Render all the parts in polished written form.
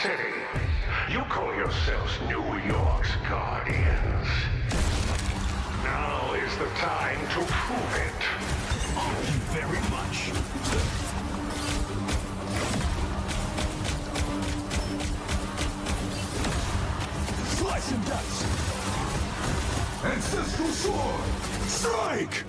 city. You call yourselves New York's Guardians. Now is the time to prove it. Thank you very much. Slice and dice. Ancestral sword. Strike!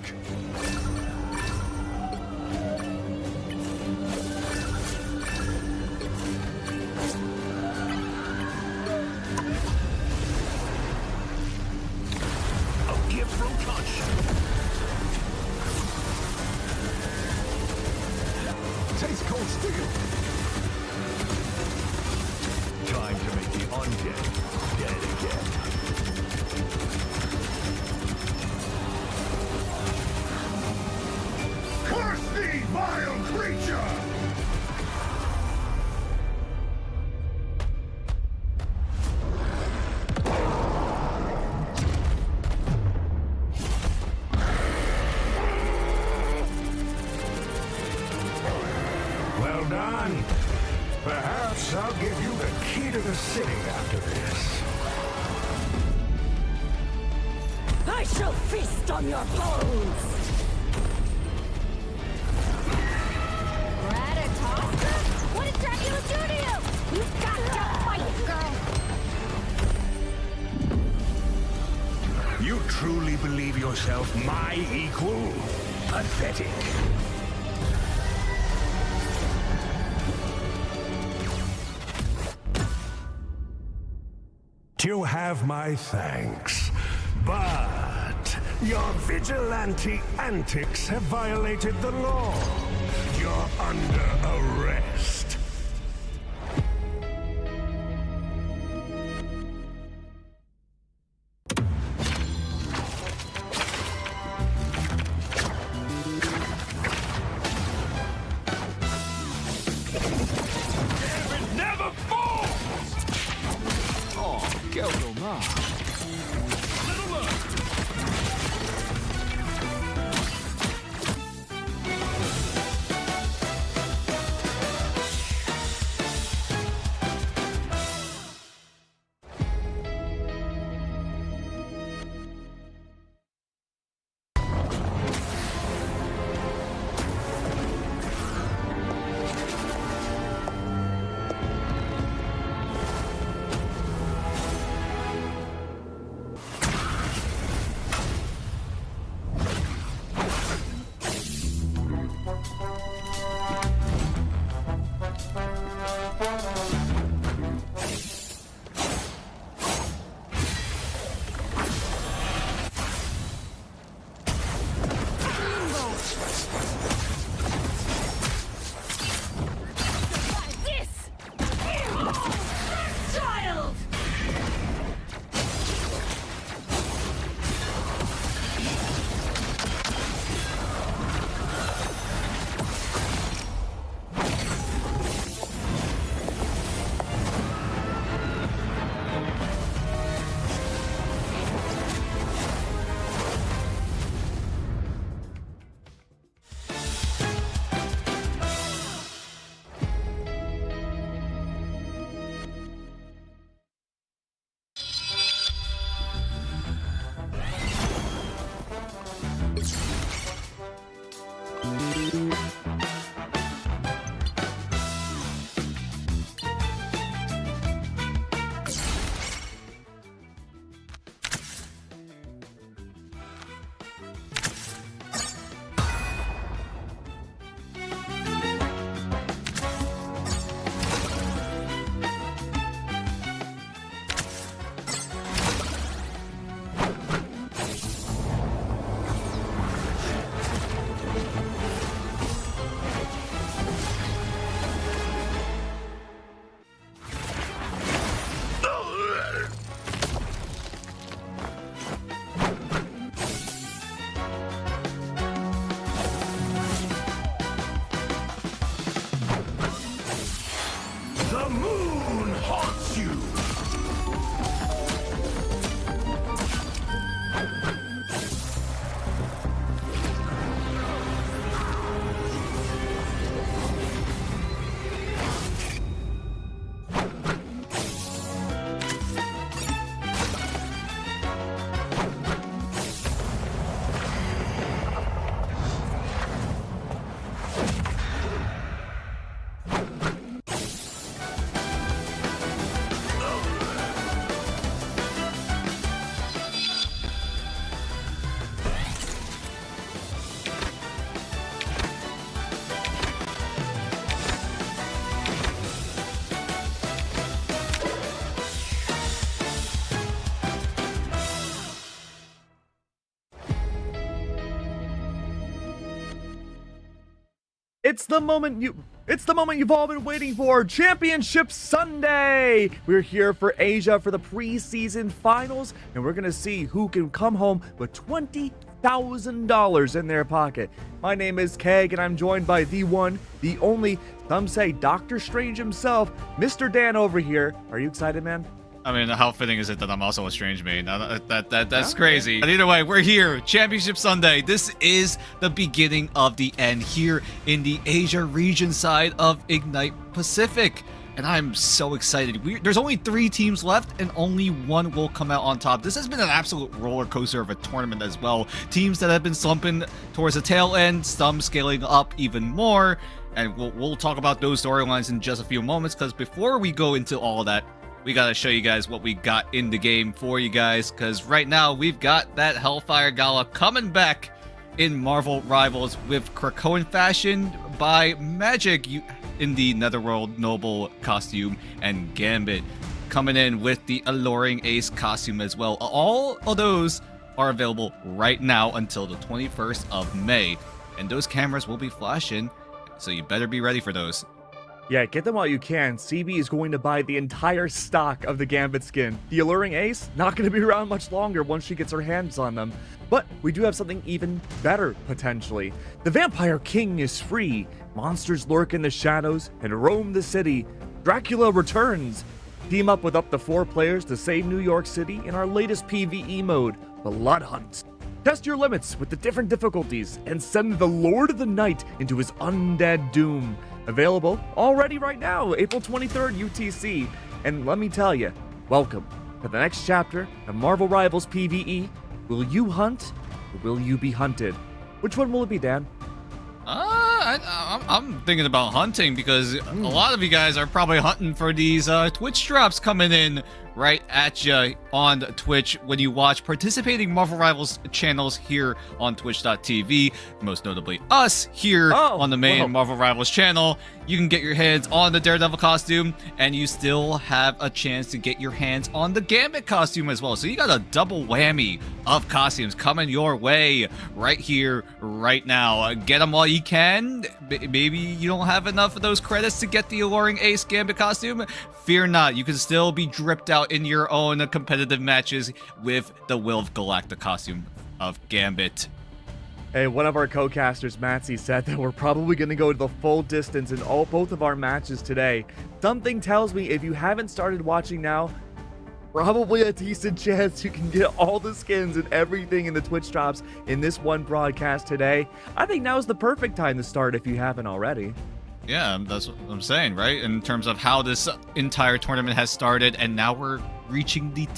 A gift from conscience. Taste cold steel. Time to make the undead dead again. Curse thee, vile creature! Well done. Perhaps I'll give you the key to the city after this. I shall feast on your bones! Ratatosker? What did Dracula do to you? You've got to fight, girl! You truly believe yourself my equal? Pathetic. You have my thanks, but your vigilante antics have violated the law. You're under arrest. It never falls! Oh, quero não. Little love. It's the moment you've all been waiting for. Championship Sunday. We're here for Asia for the preseason finals, and we're gonna see who can come home with $20,000 in their pocket. My name is Keg, and I'm joined by the one, the only, some say Doctor Strange himself, Mr. Dan over here. Are you excited, man? I mean, how fitting is it that I'm also a strange maid? That's crazy. But either way, we're here. Championship Sunday. This is the beginning of the end here in the Asia region side of Ignite Pacific. And I'm so excited. There's only 3 teams left, and only one will come out on top. This has been an absolute roller coaster of a tournament as well. Teams that have been slumping towards the tail end, some scaling up even more. And we'll talk about those storylines in just a few moments, because before we go into all of that, we gotta show you guys what we got in the game for you guys, because right now we've got that Hellfire Gala coming back in Marvel Rivals with Krakoan fashion by Magic in the Netherworld Noble costume, and Gambit coming in with the Alluring Ace costume as well. All of those are available right now until the 21st of May, and those cameras will be flashing, so you better be ready for those. Yeah, get them while you can. CB is going to buy the entire stock of the Gambit skin. The Alluring Ace, not going to be around much longer once she gets her hands on them. But we do have something even better, potentially. The Vampire King is free. Monsters lurk in the shadows and roam the city. Dracula returns. Team up with up to 4 players to save New York City in our latest PvE mode, Blood Hunt. Test your limits with the different difficulties and send the Lord of the Night into his undead doom. Available already right now, April 23rd UTC. And let me tell you, welcome to the next chapter of Marvel Rivals PvE. Will you hunt, or will you be hunted? Which one will it be, Dan? I'm thinking about hunting, because a lot of you guys are probably hunting for these Twitch drops coming in right at you on Twitch when you watch participating Marvel Rivals channels here on twitch.tv, most notably us here on the main Marvel Rivals channel. You can get your hands on the Daredevil costume, and you still have a chance to get your hands on the Gambit costume as well. So you got a double whammy of costumes coming your way right here, right now. Get them while you can. Maybe you don't have enough of those credits to get the Alluring Ace Gambit costume. Fear not, you can still be dripped out in your own competitive matches with the Will of Galacta costume of Gambit. Hey, one of our co-casters, Matsy, said that we're probably going to go to the full distance in both of our matches today. Something tells me if you haven't started watching now, probably a decent chance you can get all the skins and everything in the Twitch drops in this one broadcast today. I think now is the perfect time to start if you haven't already. Yeah, that's what I'm saying, right? In terms of how this entire tournament has started, and now we're reaching the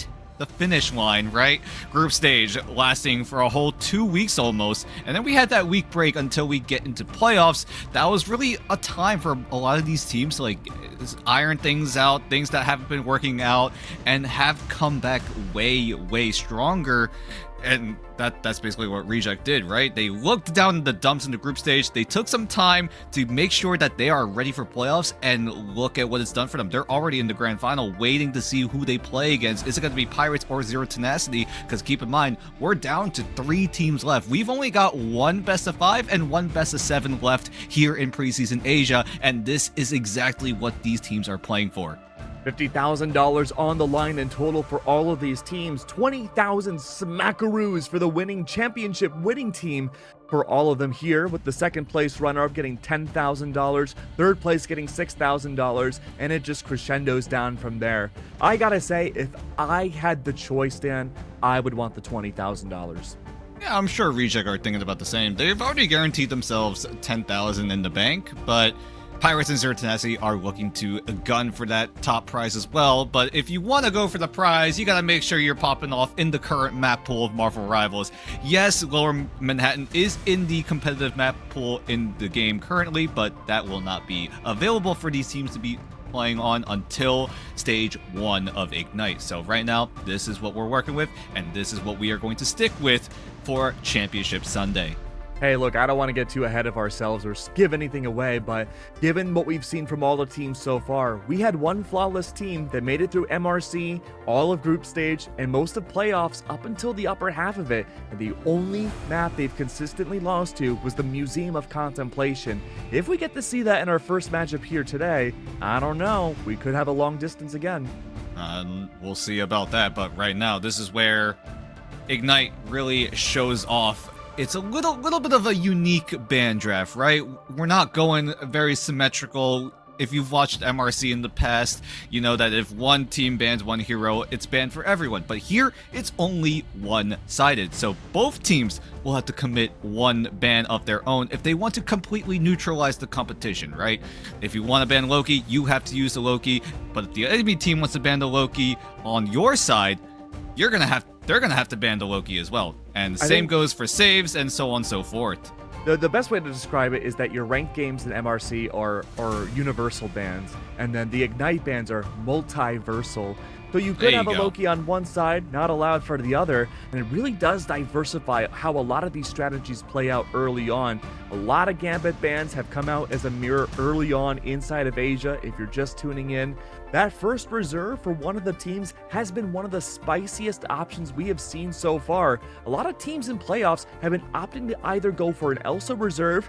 finish line, right? Group stage lasting for a whole 2 weeks almost, and then we had that week break until we get into playoffs. That was really a time for a lot of these teams to like iron things out, things that haven't been working out, and have come back way stronger. And that's basically what Reject did, right? They looked down in the dumps in the group stage. They took some time to make sure that they are ready for playoffs, and look at what it's done for them. They're already in the grand final, waiting to see who they play against. Is it going to be Pirates or Zero Tenacity? Because keep in mind, we're down to 3 teams left. We've only got 1 best of 5 and 1 best of 7 left here in Preseason Asia, and this is exactly what these teams are playing for. $50,000 on the line in total for all of these teams. 20,000 smackaroos for the winning championship winning team for all of them here, with the second place runner-up getting $10,000, third place getting $6,000, and it just crescendos down from there. I gotta say, if I had the choice, Dan, I would want the $20,000. Yeah, I'm sure Reject are thinking about the same. They've already guaranteed themselves $10,000 in the bank, but Pirates and Zero Tenacity are looking to gun for that top prize as well. But if you want to go for the prize, you got to make sure you're popping off in the current map pool of Marvel Rivals. Yes, Lower Manhattan is in the competitive map pool in the game currently, but that will not be available for these teams to be playing on until stage 1 of Ignite. So right now, this is what we're working with, and this is what we are going to stick with for Championship Sunday. Hey, look, I don't want to get too ahead of ourselves or give anything away, but given what we've seen from all the teams so far, we had one flawless team that made it through MRC, all of group stage, and most of playoffs up until the upper half of it, and the only map they've consistently lost to was the Museum of Contemplation. If we get to see that in our first matchup here today, I don't know, we could have a long distance again. We'll see about that, but right now, this is where Ignite really shows off. It's a little bit of a unique ban draft, right? We're not going very symmetrical. If you've watched MRC in the past, you know that if one team bans one hero, it's banned for everyone. But here, it's only one-sided. So both teams will have to commit one ban of their own if they want to completely neutralize the competition, right? If you want to ban Loki, you have to use the Loki. But if the enemy team wants to ban the Loki on your side, they're gonna have to ban the Loki as well. And the same goes for saves and so on and so forth. The best way to describe it is that your ranked games in MRC are universal bans, and then the Ignite bans are multiversal. So you could have a Loki on one side, not allowed for the other, and it really does diversify how a lot of these strategies play out early on. A lot of Gambit bans have come out as a mirror early on inside of Asia, if you're just tuning in. That first reserve for one of the teams has been one of the spiciest options we have seen so far. A lot of teams in playoffs have been opting to either go for an Elsa reserve,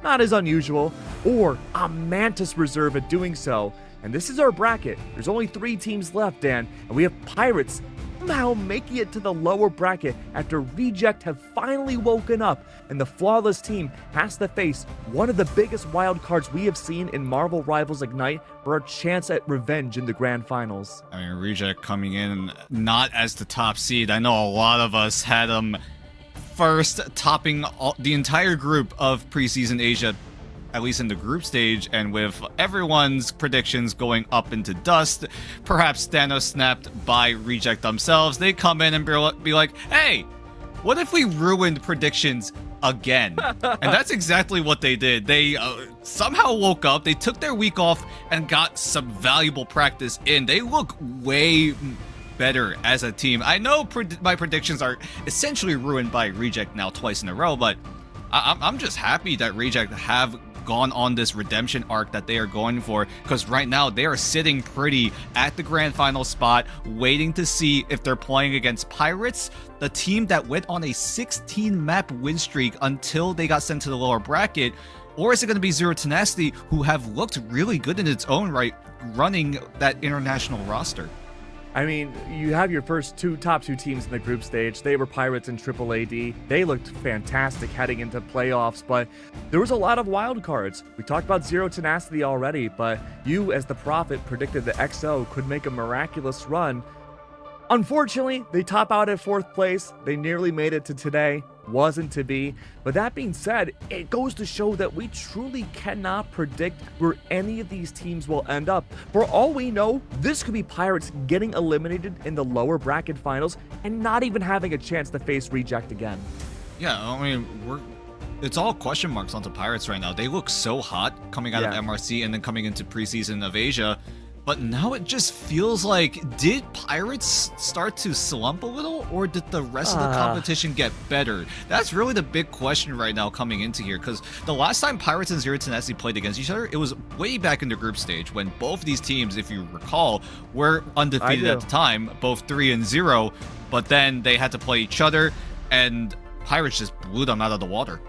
not as unusual, or a Mantis reserve at doing so. And this is our bracket. There's only 3 teams left, Dan, and we have Pirates somehow making it to the lower bracket after Reject have finally woken up, and the flawless team has to face one of the biggest wild cards we have seen in Marvel Rivals Ignite for a chance at revenge in the grand finals. I mean, Reject coming in not as the top seed. I know a lot of us had them first, topping the entire group of Preseason Asia, at least in the group stage, and with everyone's predictions going up into dust, perhaps Thanos snapped by Reject themselves, they come in and be like, hey, what if we ruined predictions again? And that's exactly what they did. They somehow woke up, they took their week off, and got some valuable practice in. They look way better as a team. I know my predictions are essentially ruined by Reject now twice in a row, but I'm just happy that Reject have gone on this redemption arc that they are going for, because right now they are sitting pretty at the grand final spot, waiting to see if they're playing against Pirates, the team that went on a 16 map win streak until they got sent to the lower bracket, or is it going to be Zero Tenacity, who have looked really good in its own right, running that international roster? I mean, you have your first top two teams in the group stage. They were Pirates and Triple AD. They looked fantastic heading into playoffs, but there was a lot of wild cards. We talked about Zero Tenacity already, but you, as the Prophet, predicted that XO could make a miraculous run. Unfortunately, they top out at 4th place. They nearly made it to today. Wasn't to be. But that being said, it goes to show that we truly cannot predict where any of these teams will end up. For all we know, this could be Pirates getting eliminated in the lower bracket finals and not even having a chance to face Reject again. Yeah, I mean, it's all question marks onto Pirates right now. They look so hot coming out of MRC and then coming into Preseason of Asia. But now it just feels like, did Pirates start to slump a little, or did the rest of the competition get better? That's really the big question right now coming into here, because the last time Pirates and Zero Tenacity played against each other, it was way back in the group stage, when both of these teams, if you recall, were undefeated at the time, both 3-0, but then they had to play each other, and Pirates just blew them out of the water.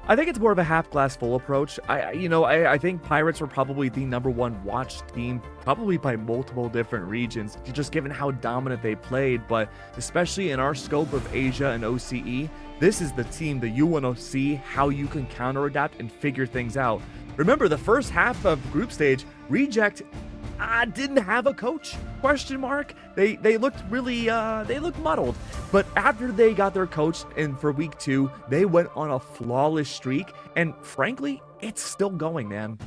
I think it's more of a half glass full approach. I think Pirates were probably the #1 watched team, probably by multiple different regions, just given how dominant they played. But especially in our scope of Asia and OCE, this is the team that you want to see how you can counter adapt and figure things out. Remember, the first half of group stage, Reject didn't have a coach, question mark. They looked really they looked muddled, but after they got their coach, and for week 2 they went on a flawless streak, and frankly it's still going, man.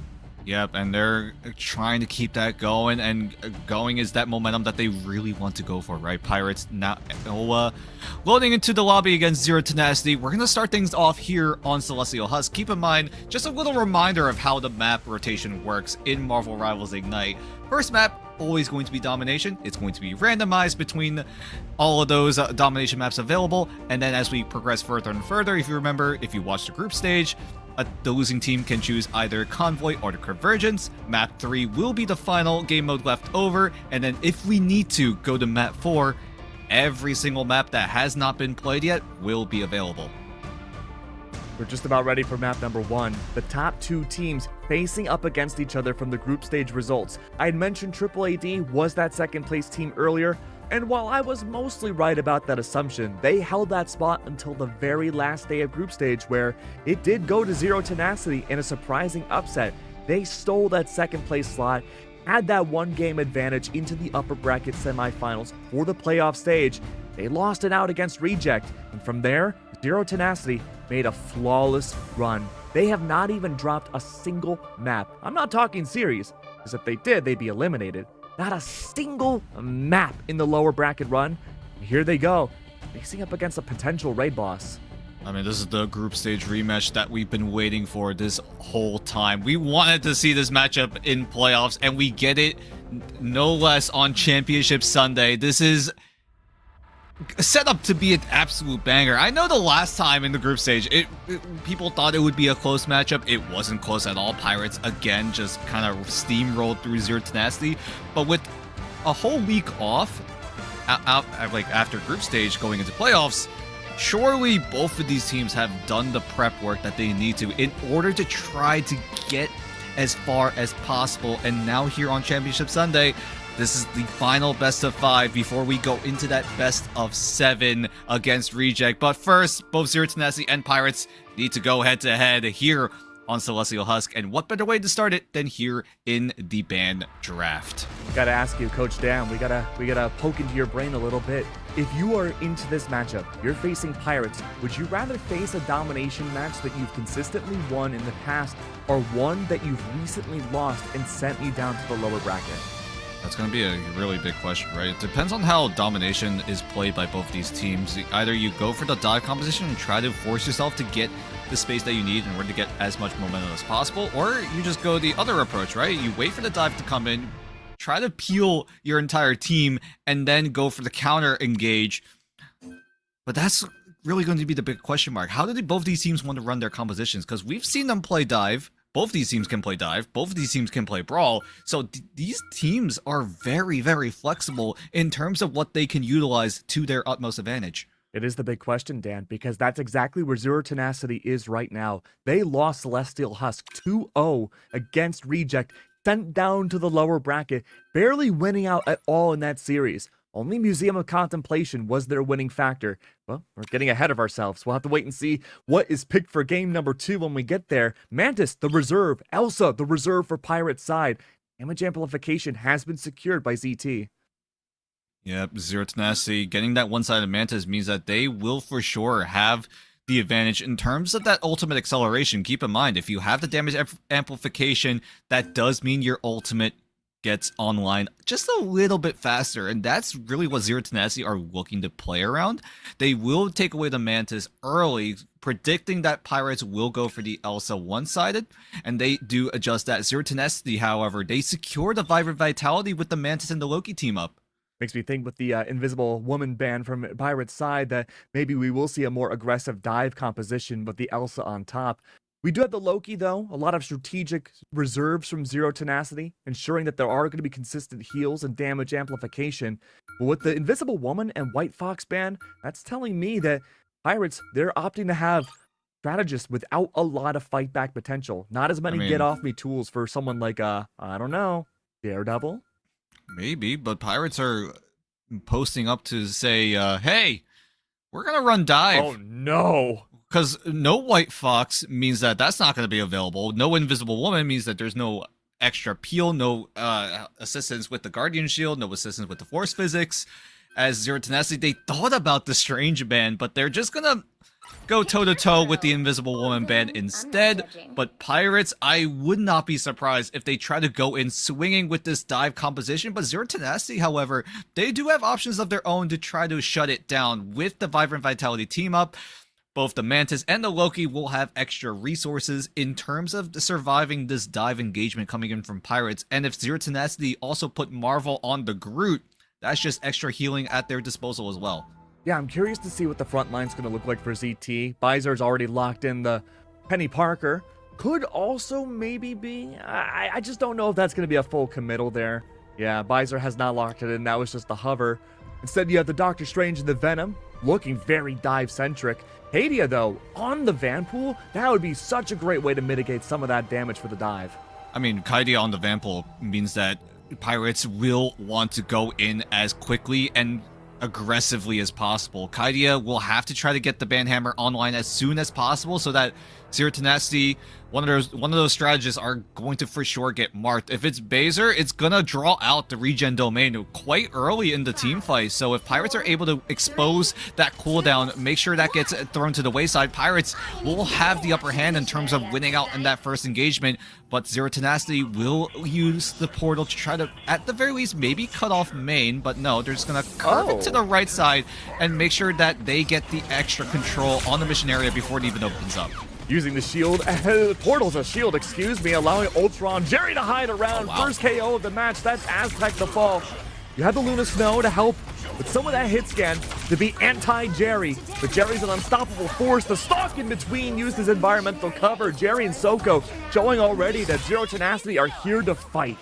Yep, and they're trying to keep that going, and going is that momentum that they really want to go for, right? Pirates now loading into the lobby against Zero Tenacity. We're going to start things off here on Celestial Husk. Keep in mind, just a little reminder of how the map rotation works in Marvel Rivals Ignite. First map, always going to be Domination. It's going to be randomized between all of those Domination maps available, and then as we progress further and further, if you remember, if you watch the group stage, the losing team can choose either Convoy or the Convergence. Map 3 will be the final game mode left over, and then if we need to go to Map 4, every single map that has not been played yet will be available. We're just about ready for map number 1. The top 2 teams facing up against each other from the group stage results. I had mentioned AAAD was that second place team earlier, and while I was mostly right about that assumption, they held that spot until the very last day of group stage, where it did go to Zero Tenacity in a surprising upset. They stole that second place slot, had that one game advantage into the upper bracket semifinals for the playoff stage. They lost it out against Reject, and from there, Zero Tenacity made a flawless run. They have not even dropped a single map. I'm not talking series, because if they did, they'd be eliminated. Not a single map in the lower bracket run. And here they go, facing up against a potential raid boss. I mean, this is the group stage rematch that we've been waiting for this whole time. We wanted to see this matchup in playoffs, and we get it no less on Championship Sunday. This is set up to be an absolute banger. I know the last time in the group stage, people thought it would be a close matchup. It wasn't close at all. Pirates, again, just kind of steamrolled through Zero Tenacity. But with a whole week off, like after group stage going into playoffs, surely both of these teams have done the prep work that they need to in order to try to get as far as possible. And now here on Championship Sunday, this is the final best of 5 before we go into that best of 7 against Reject. But first, both Zero Tenacity and Pirates need to go head to head here on Celestial Husk. And what better way to start it than here in the band draft? Gotta ask you, Coach Dan, we gotta poke into your brain a little bit. If you are into this matchup, you're facing Pirates, would you rather face a domination match that you've consistently won in the past, or one that you've recently lost and sent you down to the lower bracket? That's going to be a really big question, right? It depends on how domination is played by both these teams. Either you go for the dive composition and try to force yourself to get the space that you need in order to get as much momentum as possible, or you just go the other approach, right? You wait for the dive to come in, try to peel your entire team, and then go for the counter engage. But that's really going to be the big question mark. How do both these teams want to run their compositions? Because we've seen them play dive. Both these teams can play dive. Both of these teams can play brawl. So these teams are very, very flexible in terms of what they can utilize to their utmost advantage. It is the big question, Dan, because that's exactly where Zero Tenacity is right now. They lost Celestial Husk 2-0 against Reject, sent down to the lower bracket, barely winning out at all in that series. Only Museum of Contemplation was their winning factor. Well, we're getting ahead of ourselves. We'll have to wait and see what is picked for game number 2 when we get there. Mantis, the reserve. Elsa, the reserve for Pirate's side. Damage amplification has been secured by ZT. Yep, Zero Tenacity getting that one-sided Mantis means that they will for sure have the advantage in terms of that ultimate acceleration. Keep in mind, if you have the damage amplification, that does mean your ultimate gets online just a little bit faster, and that's really what Zero Tenacity are looking to play around. They will take away the Mantis early, predicting that Pirates will go for the Elsa one-sided, and they do adjust that. Zero Tenacity, however, they secure the Vibrant Vitality with the Mantis and the Loki team up. Makes me think with the Invisible Woman ban from Pirate's side that maybe we will see a more aggressive dive composition with the Elsa on top. We do have the Loki, though, a lot of strategic reserves from Zero Tenacity, ensuring that there are going to be consistent heals and damage amplification. But with the Invisible Woman and White Fox ban, that's telling me that Pirates, they're opting to have strategists without a lot of fight back potential. Not as many get-off-me tools for someone like, I don't know, Daredevil? Maybe, but Pirates are posting up to say, hey, we're going to run dive. Oh, no. Because no White Fox means that that's not going to be available. No Invisible Woman means that there's no extra peel, no assistance with the Guardian Shield, no assistance with the Force Physics. As Zero Tenacity, they thought about the Strange ban, but they're just going to go toe-to-toe with the Invisible Woman band instead. But Pirates, I would not be surprised if they try to go in swinging with this dive composition. But Zero Tenacity, however, they do have options of their own to try to shut it down with the Vibrant Vitality team up. Both the Mantis and the Loki will have extra resources in terms of surviving this dive engagement coming in from Pirates. And if Zero Tenacity also put Marvel on the Groot, that's just extra healing at their disposal as well. Yeah, I'm curious to see what the front line's going to look like for ZT. Bizar's already locked in the Penny Parker. Could also maybe be. I just don't know if that's going to be a full committal there. Yeah, Bizar has not locked it in. That was just the hover. Instead, you have the Doctor Strange and the Venom, looking very dive-centric. Hadia, though, on the Vanpool, that would be such a great way to mitigate some of that damage for the dive. I mean, Kaidia on the Vanpool means that Pirates will want to go in as quickly and aggressively as possible. Kaidia will have to try to get the Banhammer online as soon as possible so that Zero Tenacity, one of those strategists are going to for sure get marked. If it's Bazer, it's gonna draw out the regen domain quite early in the team fight. So if Pirates are able to expose that cooldown, make sure that gets thrown to the wayside, Pirates will have the upper hand in terms of winning out in that first engagement. But Zero Tenacity will use the portal to try to, at the very least, maybe cut off main. But no, they're just gonna curve it to the right side and make sure that they get the extra control on the mission area before it even opens up. Using the shield, portal's a shield, excuse me, allowing Ultron, Jerry to hide around. Oh, wow. First KO of the match, that's Aztec the fall. You have the Luna Snow to help with some of that hit scan to be anti-Jerry. But Jerry's an unstoppable force. The stalk in between used his environmental cover. Jerry and Soko showing already that Zero Tenacity are here to fight.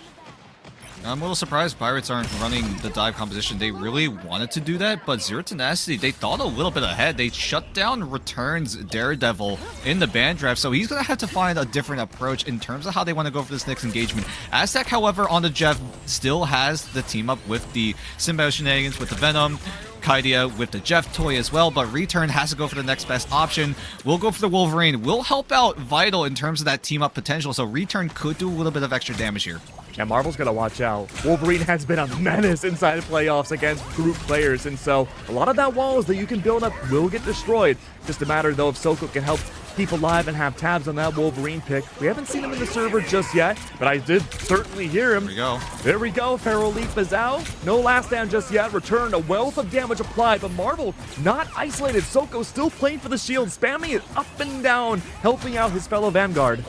I'm a little surprised Pirates aren't running the dive composition. They really wanted to do that, but Zero Tenacity, they thought a little bit ahead. They shut down Return's Daredevil in the band draft, so he's going to have to find a different approach in terms of how they want to go for this next engagement. Aztec, however, on the Jeff still has the team up with the Symbiote Shenanigans, with the Venom, Kaidia with the Jeff toy as well, but Return has to go for the next best option. We'll go for the Wolverine. We'll help out Vital in terms of that team up potential, so Return could do a little bit of extra damage here. Yeah, Marvel's got to watch out. Wolverine has been a menace inside the playoffs against group players, and so a lot of that walls that you can build up will get destroyed. Just a matter, though, if Soko can help keep alive and have tabs on that Wolverine pick. We haven't seen him in the server just yet, but I did certainly hear him. There we go. There we go. Feral Leap is out. No last stand just yet. Return, a wealth of damage applied, but Marvel not isolated. Soko still playing for the shield, spamming it up and down, helping out his fellow Vanguard.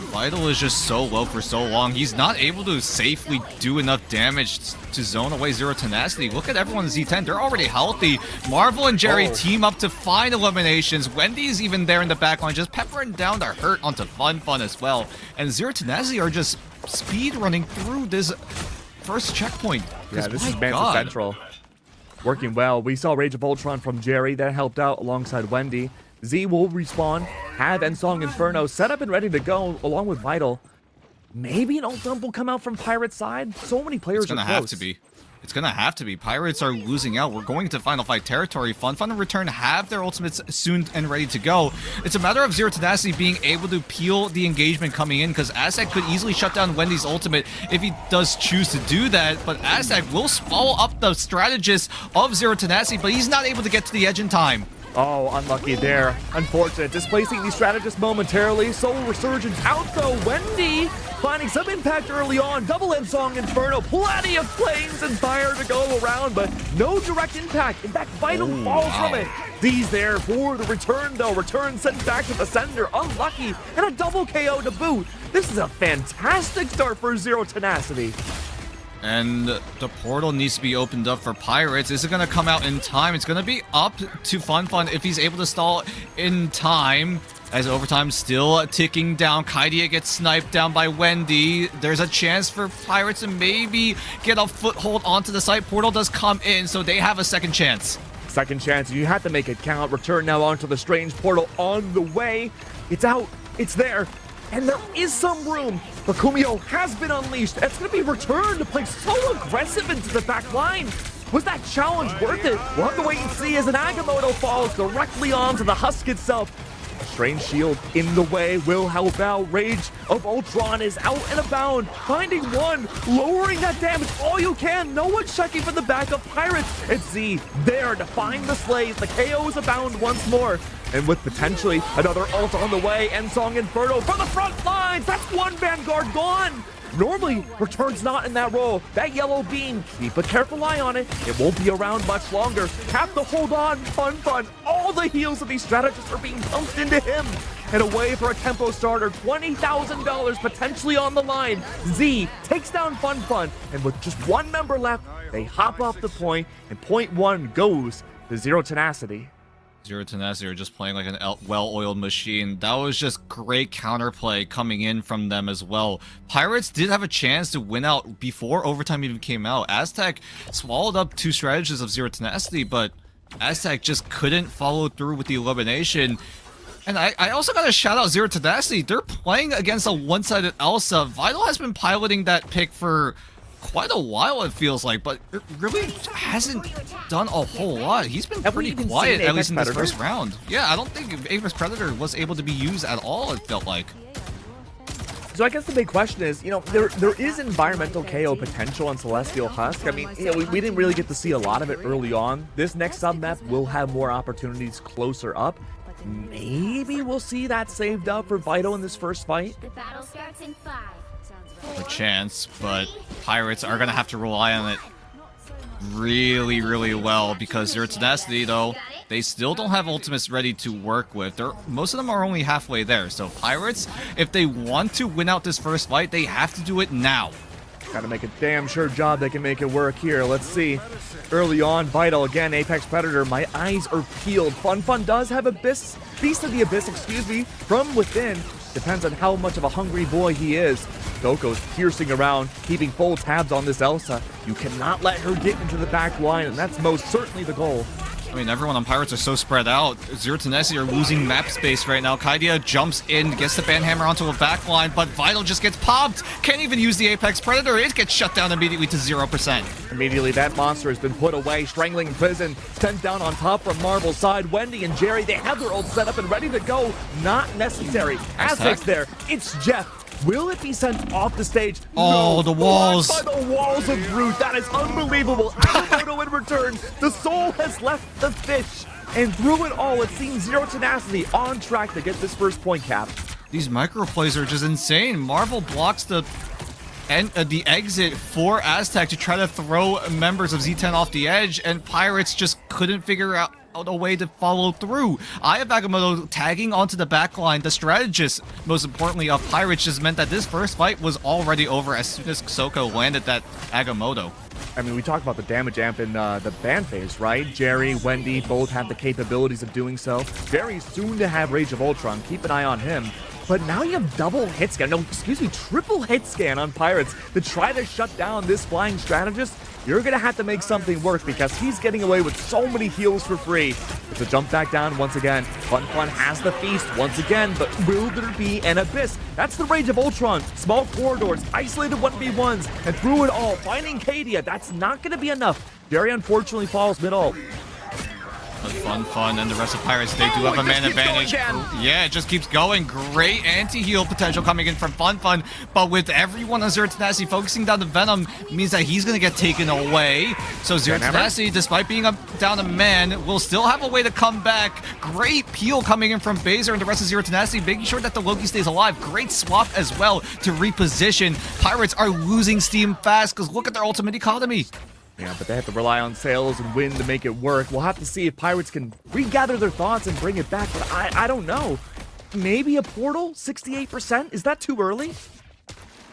Vital is just so low for so long. He's not able to safely do enough damage to zone away Zero Tenacity. Look at everyone in Z10. They're already healthy. Marvel and Jerry team up to find eliminations. Wendy's even there in the backline, just peppering down the hurt onto Fun as well. And Zero Tenacity are just speed running through this first checkpoint. Yeah, this is Manta Central. Working well. We saw Rage of Ultron from Jerry. That helped out alongside Wendy. Z will respawn, have Ensong Inferno set up and ready to go along with Vital. Maybe an ult dump will come out from Pirate's side. So many players It's gonna have to be. It's gonna have to be. Pirates are losing out. We're going to Final Fight territory. Fun and Return have their ultimates soon and ready to go. It's a matter of Zero Tenacity being able to peel the engagement coming in, because Aztec could easily shut down Wendy's ultimate if he does choose to do that. But Aztec will follow up the strategist of Zero Tenacity, but he's not able to get to the edge in time. Oh, unlucky there. Unfortunate. Displacing these strategists momentarily. Soul Resurgence out though. Wendy finding some impact early on. Double Ensong Inferno. Plenty of flames and fire to go around, but no direct impact. In fact, Vital falls from it. Z's there for the Return though. Return sent back to the sender. Unlucky. And a double KO to boot. This is a fantastic start for Zero Tenacity. And the portal needs to be opened up for Pirates. Is it going to come out in time? It's going to be up to Fun if he's able to stall in time. As overtime still ticking down. Kaidia gets sniped down by Wendy. There's a chance for Pirates to maybe get a foothold onto the site. Portal does come in, so they have a second chance. Second chance. You have to make it count. Return now onto the Strange portal on the way. It's out. It's there. And there is some room, but Kumio has been unleashed. It's going to be Return to play so aggressive into the back line. Was that challenge worth it? We'll have to wait and see as an Agamotto falls directly onto the husk itself. Strange shield in the way will help out. Rage of Ultron is out and abound, finding one, lowering that damage all you can. No one checking for the backup Pirates. It's Z there to find the slays. The KOs abound once more. And with potentially another ult on the way, Ensong Inferno for the front lines. That's one Vanguard gone. Normally, Return's not in that role. That yellow beam, keep a careful eye on it. It won't be around much longer. Have to hold on, Fun. All the heals of these strategists are being pumped into him. And away for a tempo starter, $20,000 potentially on the line. Z takes down Fun. And with just one member left, they hop off the point, and point one goes to Zero Tenacity. Zero Tenacity are just playing like an well-oiled machine. That was just great counterplay coming in from them as well. Pirates did have a chance to win out before overtime even came out. Aztec swallowed up two strategies of Zero Tenacity, but Aztec just couldn't follow through with the elimination. And I also gotta shout out Zero Tenacity. They're playing against a one-sided Elsa. Vital has been piloting that pick for quite a while, it feels like, but it really hasn't done a whole lot. He's been pretty quiet, at least in this first round. Yeah, I don't think Apex Predator was able to be used at all, it felt like. So I guess the big question is, you know, there is environmental KO potential on Celestial Husk. I mean, you know, we didn't really get to see a lot of it early on. This next sub-map will have more opportunities closer up. Maybe we'll see that saved up for Vital in this first fight. The battle starts in 5. A chance, but Pirates are gonna have to rely on it really well, because Zero Tenacity, though, they still don't have ultimates ready to work with. Most of them are only halfway there. So Pirates, if they want to win out this first fight, they have to do it now. Gotta make a damn sure job they can make it work here. Let's see. Early on, Vital again, Apex Predator. My eyes are peeled. Fun does have Beast of the Abyss, from within. Depends on how much of a hungry boy he is. Doko's piercing around, keeping full tabs on this Elsa. You cannot let her get into the back line, and that's most certainly the goal. I mean, everyone on Pirates are so spread out. Zero Tenacity are losing map space right now. Kaidia jumps in, gets the Banhammer onto a backline, but Vital just gets popped. Can't even use the Apex Predator. It gets shut down immediately to 0%. Immediately, that monster has been put away. Strangling Prison sent down on top from Marvel's side. Wendy and Jerry, they have their ult set up and ready to go. Not necessary. Aztec's there. It's Jeff. Will it be sent off the stage? Oh, no. the walls. Blocked by the walls of Groot. That is unbelievable. Agamotto in return. The soul has left the fish. And through it all, it seems Zero Tenacity on track to get this first point cap. These micro plays are just insane. Marvel blocks the exit for Aztec to try to throw members of Z10 off the edge, and Pirates just couldn't figure out a way to follow through. I have Agamotto tagging onto the backline. The strategist, most importantly, of Pirates just meant that this first fight was already over as soon as Soko landed that Agamotto. I mean, we talked about the damage amp in the ban phase, right? Jerry, Wendy both have the capabilities of doing so. Very soon to have Rage of Ultron. Keep an eye on him. But now you have triple hit scan on Pirates to try to shut down this flying strategist. You're going to have to make something work because he's getting away with so many heals for free. It's a jump back down once again. Fun has the feast once again, but will there be an Abyss? That's the Rage of Ultron. Small corridors, isolated 1v1s, and through it all, finding Kadia. That's not going to be enough. Jerry unfortunately falls mid-ult. Fun, and the rest of Pirates, they do have a man advantage. Yeah, it just keeps going. Great anti-heal potential coming in from Fun, but with everyone on Zero Tenacity focusing down the Venom means that he's going to get taken away. So Zero Tenacity, despite being down a man, will still have a way to come back. Great peel coming in from Baser and the rest of Zero Tenacity, making sure that the Loki stays alive. Great swap as well to reposition. Pirates are losing steam fast because look at their ultimate economy. Yeah, but they have to rely on sales and win to make it work. We'll have to see if Pirates can regather their thoughts and bring it back, but I don't know. Maybe a portal? 68%? Is that too early?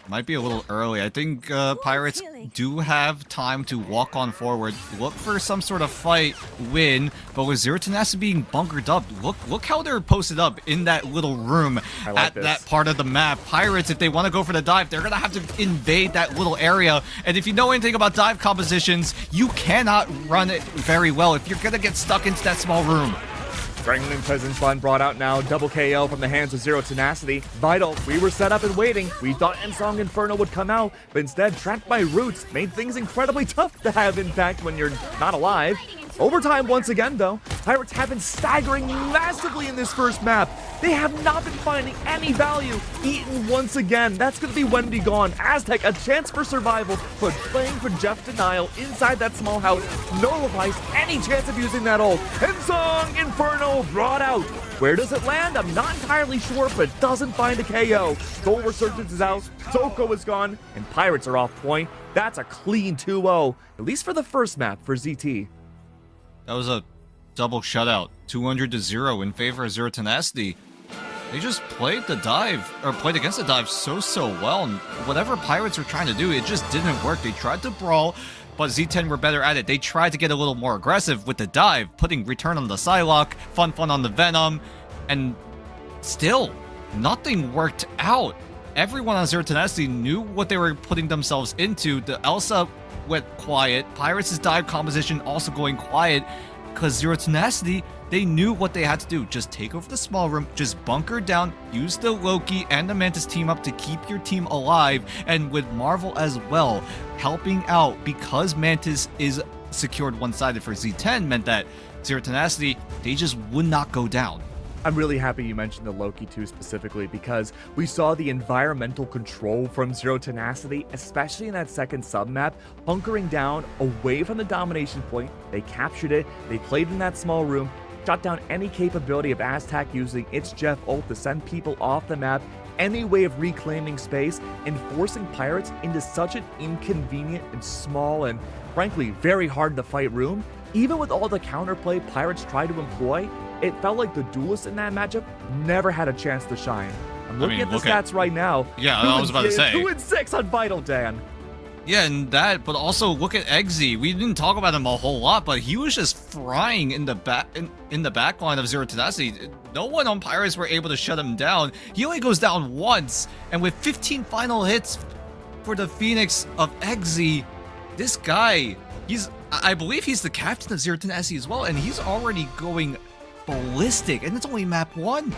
Might be a little early. I think Pirates do have time to walk on forward, look for some sort of fight, win, but with Zero Tenacity being bunkered up, look how they're posted up in that little room at that part of the map. Pirates, if they want to go for the dive, they're going to have to invade that little area, and if you know anything about dive compositions, you cannot run it very well if you're going to get stuck into that small room. Strangling Peasant's Fun brought out now. Double KO from the hands of Zero Tenacity. Vital, we were set up and waiting. We thought Ensong Inferno would come out, but instead, trapped by Roots, made things incredibly tough to have impact when you're not alive. Overtime once again, though. Pirates have been staggering massively in this first map. They have not been finding any value. Eaten once again. That's going to be Wendy gone. Aztec, a chance for survival, but playing for Jeff Denial inside that small house nullifies any chance of using that ult. And Song Inferno brought out. Where does it land? I'm not entirely sure, but doesn't find a KO. Soul Resurgence is out, Zoko is gone, and Pirates are off point. That's a clean 2-0, at least for the first map for ZT. That was a double shutout, 200-0 in favor of Zero Tenacity. They just played the dive, or played against the dive so well, and whatever Pirates were trying to do, it just didn't work. They tried to brawl, but Z10 were better at it. They tried to get a little more aggressive with the dive, putting Return on the Psylocke, Fun on the Venom, and still, nothing worked out. Everyone on Zero Tenacity knew what they were putting themselves into. The Elsa went quiet. Pirates' dive composition also going quiet, because Zero Tenacity, they knew what they had to do. Just take over the small room, just bunker down, use the Loki and the Mantis team up to keep your team alive, and with Marvel as well, helping out, because Mantis is secured one-sided for Z10, meant that Zero Tenacity, they just would not go down. I'm really happy you mentioned the Loki too specifically, because we saw the environmental control from Zero Tenacity, especially in that second sub-map, hunkering down away from the domination point. They captured it, they played in that small room, shut down any capability of Aztec using its Jeff ult to send people off the map, any way of reclaiming space, and forcing Pirates into such an inconvenient and small and frankly very hard to fight room. Even with all the counterplay Pirates tried to employ, it felt like the duelists in that matchup never had a chance to shine. I'm looking at the stats right now. Yeah, I was about to say. 2-6 on Vital, Dan. Yeah, and that, but also look at Eggsy. We didn't talk about him a whole lot, but he was just frying in the back line of Zero Tenacity. No one on Pirates were able to shut him down. He only goes down once, and with 15 final hits for the Phoenix of Eggsy, this guy, I believe he's the captain of Zero Tenacity as well, and he's already going ballistic, and it's only map 1.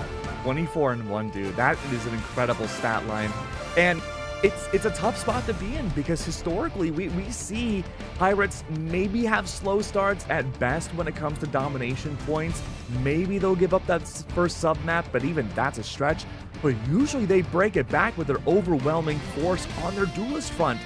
24-1, dude. That is an incredible stat line. And it's a tough spot to be in, because historically we see Pirates maybe have slow starts at best when it comes to domination points. Maybe they'll give up that first sub map, but even that's a stretch. But usually they break it back with their overwhelming force on their duelist front.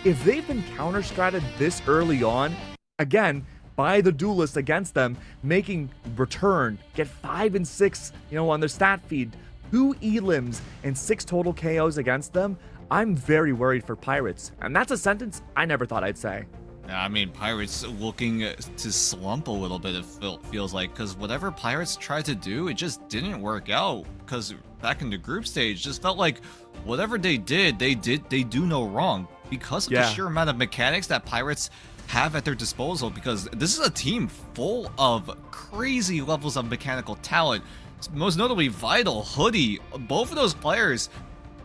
If they've been counter-stratted this early on, again, by the duelist against them, making return, get 5 and 6, on their stat feed, 2 elims and 6 total KOs against them, I'm very worried for Pirates. And that's a sentence I never thought I'd say. Yeah, I mean, Pirates looking to slump a little bit, it feels like, because whatever Pirates tried to do, it just didn't work out, because back in the group stage, just felt like whatever they do no wrong, because of the sheer amount of mechanics that Pirates have at their disposal, because this is a team full of crazy levels of mechanical talent, most notably Vital, Hoodie. Both of those players,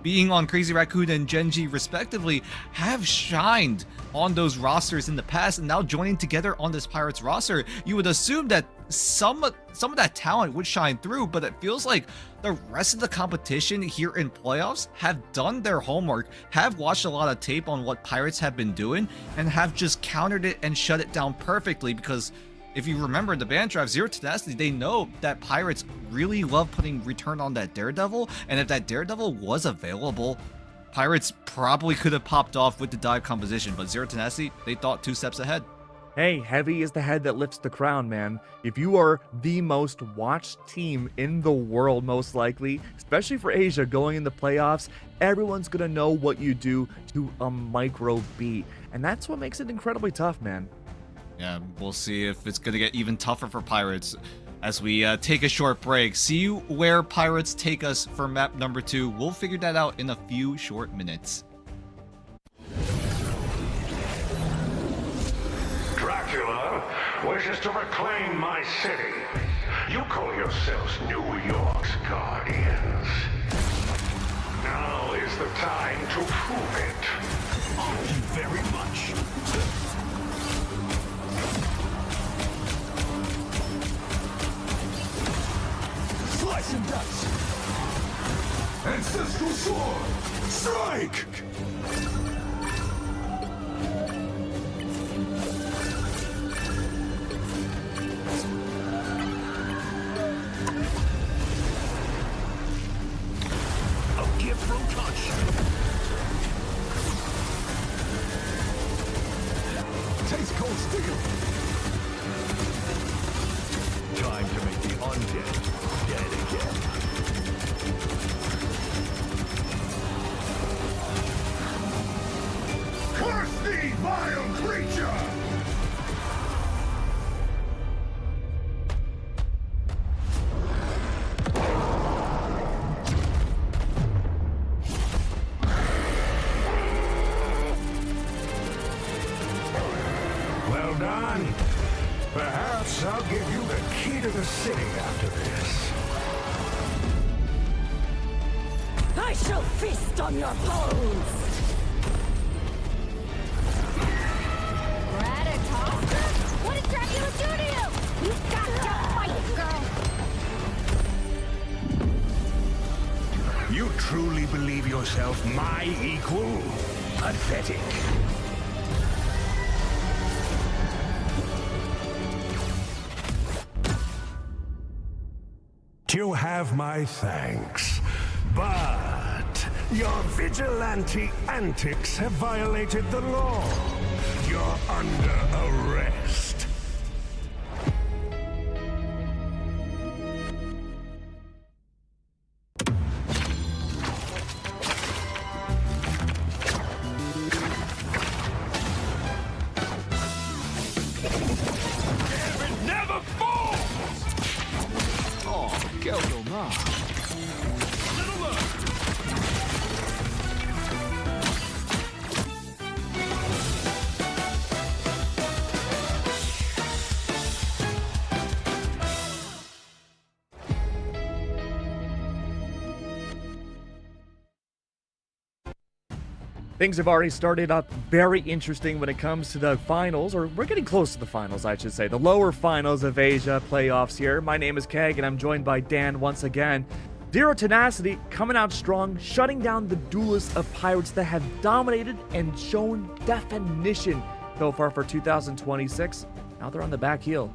being on Crazy Raccoon and Genji respectively, have shined on those rosters in the past, and now joining together on this Pirates roster, you would assume that some of that talent would shine through, but it feels like the rest of the competition here in playoffs have done their homework, have watched a lot of tape on what Pirates have been doing, and have just countered it and shut it down perfectly, because if you remember the band draft, Zero Tenacity, they know that Pirates really love putting Return on that Daredevil, and if that Daredevil was available, Pirates probably could have popped off with the dive composition, but Zero Tenacity, they thought 2 steps ahead. Hey, heavy is the head that lifts the crown, man. If you are the most watched team in the world, most likely, especially for Asia going in the playoffs, everyone's gonna know what you do to a micro beat. And that's what makes it incredibly tough, man. Yeah, we'll see if it's gonna get even tougher for Pirates as we take a short break. See where Pirates take us for map number 2. We'll figure that out in a few short minutes. Dracula wishes to reclaim my city. You call yourselves New York's guardians. Now is the time to prove it. Thank you very much. Slice and dice. Ancestral sword. Strike! done. Perhaps I'll give you the key to the city after this. I shall feast on your bones! Ratatosker? What did Dracula do to you? You've got to fight, girl! You truly believe yourself my equal? Pathetic. You have my thanks, but your vigilante antics have violated the law. You're under arrest. It never falls! Oh, quel dommage. Little look! Things have already started up very interesting when it comes to the finals, or we're getting close to the finals, I should say. The lower finals of Asia playoffs here. My name is Keg, and I'm joined by Dan once again. Zero Tenacity coming out strong, shutting down the duelists of Pirates that have dominated and shown definition so far for 2026. Now they're on the back heel.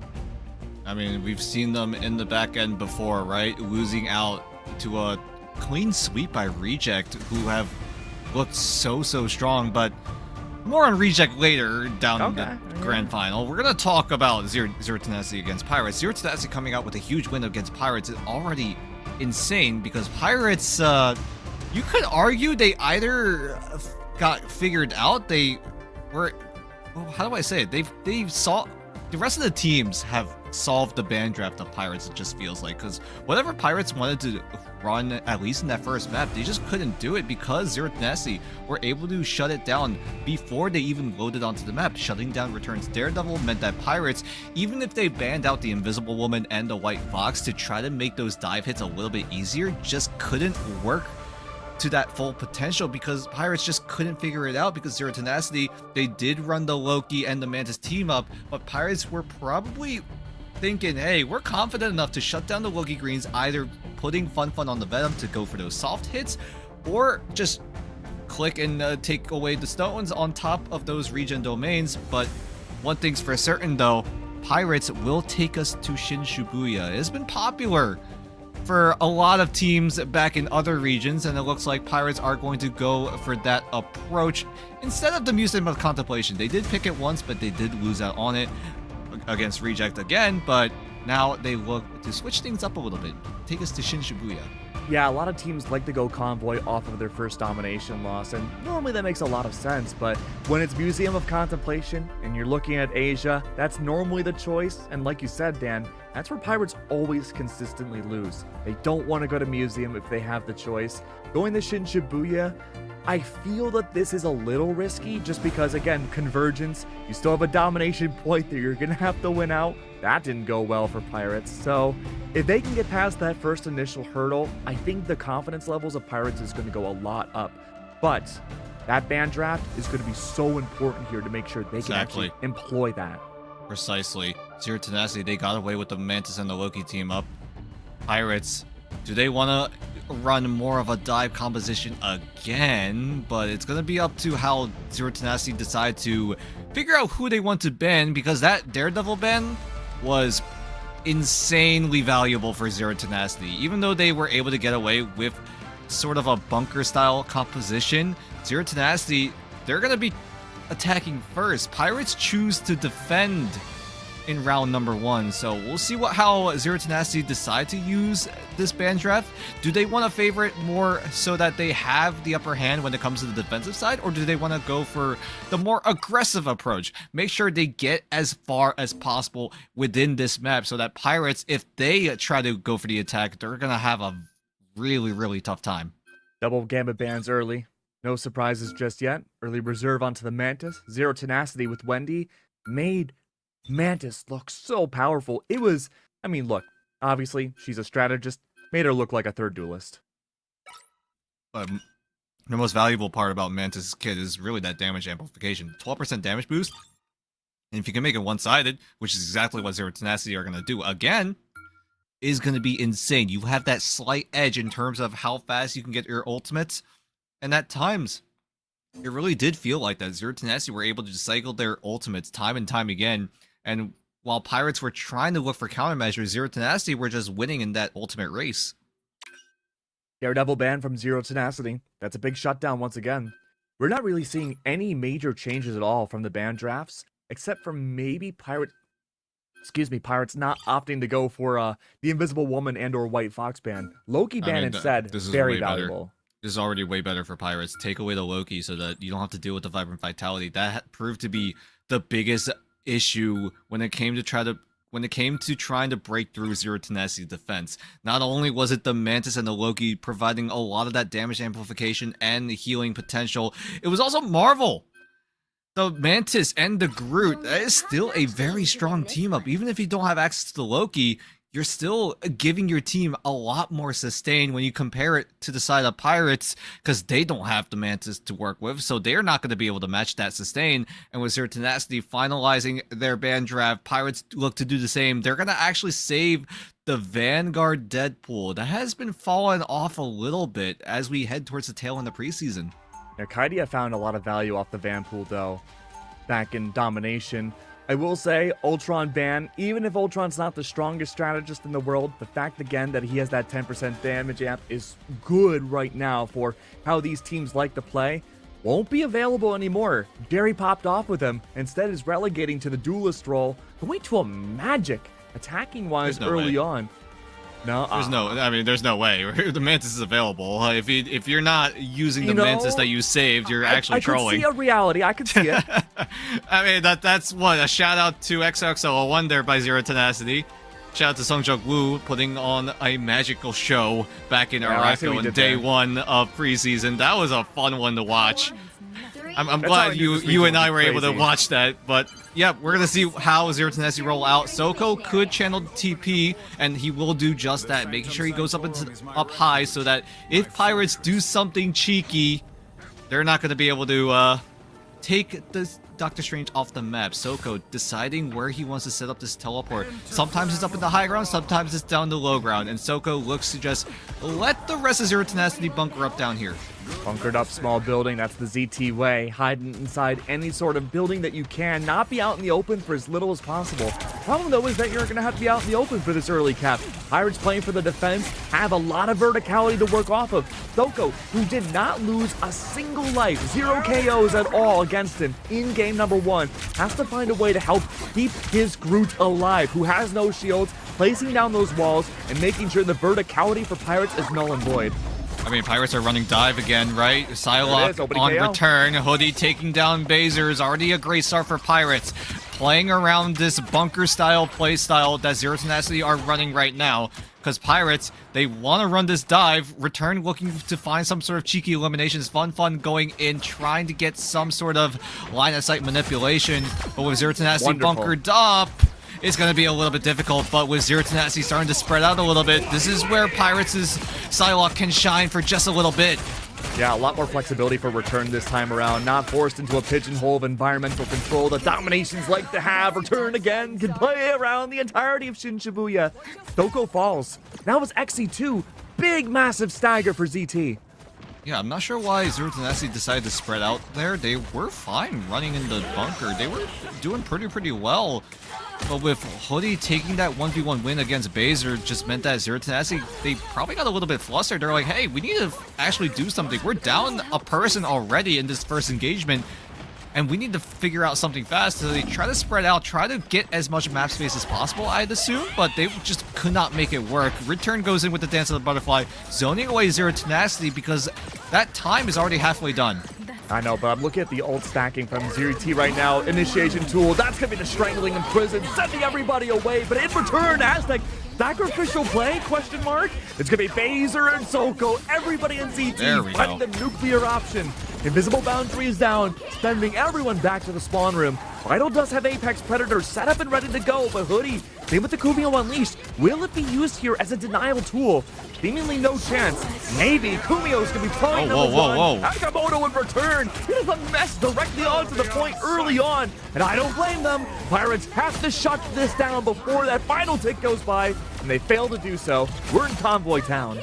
I mean, we've seen them in the back end before, right? Losing out to a clean sweep by Reject, who have looked so strong, but more on Reject later down the grand final. We're going to talk about Zero Tenacity against Pirates. Zero Tenacity coming out with a huge win against Pirates is already insane because Pirates, you could argue they either got figured out, they were, well, how do I say it? They saw, the rest of the teams have solved the ban draft of Pirates, it just feels like, because whatever Pirates wanted to run, at least in that first map, they just couldn't do it because Zero Tenacity were able to shut it down before they even loaded onto the map. Shutting down Return's Daredevil meant that Pirates, even if they banned out the Invisible Woman and the White Fox to try to make those dive hits a little bit easier, just couldn't work to that full potential because Pirates just couldn't figure it out because Zero Tenacity, they did run the Loki and the Mantis team up, but Pirates were probably thinking, hey, we're confident enough to shut down the Loki Greens, either putting Fun on the Venom to go for those soft hits, or just click and take away the stones on top of those regen domains. But one thing's for certain though, Pirates will take us to Shin Shibuya. It's been popular for a lot of teams back in other regions, and it looks like Pirates are going to go for that approach instead of the Museum of Contemplation. They did pick it once, but they did lose out on it against Reject again, but now they look to switch things up a little bit. Take us to Shin Shibuya. Yeah, a lot of teams like to go Convoy off of their first domination loss, and normally that makes a lot of sense, but when it's Museum of Contemplation and you're looking at Asia, that's normally the choice, and like you said, Dan, that's where Pirates always consistently lose. They don't want to go to Museum if they have the choice. Going to Shin Shibuya, I feel that this is a little risky just because, again, Convergence, you still have a domination point that you're going to have to win out. That didn't go well for Pirates. So if they can get past that first initial hurdle, I think the confidence levels of Pirates is going to go a lot up. But that ban draft is going to be so important here to make sure they can actually employ that. Precisely. Zero Tenacity, they got away with the Mantis and the Loki team up. Pirates, do they want to run more of a dive composition again? But it's going to be up to how Zero Tenacity decide to figure out who they want to ban, because that Daredevil ban was insanely valuable for Zero Tenacity. Even though they were able to get away with sort of a bunker style composition, Zero Tenacity, they're going to be attacking first. Pirates choose to defend in round number 1, so we'll see how Zero Tenacity decide to use this ban draft. Do they want to favor it more so that they have the upper hand when it comes to the defensive side, or do they want to go for the more aggressive approach? Make sure they get as far as possible within this map so that Pirates, if they try to go for the attack, they're going to have a really tough time. Double Gambit bans early. No surprises just yet. Early reserve onto the Mantis. Zero Tenacity with Wendy made Mantis looks so powerful. It was, I mean, look, obviously, she's a strategist. Made her look like a third duelist. The most valuable part about Mantis' kit is really that damage amplification. 12% damage boost. And if you can make it one-sided, which is exactly what Zero Tenacity are going to do, again, is going to be insane. You have that slight edge in terms of how fast you can get your ultimates. And at times, it really did feel like that. Zero Tenacity were able to cycle their ultimates time and time again. And while Pirates were trying to look for countermeasures, Zero Tenacity were just winning in that ultimate race. Daredevil banned from Zero Tenacity. That's a big shutdown once again. We're not really seeing any major changes at all from the ban drafts, except for maybe Pirates not opting to go for the Invisible Woman and or White Fox ban. Loki ban instead, this is very way better. valuable. This is already way better for Pirates. Take away the Loki so that you don't have to deal with the Vibrant Vitality. That proved to be the biggest issue when it came to trying to break through Zero Tenacity's defense. Not only was it the Mantis and the Loki providing a lot of that damage amplification and the healing potential, it was also Marvel. The Mantis and the Groot, that is still a very strong team up. Even if you don't have access to the Loki, you're still giving your team a lot more sustain when you compare it to the side of Pirates, because they don't have the Mantis to work with, so they're not going to be able to match that sustain. And with Zero Tenacity finalizing their ban draft, Pirates look to do the same. They're going to actually save the Vanguard Deadpool. That has been falling off a little bit as we head towards the tail end of preseason. Now, Kaidia found a lot of value off the Vanpool, though, back in Domination. I will say, Ultron ban, even if Ultron's not the strongest strategist in the world, the fact, again, that he has that 10% damage amp is good right now for how these teams like to play. Won't be available anymore. Jerry popped off with him. Instead is relegating to the duelist role, going to a magic, attacking-wise early on. No, there's no way. The Mantis is available. If you're not using the Mantis that you saved, you're actually trolling. I can see a reality. I can see it. I mean, that's what, a shout out to XXO01 there by Zero Tenacity. Shout out to Sungjuk Woo putting on a magical show back in Araco in day one of preseason. That was a fun one to watch. I'm glad you and I were able to watch that, but yeah, we're gonna see how Zero Tenacity roll out. Soko could channel TP, and he will do just that, making sure he goes up high so that if Pirates do something cheeky, they're not gonna be able to take the Doctor Strange off the map. Soko deciding where he wants to set up this teleport. Sometimes it's up in the high ground, sometimes it's down the low ground, and Soko looks to just let the rest of Zero Tenacity bunker up down here. Bunkered up small building, that's the ZT way. Hiding inside any sort of building that you can, not be out in the open for as little as possible. Problem though is that you're gonna have to be out in the open for this early cap. Pirates playing for the defense have a lot of verticality to work off of. Soko, who did not lose a single life, 0 KOs at all against him in game number 1, has to find a way to help keep his Groot alive, who has no shields, placing down those walls and making sure the verticality for Pirates is null and void. I mean, Pirates are running dive again, right? Psylocke on return. Hoodie taking down Baser is already a great start for Pirates. Playing around this bunker-style playstyle that Zero Tenacity are running right now. Because Pirates, they want to run this dive. Return looking to find some sort of cheeky eliminations. Fun going in, trying to get some sort of line-of-sight manipulation. But with Zero Tenacity bunkered up, it's going to be a little bit difficult, but with Zero Tenacity starting to spread out a little bit, this is where Pirates' Psylocke can shine for just a little bit. Yeah, a lot more flexibility for Return this time around, not forced into a pigeonhole of environmental control that Dominations like to have. Return again can play around the entirety of Shin Shibuya. Soko falls. Now it's XC2. Big, massive stagger for ZT. Yeah, I'm not sure why Zero Tenacity decided to spread out there. They were fine running in the bunker. They were doing pretty well. But with Hoodie taking that 1v1 win against Baser just meant that Zero Tenacity, they probably got a little bit flustered. They're like, hey, we need to actually do something. We're down a person already in this first engagement, and we need to figure out something fast. So they try to spread out, try to get as much map space as possible, I'd assume, but they just could not make it work. Return goes in with the Dance of the Butterfly, zoning away Zero Tenacity because that time is already halfway done. I know, but I'm looking at the ult stacking from ZT right now. Initiation tool, that's going to be the Strangling in Prison, sending everybody away. But in return, Aztec, sacrificial play, question mark? It's going to be Baser and Soko, everybody in ZT fighting the nuclear option. Invisible boundary is down, sending everyone back to the spawn room. Vital does have Apex Predator set up and ready to go, but Hoodie, same with the Kumio Unleashed. Will it be used here as a denial tool? Seemingly no chance. Maybe Kumio's gonna be playing number one. Nagamoto in return. It is a mess directly onto the point early on, and I don't blame them. Pirates have to shut this down before that final tick goes by, and they fail to do so. We're in Convoy Town.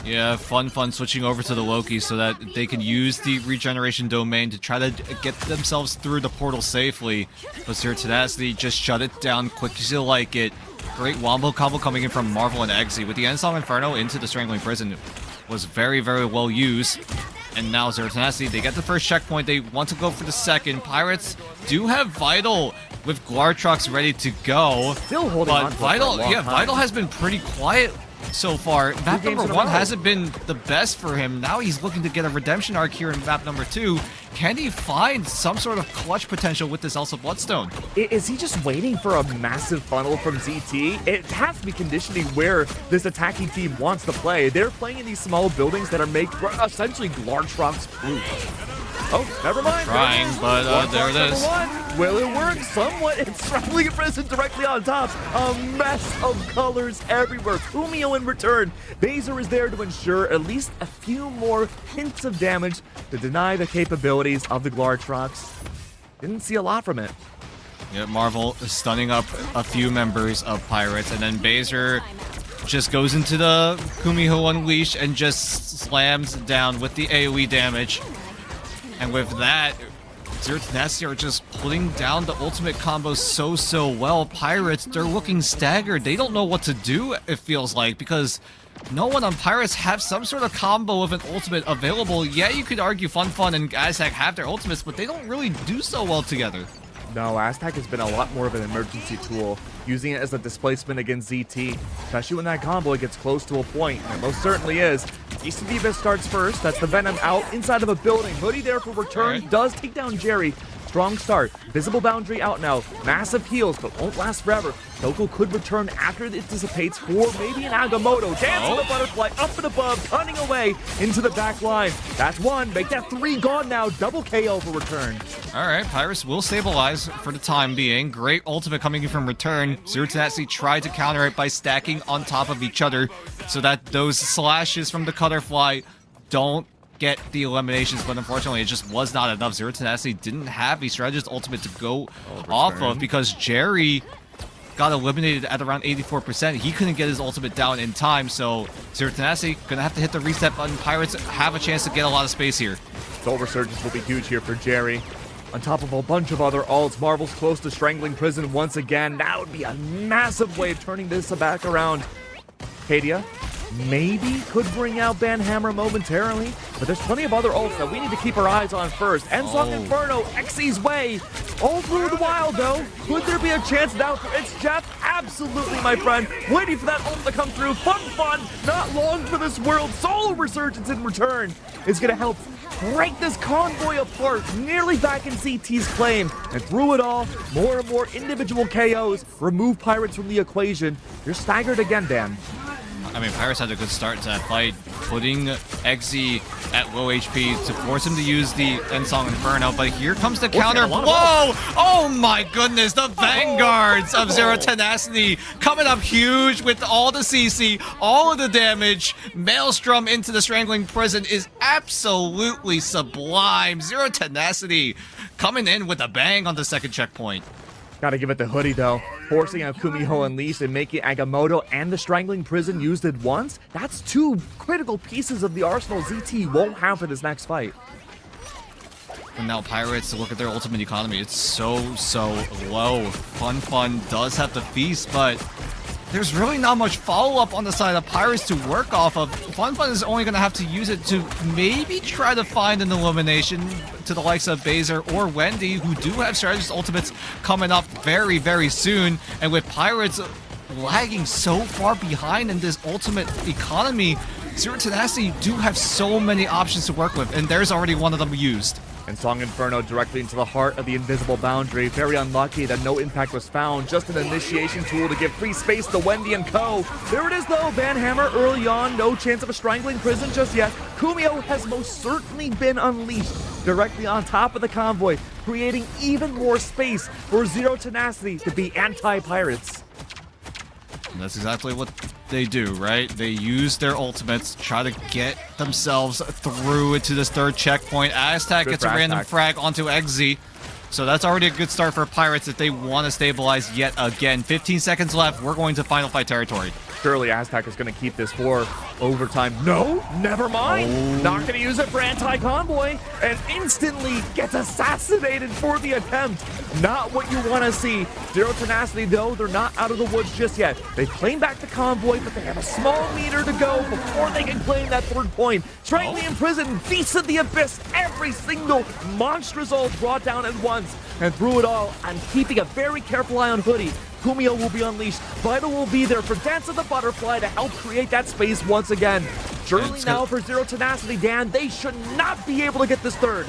Yeah, fun switching over to the Loki so that they can use the regeneration domain to try to get themselves through the portal safely. But Zero Tenacity just shut it down quick as you like it. Great wombo combo coming in from Marvel and Eggsy with the Ensong Inferno into the Strangling Prison. Was very well used. And now Zero Tenacity, they get the first checkpoint. They want to go for the second. Pirates do have Vital with Glartrox ready to go. Still holding on to Vital, yeah, Vital has been pretty quiet so far. Map number 1 hasn't been the best for him. Now he's looking to get a redemption arc here in map number 2. Can he find some sort of clutch potential with this Elsa Bloodstone? Is he just waiting for a massive funnel from ZT? It has to be conditioning where this attacking team wants to play. They're playing in these small buildings that are essentially Glartrox proof. Oh, never mind. Trying, but there it is. Will it work? Somewhat. It's Strangling Prison directly on top. A mess of colors everywhere. Kumio in return. Baser is there to ensure at least a few more hints of damage to deny the capabilities of the Glartrox. Didn't see a lot from it. Yeah, Marvel is stunning up a few members of Pirates, and then Baser just goes into the Kumio Unleash and just slams down with the AoE damage. And with that, Zero Tenacity are just putting down the ultimate combos so well. Pirates, they're looking staggered. They don't know what to do, it feels like, because no one on Pirates have some sort of combo of an ultimate available. Yeah, you could argue Fun and Aztec have their ultimates, but they don't really do so well together. No, Aztec has been a lot more of an emergency tool, using it as a displacement against ZT, especially when that combo gets close to a point, and it most certainly is. Easton Divas starts first, that's the Venom out inside of a building. Hoodie there for return, does take down Jerry. Strong start, visible boundary out now, massive heals, but won't last forever. Doko could return after it dissipates for maybe an Agamotto. Dancing the butterfly up and above, turning away into the back line. That's one, make that 3 gone now, double KO for return. Alright, Pirates will stabilize for the time being. Great ultimate coming in from return. Zero Tenacity tried to counter it by stacking on top of each other so that those slashes from the Cutterfly don't get the eliminations, but unfortunately it just was not enough. Zero Tenacity didn't have a strategist ultimate to go off of because Jerry got eliminated at around 84%. He couldn't get his ultimate down in time, so Zero Tenacity gonna have to hit the reset button. Pirates have a chance to get a lot of space here. Soul Resurgence will be huge here for Jerry. On top of a bunch of other ults, Marvel's close to Strangling Prison once again. That would be a massive wave turning this back around. Kadia maybe could bring out Banhammer momentarily, but there's plenty of other ults that we need to keep our eyes on first. Ensong Inferno, Xy's way, all through the wild though. Could there be a chance now for It's Jeff? Absolutely, my friend. Waiting for that ult to come through. Fun, not long for this world. Soul Resurgence in return is gonna help break this convoy apart, nearly back in CT's claim. And through it all, more and more individual KOs remove Pirates from the equation. You're staggered again, Dan. I mean, Pirates had a good start to that fight, putting Eggsy at low HP to force him to use the Ensong Inferno, but here comes the counter. Whoa! Oh my goodness, the Vanguards of Zero Tenacity coming up huge with all the CC, all of the damage. Maelstrom into the Strangling Prison is absolutely sublime. Zero Tenacity coming in with a bang on the second checkpoint. Gotta give it to Hoodie though. Forcing out Kumio Unleashed and making Agamotto and the Strangling Prison used at once. That's 2 critical pieces of the arsenal ZT won't have for this next fight. And now Pirates, look at their ultimate economy. It's so low. Fun does have the feast, but there's really not much follow-up on the side of Pirates to work off of. Fun is only going to have to use it to maybe try to find an elimination to the likes of Baser or Wendy, who do have strategist ultimates coming up very soon. And with Pirates lagging so far behind in this ultimate economy, Zero Tenacity do have so many options to work with, and there's already one of them used. Ensong Inferno directly into the heart of the invisible boundary. Very unlucky that no impact was found. Just an initiation tool to give free space to Wendy and co. There it is though, Banhammer early on. No chance of a Strangling Prison just yet. Kumio has most certainly been unleashed. directly on top of the convoy, creating even more space for Zero Tenacity to be anti-pirates. And that's exactly what they do, right? They use their ultimates, try to get themselves through into this third checkpoint. Aztec gets a random frag onto XZ. So that's already a good start for Pirates if they want to stabilize yet again. 15 seconds left. We're going to final fight territory. Surely Aztec is going to keep this for overtime. No, never mind. Not going to use it for anti-convoy and instantly gets assassinated for the attempt. Not what you want to see. Zero Tenacity, though, they're not out of the woods just yet. They claim back the convoy, but they have a small meter to go before they can claim that third point. Trying to imprison Beasts of the Abyss. Every single monstrous ult brought down at once. And through it all, I'm keeping a very careful eye on Hoodie. Kumio will be unleashed. Vital will be there for Dance of the Butterfly to help create that space once again. Surely now for Zero Tenacity, Dan, they should not be able to get this third.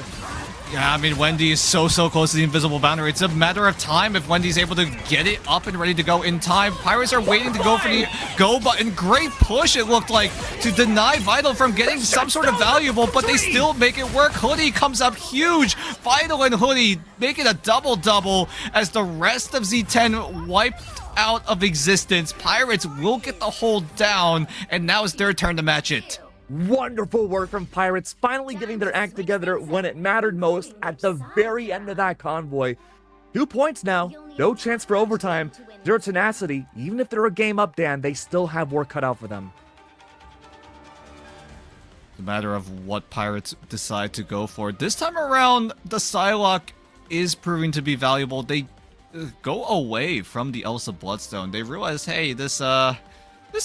Yeah, I mean, Wendy is so close to the invisible boundary. It's a matter of time if Wendy's able to get it up and ready to go in time. Pirates are waiting to go for the go button. Great push, it looked like, to deny Vital from getting some sort of valuable, but they still make it work. Hoodie comes up huge. Vital and Hoodie make it a double-double as the rest of Z10 wiped out of existence. Pirates will get the hold down, and now it's their turn to match it. Wonderful work from Pirates, finally getting their act together when it mattered most at the very end of that convoy. 2 points now, no chance for overtime. Zero Tenacity, even if they're a game up, Dan, they still have work cut out for them. It's a matter of what Pirates decide to go for. This time around, the Psylocke is proving to be valuable. They go away from the Elsa Bloodstone. They realize, hey, this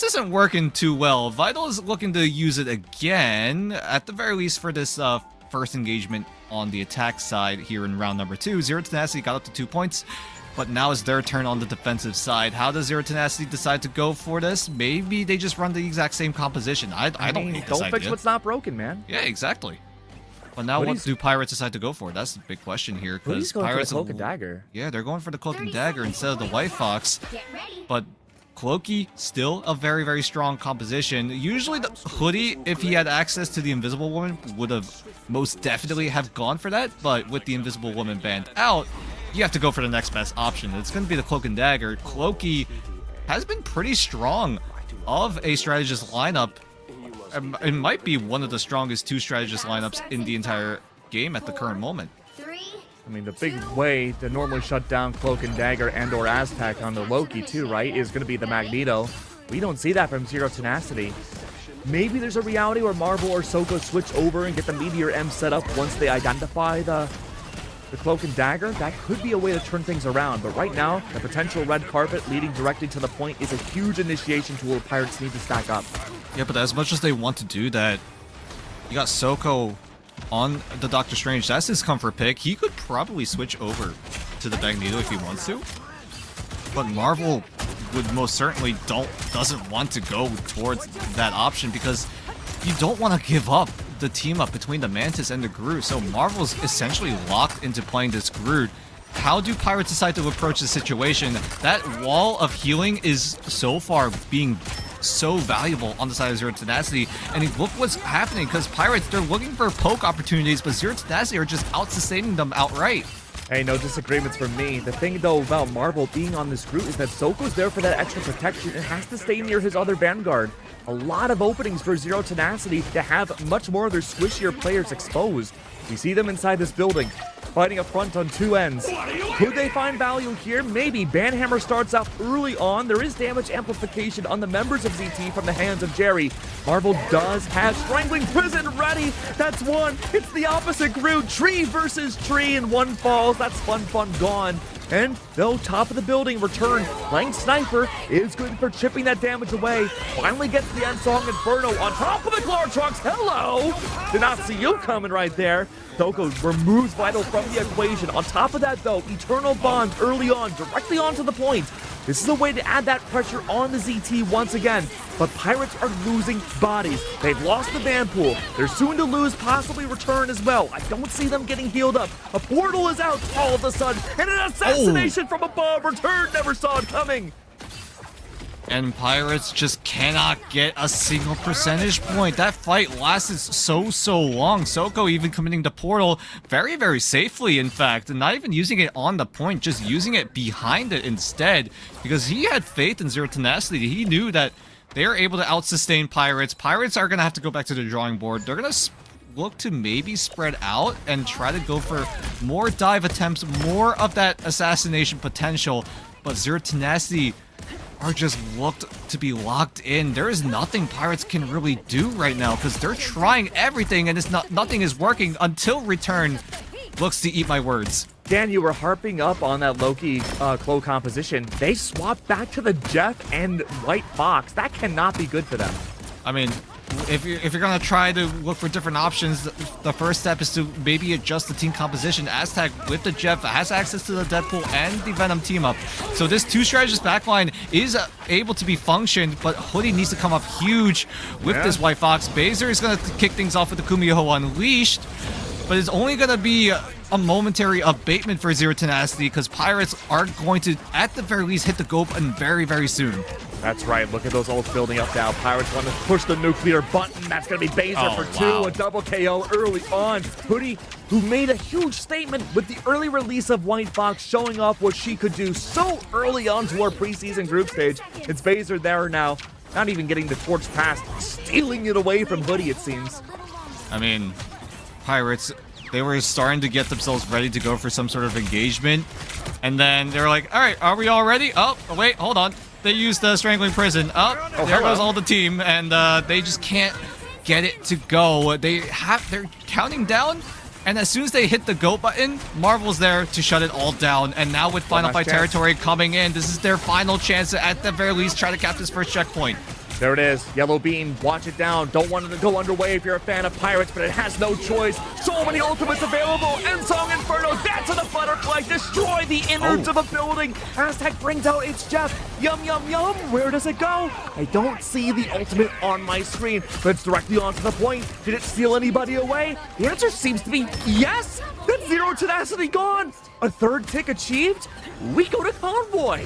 isn't working too well. Vital is looking to use it again, at the very least for this first engagement on the attack side here in round number 2. Zero Tenacity got up to 2 points, but now it's their turn on the defensive side. How does Zero Tenacity decide to go for this? Maybe they just run the exact same composition. I don't hate this Don't fix idea. what's not broken, man. Yeah, exactly. But now what do Pirates decide to go for? That's the big question here, because Pirates for the Cloak and Dagger. Yeah, they're going for the Cloak and Dagger instead of the White Fox. But Cloaky, still a very strong composition. Usually the Hoodie, if he had access to the Invisible Woman, would have most definitely have gone for that. But with the Invisible Woman banned out, you have to go for the next best option. It's going to be the Cloak and Dagger. Cloaky has been pretty strong of a strategist lineup. It might be one of the strongest 2 strategist lineups in the entire game at the current moment. I mean, the big way to normally shut down Cloak and Dagger and or Aztec on the Loki too, right, is going to be the Magneto. We don't see that from Zero Tenacity. Maybe there's a reality where Marvel or Soko switch over and get the Meteor M set up once they identify the Cloak and Dagger. That could be a way to turn things around, but right now, the potential red carpet leading directly to the point is a huge initiation tool Pirates need to stack up. Yeah, but as much as they want to do that, you got Soko on the Doctor Strange. That's his comfort pick. He could probably switch over to the Magneto if he wants to, but Marvel would most certainly doesn't want to go towards that option because you don't want to give up the team up between the Mantis and the Groot. So Marvel's essentially locked into playing this Groot. How do Pirates decide to approach the situation? That wall of healing is so far being so valuable on the side of Zero Tenacity, and look what's happening, because Pirates, they're looking for poke opportunities, but Zero Tenacity are just out-sustaining them outright. Hey, no disagreements from me. The thing, though, about Marvel being on this Groot is that Soko's there for that extra protection and has to stay near his other Vanguard. A lot of openings for Zero Tenacity to have much more of their squishier players exposed. We see them inside this building, fighting a front on 2 ends. Could they find value here? Maybe. Banhammer starts off early on. There is damage amplification on the members of ZT from the hands of Jerry. Marvel does have Strangling Prison ready. That's one. It's the opposite Groot. Tree versus tree, and one falls. That's fun gone. And though top of the building return, playing Sniper is good for chipping that damage away. Finally gets the End Song Inferno on top of the Claw Trucks. Hello! Did not see you coming right there. Soko removes Vital from the equation. On top of that, though, Eternal Bond early on, directly onto the point. This is a way to add that pressure on the ZT once again. But Pirates are losing bodies. They've lost the Vanpool. They're soon to lose, possibly return as well. I don't see them getting healed up. A portal is out all of a sudden, and an assassination from above. Return never saw it coming. And Pirates just cannot get a single percentage point. That fight lasted so long. Soko even committing the portal very safely, in fact, and not even using it on the point, just using it behind it instead, because he had faith in Zero Tenacity. He knew that they are able to out-sustain Pirates. Pirates are going to have to go back to the drawing board. They're going to look to maybe spread out and try to go for more dive attempts, more of that assassination potential, but Zero Tenacity are just looked to be locked in. There is nothing Pirates can really do right now because they're trying everything and nothing is working until Return looks to eat my words. Dan, you were harping up on that Loki Clo composition. They swapped back to the Jeff and White Fox. That cannot be good for them. I mean, if you're gonna try to look for different options, the first step is to maybe adjust the team composition. Aztec with the Jeff has access to the Deadpool and the Venom team up, so this two strategist backline is able to be functioned. But Hoodie needs to come up huge with this White Fox. Baser is gonna kick things off with the Kumiho Unleashed, but it's only gonna be a momentary abatement for Zero Tenacity because Pirates are going to, at the very least, hit the goal button very soon. That's right. Look at those ults building up now. Pirates want to push the nuclear button. That's going to be Baser for 2. A double KO early on. Hoodie, who made a huge statement with the early release of White Fox, showing off what she could do so early on to our preseason group stage. It's Baser there now. Not even getting the torch passed. Stealing it away from Hoodie, it seems. I mean, Pirates, they were starting to get themselves ready to go for some sort of engagement. And then they were like, all right, are we all ready? Oh, wait, hold on. They used the Strangling Prison. There goes all the team, and they just can't get it to go. They're counting down, and as soon as they hit the go button, Marvel's there to shut it all down. And now with Final Fight territory coming in, this is their final chance to, at the very least, try to cap this first checkpoint. There it is. Yellow Beam, watch it down. Don't want it to go underway if you're a fan of Pirates, but it has no choice. So many ultimates available. Endsong Inferno, Dance of the Butterfly, destroy the innards of a building. Aztec brings out its Jeff. Yum. Where does it go? I don't see the ultimate on my screen, but it's directly onto the point. Did it steal anybody away? The answer seems to be yes. That's Zero Tenacity gone. A third tick achieved. We go to Convoy.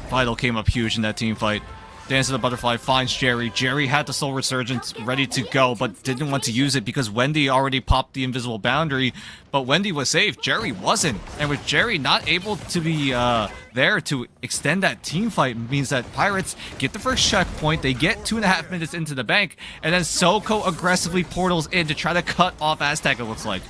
Vital came up huge in that team fight. Dance of the Butterfly finds Jerry. Jerry had the Soul Resurgence ready to go, but didn't want to use it because Wendy already popped the invisible boundary. But Wendy was safe. Jerry wasn't. And with Jerry not able to be there to extend that team fight means that Pirates get the first checkpoint. They get 2.5 minutes into the bank, and then Soko aggressively portals in to try to cut off Aztec, it looks like.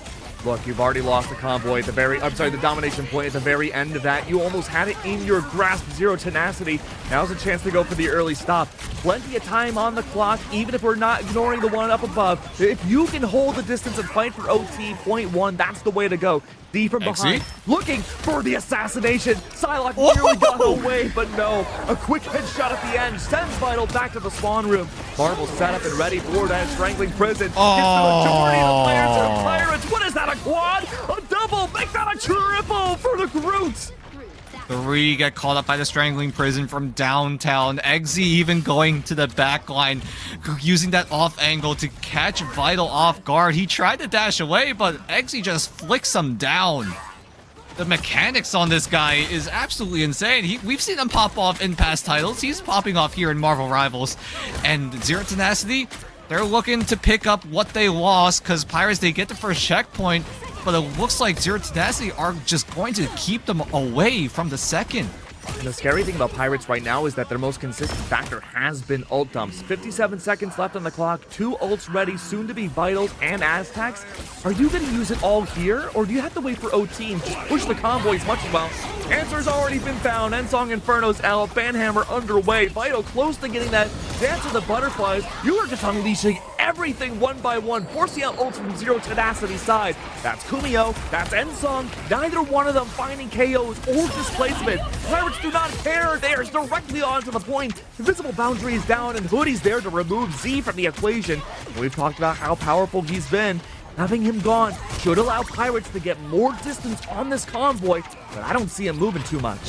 Look, you've already lost the convoy at the domination point at the very end of that. You almost had it in your grasp, Zero Tenacity. Now's a chance to go for the early stop. Plenty of time on the clock, even if we're not ignoring the one up above. If you can hold the distance and fight for OT, point 1, that's the way to go. D from behind, looking for the assassination. Psylocke nearly got away, but no. A quick headshot at the end sends Vital back to the spawn room. Marvel set up and ready for that Strangling Prison. Gets the majority of the players are Pirates. What is that, a quad? A double? Make that a triple for the Groots. 3 get caught up by the Strangling Prison from downtown. Eggsy even going to the back line, using that off angle to catch Vital off guard. He tried to dash away, but Eggsy just flicks him down. The mechanics on this guy is absolutely insane. We've seen him pop off in past titles. He's popping off here in Marvel Rivals. And Zero Tenacity, they're looking to pick up what they lost because Pirates, they get the first checkpoint, but it looks like Zero Tenacity are just going to keep them away from the second. And the scary thing about Pirates right now is that their most consistent factor has been ult dumps. 57 seconds left on the clock, 2 ults ready, soon to be Vitals and Aztecs. Are you going to use it all here, or do you have to wait for OT and just push the convoy as much as well? Answer's already been found. Endsong Inferno's out, Banhammer underway. Vital close to getting that Dance of the Butterflies. You are just unleashing everything one by one, forcing out ults from Zero Tenacity's side. That's Kumio, that's Endsong. Neither one of them finding KOs or displacement. Pirates do not care. They are directly onto the point. Invisible boundary is down, and Hoodie's there to remove Z from the equation. And we've talked about how powerful he's been. Having him gone should allow Pirates to get more distance on this convoy, but I don't see him moving too much.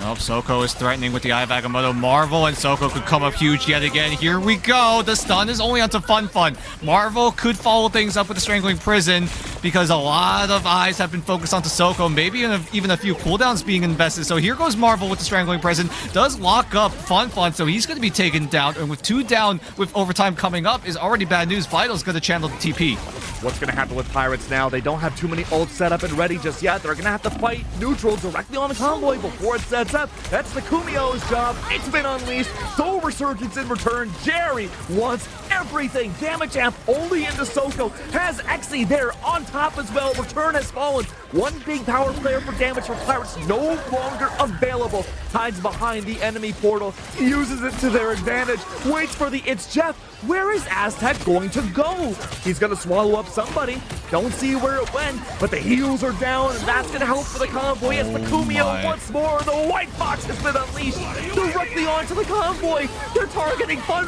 Nope, Soko is threatening with the Eye of Agamotto. Marvel and Soko could come up huge yet again. Here we go. The stun is only onto Fun. Marvel could follow things up with the Strangling Prison. because a lot of eyes have been focused onto Soko, maybe even a few cooldowns being invested. So here goes Marvel with the Strangling Prison, does lock up Fun, so he's going to be taken down, and with 2 down with overtime coming up is already bad news. Vital's going to channel the TP. What's going to happen with Pirates now? They don't have too many ults set up and ready just yet. They're going to have to fight neutral directly on the convoy before it sets up. That's the Kumio's job. It's been unleashed. Soul Resurgence in return. Jerry wants everything. Damage amp only into Soko. Has Exy there on top as well. Return has fallen. One big power player for damage for Pirates no longer available. Hides behind the enemy portal. Uses it to their advantage. Waits for the It's Jeff. Where is Aztec going to go? He's going to swallow up somebody. Don't see where it went, but the heals are down, and that's going to help for the convoy. It's the Kumio once more. The White Fox has been unleashed directly onto the convoy. They're targeting Fun.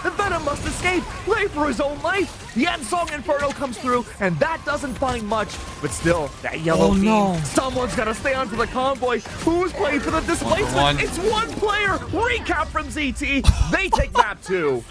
The Venom must escape. Play for his own life. The End Song Inferno comes through, and that doesn't find much, but still, that yellow team. Someone's got to stay onto the convoy. Who's playing for the displacement? It's one player. Recap from ZT. They take map 2.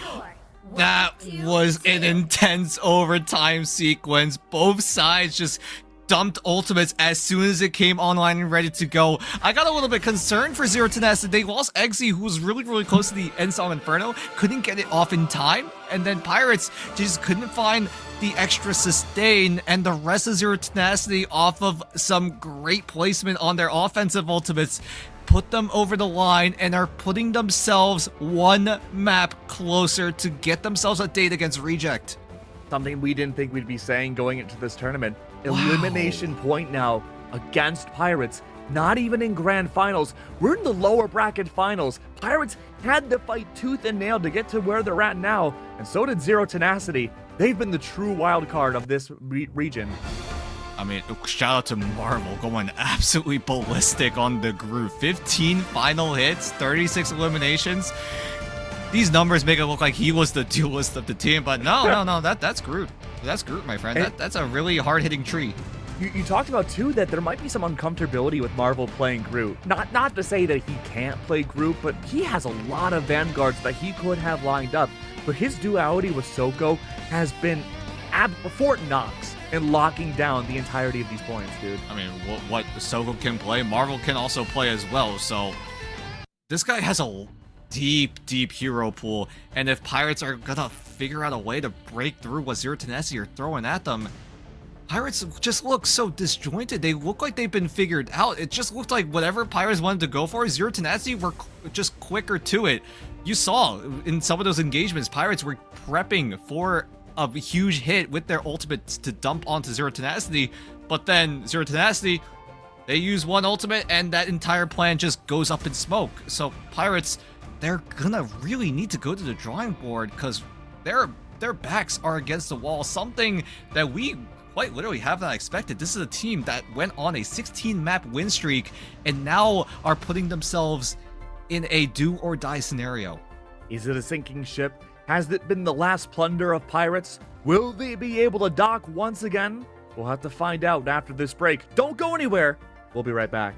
That was an intense overtime sequence. Both sides just dumped ultimates as soon as it came online and ready to go. I got a little bit concerned for Zero Tenacity. They lost Eggsy, who was really close to the End Song Inferno, couldn't get it off in time, and then Pirates just couldn't find the extra sustain, and the rest of Zero Tenacity off of some great placement on their offensive ultimates put them over the line and are putting themselves one map closer to get themselves a date against Reject. Something we didn't think we'd be saying going into this tournament. Elimination point now against Pirates. Not even in grand finals. We're in the lower bracket finals. Pirates had to fight tooth and nail to get to where they're at now, and so did Zero Tenacity. They've been the true wild card of this region. I mean, shout out to Marvel going absolutely ballistic on the group. 15 final hits, 36 eliminations. These numbers make it look like he was the duelist of the team, but no, that's Groot. That's Groot, my friend. That's a really hard-hitting tree. You talked about, too, that there might be some uncomfortability with Marvel playing Groot. Not to say that he can't play Groot, but he has a lot of Vanguards that he could have lined up. But his duality with Soko has been Fort Knox in locking down the entirety of these points, dude. I mean, what Soko can play, Marvel can also play as well, so this guy has a deep hero pool, and if Pirates are gonna figure out a way to break through what Zero Tenacity are throwing at them, Pirates just look so disjointed. They look like they've been figured out. It just looked like whatever Pirates wanted to go for, Zero Tenacity were just quicker to it. You saw in some of those engagements, Pirates were prepping for a huge hit with their ultimates to dump onto Zero Tenacity, but then Zero Tenacity, they use one ultimate and that entire plan just goes up in smoke. So Pirates, they're gonna really need to go to the drawing board because their backs are against the wall, something that we quite literally have not expected. This is a team that went on a 16-map win streak and now are putting themselves in a do-or-die scenario. Is it a sinking ship? Has it been the last plunder of Pirates? Will they be able to dock once again? We'll have to find out after this break. Don't go anywhere. We'll be right back.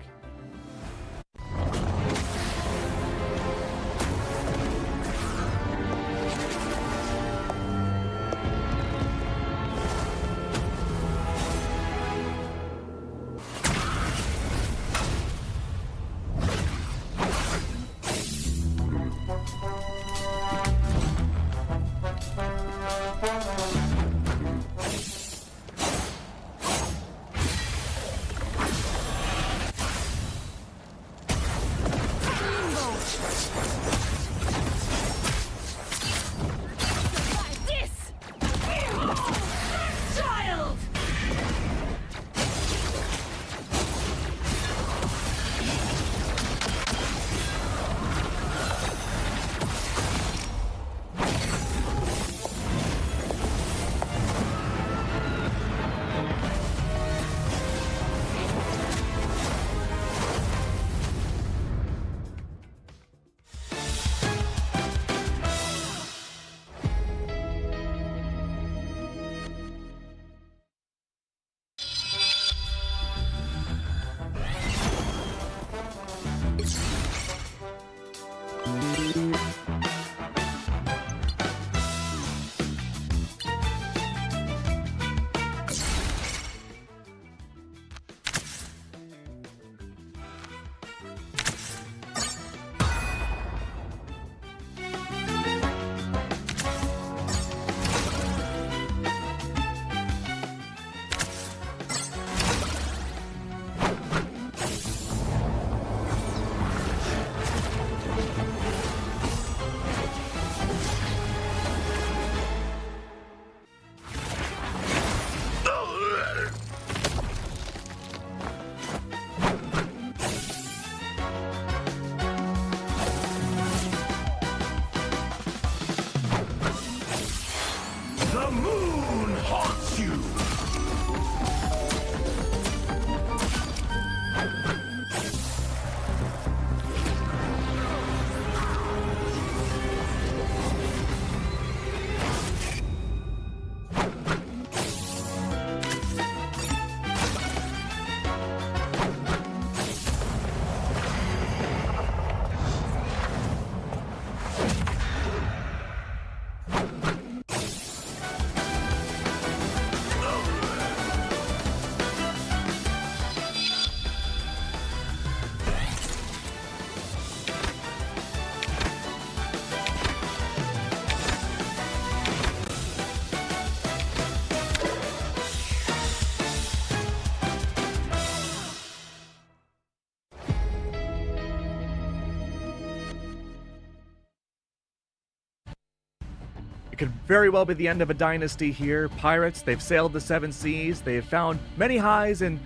It could very well be the end of a dynasty here. Pirates, they've sailed the 7 seas, they have found many highs, and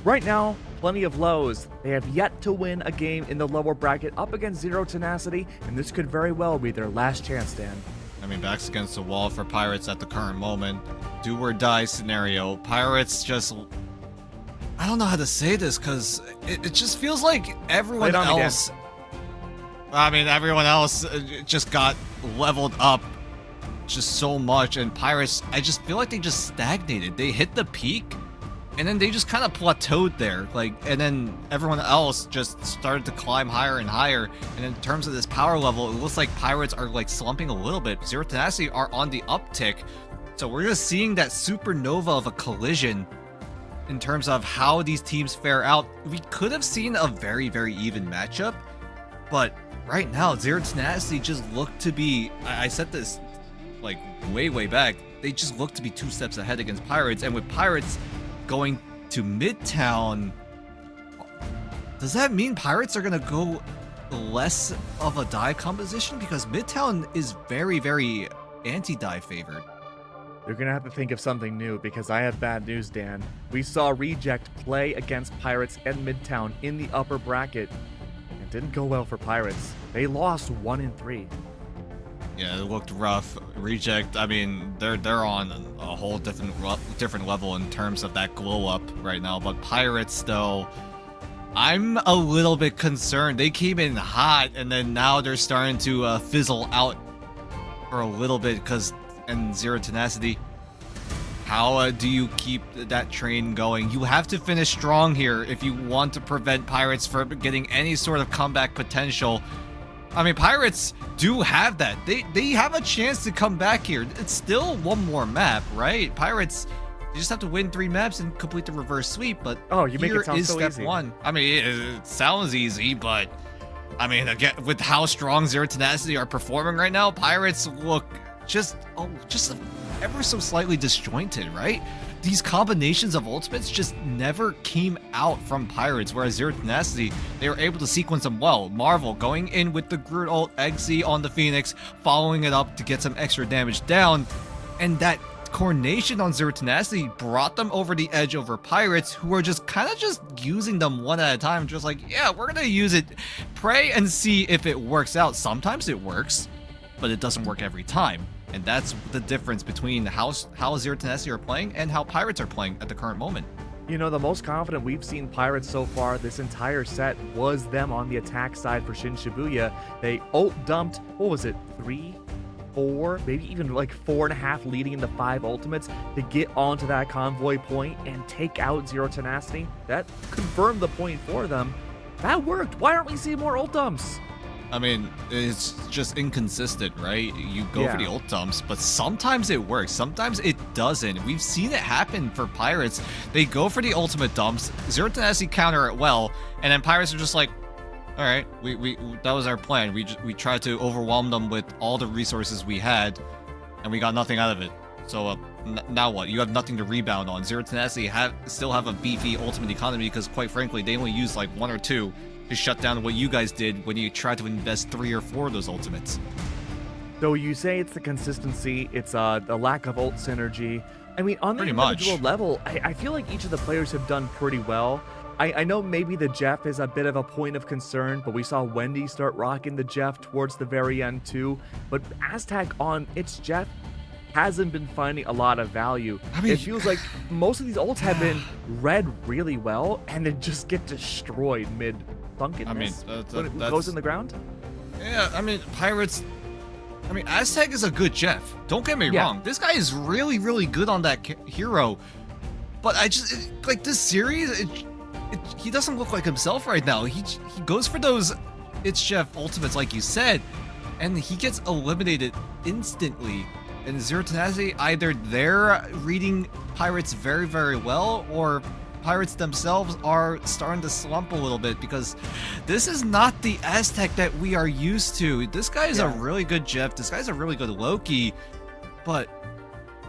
right now, plenty of lows. They have yet to win a game in the lower bracket up against Zero Tenacity, and this could very well be their last chance, Dan. I mean, back's against the wall for Pirates at the current moment. Do or die scenario. Pirates just... I don't know how to say this, because it just feels like everyone else... I mean, everyone else just got leveled up just so much, and Pirates, I just feel like they just stagnated. They hit the peak, and then they just kind of plateaued there, and then everyone else just started to climb higher and higher. And in terms of this power level, it looks like Pirates are slumping a little bit. Zero Tenacity are on the uptick, so we're just seeing that supernova of a collision in terms of how these teams fare out. We could have seen a very, very even matchup, but right now, Zero Tenacity just look to be, I said this way back, they just look to be 2 steps ahead against Pirates. And with Pirates going to Midtown, does that mean Pirates are gonna go less of a die composition? Because Midtown is very, very anti-die favored. You're gonna have to think of something new, because I have bad news, Dan. We saw Reject play against Pirates and Midtown in the upper bracket. It didn't go well for Pirates. They lost 1-3. Yeah, it looked rough. Reject, I mean, they're on a whole different level in terms of that glow up right now. But Pirates, though, I'm a little bit concerned. They came in hot, and then now they're starting to fizzle out for a little bit and Zero Tenacity. How do you keep that train going? You have to finish strong here if you want to prevent Pirates from getting any sort of comeback potential. I mean, Pirates do have that. They have a chance to come back here. It's still one more map, right? Pirates, you just have to win 3 maps and complete the reverse sweep, but you make it sound so step easy. 1. I mean, it sounds easy, but I mean, again, with how strong Zero Tenacity are performing right now, Pirates look just ever so slightly disjointed, right? These combinations of ultimates just never came out from Pirates, whereas Zero Tenacity, they were able to sequence them well. Marvel going in with the Groot ult, Eggsy on the Phoenix, following it up to get some extra damage down, and that coordination on Zero Tenacity brought them over the edge over Pirates, who are just kind of just using them one at a time, just like, yeah, we're gonna use it, pray and see if it works out. Sometimes it works, but it doesn't work every time. And that's the difference between how Zero Tenacity are playing and how Pirates are playing at the current moment. You know, the most confident we've seen Pirates so far this entire set was them on the attack side for Shin Shibuya. They ult dumped, what was it, 3, 4, maybe even 4.5 leading into 5 ultimates to get onto that convoy point and take out Zero Tenacity. That confirmed the point for them. That worked. Why aren't we seeing more ult dumps? I mean, it's just inconsistent, right? You go for the ult dumps, but sometimes it works, sometimes it doesn't. We've seen it happen for Pirates. They go for the ultimate dumps, Zero Tenacity counter it well, and then Pirates are just like, all right, we that was our plan. We tried to overwhelm them with all the resources we had, and we got nothing out of it. So now what? You have nothing to rebound on. Zero Tenacity still have a beefy ultimate economy because, quite frankly, they only use 1 or 2 to shut down what you guys did when you tried to invest 3 or 4 of those ultimates. So you say it's the consistency, it's the lack of ult synergy. I mean, on the individual level, I feel like each of the players have done pretty well. I know maybe the Jeff is a bit of a point of concern, but we saw Wendy start rocking the Jeff towards the very end too. But Aztec on its Jeff hasn't been finding a lot of value. I mean, it feels like most of these ults have been read really well, and then just get destroyed mid-thunkenness when it goes in the ground. Yeah, I mean, Pirates... I mean, Aztec is a good Jeff. Don't get me wrong. This guy is really, really good on that hero. But I just... this series... he doesn't look like himself right now. He goes for those It's Jeff ultimates, like you said, and he gets eliminated instantly. And Zero Tenacity, either they're reading Pirates very, very well, or Pirates themselves are starting to slump a little bit, because this is not the Aztec that we are used to. This guy is a really good Jeff. This guy's a really good Loki, but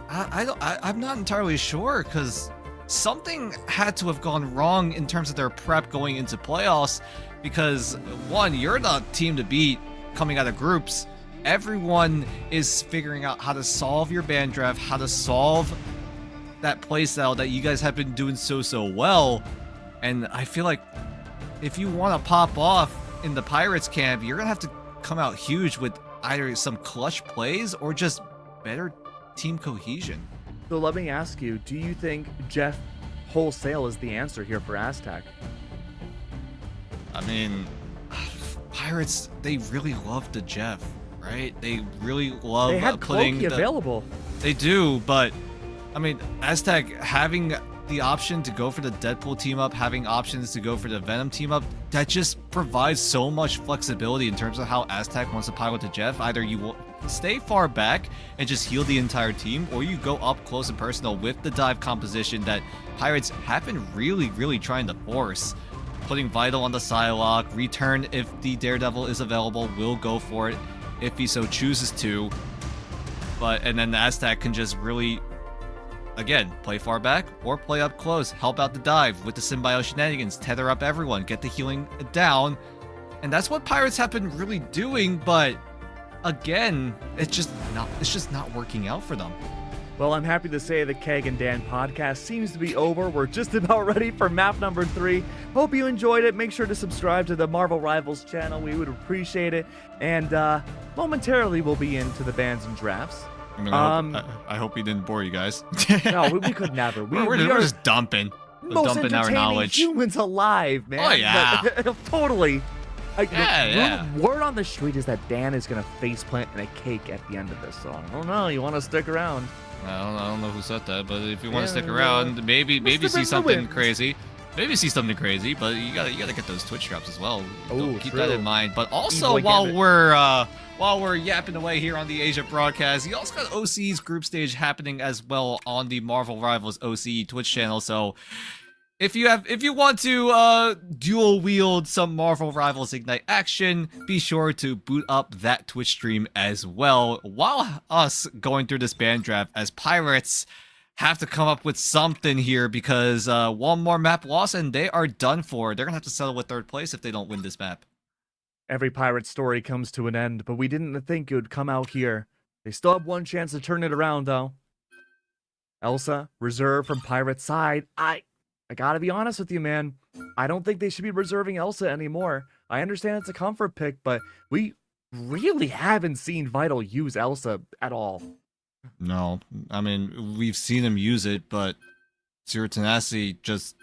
I'm not entirely sure, because something had to have gone wrong in terms of their prep going into playoffs, because one, you're the team to beat coming out of groups, everyone is figuring out how to solve your ban draft, how to solve that playstyle that you guys have been doing so well. And I feel like if you want to pop off in the Pirates camp, you're gonna have to come out huge with either some clutch plays or just better team cohesion. So let me ask you, do you think Jeff wholesale is the answer here for Aztec? I mean, Pirates, they really love the Jeff, right? They really love They had putting Cloaky available. They do, but I mean, Aztec having the option to go for the Deadpool team up, having options to go for the Venom team up, that just provides so much flexibility in terms of how Aztec wants to pilot the Jeff. Either you will stay far back and just heal the entire team, or you go up close and personal with the dive composition that Pirates have been really trying to force. Putting Vital on the Psylocke, return if the Daredevil is available, will go for it if he so chooses to. And then the Aztec can just really, again, play far back or play up close, help out the dive with the symbiote shenanigans, tether up everyone, get the healing down. And that's what Pirates have been really doing, but again, it's just not working out for them. Well, I'm happy to say the Keg and Dan podcast seems to be over. We're just about ready for map number 3. Hope you enjoyed it. Make sure to subscribe to the Marvel Rivals channel. We would appreciate it. And momentarily, we'll be into the bans and drafts. I mean, I hope we didn't bore you guys. No, we could never. We're just dumping. Most Dumping our entertaining knowledge. humans alive, man. Oh, yeah. Totally. Yeah. Word on the street is that Dan is going to faceplant in a cake at the end of this song. I don't know. You want to stick around? I don't know who said that, but if you want to stick around, maybe see something crazy. Maybe see something crazy, but you gotta get those Twitch drops as well. Keep that in mind. But also, while we're yapping away here on the Asia broadcast, you also got OCE's group stage happening as well on the Marvel Rivals OCE Twitch channel. So if you want to dual wield some Marvel Rivals Ignite action, be sure to boot up that Twitch stream as well, while us going through this ban draft, as Pirates have to come up with something here, because one more map loss and they are done for. They're gonna have to settle with 3rd place if they don't win this map. Every pirate story comes to an end, but we didn't think it would come out here. They still have one chance to turn it around, though. Elsa, reserve from Pirate's side. I gotta be honest with you, man. I don't think they should be reserving Elsa anymore. I understand it's a comfort pick, but we really haven't seen Vital use Elsa at all. No, I mean, we've seen him use it, but Zero Tenacity just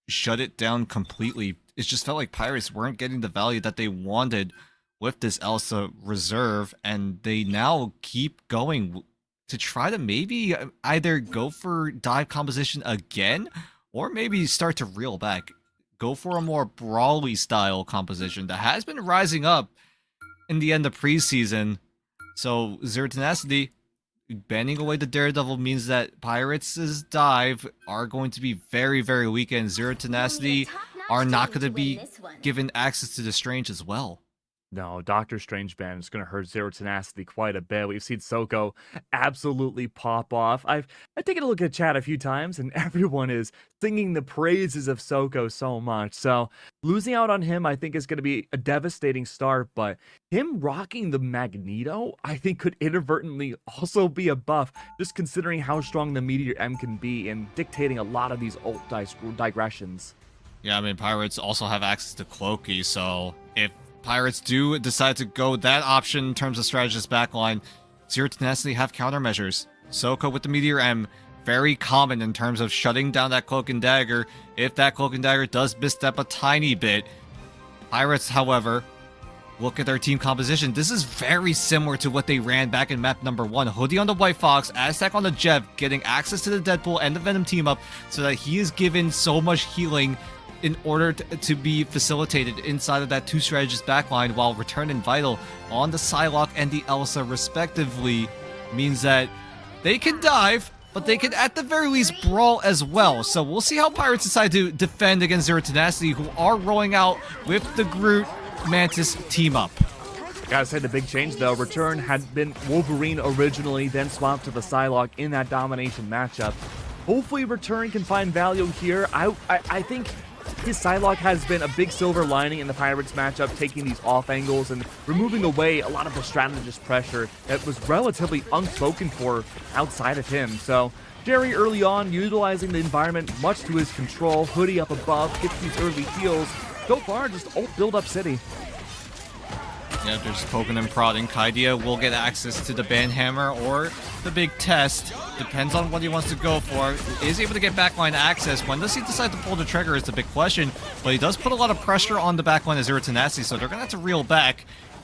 shut it down completely. It just felt like Pirates weren't getting the value that they wanted with this Elsa reserve, and they now keep going to try to maybe either go for dive composition again, or maybe start to reel back. Go for a more brawly style composition that has been rising up in the end of preseason. So Zero Tenacity banning away the Daredevil means that Pirates' dive are going to be very weak, and Zero Tenacity are not going to be given access to the Strange as well. No, Doctor Strange ban is going to hurt Zero Tenacity quite a bit. We've seen Soko absolutely pop off. I've taken a look at chat a few times, and everyone is singing the praises of Soko so much. So losing out on him, I think, is going to be a devastating start. But him rocking the Magneto, I think, could inadvertently also be a buff, just considering how strong the Meteor M can be and dictating a lot of these ult digressions. Yeah, I mean, Pirates also have access to Cloaky, so if Pirates do decide to go that option in terms of strategist backline, Zero Tenacity have countermeasures. Soko with the Meteor M, very common in terms of shutting down that Cloak and Dagger if that Cloak and Dagger does misstep a tiny bit. Pirates, however, look at their team composition. This is very similar to what they ran back in map number 1. Hoodie on the White Fox, Aztec on the Jeff, getting access to the Deadpool and the Venom team up so that he is given so much healing in order to be facilitated inside of that 2 strategist backline, while Return and Vital on the Psylocke and the Elsa respectively means that they can dive, but they can at the very least brawl as well. So we'll see how Pirates decide to defend against Zero Tenacity, who are rolling out with the Groot Mantis team up. Gotta say, the big change though, Return had been Wolverine originally, then swapped to the Psylocke in that domination matchup. Hopefully Return can find value here. I think his Psylocke has been a big silver lining in the Pirates matchup, taking these off angles and removing away a lot of the strategist pressure that was relatively unspoken for outside of him. So Jerry early on utilizing the environment much to his control, hoodie up above, gets these early heals. So far, just ult build up city. Yeah, they're just poking and prodding. Kaidia will get access to the Banhammer or the big test. Depends on what he wants to go for. Is able to get backline access. When does he decide to pull the trigger is the big question. But he does put a lot of pressure on the backline of Zero Tenacity, so they're going to have to reel back.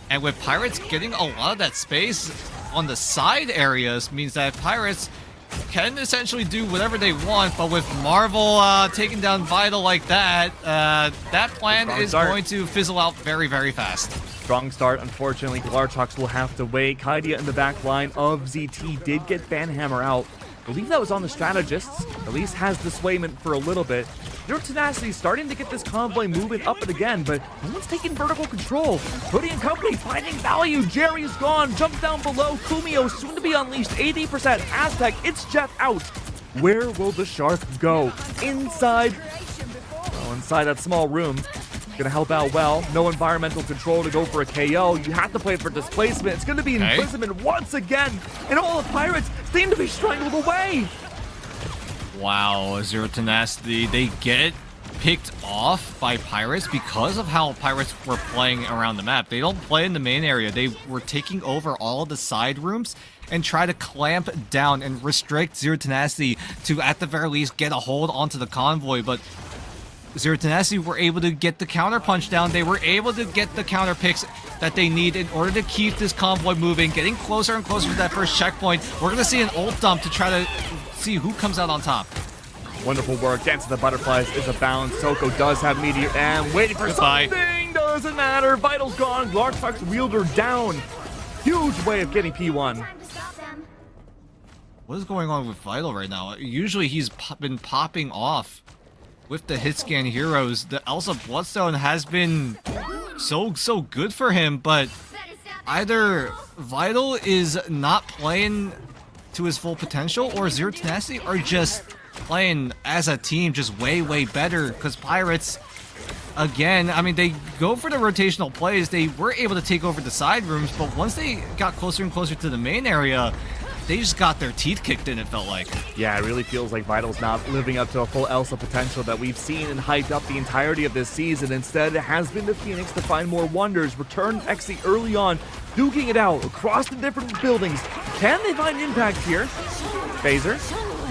And with Pirates getting a lot of that space on the side areas means that Pirates can essentially do whatever they want, but with Marvel taking down Vital like that, that plan is going to fizzle out very, very fast. Strong start. Unfortunately, Glarchox will have to wait. Kaidia in the back line of ZT did get Banhammer out. I believe that was on the strategists. At least has dissuadement for a little bit. Zero Tenacity starting to get this convoy moving up and again, but no one's taking vertical control. Hoodie and company finding value. Jerry's gone. Jumps down below. Kumio soon to be unleashed. 80%. Aztec, it's Jeff out. Where will the shark go? Inside. Well, inside that small room. Gonna help out well. No environmental control to go for a KO. You have to play for displacement. It's gonna be imprisonment once again. And all the Pirates seem to be strangled away. Wow, Zero Tenacity, they get picked off by Pirates because of how Pirates were playing around the map. They don't play in the main area. They were taking over all of the side rooms and try to clamp down and restrict Zero Tenacity to, at the very least, get a hold onto the convoy. But Zero Tenacity were able to get the counter punch down. They were able to get the counter picks that they need in order to keep this convoy moving, getting closer and closer to that first checkpoint. We're going to see an ult dump to try to see who comes out on top. Wonderful work. Dance of the Butterflies is abound. Soko does have Meteor and waiting for something. Doesn't matter. Vital's gone. Glarchox wheeled her down. Huge way of getting P1. What is going on with Vital right now? Usually he's been popping off with the hit scan heroes. The Elsa Bloodstone has been so good for him, but either Vital is not playing to his full potential, or Zero Tenacity are just playing as a team just way better, because Pirates, again, I mean, they go for the rotational plays. They were able to take over the side rooms, but once they got closer and closer to the main area, they just got their teeth kicked in, it felt like. Yeah, it really feels like Vital's not living up to a full Elsa potential that we've seen and hyped up the entirety of this season. Instead, it has been the Phoenix to find more wonders. Return XC early on, duking it out across the different buildings. Can they find impact here? Phaser,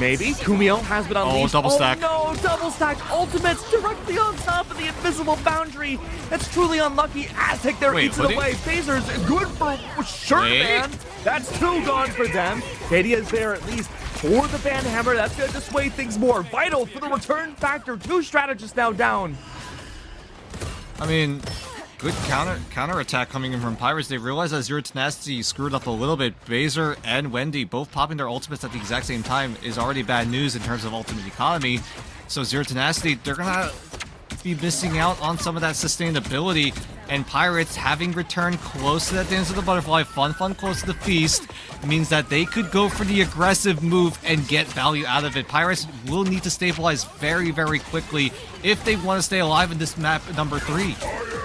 maybe. Kumio has been unleashed. Oh, double stack. Oh no, double stack ultimates directly on top of the invisible boundary. That's truly unlucky. Aztec there eats it away. Phaser's good for sure, man. That's two gone for them. Kadia is there at least for the Banhammer. That's going to dissuade things more. Vital for the return factor. Two strategists now down. I mean, good counter attack coming in from Pirates. They realize that Zero Tenacity screwed up a little bit. Baser and Wendy both popping their ultimates at the exact same time is already bad news in terms of ultimate economy. So Zero Tenacity, they're going to be missing out on some of that sustainability. And Pirates, having returned close to that Dance of the Butterfly, fun close to the feast, means that they could go for the aggressive move and get value out of it. Pirates will need to stabilize very quickly if they want to stay alive in this map number 3.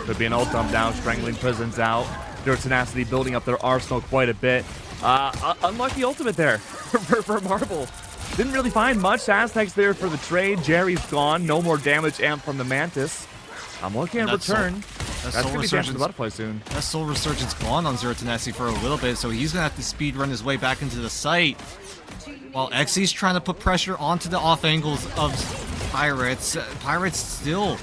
Could be an ult dump down, strangling prisons out. Zero Tenacity building up their arsenal quite a bit. Unlucky ultimate there for Marvel. Didn't really find much. Aztecs there for the trade. Jerry's gone. No more damage amp from the Mantis. I'm looking at return. That's going to be Dance of the Butterfly soon. That Soul Resurgence gone on Zero Tenacity for a little bit, so he's going to have to speed run his way back into the site. While Xy's trying to put pressure onto the off angles of Pirates. Pirates still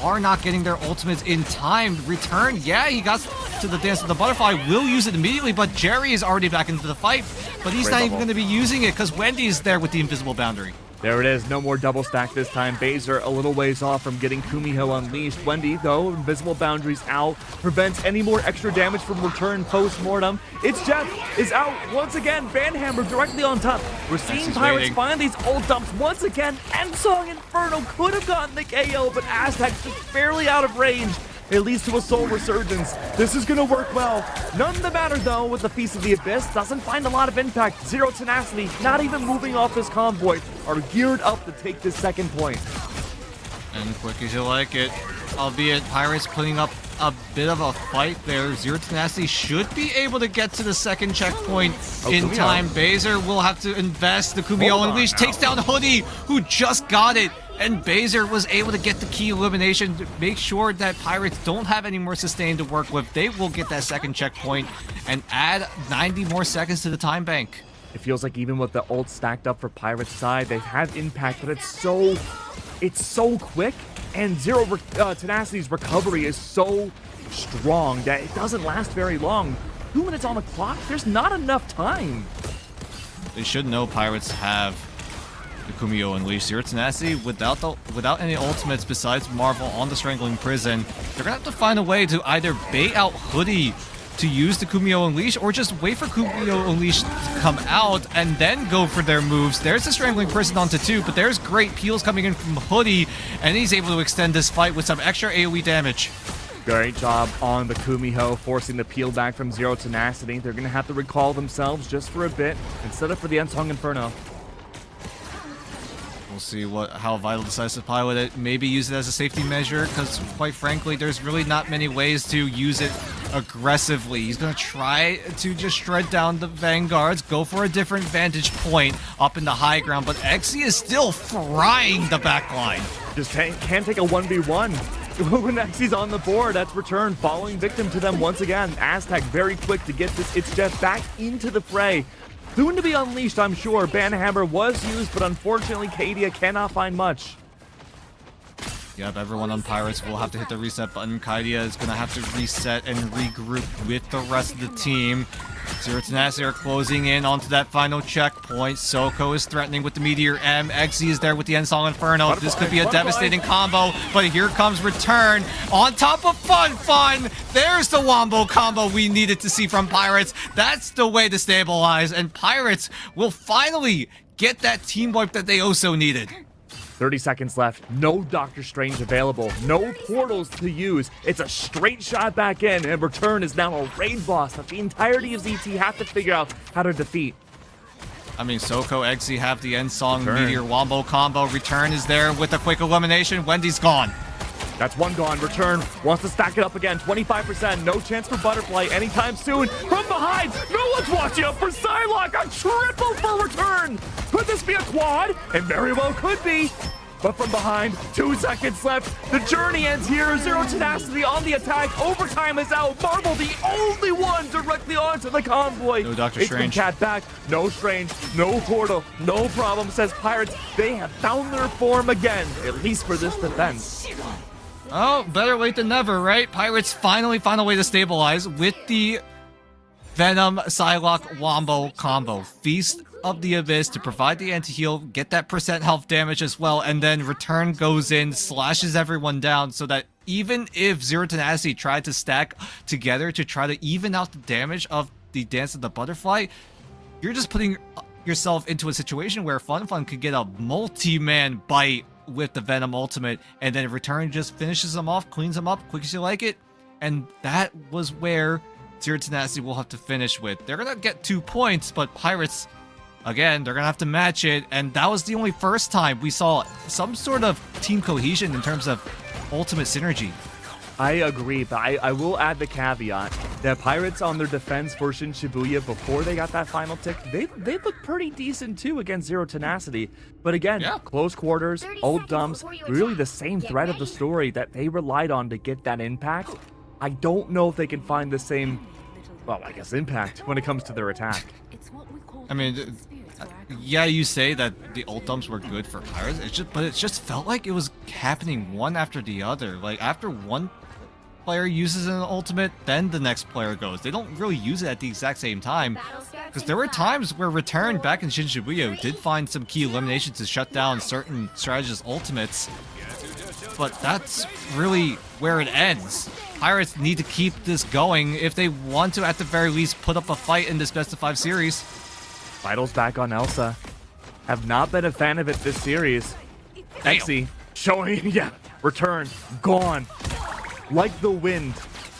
are not getting their ultimates in time. Return, yeah, he got to the Dance of the Butterfly, will use it immediately, but Jerry is already back into the fight. But he's not even going to be using it because Wendy's there with the invisible boundary. There it is. No more double stack this time. Baser a little ways off from getting Kumiho unleashed. Wendy, though, invisible boundaries out. Prevents any more extra damage from return post-mortem. It's Jeff is out once again. Banhammer directly on top. We're seeing Pirates find these ult dumps once again. Endsong Inferno could have gotten the KO, but Aztec's just barely out of range. It leads to a Soul Resurgence. This is going to work well. None the matter, though, with the Feast of the Abyss. Doesn't find a lot of impact. Zero Tenacity, not even moving off this convoy, are geared up to take this second point. And quick as you like it. Albeit Pirates putting up a bit of a fight there. Zero Tenacity should be able to get to the second checkpoint in Kumio. time. Baser will have to invest. The Kumio Hold on Unleash now. takes down Hoodie, who just got it. And Baser was able to get the key elimination to make sure that Pirates don't have any more sustain to work with. They will get that second checkpoint and add 90 more seconds to the time bank. It feels like even with the ult stacked up for Pirates side, they have impact, but it's so quick, and Tenacity's recovery is so strong that it doesn't last very long. 2 minutes on the clock, there's not enough time. They should know Pirates have the Kumio Unleash. Zero Tenacity, without any ultimates besides Marvel on the Strangling Prison, they're gonna have to find a way to either bait out Hoodie to use the Kumio Unleash, or just wait for Kumio Unleash to come out and then go for their moves. There's the Strangling Prison onto 2, but there's great peels coming in from Hoodie, and he's able to extend this fight with some extra AoE damage. Great job on the Kumiho, forcing the peel back from Zero Tenacity. They're going to have to recall themselves just for a bit and set up for the Unsung Inferno. We'll see how Vital decides to pilot it. Maybe use it as a safety measure, because quite frankly, there's really not many ways to use it aggressively. He's going to try to just shred down the Vanguards, go for a different vantage point up in the high ground, but Exy is still frying the backline. Just can't take a 1v1. When Exy's on the board, that's Return, falling victim to them once again. Aztec very quick to get this It's Jeff back into the fray. Soon to be unleashed, I'm sure. Banhammer was used, but unfortunately, Kadia cannot find much. Yep, everyone on Pirates will have to hit the reset button. Kaidia is going to have to reset and regroup with the rest of the team. Zero Tenacity are closing in onto that final checkpoint. Soko is threatening with the Meteor M. Exy is there with the Ensong Inferno. This could be a devastating combo, but here comes Return on top of Fun. There's the Wombo combo we needed to see from Pirates. That's the way to stabilize, and Pirates will finally get that team wipe that they also needed. 30 seconds left. No Doctor Strange available. No portals to use. It's a straight shot back in, and Return is now a raid boss that the entirety of ZT have to figure out how to defeat. I mean, Soko, Exy have the Ensong Return. Meteor Wombo combo. Return is there with a quick elimination. Wendy's gone. That's one gone. Return wants to stack it up again. 25%. No chance for Butterfly anytime soon. From behind, no one's watching out for Psylocke. A triple for Return. Could this be a quad? It very well could be. But from behind, 2 seconds left. The journey ends here. Zero Tenacity on the attack. Overtime is out. Marvel, the only one directly onto the convoy. No Dr. It's Strange. Cat back. No Strange. No portal. No problem, says Pirates. They have found their form again, at least for this defense. Oh, better late than never, right? Pirates finally find a way to stabilize with the Venom Psylocke Wombo combo. Feast of the Abyss to provide the anti-heal, get that percent health damage as well, and then Return goes in, slashes everyone down so that even if Zero Tenacity tried to stack together to try to even out the damage of the Dance of the Butterfly, you're just putting yourself into a situation where Fun could get a multi-man bite with the Venom ultimate, and then Return just finishes them off, cleans them up, quick as you like it, and that was where Zero Tenacity will have to finish with. They're gonna get 2 points, but Pirates, again, they're gonna have to match it, and that was the only first time we saw some sort of team cohesion in terms of ultimate synergy. I agree, but I will add the caveat that Pirates on their defense for Shin Shibuya before they got that final tick, they looked pretty decent too against Zero Tenacity. But again, Yeah. close quarters, 30 old seconds dumps, before you really attack. the same Get thread of the ready. story that they relied on to get that impact. I don't know if they can find the same, well, I guess impact when it comes to their attack. I mean, yeah, you say that the ult dumps were good for Pirates, but it just felt like it was happening one after the other. Like, after one player uses an ultimate, then the next player goes. They don't really use it at the exact same time. Because there were times where Return back in Shin Shibuya did find some key eliminations to shut down certain strategists' ultimates. But that's really where it ends. Pirates need to keep this going if they want to, at the very least, put up a fight in this best of 5 series. Vitals back on Elsa. Have not been a fan of it this series. Damn. Exy showing, yeah, Return, gone. Like the wind.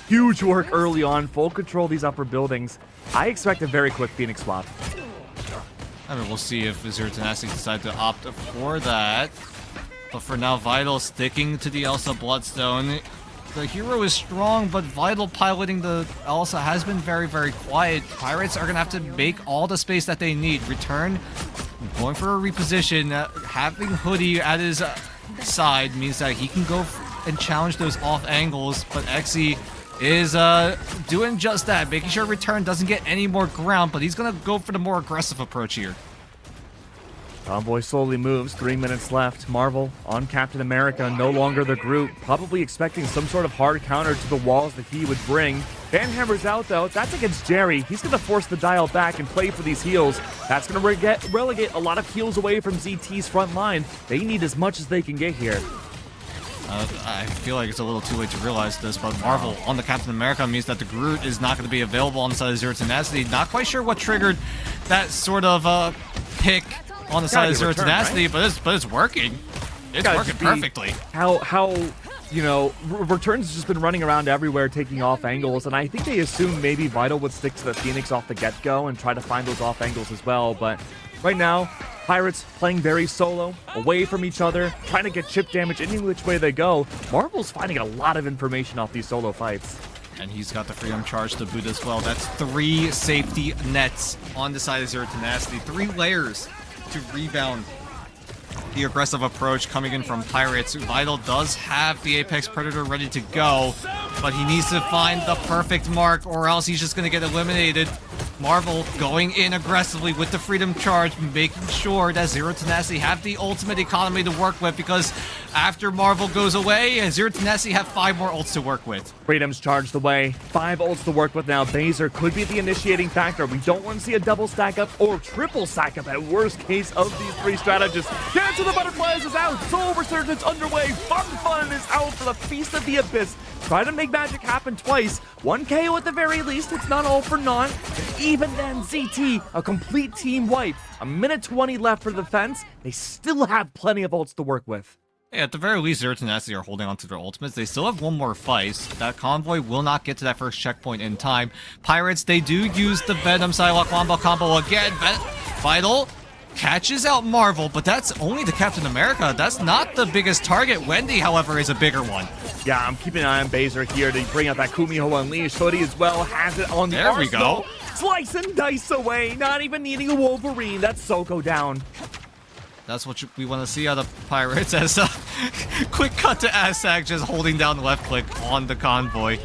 Huge work early on, full control of these upper buildings. I expect a very quick Phoenix swap. I mean, we'll see if Zero Tenacity decide to opt for that. But for now, Vital sticking to the Elsa Bloodstone. The hero is strong, but Vital piloting the Elsa has been very, very quiet. Pirates are going to have to make all the space that they need. Return, going for a reposition. Having Hoodie at his side means that he can go and challenge those off angles, but Xe is doing just that, making sure Return doesn't get any more ground, but he's going to go for the more aggressive approach here. Convoy slowly moves, 3 minutes left. Marvel on Captain America, no longer the group, probably expecting some sort of hard counter to the walls that he would bring. Banhammer's out though, that's against Jerry. He's going to force the dial back and play for these heals. That's going to relegate a lot of heals away from ZT's front line. They need as much as they can get here. I feel like it's a little too late to realize this, but Marvel on the Captain America means that the Groot is not going to be available on the side of Zero Tenacity. Not quite sure what triggered that sort of pick on the side of Zero Tenacity, right? but it's working. It's working perfectly. How you know, Return's just been running around everywhere taking off angles, and I think they assumed maybe Vital would stick to the Phoenix off the get-go and try to find those off angles as well, but right now, Pirates playing very solo, away from each other, trying to get chip damage any which way they go. Marvel's finding a lot of information off these solo fights. And he's got the Freedom Charge to boot as well. That's 3 safety nets on the side of Zero Tenacity. 3 layers to rebound the aggressive approach coming in from Pirates. Vital does have the Apex Predator ready to go, but he needs to find the perfect mark or else he's just going to get eliminated. Marvel going in aggressively with the Freedom Charge, making sure that Zero Tenacity have the ultimate economy to work with, because after Marvel goes away, Zero Tenacity have 5 more ults to work with. Freedom's charged away, 5 ults to work with now. Baser could be the initiating factor. We don't want to see a double stack up or triple stack up at worst case of these 3 strategists. Dance of the Butterflies is out, Soul Resurgence underway, Fun is out for the Feast of the Abyss. Try to make magic happen twice. 1 KO at the very least, it's not all for naught. Even then, ZT, a complete team wipe. A minute 20 left for the defense. They still have plenty of ults to work with. Yeah, at the very least, Zero Tenacity are holding on to their ultimates. They still have 1 more fight. That convoy will not get to that first checkpoint in time. Pirates, they do use the Venom Psylocke Wombo combo again. Vital catches out Marvel, but that's only the Captain America. That's not the biggest target. Wendy, however, is a bigger one. Yeah, I'm keeping an eye on Baser here to bring out that Kumiho Unleashed. Hoodie as well has it on the There we arsenal. go. Slice and dice away, not even needing a Wolverine. That's Soko down. That's what we want to see out of Pirates, as quick cut to Aztec just holding down the left click on the convoy.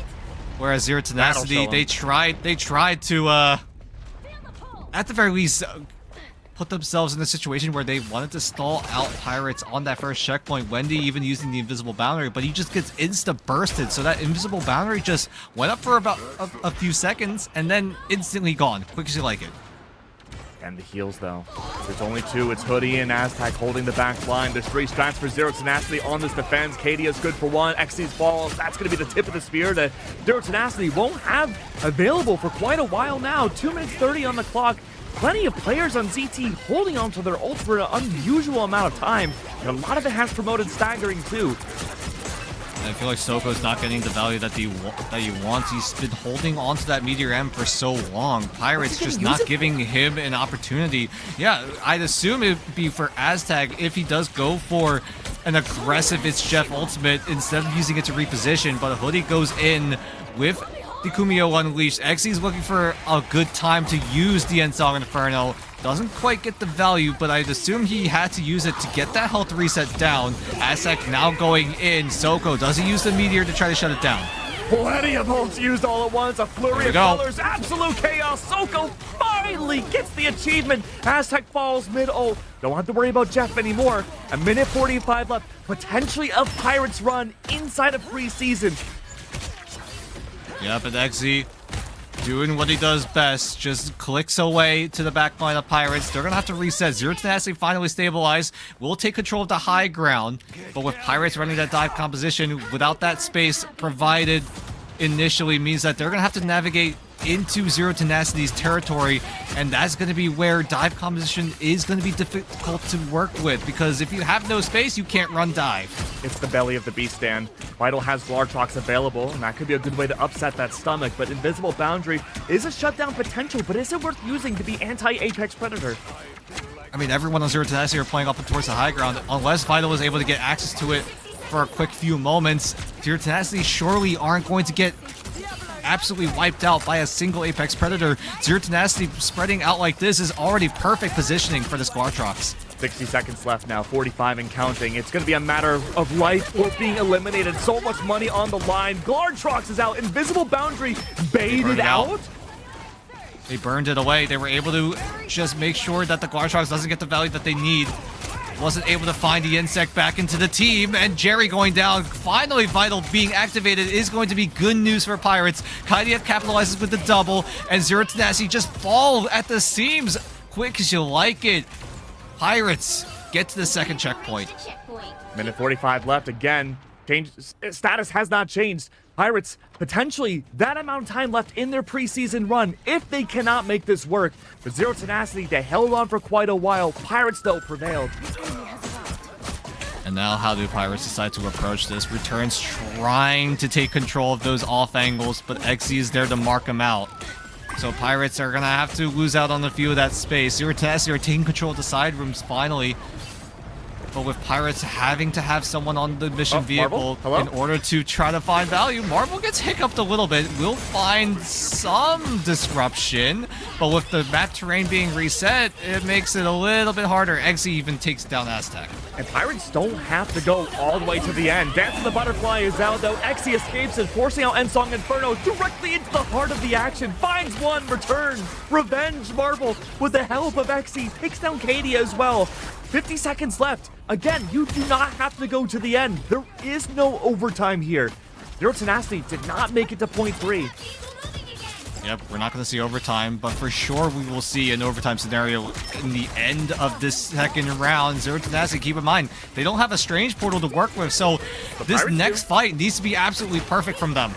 Whereas Zero Tenacity, they tried to, at the very least, put themselves in a situation where they wanted to stall out Pirates on that first checkpoint. Wendy even using the invisible boundary, but he just gets insta-bursted, so that invisible boundary just went up for about a few seconds and then instantly gone, quick as you like it. And the heals, though. There's only 2. It's Hoodie and Aztec holding the back line. There's 3 strats for Zero Tenacity on this defense. Kadia's good for 1. Xyz falls. That's going to be the tip of the spear that Zero Tenacity won't have available for quite a while now. 2 minutes 30 on the clock. Plenty of players on ZT holding on to their ult for an unusual amount of time. And a lot of it has promoted staggering, too. I feel like Soko's not getting the value that he wants. He's been holding on to that Meteor M for so long. Pirates just not giving him an opportunity. Yeah, I'd assume it'd be for Aztec if he does go for an aggressive It's Jeff ultimate instead of using it to reposition, but Hoodie goes in with the Kumiho Unleashed. Xy's looking for a good time to use the Ensong Inferno. Doesn't quite get the value, but I'd assume he had to use it to get that health reset down. Aztec now going in. Soko, does he use the Meteor to try to shut it down? Plenty of ults used all at once. A flurry of colors. Absolute chaos. Soko finally gets the achievement. Aztec falls mid-ult. Don't have to worry about Jeff anymore. A minute 45 left. Potentially a Pirates run inside of preseason. Yeah, but Xe doing what he does best, just clicks away to the back line of Pirates. They're going to have to reset. Zero Tenacity finally stabilized. Will take control of the high ground, but with Pirates running that dive composition without that space provided initially means that they're going to have to navigate into Zero Tenacity's territory, and that's going to be where dive composition is going to be difficult to work with, because if you have no space, you can't run dive. It's the belly of the beast, Dan. Vital has large rocks available, and that could be a good way to upset that stomach, but Invisible Boundary is a shutdown potential, but is it worth using to be anti-Apex Predator? I mean, everyone on Zero Tenacity are playing up and towards the high ground. Unless Vital is able to get access to it for a quick few moments, Zero Tenacity surely aren't going to get absolutely wiped out by a single Apex Predator. Zero Tenacity spreading out like this is already perfect positioning for the Squatrox. 60 seconds left now, 45 and counting. It's going to be a matter of life or being eliminated. So much money on the line. Glartrox is out. Invisible Boundary baited out. They burned it away. They were able to just make sure that the Glartrox doesn't get the value that they need. Wasn't able to find the insect back into the team, and Jerry going down. Finally, Vital being activated is going to be good news for Pirates. KDF capitalizes with the double, and Zero Tenacity just fall at the seams. Quick as you like it. Pirates get to the second checkpoint. Minute 45 left again. Status has not changed. Pirates, potentially that amount of time left in their preseason run if they cannot make this work. But Zero Tenacity, they held on for quite a while. Pirates, though, prevailed. And now how do Pirates decide to approach this? Returns trying to take control of those off angles, but XZ is there to mark them out. So Pirates are going to have to lose out on a few of that space. Zero Tenacity are taking control of the side rooms finally. But with Pirates having to have someone on the mission vehicle in order to try to find value, Marvel gets hiccuped a little bit. We'll find some disruption, but with the map terrain being reset, it makes it a little bit harder. XZ even takes down Aztec. And Pirates don't have to go all the way to the end. Dance of the Butterfly is out, though. XZ escapes it, forcing out Endsong Inferno directly into the heart of the action. Finds one, returns. Revenge Marvel, with the help of XZ, takes down Katie as well. 50 seconds left. Again, you do not have to go to the end. There is no overtime here. Zero Tenacity did not make it to point 3. Yep, we're not going to see overtime, but for sure we will see an overtime scenario in the end of this second round. Zero Tenacity, keep in mind, they don't have a Strange Portal to work with, so this next fight needs to be absolutely perfect from them.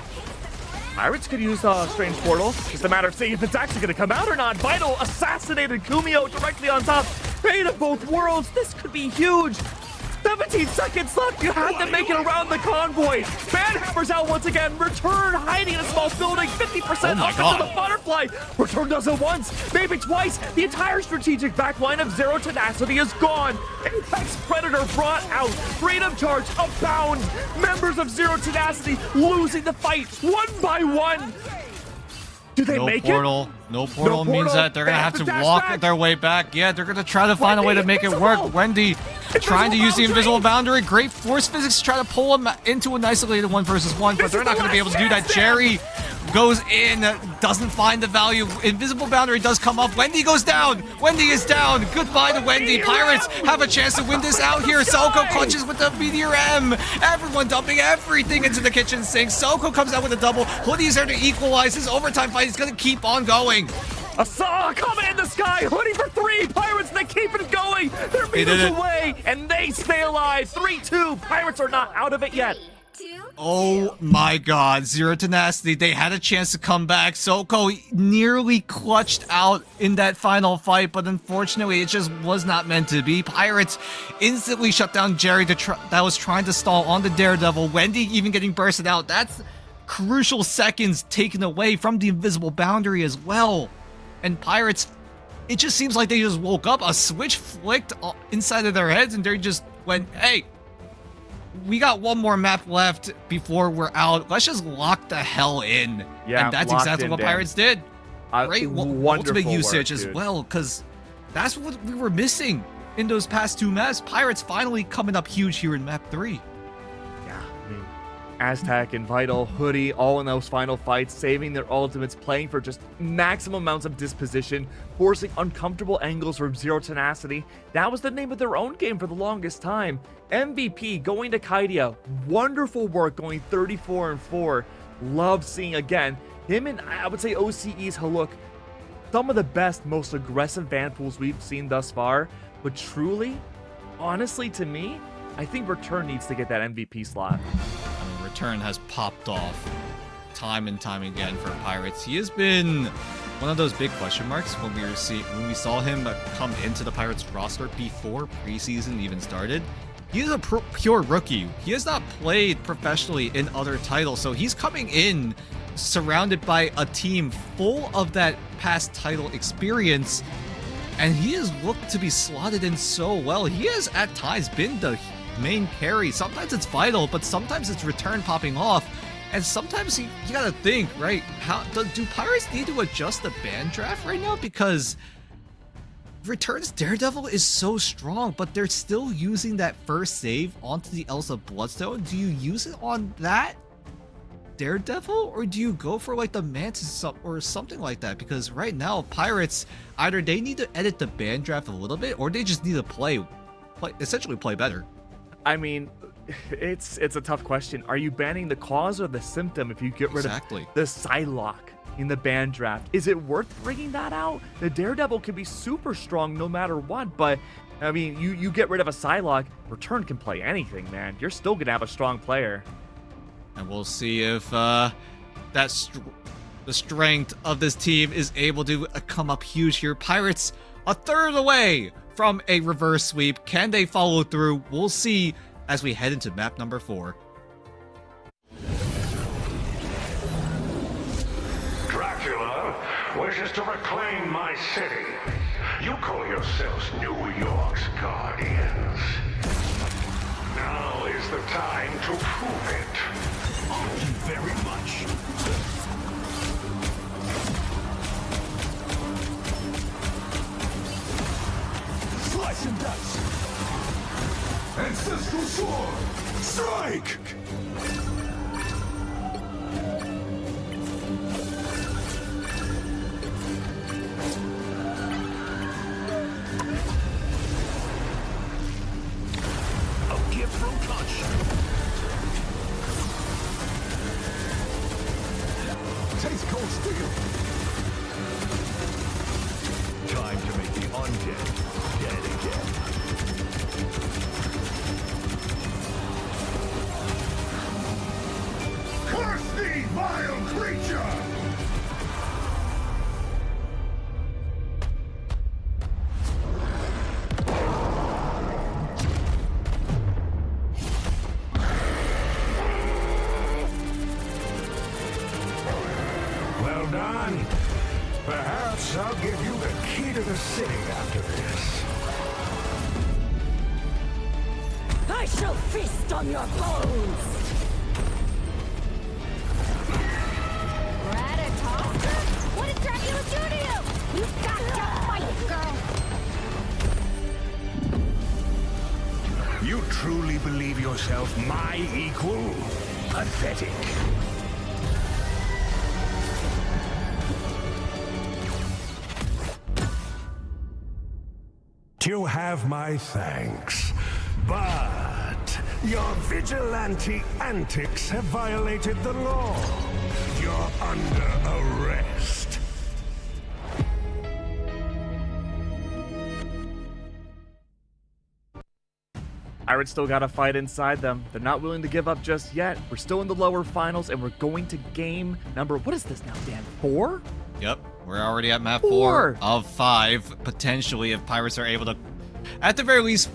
Pirates could use Strange Portal. Just a matter of seeing if it's actually going to come out or not. Vital assassinated Kumio directly on top. Fate of both worlds. This could be huge. 17 seconds left. You have to make it around the convoy. Banhammer's out once again. Return hiding in a small building. 50% up into the Butterfly. Return does it once, maybe twice. The entire strategic backline of Zero Tenacity is gone. Apex Predator brought out. Freedom Charge abound. Members of Zero Tenacity losing the fight one by one. Do they make it? No portal means that they're going to have to walk their way back. Yeah, they're going to try to find a way to make it work. Wendy trying to use the invisible boundary. Great force physics to try to pull him into an isolated 1-versus-1, but they're not going to be able to do that. Jerry goes in, doesn't find the value. Invisible boundary does come up. Wendy goes down. Wendy is down. Goodbye to Wendy. Pirates have a chance to win this out here. Soko clutches with the Meteor M. Everyone dumping everything into the kitchen sink. Soko comes out with a double. Hoodie's there to equalize. His overtime fight is going to keep on going. A saw coming in the sky. Hoodie for 3. Pirates, they keep it going. They're meters away, and they stay alive. 3-2. Pirates are not out of it yet. Oh my god, Zero Tenacity, they had a chance to come back. Soko nearly clutched out in that final fight, but unfortunately it just was not meant to be. Pirates instantly shut down Jerry that was trying to stall on the Daredevil. Wendy even getting bursted out. That's crucial seconds taken away from the invisible boundary as well. And Pirates, it just seems like they just woke up, a switch flicked inside of their heads, and they just went, hey, we got one more map left before we're out. Let's just lock the hell in. Yeah, and that's exactly what Pirates did. Great ultimate usage as well, because that's what we were missing in those past 2 maps. Pirates finally coming up huge here in map 3. Yeah, I mean, Aztec and Vital, Hoodie, all in those final fights, saving their ultimates, playing for just maximum amounts of disposition, forcing uncomfortable angles from Zero Tenacity. That was the name of their own game for the longest time. MVP going to Kaidia. Wonderful work going 34-4. Love seeing again him and I would say OCE's Haluk. Some of the best, most aggressive ban pools we've seen thus far. But truly, honestly to me, I think Return needs to get that MVP slot. Return has popped off time and time again for Pirates. He has been one of those big question marks when we saw him come into the Pirates roster before preseason even started. He is a pure rookie. He has not played professionally in other titles, so he's coming in surrounded by a team full of that past title experience. and he has looked to be slotted in so well. He has at times been the main carry. Sometimes it's vital, but sometimes it's return popping off. And sometimes you gotta think, right? How do Pirates need to adjust the ban draft right now? Because Return's Daredevil is so strong, but they're still using that first save onto the Elsa Bloodstone. Do you use it on that Daredevil, or do you go for like the Mantis or something like that? Because right now, Pirates, either they need to edit the ban draft a little bit, or they just need to essentially play better. I mean, it's a tough question. Are you banning the cause or the symptom if you get rid of the Psylocke in the ban draft? Is it worth bringing that out? The Daredevil can be super strong no matter what, but I mean, you get rid of a Psylocke, Return can play anything, man. You're still gonna have a strong player. And we'll see if the strength of this team is able to come up huge here. Pirates a third away from a reverse sweep. Can they follow through? We'll see as we head into map number 4. Dracula wishes to reclaim my city. You call yourselves New York's guardians. Now is the time to prove it. Thank you very much. Slice and dice. Ancestral sword. Strike! A gift from touch. Taste cold steel. Time to make the undead dead again. Curse thee, vile creature! Well done. Perhaps I'll give you the key to the city after this. I shall feast on your bones! Ratatoster? What did Dracula do to you? You've got to fight, girl! You truly believe yourself my equal? Pathetic. You have my thanks, but your vigilante antics have violated the law. You're under arrest. Pirates still got a fight inside them. They're not willing to give up just yet. We're still in the lower finals, and we're going to game number, what is this now, Dan? 4? Yep, we're already at map 4 4 of 5, potentially, if Pirates are able to, at the very least,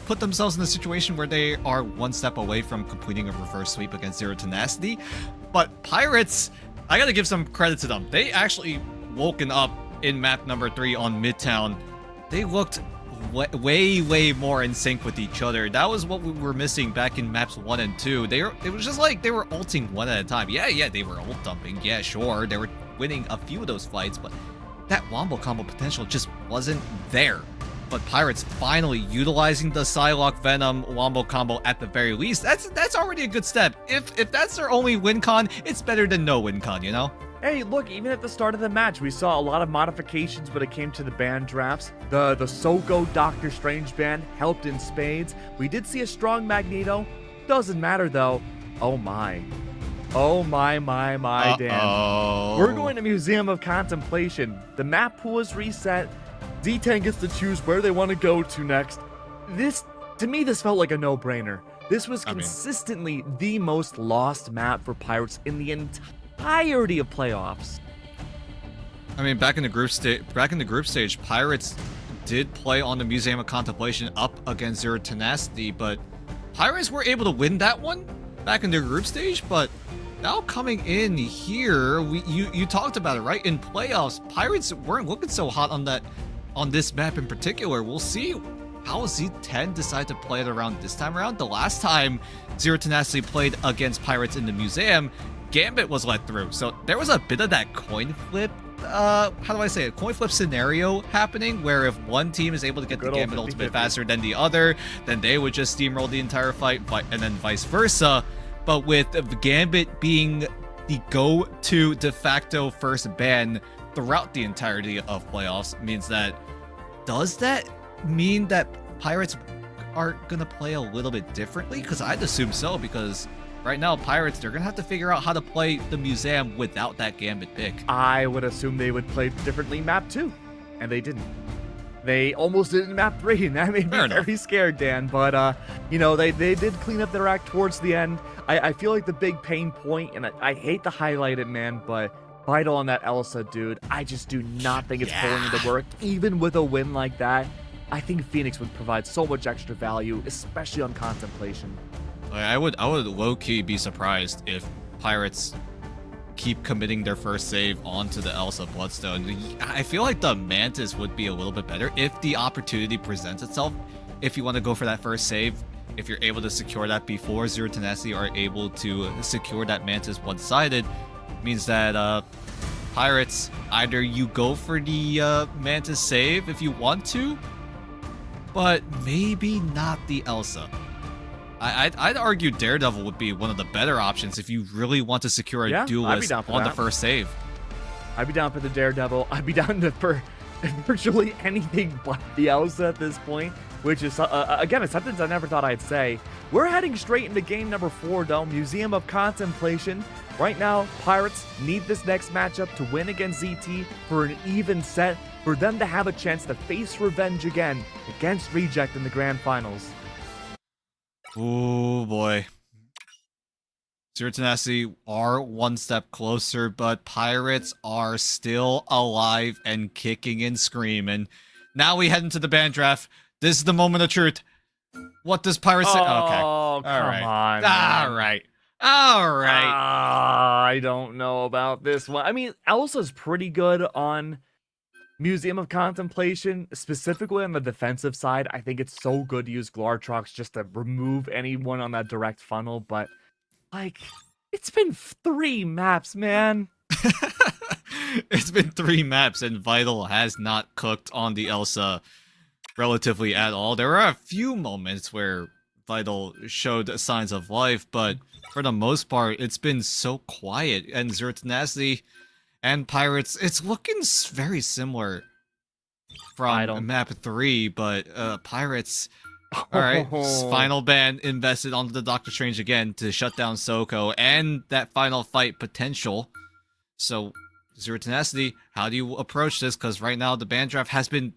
put themselves in a situation where they are one step away from completing a reverse sweep against Zero Tenacity. But Pirates, I gotta give some credit to them. They actually woken up in map number 3 on Midtown. They looked way more in sync with each other. That was what we were missing back in maps 1 and 2. It was just like they were ulting one at a time. Yeah, they were ult dumping. Yeah, sure, they were winning a few of those fights, but that wombo combo potential just wasn't there. But Pirates finally utilizing the Psylocke Venom wombo combo at the very least. That's already a good step. If that's their only win con, it's better than no win con, you know? Hey, look, even at the start of the match, we saw a lot of modifications when it came to the ban drafts. The Soko Doctor Strange ban helped in spades. We did see a strong Magneto. Doesn't matter, though. Oh, my. Oh, my, Dan. We're going to Museum of Contemplation. The map pool is reset. Z10 gets to choose where they want to go to next. To me, this felt like a no-brainer. This was consistently the most lost map for Pirates in the entirety of playoffs. I mean, back in the group stage, Pirates did play on the Museum of Contemplation up against Zero Tenacity, but Pirates were able to win that one back in their group stage. But now coming in here, you talked about it, right? In playoffs, Pirates weren't looking so hot on that on this map in particular. We'll see how Z10 decide to play it around this time around. The last time Zero Tenacity played against Pirates in the museum, Gambit was let through. So there was a bit of that coin flip, how do I say it? Coin flip scenario happening where if one team is able to get the Good old Gambit ultimate 50-50. faster than the other, then they would just steamroll the entire fight, and then vice versa. But with Gambit being the go-to de facto first ban throughout the entirety of playoffs, means that, does that mean that Pirates are gonna play a little bit differently? Because I'd assume so, because right now Pirates, they're gonna have to figure out how to play the museum without that Gambit pick. I would assume they would play differently in map 2, and they didn't. They almost did in map 3, and that made me Fair enough. very scared, Dan. But, you know, they did clean up their act towards the end. I feel like the big pain point, and I hate to highlight it, man, but Vital on that Elsa, dude, I just do not think it's pulling into work. Even with a win like that, I think Phoenix would provide so much extra value, especially on Contemplation. I would low-key be surprised if Pirates keep committing their first save onto the Elsa Bloodstone. I feel like the Mantis would be a little bit better if the opportunity presents itself. If you want to go for that first save, if you're able to secure that before Zero Tenacity are able to secure that Mantis one-sided, means that Pirates, either you go for the Mantis save if you want to, but maybe not the Elsa. I'd argue Daredevil would be one of the better options if you really want to secure a Yeah, I'd be duelist down for on the that. first save. I'd be down for the Daredevil. I'd be down for virtually anything but the Elsa at this point, which is, again, a sentence I never thought I'd say. We're heading straight into game number 4, though, Museum of Contemplation. Right now, Pirates need this next matchup to win against ZT for an even set, for them to have a chance to face revenge again against Reject in the Grand Finals. Oh boy. Zero Tenacity are one step closer, but Pirates are still alive and kicking and screaming. Now we head into the band draft. This is the moment of truth. What does Pirates say? Okay. Oh, come on, man. All right. All right. I don't know about this one. I mean, Elsa's pretty good on Museum of Contemplation, specifically on the defensive side. I think it's so good to use Glartrox just to remove anyone on that direct funnel, but, like, it's been 3 maps, man. It's been 3 maps, and Vital has not cooked on the Elsa relatively at all. There were a few moments where Vital showed signs of life, but for the most part, it's been so quiet. And Zero Tenacity and Pirates, it's looking very similar from map 3, but Pirates, alright, final ban invested onto the Doctor Strange again to shut down Soko and that final fight potential. So, Zero Tenacity, how do you approach this? Because right now the ban draft has been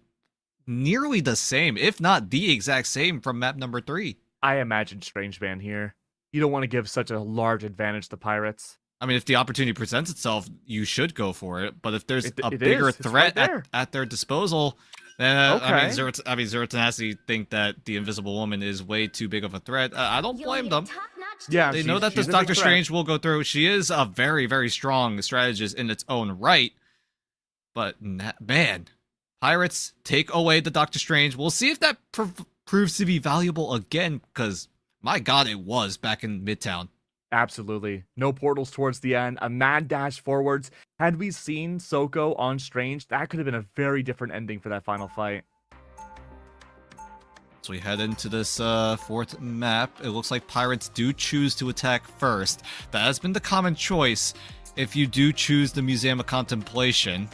nearly the same, if not the exact same from map number 3. I imagine Strange Ban here. You don't want to give such a large advantage to Pirates. I mean, if the opportunity presents itself, you should go for it. But if there's a it bigger is. It's threat right there. at their disposal, then Okay. Zero Tenacity think that the Invisible Woman is way too big of a threat. I don't blame them. Yeah, They know that this she's a big Doctor threat. Strange will go through. She is a very, very strong strategist in its own right. But man, Pirates take away the Doctor Strange. We'll see if that proves to be valuable again, because my God, it was back in Midtown. Absolutely. No portals towards the end. A mad dash forwards. Had we seen Soko on Strange, that could have been a very different ending for that final fight. So we head into this 4th map. It looks like Pirates do choose to attack first. That has been the common choice if you do choose the Museum of Contemplation.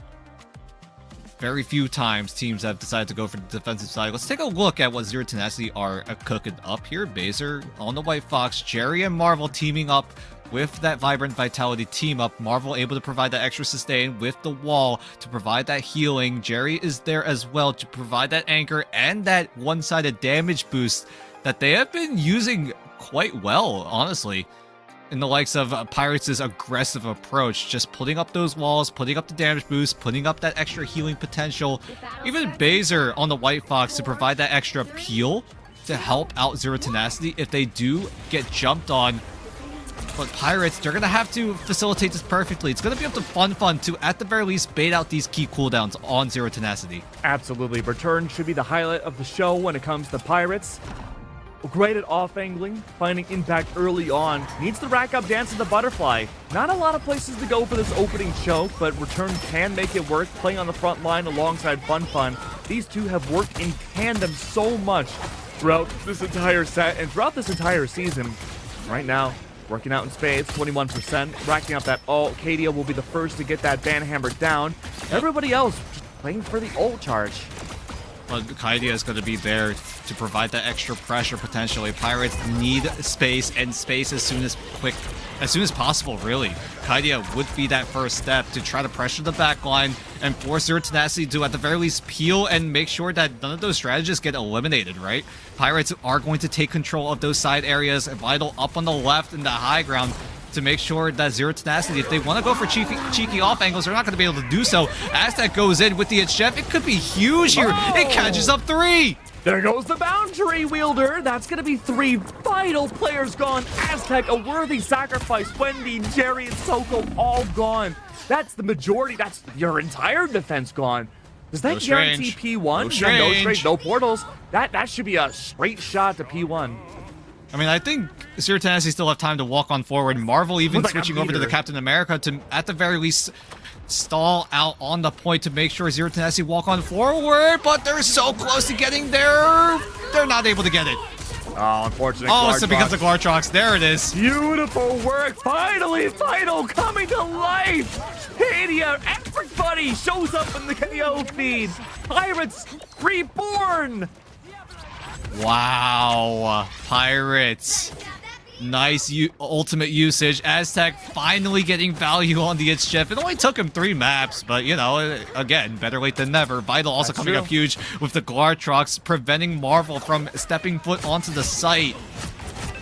Very few times teams have decided to go for the defensive side. Let's take a look at what Zero Tenacity are cooking up here. Baser on the White Fox. Jerry and Marvel teaming up with that Vibrant Vitality team up. Marvel able to provide that extra sustain with the wall to provide that healing. Jerry is there as well to provide that anchor and that one-sided damage boost that they have been using quite well, honestly. In the likes of Pirates' aggressive approach, just putting up those walls, putting up the damage boost, putting up that extra healing potential. Even Baser on the White Fox to provide that extra peel to help out Zero Tenacity if they do get jumped on. But Pirates, they're going to have to facilitate this perfectly. It's going to be up to Fun to, at the very least, bait out these key cooldowns on Zero Tenacity. Absolutely. Return should be the highlight of the show when it comes to Pirates. Great at off-angling, finding impact early on. Needs to rack up Dance of the Butterfly. Not a lot of places to go for this opening choke, but Return can make it work, playing on the front line alongside Fun. These two have worked in tandem so much throughout this entire set and throughout this entire season. Right now, working out in spades, 21%, racking up that ult. Kadia will be the first to get that banhammer down. Everybody else just playing for the ult charge. Well, Kaidia is going to be there to provide that extra pressure potentially. Pirates need space, and space as soon as possible, really. Kaidia would be that first step to try to pressure the backline and force Zero Tenacity to, at the very least, peel and make sure that none of those strategists get eliminated, right? Pirates are going to take control of those side areas. Vital up on the left in the high ground to make sure that Zero Tenacity, if they want to go for cheeky off angles, they're not going to be able to do so. As that goes in with the Chef, it could be huge here. Oh! It catches up 3. There goes the boundary wielder. That's going to be 3 vital players gone. Aztec, a worthy sacrifice. Wendy, Jerry, and Soko all gone. That's the majority. That's your entire defense gone. Does that guarantee P1? No strange. No strange, no portals. That should be a straight shot to P1. I mean, I think Zero Tenacity still have time to walk on forward. Marvel even Like switching over to the Captain America to, at the very least, stall out on the point to make sure Zero Tenacity walk on forward, but they're so close to getting there. They're not able to get it. Oh, unfortunate. Oh, it's because of Glartrox. There it is. Beautiful work. Finally, Vital coming to life. Kadia, everybody shows up in the KO feed. Pirates reborn. Wow. Pirates. Nice ultimate usage. Aztec finally getting value on the Chef. It only took him 3 maps, but, you know, again, better late than never. Vital also That's coming true. up huge with the Glartrox, preventing Marvel from stepping foot onto the site.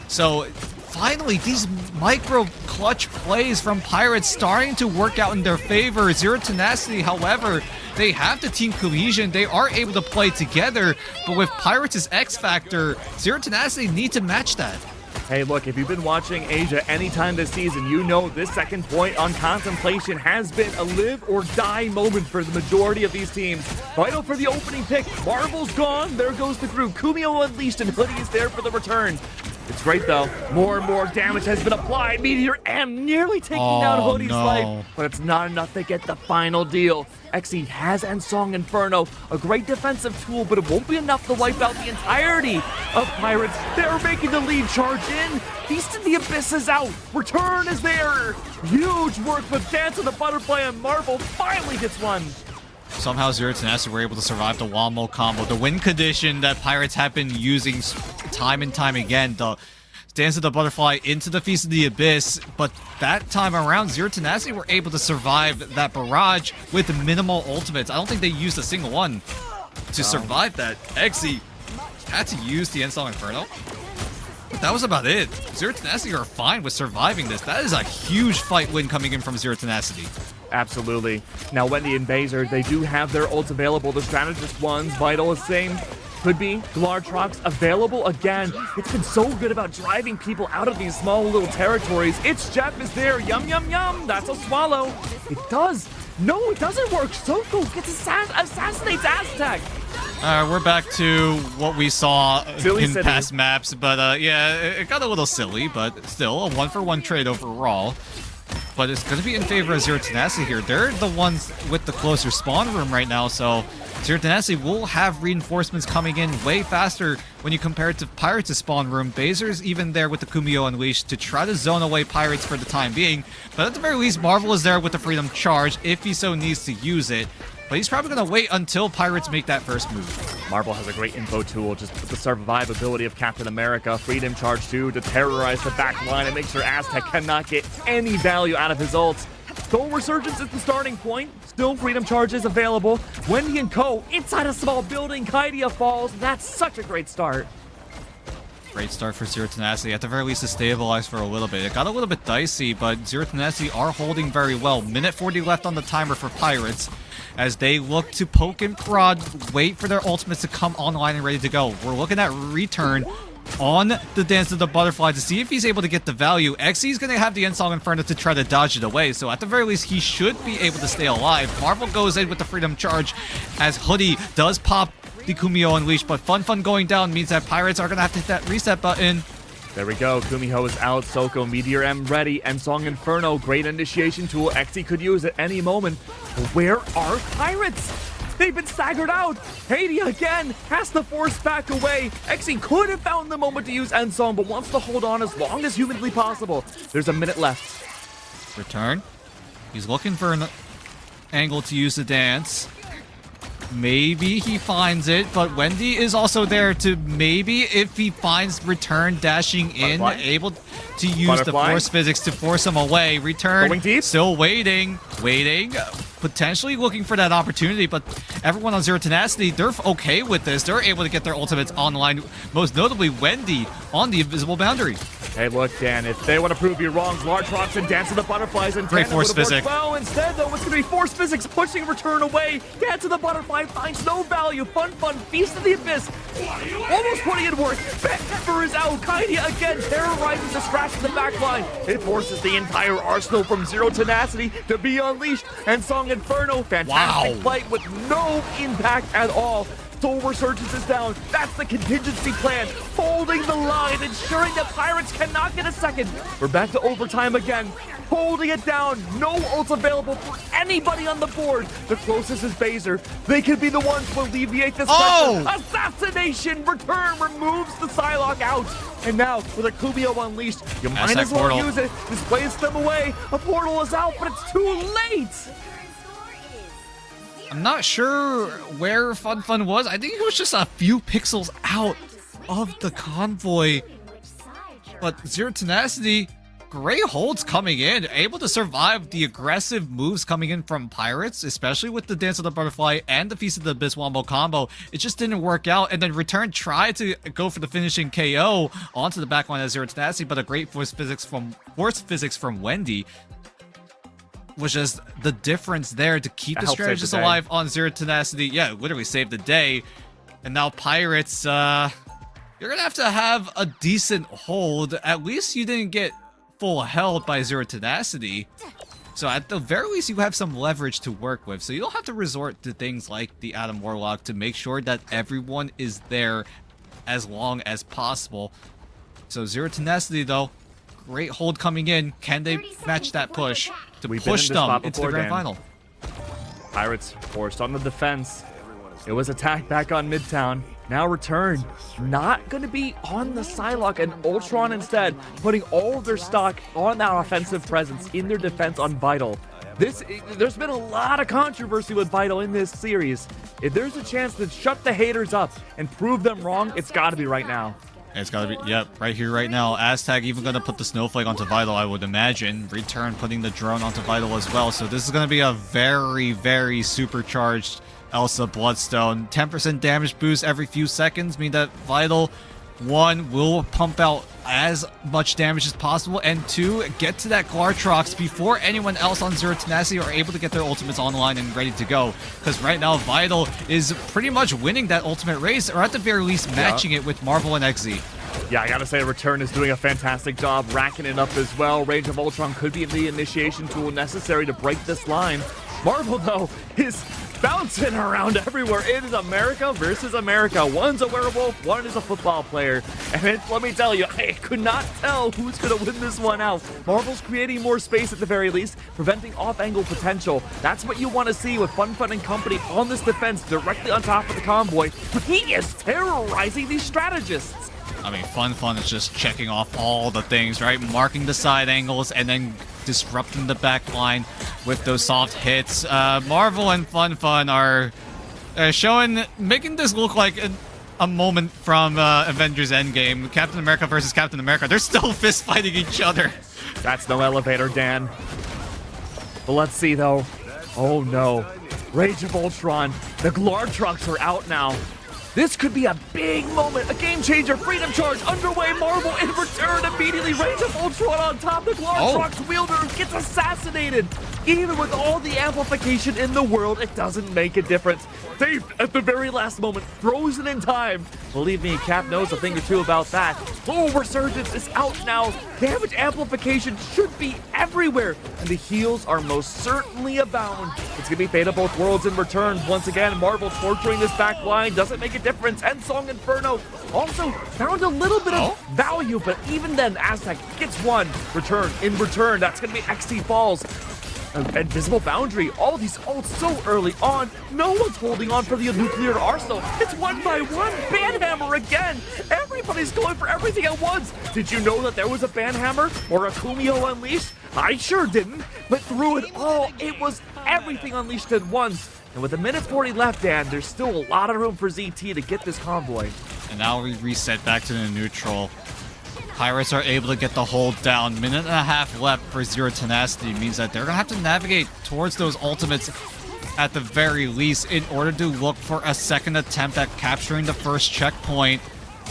So, finally, these micro clutch plays from Pirates starting to work out in their favor. Zero Tenacity, however, they have the team cohesion. They are able to play together, but with Pirates' X Factor, Zero Tenacity need to match that. Hey, look, if you've been watching Asia anytime this season, you know this second point on Contemplation has been a live or die moment for the majority of these teams. Vital for the opening pick. Marvel's gone. There goes the group. Kumio unleashed and Hoodie is there for the return. It's great, though. More and more damage has been applied. Meteor M nearly taking down Hoodie's life, but it's not enough to get the final deal. Xe has Ensong Inferno, a great defensive tool, but it won't be enough to wipe out the entirety of Pirates. They're making the lead charge in. Feast of the Abyss is out. Return is there. Huge work with Dance of the Butterfly, and Marvel finally gets one. Somehow Zero Tenacity were able to survive the Wamo combo. The win condition that Pirates have been using time and time again. The Dance of the Butterfly into the Feast of the Abyss. But that time around, Zero Tenacity were able to survive that barrage with minimal ultimates. I don't think they used a single one to survive that. Xe had to use the Ensong Inferno. But that was about it. Zero Tenacity are fine with surviving this. That is a huge fight win coming in from Zero Tenacity. Absolutely. Now, Wendy and Bazer, they do have their ults available. The strategist ones, Vital is same. Could be. Glartrox available again. It's been so good about driving people out of these small little territories. It's Jeff is there. Yum, yum, yum. That's a swallow. It does. No, it doesn't work. Soko gets assassinates Aztec. We're back to what we saw Silly in City. past maps, but yeah, it got a little silly, but still a 1-for-1 trade overall. But it's going to be in favor of Zero Tenacity here. They're the ones with the closer spawn room right now, so Zero Tenacity will have reinforcements coming in way faster when you compare it to Pirates' spawn room. Bazer's even there with the Kumio Unleashed to try to zone away Pirates for the time being, but at the very least, Marvel is there with the Freedom Charge if he so needs to use it. But he's probably going to wait until Pirates make that first move. Marvel has a great info tool, just with the survivability of Captain America. Freedom Charge 2 to terrorize the back line and make sure Aztec cannot get any value out of his ults. Soul Resurgence is the starting point. Still Freedom Charge is available. Wendy and Co. inside a small building. Kaidia falls. That's such a great start. Great start for Zero Tenacity. At the very least, to stabilize for a little bit. It got a little bit dicey, but Zero Tenacity are holding very well. Minute 40 left on the timer for Pirates as they look to poke and prod, wait for their ultimates to come online and ready to go. We're looking at Return on the Dance of the Butterfly to see if he's able to get the value. Xy's going to have the Endsong Inferno to try to dodge it away, so at the very least, he should be able to stay alive. Marvel goes in with the Freedom Charge as Hoodie does pop the Kumio Unleash, but Fun going down means that Pirates are going to have to hit that reset button. There we go. Kumiho is out. Soko, Meteor M ready. Endsong Inferno, great initiation tool. Xe could use at any moment. But where are Pirates? They've been staggered out. Haiti again has to force back away. Xe could have found the moment to use Endsong, but wants to hold on as long as humanly possible. There's a minute left. Return. He's looking for an angle to use the dance. Maybe he finds it, but Wendy is also there to maybe, if he finds Return dashing in, able to use the force physics to force him away. Return, going deep. Still waiting, potentially looking for that opportunity, but everyone on Zero Tenacity, they're okay with this. They're able to get their ultimates online, most notably Wendy on the invisible boundary. Hey, look, Dan, if they want to prove you wrong, Large Rocks and Dance of the Butterflies and great force physics. Well, instead, though, it's going to be force physics pushing Return away. Dance of the Butterfly finds no value. Fun, Feast of the Abyss. Almost putting it work. Pepper is out. Kaidia again terrorizing the scratch in the backline. It forces the entire arsenal from Zero Tenacity to be unleashed. And Song Inferno, fantastic fight with no impact at all. Soul Resurgence is down. That's the contingency plan. Holding the line, ensuring that Pirates cannot get a second. We're back to overtime again. Holding it down. No ults available for anybody on the board. The closest is Baser. They could be the ones to alleviate this pressure. Assassination! Return removes the Psylocke out. And now, with a Kumio Unleashed, you might as well use it. Displays them away. A portal is out, but it's too late. I'm not sure where Fun was. I think it was just a few pixels out of the convoy. But Zero Tenacity, great holds coming in, able to survive the aggressive moves coming in from Pirates, especially with the Dance of the Butterfly and the Feast of the Abyss wombo combo. It just didn't work out, and then Return tried to go for the finishing KO onto the backline of Zero Tenacity, but a great force physics from Wendy was just the difference there to keep the strategist alive on Zero Tenacity. Yeah, literally saved the day. And now Pirates, you're gonna have a decent hold. At least you didn't get full held by Zero Tenacity. So at the very least, you have some leverage to work with. So you don't have to resort to things like the Atom Warlock to make sure that everyone is there as long as possible. So Zero Tenacity, though, great hold coming in. Can they match that push to push them into the grand final? Pirates forced on the defense. It was attacked back on Midtown. Now Return, not going to be on the Psylocke and Ultron instead, putting all of their stock on that offensive presence in their defense on Vital. There's been a lot of controversy with Vital in this series. If there's a chance to shut the haters up and prove them wrong, it's got to be right now. It's gotta be, yep, right here, right now. Aztag even gonna put the Snowflake onto Vital, I would imagine. Return putting the drone onto Vital as well. So this is gonna be a very, very supercharged Elsa Bloodstone. 10% damage boost every few seconds, mean that Vital, 1, will pump out as much damage as possible, and 2, get to that Glartrox before anyone else on Zero Tenacity are able to get their ultimates online and ready to go. Because right now, Vital is pretty much winning that ultimate race, or at the very least, matching it with Marvel and Xe. Yeah, I gotta say, Return is doing a fantastic job racking it up as well. Rage of Ultron could be the initiation tool necessary to break this line. Marvel, though, is bouncing around everywhere. It is America versus America. One's a werewolf, one is a football player. And let me tell you, I could not tell who's going to win this one out. Marvel's creating more space at the very least, preventing off-angle potential. That's what you want to see with Fun and company on this defense directly on top of the convoy. He is terrorizing these strategists. I mean, Fun is just checking off all the things, right? Marking the side angles and then disrupting the back line with those soft hits. Marvel and Fun are making this look like a moment from Avengers Endgame. Captain America versus Captain America. They're still fist fighting each other. That's no elevator, Dan. But let's see, though. Oh, no. Rage of Ultron. The Glartrox are out now. This could be a big moment, a game changer. Freedom charge underway. Marvel in return immediately. Rage of Ultron on top. The Glartrox wielder gets assassinated. Even with all the amplification in the world, it doesn't make a difference. Saved at the very last moment, frozen in time. Believe me, Cap knows a thing or two about that. Oh, Resurgence is out now. Damage amplification should be everywhere, and the heals are most certainly abound. It's gonna be Fate of Both Worlds in return. Once again, Marvel torturing this back line doesn't make a difference. Endsong Inferno also found a little bit of value, but even then, Aztec gets one. Return in return. That's gonna be XT Falls. Invisible Boundary, all these ults so early on. No one's holding on for the nuclear arsenal. It's one by one. Banhammer again. Everybody's going for everything at once. Did you know that there was a Banhammer or a Kumio Unleashed? I sure didn't. But through it all, it was everything unleashed at once. And with a minute 40 left, Dan, there's still a lot of room for ZT to get this convoy. And now we reset back to the neutral. Pirates are able to get the hold down. Minute and a half left for Zero Tenacity. Means that they're going to have to navigate towards those ultimates at the very least in order to look for a second attempt at capturing the first checkpoint.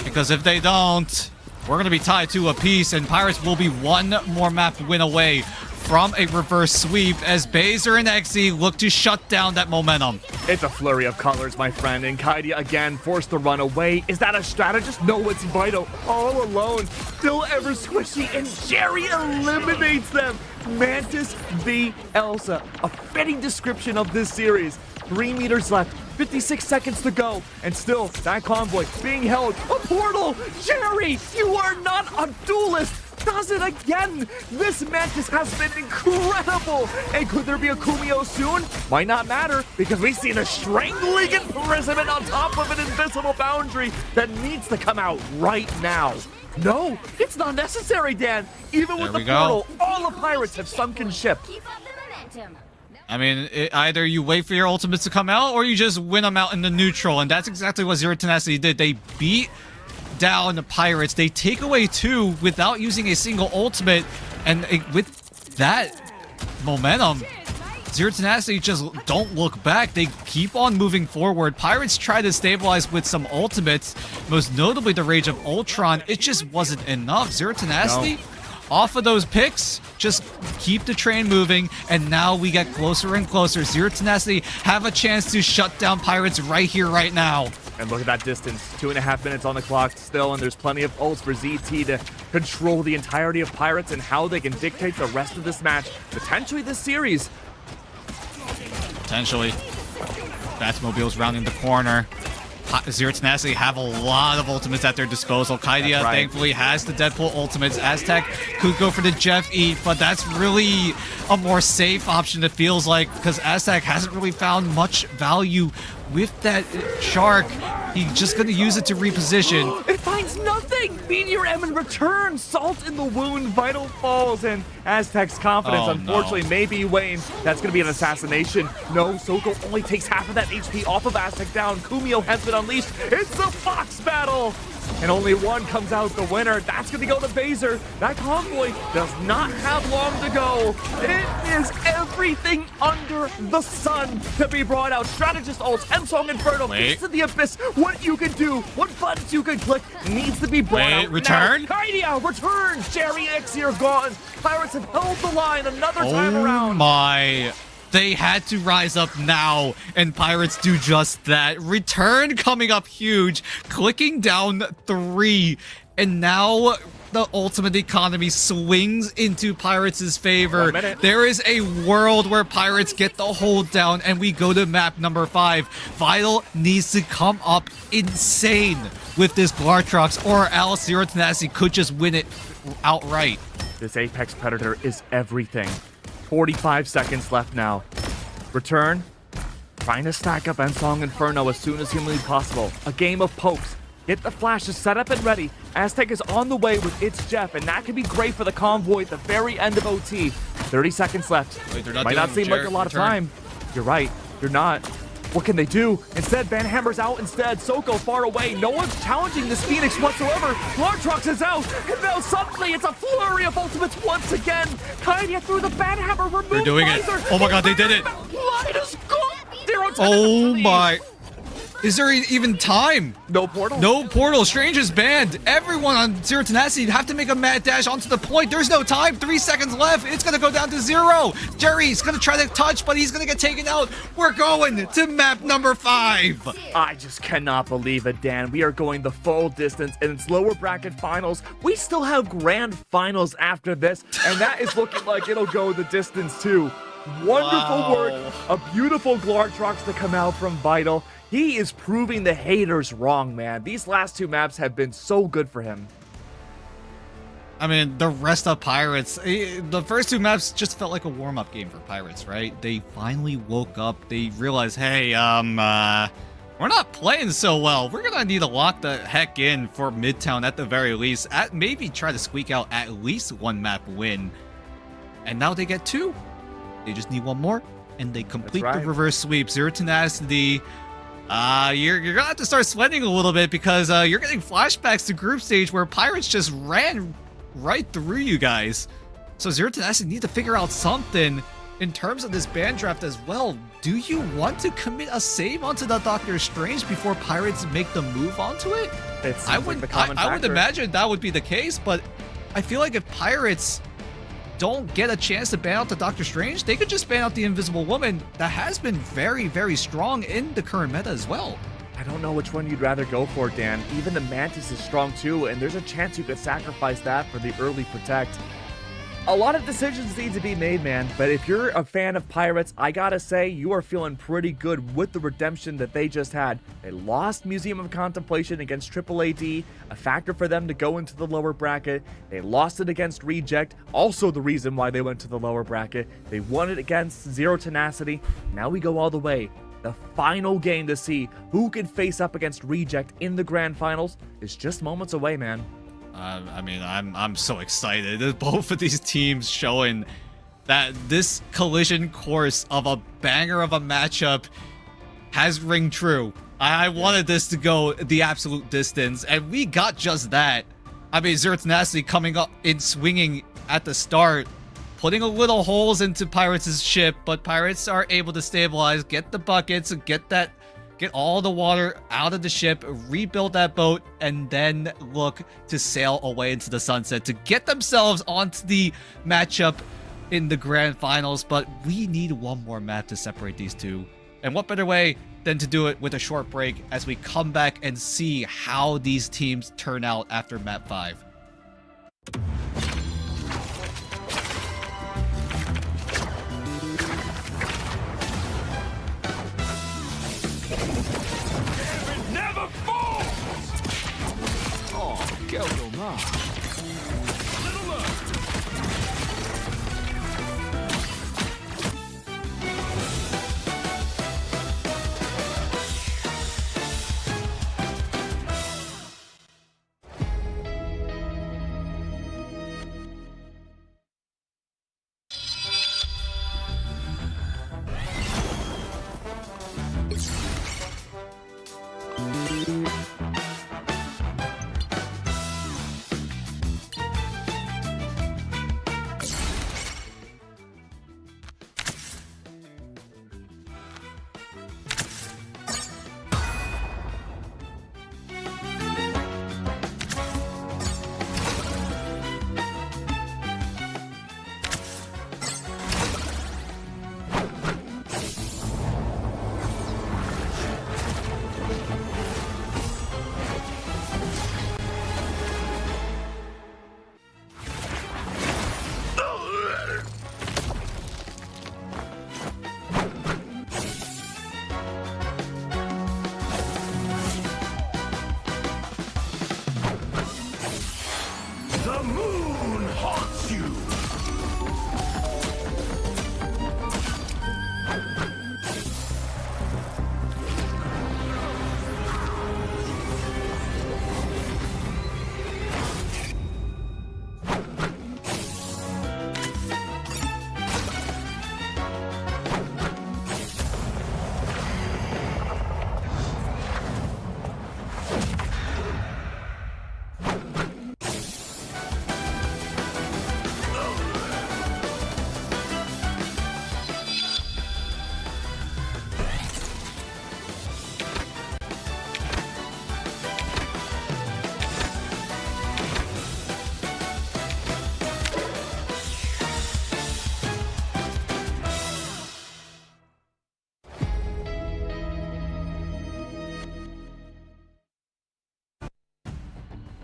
Because if they don't, we're going to be tied to a piece, and Pirates will be one more map win away from a reverse sweep as Baser and Xe look to shut down that momentum. It's a flurry of colors, my friend, and Kaidia again forced to run away. Is that a strategist? No, it's Vital, all alone, still ever squishy, and Jerry eliminates them. Mantis v. Elsa, a fitting description of this series. 3 meters left, 56 seconds to go, and still that convoy being held. A portal! Jerry, you are not a duelist! Does it again! This Mantis has been incredible! And could there be a Kumio soon? Might not matter, because we see the Strangling Imprisonment on top of an Invisible Boundary that needs to come out right now. No, it's not necessary, Dan. Even with the portal, all the Pirates have sunken ship. Keep up the momentum. I mean, either you wait for your ultimates to come out, or you just win them out in the neutral, and that's exactly what Zero Tenacity did. They beat down the Pirates. They take away 2 without using a single ultimate, and with that momentum, Zero Tenacity just don't look back. They keep on moving forward. Pirates try to stabilize with some ultimates, most notably the Rage of Ultron. It just wasn't enough. Zero Tenacity, off of those picks, just keep the train moving, and now we get closer and closer. Zero Tenacity have a chance to shut down Pirates right here, right now. And look at that distance, 2.5 minutes on the clock still, and there's plenty of ults for ZT to control the entirety of Pirates and how they can dictate the rest of this match, potentially this series. Potentially. Batmobile's rounding the corner. Zero Tenacity have a lot of ultimates at their disposal. Kaidia, thankfully, has the Deadpool ultimates. Aztec could go for the Jeff E, but that's really a more safe option, it feels like, because Aztec hasn't really found much value with that Shark. He's just going to use it to reposition. It finds nothing! Meteor M in return! Salt in the wound, Vital falls, and Aztec's confidence unfortunately may be waned. That's going to be an assassination. No, Soko only takes half of that HP off of Aztec down. Kumio has been unleashed. It's a box battle! And only one comes out the winner. That's going to go to Baser. That convoy does not have long to go. It is everything under the sun to be brought out. Strategist ults, Endsong Inferno, Face to the Abyss. What you can do, what buttons you can click needs to be brought out. Return? Kaidia, return! Jerry X here gone. Pirates have held the line another time around. Oh my. They had to rise up now, and Pirates do just that. Return coming up huge, clicking down 3, and now the ultimate economy swings into Pirates' favor. There is a world where Pirates get the hold down, and we go to map number 5. Vital needs to come up insane with this Glartrox, or else Zero Tenacity could just win it outright. This Apex Predator is everything. 45 seconds left now. Return. Trying to stack up Endsong Inferno as soon as humanly possible. A game of pokes. Get the flashes set up and ready. Aztec is on the way with its Jeff, and that could be great for the convoy at the very end of OT. 30 seconds left. Wait, might not seem like a lot of time. You're right. You're not. What can they do? Instead, Banhammer's out instead. Soko far away. No one's challenging this Phoenix whatsoever. Glartrox is out. And now suddenly it's a flurry of ultimates once again. Kaidia through the Banhammer. Remove They're doing Visor. it. Oh my god, they did it. Light is gone. Oh my. Is there even time? No portal? No portal. Strange is banned. Everyone on Zero Tenacity have to make a mad dash onto the point. There's no time. 3 seconds left. It's going to go down to 0. Jerry's going to try to touch, but he's going to get taken out. We're going to map number 5. I just cannot believe it, Dan. We are going the full distance, and it's lower bracket finals. We still have grand finals after this, and that is looking like it'll go the distance too. Wonderful work. A beautiful Glartrox to come out from Vital. He is proving the haters wrong, man. These last 2 maps have been so good for him. I mean, the rest of Pirates, the first 2 maps just felt like a warm-up game for Pirates, right? They finally woke up. They realized, hey, we're not playing so well. We're gonna need to lock the heck in for Midtown at the very least. Maybe try to squeak out at least 1 map win. And now they get 2. They just need 1 more, and they complete the reverse sweep. Zero Tenacity. You're gonna have to start sweating a little bit because you're getting flashbacks to group stage where Pirates just ran right through you guys. So Zero Tenacity need to figure out something in terms of this ban draft as well. Do you want to commit a save onto the Doctor Strange before Pirates make the move onto it? I would imagine that would be the case, but I feel like if Pirates don't get a chance to ban out the Doctor Strange, they could just ban out the Invisible Woman that has been very, very strong in the current meta as well. I don't know which one you'd rather go for, Dan. Even the Mantis is strong too, and there's a chance you could sacrifice that for the early protect. A lot of decisions need to be made, man, but if you're a fan of Pirates, I gotta say, you are feeling pretty good with the redemption that they just had. They lost Museum of Contemplation against Triple AD, a factor for them to go into the lower bracket. They lost it against Reject, also the reason why they went to the lower bracket. They won it against Zero Tenacity. Now we go all the way. The final game to see who can face up against Reject in the grand finals is just moments away, man. I mean, I'm so excited. Both of these teams showing that this collision course of a banger of a matchup has ring true. I wanted this to go the absolute distance, and we got just that. I mean, Zero Tenacity coming up in swinging at the start, putting a little holes into Pirates' ship, but Pirates are able to stabilize, get the buckets, and get all the water out of the ship, rebuild that boat, and then look to sail away into the sunset to get themselves onto the matchup in the grand finals. But we need 1 more map to separate these 2. And what better way than to do it with a short break as we come back and see how these teams turn out after map 5.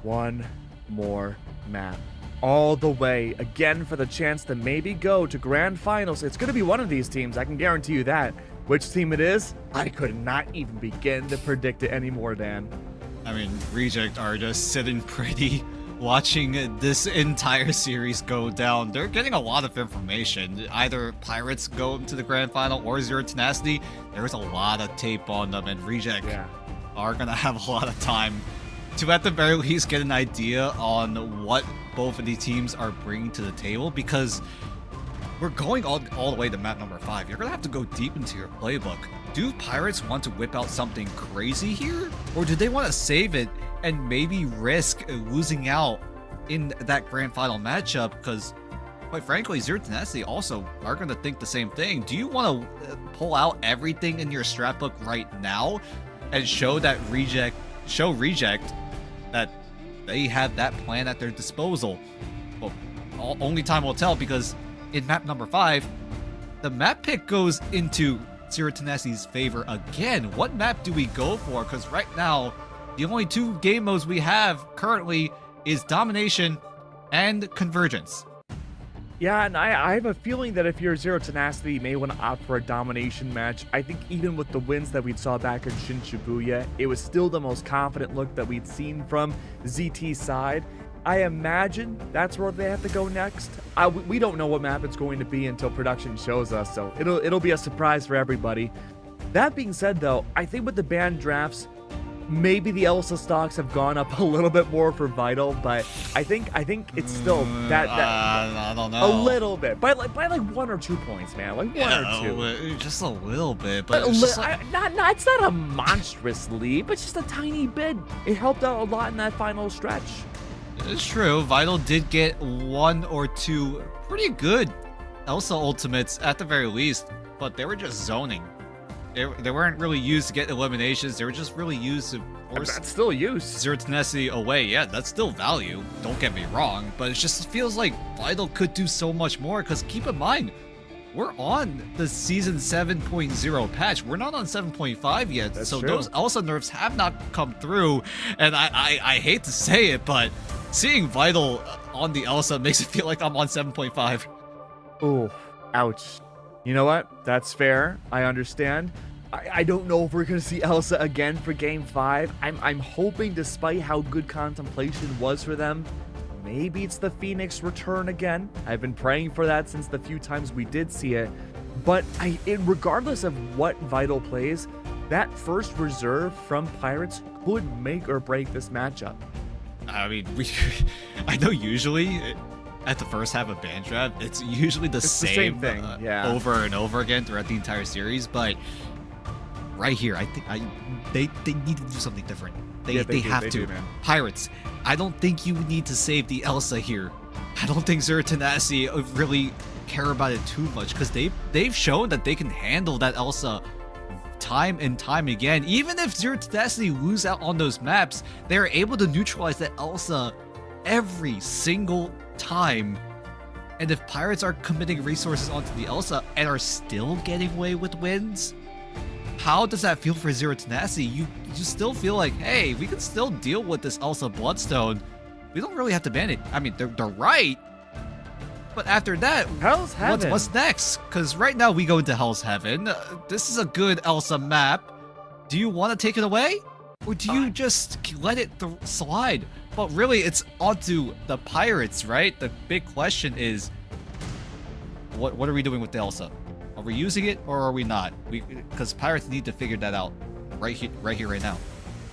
one more map. All the way, again, for the chance to maybe go to grand finals. It's going to be one of these teams, I can guarantee you that. Which team it is, I could not even begin to predict it anymore, Dan. I mean, Reject are just sitting pretty, watching this entire series go down. They're getting a lot of information. Either Pirates go into the grand final or Zero Tenacity. There's a lot of tape on them, and Reject are going to have a lot of time to, at the very least, get an idea on what both of these teams are bringing to the table, because we're going all the way to map number 5. You're going to have to go deep into your playbook. Do Pirates want to whip out something crazy here? Or do they want to save it and maybe risk losing out in that grand final matchup? Because, quite frankly, Zero Tenacity also are going to think the same thing. Do you want to pull out everything in your strat book right now and show Reject that they have that plan at their disposal? Well, only time will tell, because in map number 5, the map pick goes into Zero Tenacity's favor again. What map do we go for? Because right now, the only 2 game modes we have currently is Domination and Convergence. Yeah, and I have a feeling that if you're Zero Tenacity, you may want to opt for a domination match. I think even with the wins that we saw back in Shin Shibuya, it was still the most confident look that we'd seen from ZT's side. I imagine that's where they have to go next. We don't know what map it's going to be until production shows us, so it'll be a surprise for everybody. That being said, though, I think with the banned drafts, maybe the Elsa stocks have gone up a little bit more for Vital, but I think it's still that I don't know. a little bit by like 1 or 2 points, man, like 1 or 2. Just a little bit, but it's just like... it's not a monstrous lead, but just a tiny bit. It helped out a lot in that final stretch. It's true. Vital did get 1 or 2 pretty good Elsa ultimates at the very least, but they were just zoning. They weren't really used to get eliminations. They were just really used to force That's still use Zero Tenacity away. Yeah, that's still value. Don't get me wrong, but it just feels like Vital could do so much more, because keep in mind, we're on the Season 7.0 patch. We're not on 7.5 yet, so true. those Elsa nerfs have not come through, and I hate to say it, but seeing Vital on the Elsa makes it feel like I'm on 7.5. Oh, ouch. You know what? That's fair. I understand. I don't know if we're going to see Elsa again for Game 5. I'm hoping, despite how good Contemplation was for them, maybe it's the Phoenix return again. I've been praying for that since the few times we did see it. But regardless of what Vital plays, that first reserve from Pirates could make or break this matchup. I mean, I know usually at the first half of Band Draft, it's usually the same thing, over and over again throughout the entire series, but right here, I think they need to do something different. They have to. Man. Pirates, I don't think you need to save the Elsa here. I don't think Zero Tenacity really care about it too much, because they've shown that they can handle that Elsa time and time again. Even if Zero Tenacity lose out on those maps, they're able to neutralize that Elsa every single time. And if Pirates are committing resources onto the Elsa and are still getting away with wins, how does that feel for Zero Tenacity? You still feel like, hey, we can still deal with this Elsa Bloodstone. We don't really have to ban it. I mean, they're right. But after that, Hell's Heaven. What's next? Because right now we go into Hell's Heaven. This is a good Elsa map. Do you want to take it away? Or do you just let it slide? But really, it's onto the Pirates, right? The big question is, what are we doing with the Elsa? Are we using it or are we not? Because Pirates need to figure that out right here, right now.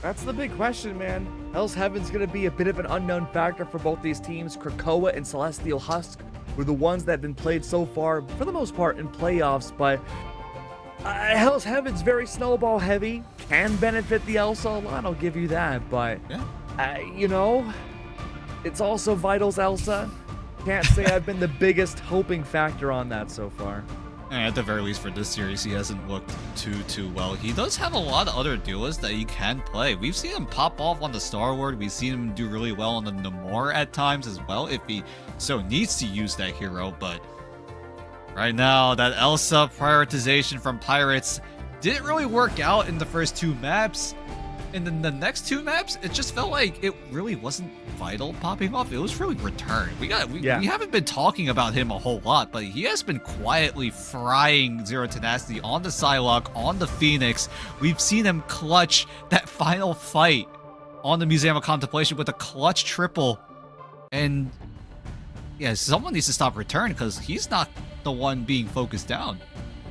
That's the big question, man. Hell's Heaven's going to be a bit of an unknown factor for both these teams. Krakoa and Celestial Husk were the ones that have been played so far, for the most part, in playoffs, but Hell's Heaven's very snowball heavy, can benefit the Elsa a lot, I'll give you that, but, you know, it's also Vital's Elsa. Can't say I've been the biggest hoping factor on that so far. And at the very least for this series, he hasn't looked too well. He does have a lot of other duelists that he can play. We've seen him pop off on the Star Wars. We've seen him do really well on the Namor at times as well, if he so needs to use that hero. But right now, that Elsa prioritization from Pirates didn't really work out in the first 2 maps. And then the next two maps, it just felt like it really wasn't Vital popping off. It was really Return. We haven't been talking about him a whole lot, but he has been quietly frying Zero Tenacity on the Psylocke, on the Phoenix. We've seen him clutch that final fight on the Museum of Contemplation with a clutch triple. And yeah, someone needs to stop Return because he's not the one being focused down.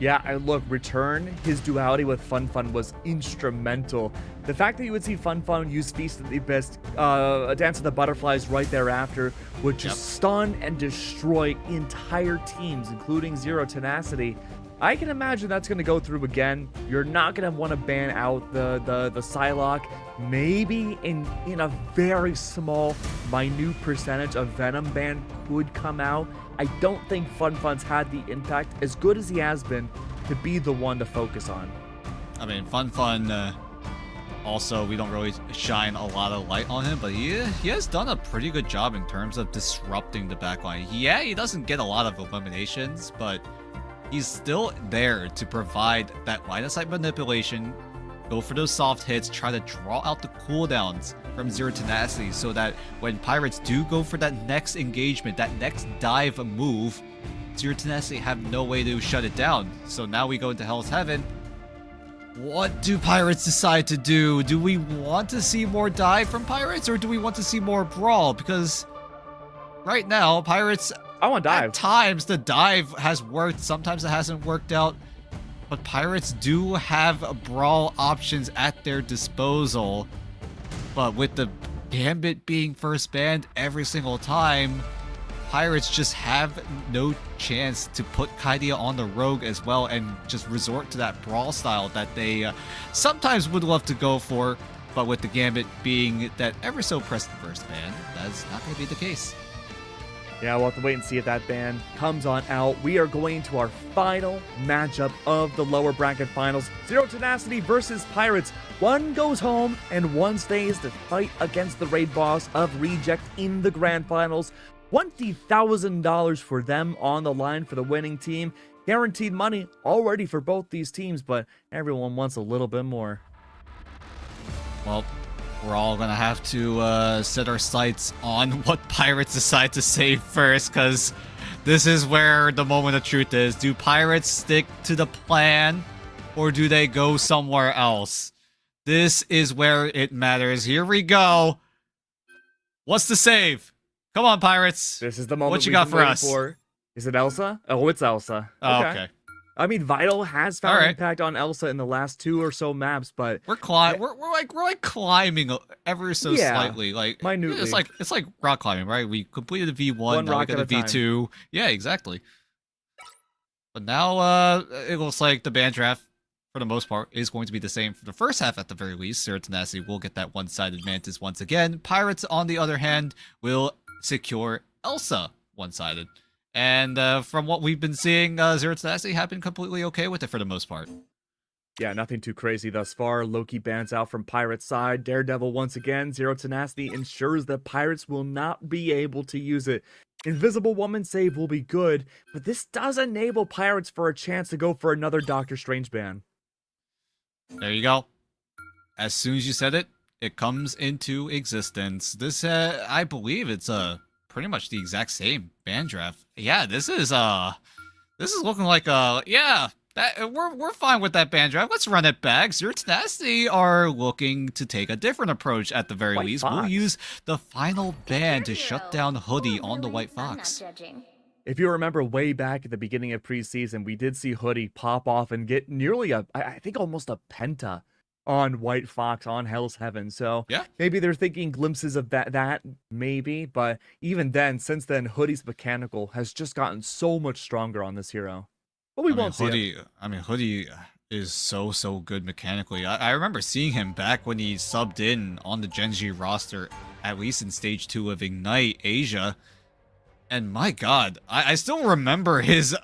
Yeah, and look, Return, his duality with Fun Fun was instrumental. The fact that you would see Fun Fun use Feast of the Abyss, Dance of the Butterflies right thereafter would just stun and destroy entire teams, including Zero Tenacity. I can imagine that's going to go through again. You're not going to want to ban out the Psylocke. Maybe in a very small, minute percentage of Venom ban could come out. I don't think Fun Fun's had the impact, as good as he has been, to be the one to focus on. I mean, Fun Fun, also, we don't really shine a lot of light on him, but he has done a pretty good job in terms of disrupting the backline. Yeah, he doesn't get a lot of eliminations, but he's still there to provide that line of sight manipulation, go for those soft hits, try to draw out the cooldowns from Zero Tenacity so that when Pirates do go for that next engagement, that next dive move, Zero Tenacity have no way to shut it down. So now we go into Hell's Heaven. What do Pirates decide to do? Do we want to see more dive from Pirates, or do we want to see more brawl? Because right now, Pirates, I want dive. at times the dive has worked, sometimes it hasn't worked out. But Pirates do have brawl options at their disposal. But with the Gambit being first banned every single time, Pirates just have no chance to put Kaidia on the Rogue as well and just resort to that brawl style that they sometimes would love to go for. But with the Gambit being that ever so pressed first ban, that's not going to be the case. Yeah, we'll have to wait and see if that ban comes on out. We are going to our final matchup of the lower bracket finals. Zero Tenacity versus Pirates. One goes home and one stays to fight against the raid boss of Reject in the grand finals. $20,000 for them on the line for the winning team. Guaranteed money already for both these teams, but everyone wants a little bit more. Well, we're all gonna have to set our sights on what Pirates decide to save first, because this is where the moment of truth is. Do Pirates stick to the plan, or do they go somewhere else? This is where it matters. Here we go. What's the save? Come on, Pirates. This is the moment what you we've got been for waiting us? for. Is it Elsa? Oh, it's Elsa. Oh, okay. I mean, Vital has found Alright. impact on Elsa in the last 2 or so maps, but We're like climbing ever so Yeah, slightly, like minutely. It's like rock climbing, right? We completed the V1, One now we rock got at the a time. V2. Yeah, exactly. But now it looks like the ban draft, for the most part, is going to be the same for the first half at the very least. Zero Tenacity will get that one-sided Mantis once again. Pirates, on the other hand, will secure Elsa one-sided. And from what we've been seeing, Zero Tenacity have been completely okay with it for the most part. yeah, nothing too crazy thus far. Loki bans out from Pirates' side. Daredevil once again. Zero Tenacity ensures that Pirates will not be able to use it. Invisible Woman save will be good, but this does enable Pirates for a chance to go for another Doctor Strange ban. There you go. As soon as you said it, it comes into existence. This, I believe it's pretty much the exact same ban draft. Yeah, this is looking like yeah, that we're fine with that ban draft. Let's run it back. Zero Tenacity are looking to take a different approach at the very White least. Fox. We'll use the final ban to shut down Hoodie on the White Fox. I'm not judging. If you remember way back at the beginning of preseason, we did see Hoodie pop off and get nearly I think almost a penta on White Fox on Hell's Heaven. So Yeah. maybe they're thinking glimpses of that maybe, but even then, since then, Hoodie's mechanical has just gotten so much stronger on this hero. But we won't see it. Hoodie is so good mechanically. I remember seeing him back when he subbed in on the Genji roster, at least in stage 2 of Ignite Asia. And my god, I still remember his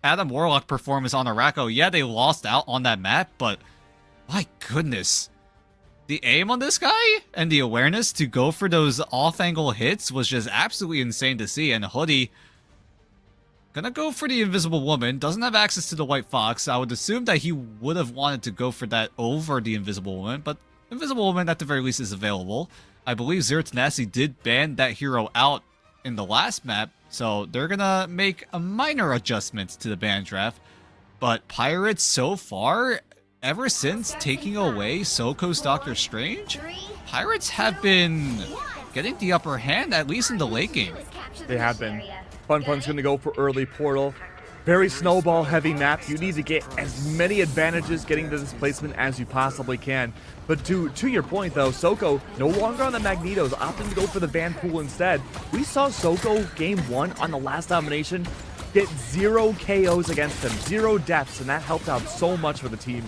Adam Warlock performance on Arako. Yeah, they lost out on that map, but my goodness. The aim on this guy and the awareness to go for those off-angle hits was just absolutely insane to see. And Hoodie gonna go for the Invisible Woman, doesn't have access to the White Fox. I would assume that he would have wanted to go for that over the Invisible Woman, but Invisible Woman at the very least is available. I believe Zero Tenacity did ban that hero out in the last map, so they're gonna make a minor adjustments to the ban draft. But Pirates so far, ever since taking away Soko's Doctor Strange, Pirates have been getting the upper hand, at least in the late game. They have been. Fun's gonna go for early portal. Very snowball heavy map. You need to get as many advantages getting the displacement as you possibly can. But to your point though, Soko no longer on the Magnetos, opting to go for the Van Pool instead. We saw Soko game 1 on the last domination get 0 KOs against him, 0 deaths, and that helped out so much for the team.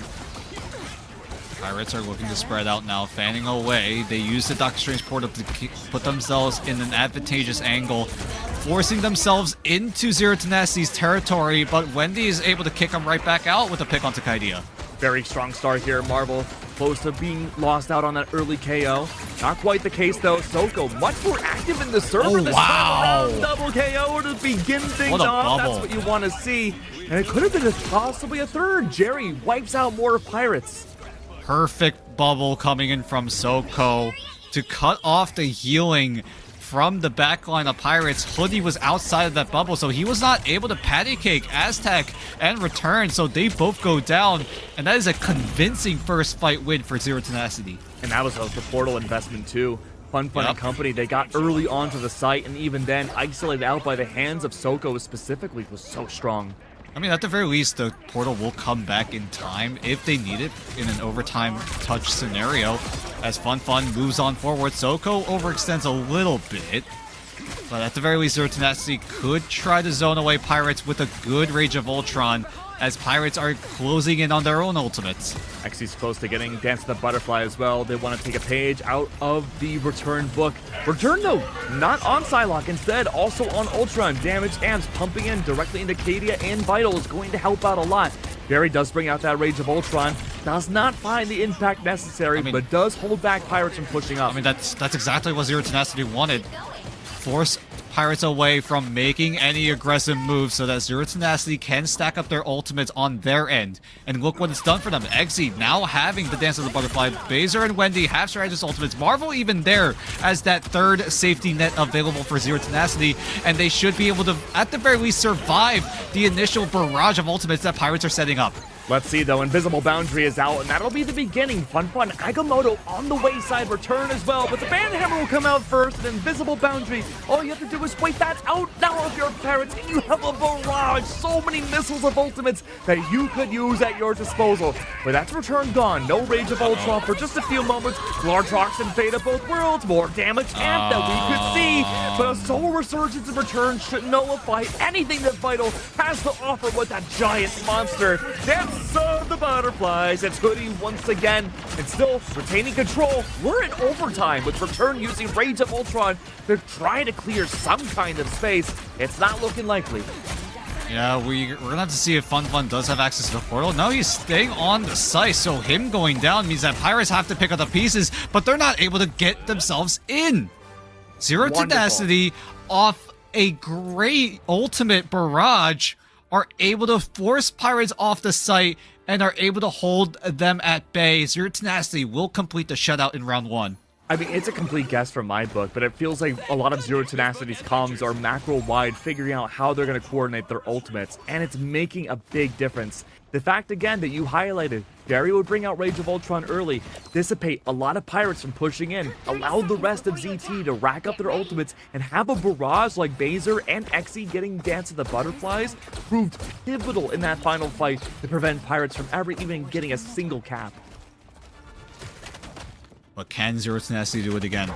Pirates are looking to spread out now, fanning away. They use the Doctor Strange portal to put themselves in an advantageous angle, forcing themselves into Zero Tenacity's territory, but Wendy is able to kick them right back out with a pick onto Kaidia. Very strong start here, Marvel. Close to being lost out on that early KO. Not quite the case though. Soko much more active in the server this time around. Double KO to begin things off. That's what you want to see. And it could have been possibly a third. Jerry wipes out more of Pirates. Perfect bubble coming in from Soko to cut off the healing from the backline of Pirates. Hoodie was outside of that bubble, so he was not able to patty cake Aztec and return, so they both go down, and that is a convincing first fight win for Zero Tenacity. And that was the portal investment too. Fun and company, they got early onto the site, and even then, isolated out by the hands of Soko specifically was so strong. I mean, at the very least, the portal will come back in time if they need it in an overtime touch scenario. As Fun moves on forward, Soko overextends a little bit. But at the very least, Zero Tenacity could try to zone away Pirates with a good Rage of Ultron, as Pirates are closing in on their own ultimates. Xy's close to getting Dance of the Butterfly as well. They want to take a page out of the Return book. Return, though, not on Psylocke. Instead, also on Ultron. Damage amps pumping in directly into Cadia and Vital is going to help out a lot. Barry does bring out that Rage of Ultron. Does not find the impact necessary, but does hold back Pirates from pushing up. I mean, that's exactly what Zero Tenacity wanted. Force Pirates away from making any aggressive moves so that Zero Tenacity can stack up their ultimates on their end. And look what it's done for them. Exy now having the Dance of the Butterfly. Baser and Wendy have strategist ultimates. Marvel even there as that third safety net available for Zero Tenacity. And they should be able to, at the very least, survive the initial barrage of ultimates that Pirates are setting up. Let's see, though. Invisible Boundary is out, and that'll be the beginning. Fun. Agamotto on the wayside return as well, but the Banhammer will come out first, and Invisible Boundary, all you have to do is wait that out now if you're Pirates, and you have a barrage. So many missiles of ultimates that you could use at your disposal. But that's Return gone. No Rage of Ultron for just a few moments. Lartrox and Fate of both worlds. More damage amp that we could see. But a Soul Resurgence in Return should nullify anything that Vital has to offer with that giant monster. Dance of the Butterflies. It's Hoodie once again, and still retaining control. We're in overtime with Return using Rage of Ultron to try to clear some kind of space. It's not looking likely. Yeah, we're gonna have to see if Fun does have access to the portal. No, he's staying on the site, so him going down means that Pirates have to pick up the pieces, but they're not able to get themselves in. Zero Tenacity off a great ultimate barrage are able to force Pirates off the site and are able to hold them at bay. Zero Tenacity will complete the shutout in round 1. I mean, it's a complete guess from my book, but it feels like a lot of Zero Tenacity's comms are macro-wide, figuring out how they're going to coordinate their ultimates, and it's making a big difference. The fact, again, that you highlighted, Barry would bring out Rage of Ultron early, dissipate a lot of Pirates from pushing in, allow the rest of ZT to rack up their ultimates, and have a barrage like Baser and Exy getting Dance of the Butterflies proved pivotal in that final fight to prevent Pirates from ever even getting a single cap. But can Zero Tenacity do it again?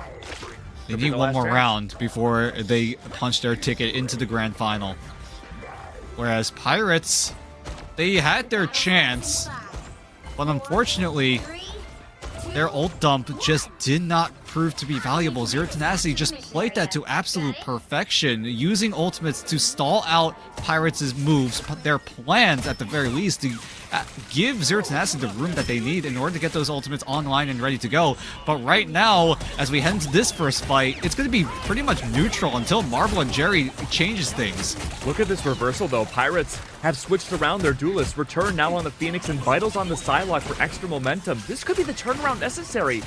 They need the one last more chance. round before they punch their ticket into the grand final. Whereas Pirates, they had their chance, but unfortunately, their ult dump just did not prove to be valuable. Zero Tenacity just played that to absolute perfection, using ultimates to stall out Pirates' moves, their plans at the very least, to give Zero Tenacity the room that they need in order to get those ultimates online and ready to go. But right now, as we head into this first fight, it's going to be pretty much neutral until Marvel and Jerry changes things. Look at this reversal, though. Pirates have switched around their duelists. Return now on the Phoenix and Vitals on the Psylocke for extra momentum. This could be the turnaround necessary.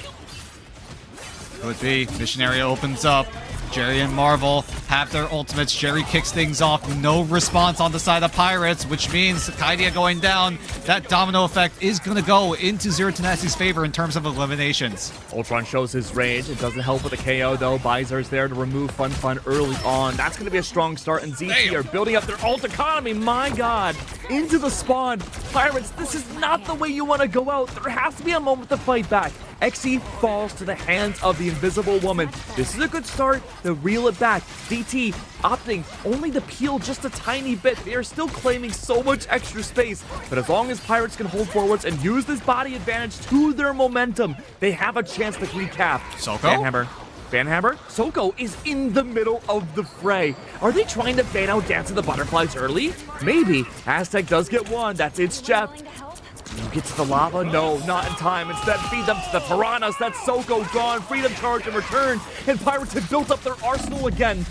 Could be. Missionary opens up. Jerry and Marvel have their ultimates. Jerry kicks things off. No response on the side of Pirates, which means Kaidia going down. That domino effect is going to go into Zero Tenacity's favor in terms of eliminations. Ultron shows his range. It doesn't help with the KO, though. Bizar's there to remove Fun early on. That's going to be a strong start, and ZT are building up their ult economy. My God. Into the spawn. Pirates, this is not the way you want to go out. There has to be a moment to fight back. XE falls to the hands of the Invisible Woman. This is a good start to reel it back. DT opting only to peel just a tiny bit. They are still claiming so much extra space. But as long as Pirates can hold forwards and use this body advantage to their momentum, they have a chance to recap. Soko? Banhammer? Soko is in the middle of the fray. Are they trying to ban out Dance of the Butterflies early? Maybe. Aztec does get one. That's its Jeff. You get to the lava? No, not in time. Instead, feed them to the piranhas. That's Soko gone. Freedom charge in return. And Pirates have built up their arsenal again.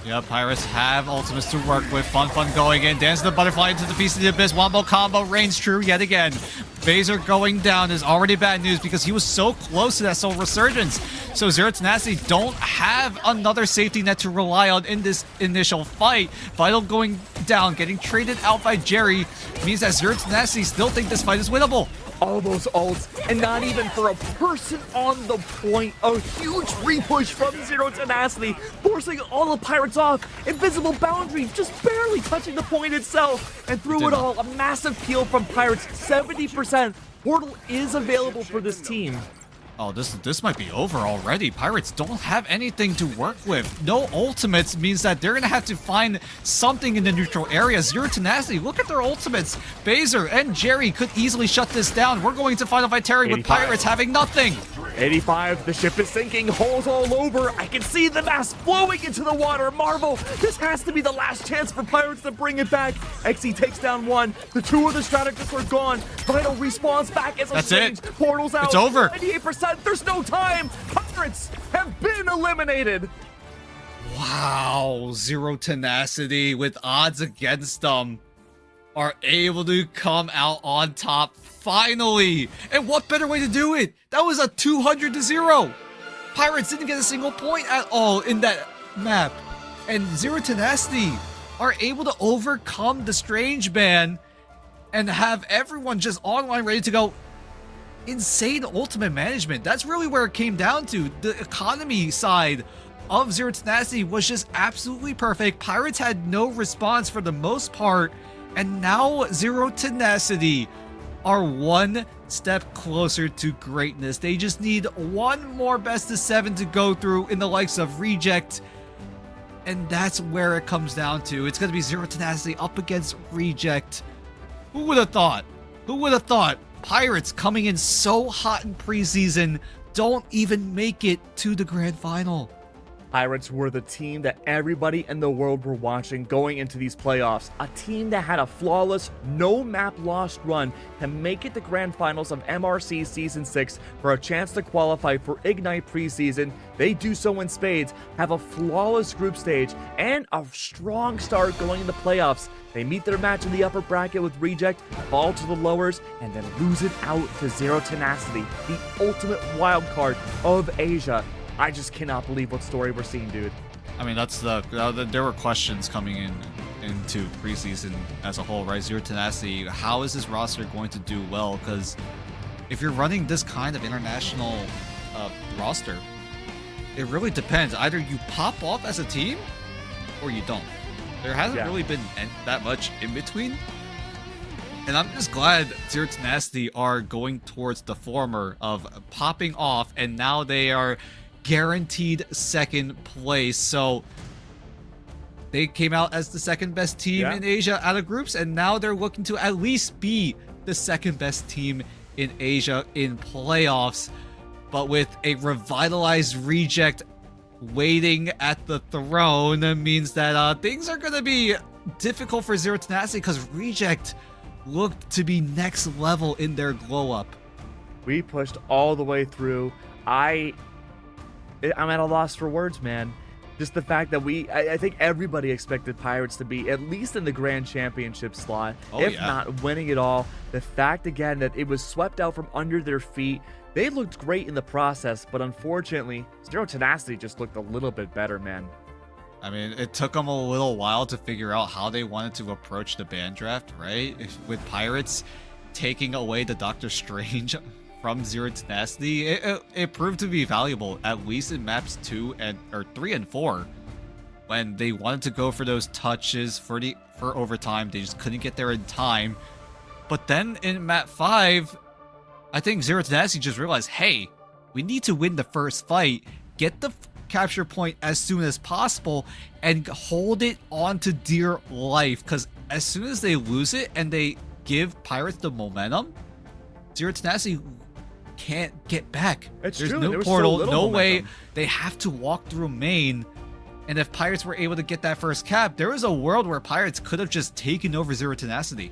Yeah, Pirates have ultimates to work with. Fun going in. Dance of the Butterfly into the Feast of the Abyss. Wombo combo reigns true yet again. Phaser going down is already bad news because he was so close to that Soul Resurgence. So Zero Tenacity don't have another safety net to rely on in this initial fight. Vital going down, getting traded out by Jerry, means that Zero Tenacity still think this fight is winnable. All those ults, and not even for a person on the point. A huge repush from Zero Tenacity, forcing all the Pirates off. Invisible boundary, just barely touching the point itself. And through it all, a massive peel from Pirates, 70%. Portal is available for this team. Oh, this might be over already. Pirates don't have anything to work with. No ultimates means that they're going to have to find something in the neutral area. Zero Tenacity, look at their ultimates. Phaser and Jerry could easily shut this down. We're going to Final Fight Terry with Pirates having nothing. 85, the ship is sinking, holes all over. I can see the mass flowing into the water. Marvel, this has to be the last chance for Pirates to bring it back. XE takes down one. The two of the strategists are gone. Vital respawns back as a That's change. it. Portal's out. It's over. 98%. There's no time. Pirates have been eliminated. Wow, Zero Tenacity with odds against them are able to come out on top finally. And what better way to do it? That was a 200-0. Pirates didn't get a single point at all in that map. And Zero Tenacity are able to overcome the Strange Ban and have everyone just online ready to go. Insane ultimate management. That's really where it came down to. The economy side of Zero Tenacity was just absolutely perfect. Pirates had no response for the most part, and now Zero Tenacity are one step closer to greatness. They just need one more best of 7 to go through in the likes of Reject, and that's where it comes down to. It's going to be Zero Tenacity up against Reject. Who would have thought? Who would have thought? Pirates coming in so hot in preseason don't even make it to the grand final. Pirates were the team that everybody in the world were watching going into these playoffs. A team that had a flawless, no map lost run to make it to grand finals of MRC Season 6 for a chance to qualify for Ignite preseason. They do so in spades, have a flawless group stage, and a strong start going into playoffs. They meet their match in the upper bracket with Reject, fall to the lowers, and then lose it out to Zero Tenacity, the ultimate wild card of Asia. I just cannot believe what story we're seeing, dude. I mean, that's there were questions coming into preseason as a whole, right? Zero Tenacity, how is this roster going to do well? Because if you're running this kind of international roster, it really depends. Either you pop off as a team or you don't. There hasn't really been that much in between. And I'm just glad Zero Tenacity are going towards the former of popping off, and now they are guaranteed second place. So they came out as the second best team in Asia out of groups, and now they're looking to at least be the second best team in Asia in playoffs. But with a revitalized Reject waiting at the throne means that things are going to be difficult for Zero Tenacity, because Reject looked to be next level in their glow up. We pushed all the way through. I'm at a loss for words, man. Just the fact that I think everybody expected Pirates to be at least in the Grand Championship slot, if not winning it all. The fact, again, that it was swept out from under their feet. They looked great in the process, but unfortunately, Zero Tenacity just looked a little bit better, man. I mean, it took them a little while to figure out how they wanted to approach the ban draft, right? With Pirates taking away the Doctor Strange from Zero Tenacity, it proved to be valuable, at least in maps 3 and 4, when they wanted to go for those touches for overtime. They just couldn't get there in time. But then in map 5, I think Zero Tenacity just realized, hey, we need to win the first fight, get the capture point as soon as possible, and hold it on to dear life, because as soon as they lose it and they give Pirates the momentum, Zero Tenacity can't get back. It's There's true. no There was portal, so little no momentum. way. They have to walk through main. And if Pirates were able to get that first cap, there was a world where Pirates could have just taken over Zero Tenacity.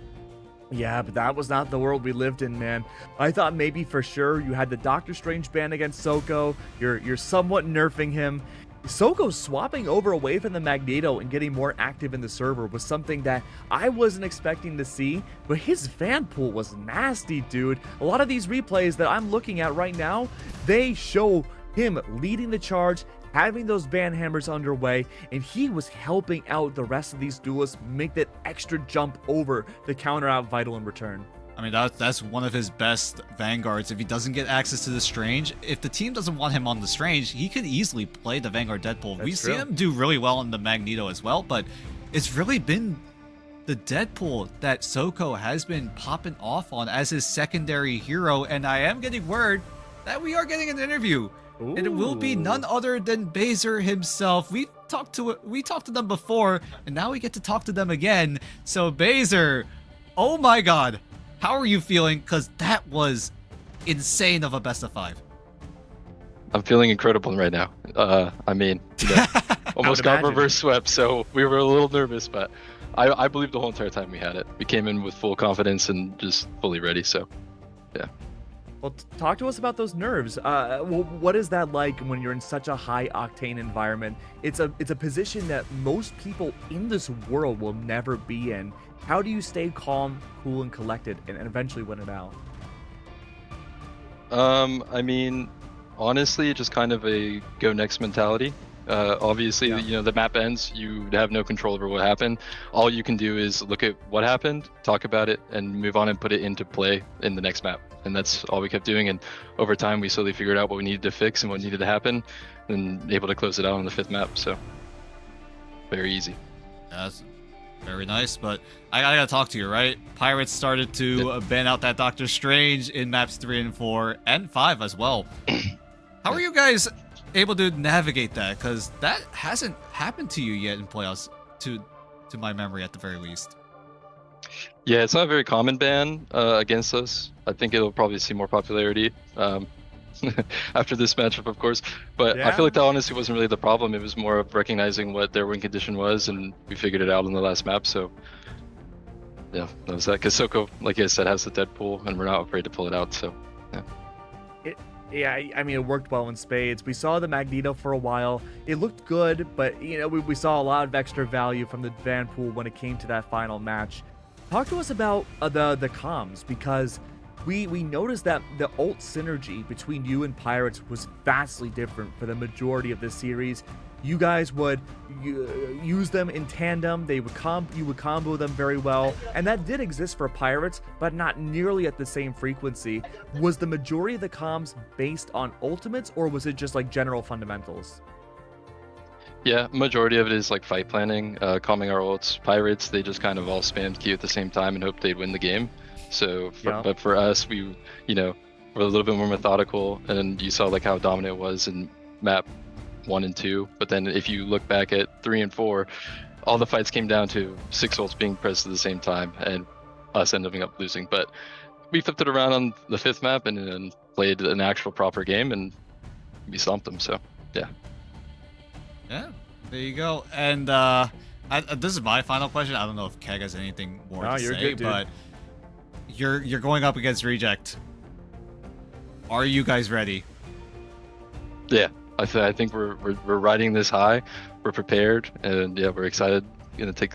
Yeah, but that was not the world we lived in, man. I thought maybe for sure you had the Doctor Strange ban against Soko. You're somewhat nerfing him. Soko swapping over away from the Magneto and getting more active in the server was something that I wasn't expecting to see, but his fan pool was nasty, dude. A lot of these replays that I'm looking at right now, they show him leading the charge, having those ban hammers underway, and he was helping out the rest of these duelists make that extra jump over to counter out Vital in return. I mean, that's one of his best Vanguards. If he doesn't get access to the Strange, if the team doesn't want him on the Strange, he could easily play the Vanguard Deadpool. We've seen him do really well in the Magneto as well, but it's really been the Deadpool that Soko has been popping off on as his secondary hero, and I am getting word that we are getting an interview. Ooh. And it will be none other than Baser himself. We talked to them before, and now we get to talk to them again. So Baser, oh my god, how are you feeling? Because that was insane of a best of 5. I'm feeling incredible right now. I mean, almost got reverse swept, so we were a little nervous, but I believed the whole entire time we had it. We came in with full confidence and just fully ready, so yeah. Well, talk to us about those nerves. What is that like when you're in such a high octane environment? It's a position that most people in this world will never be in. How do you stay calm, cool, and collected, and eventually win it out? I mean, honestly, just kind of a go next mentality. Obviously, the map ends, you have no control over what happened. All you can do is look at what happened, talk about it, and move on and put it into play in the next map. And that's all we kept doing. And over time, we slowly figured out what we needed to fix and what needed to happen, and able to close it out on the 5th map. So very easy. That's very nice, but I gotta talk to you, right? Pirates started to ban out that Doctor Strange in maps 3 and 4 and 5 as well. How are you guys able to navigate that? Because that hasn't happened to you yet in playoffs, to my memory at the very least. Yeah, it's not a very common ban against us. I think it'll probably see more popularity after this matchup, of course. But I feel like that honestly wasn't really the problem. It was more of recognizing what their win condition was, and we figured it out on the last map. So yeah, that was that. Because Soko, like I said, has the Deadpool, and we're not afraid to pull it out. So yeah. I mean, it worked well in spades. We saw the Magneto for a while. It looked good, but, we saw a lot of extra value from the Van Pool when it came to that final match. Talk to us about the comms, because we noticed that the ult synergy between you and Pirates was vastly different for the majority of this series. You guys would use them in tandem. You would combo them very well, and that did exist for Pirates, but not nearly at the same frequency. Was the majority of the comms based on ultimates, or was it just like general fundamentals? Yeah, majority of it is like fight planning, calming our ults. Pirates, they just kind of all spammed Q at the same time and hoped they'd win the game. So, but for us, we, we're a little bit more methodical, and you saw like how dominant it was in map 1 and 2. But then if you look back at 3 and 4, all the fights came down to 6 ults being pressed at the same time and us ending up losing. But we flipped it around on the 5th map and played an actual proper game, and we stomped them. So yeah. Yeah, there you go. And this is my final question. I don't know if Keg has anything more to say, good, but you're going up against Reject. Are you guys ready? Yeah, I think we're riding this high. We're prepared, and yeah, we're excited. Gonna take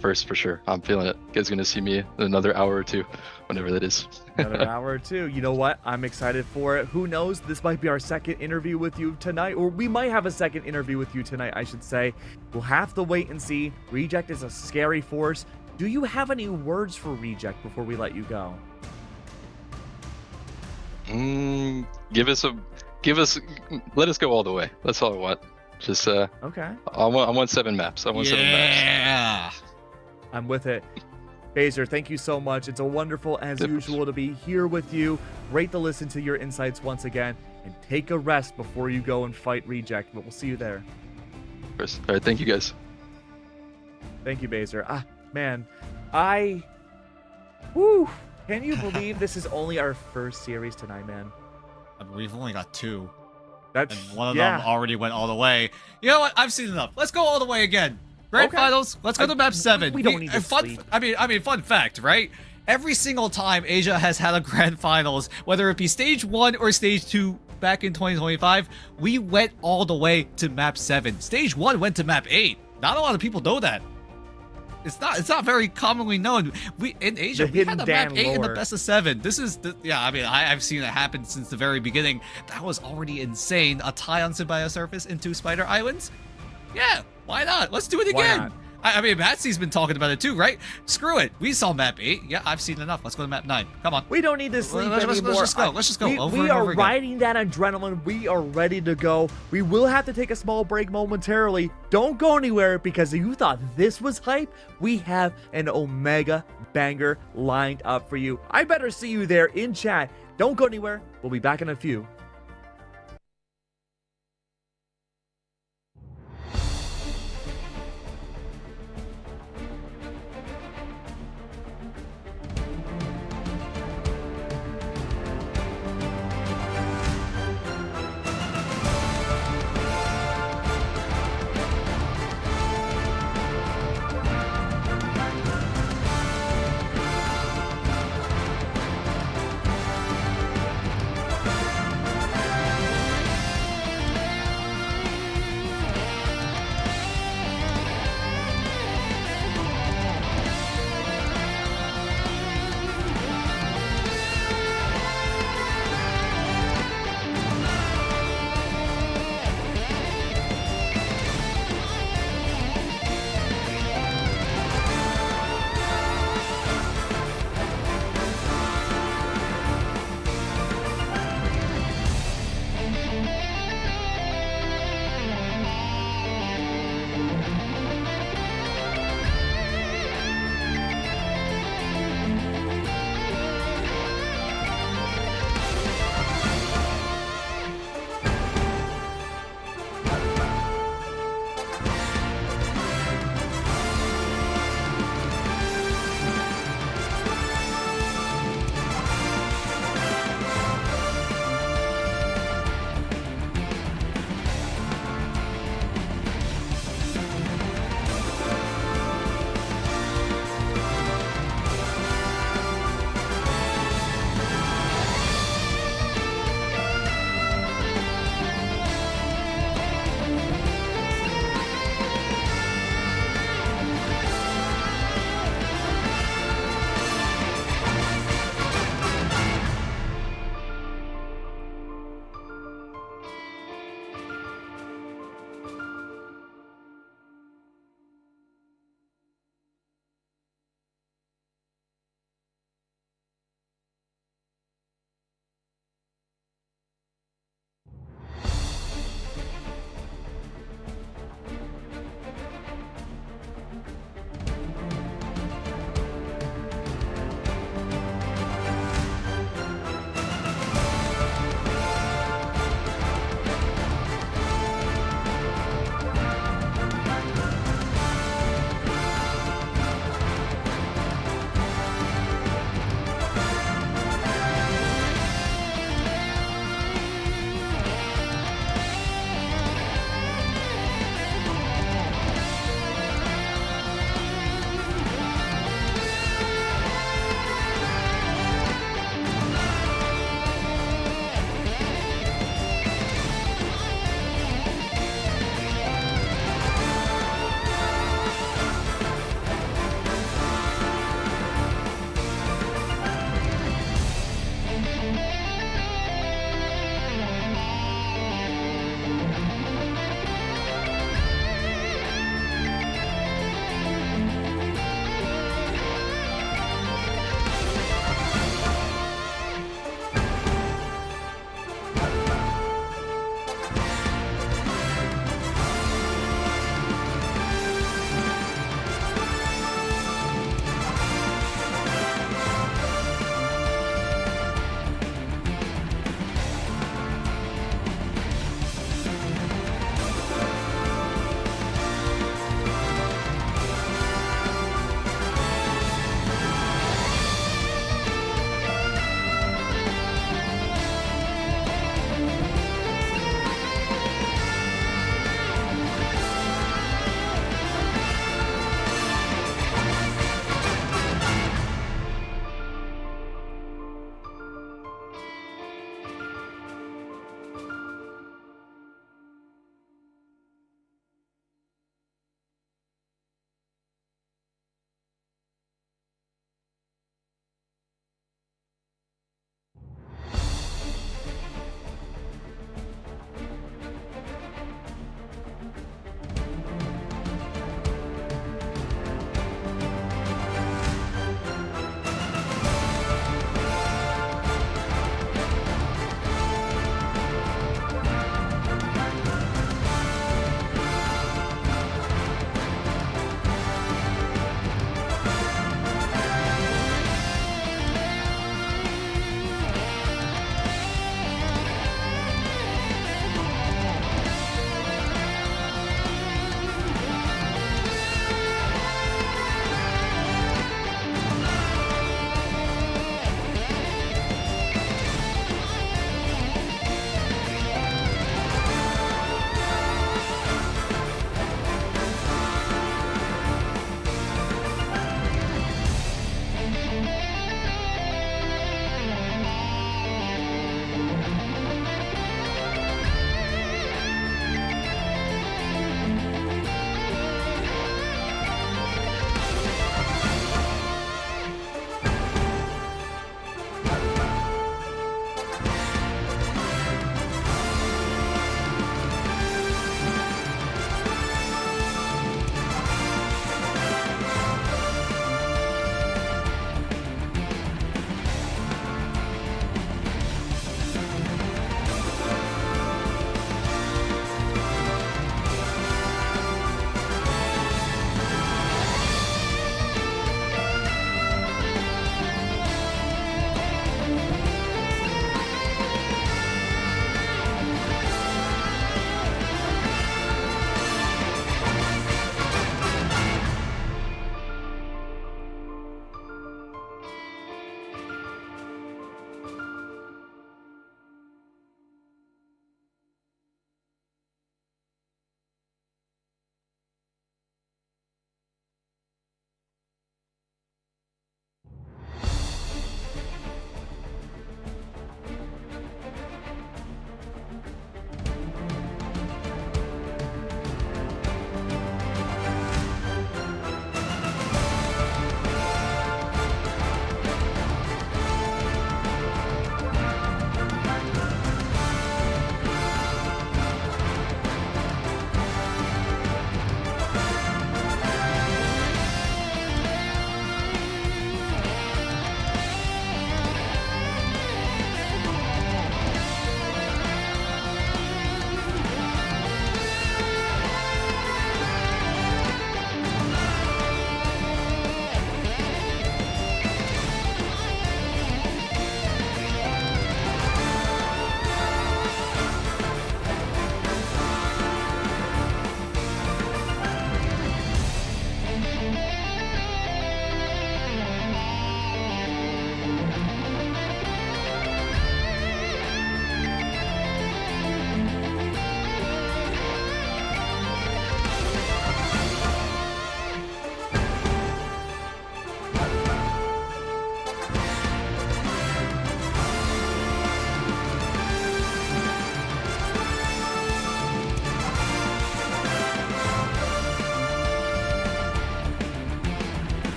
first for sure. I'm feeling it. You guys gonna see me in another hour or two, whenever that is. Another hour or two. You know what? I'm excited for it. Who knows? This might be our second interview with you tonight, or we might have a second interview with you tonight, I should say. We'll have to wait and see. Reject is a scary force. Do you have any words for Reject before we let you go? Let us go all the way. That's all I want. Just Okay. I want 7 maps. I want 7 maps. Yeah. I'm with it. Baser, thank you so much. It's a wonderful, as usual, to be here with you. Great to listen to your insights once again. And take a rest before you go and fight Reject, but we'll see you there. All right, thank you guys. Thank you, Baser. Man, can you believe this is only our first series tonight, man? We've only got 2. That's And one of them already went all the way. You know what? I've seen enough. Let's go all the way again. Grand Okay. finals. Let's go to map 7. we don't need to sleep. I mean, fun fact, right? Every single time Asia has had a grand finals, whether it be stage 1 or stage 2 back in 2025, we went all the way to map 7. Stage 1 went to map 8. Not a lot of people know that. It's not very commonly known. We in Asia we had a map 8 in the best of 7. This is I mean I've seen it happen since the very beginning. That was already insane. A tie on Symbiote Surface in 2 Spider Islands. Yeah, why not? Let's do it again. not? I mean, Matsy's been talking about it too, right? Screw it. We saw map 8. Yeah, I've seen enough. Let's go to map 9. Come on. We don't need to sleep Let's anymore. just go. Let's just go. Over We and are over again. riding that adrenaline. We are ready to go. We will have to take a small break momentarily. Don't go anywhere, because if you thought this was hype, we have an Omega banger lined up for you. I better see you there in chat. Don't go anywhere. We'll be back in a few.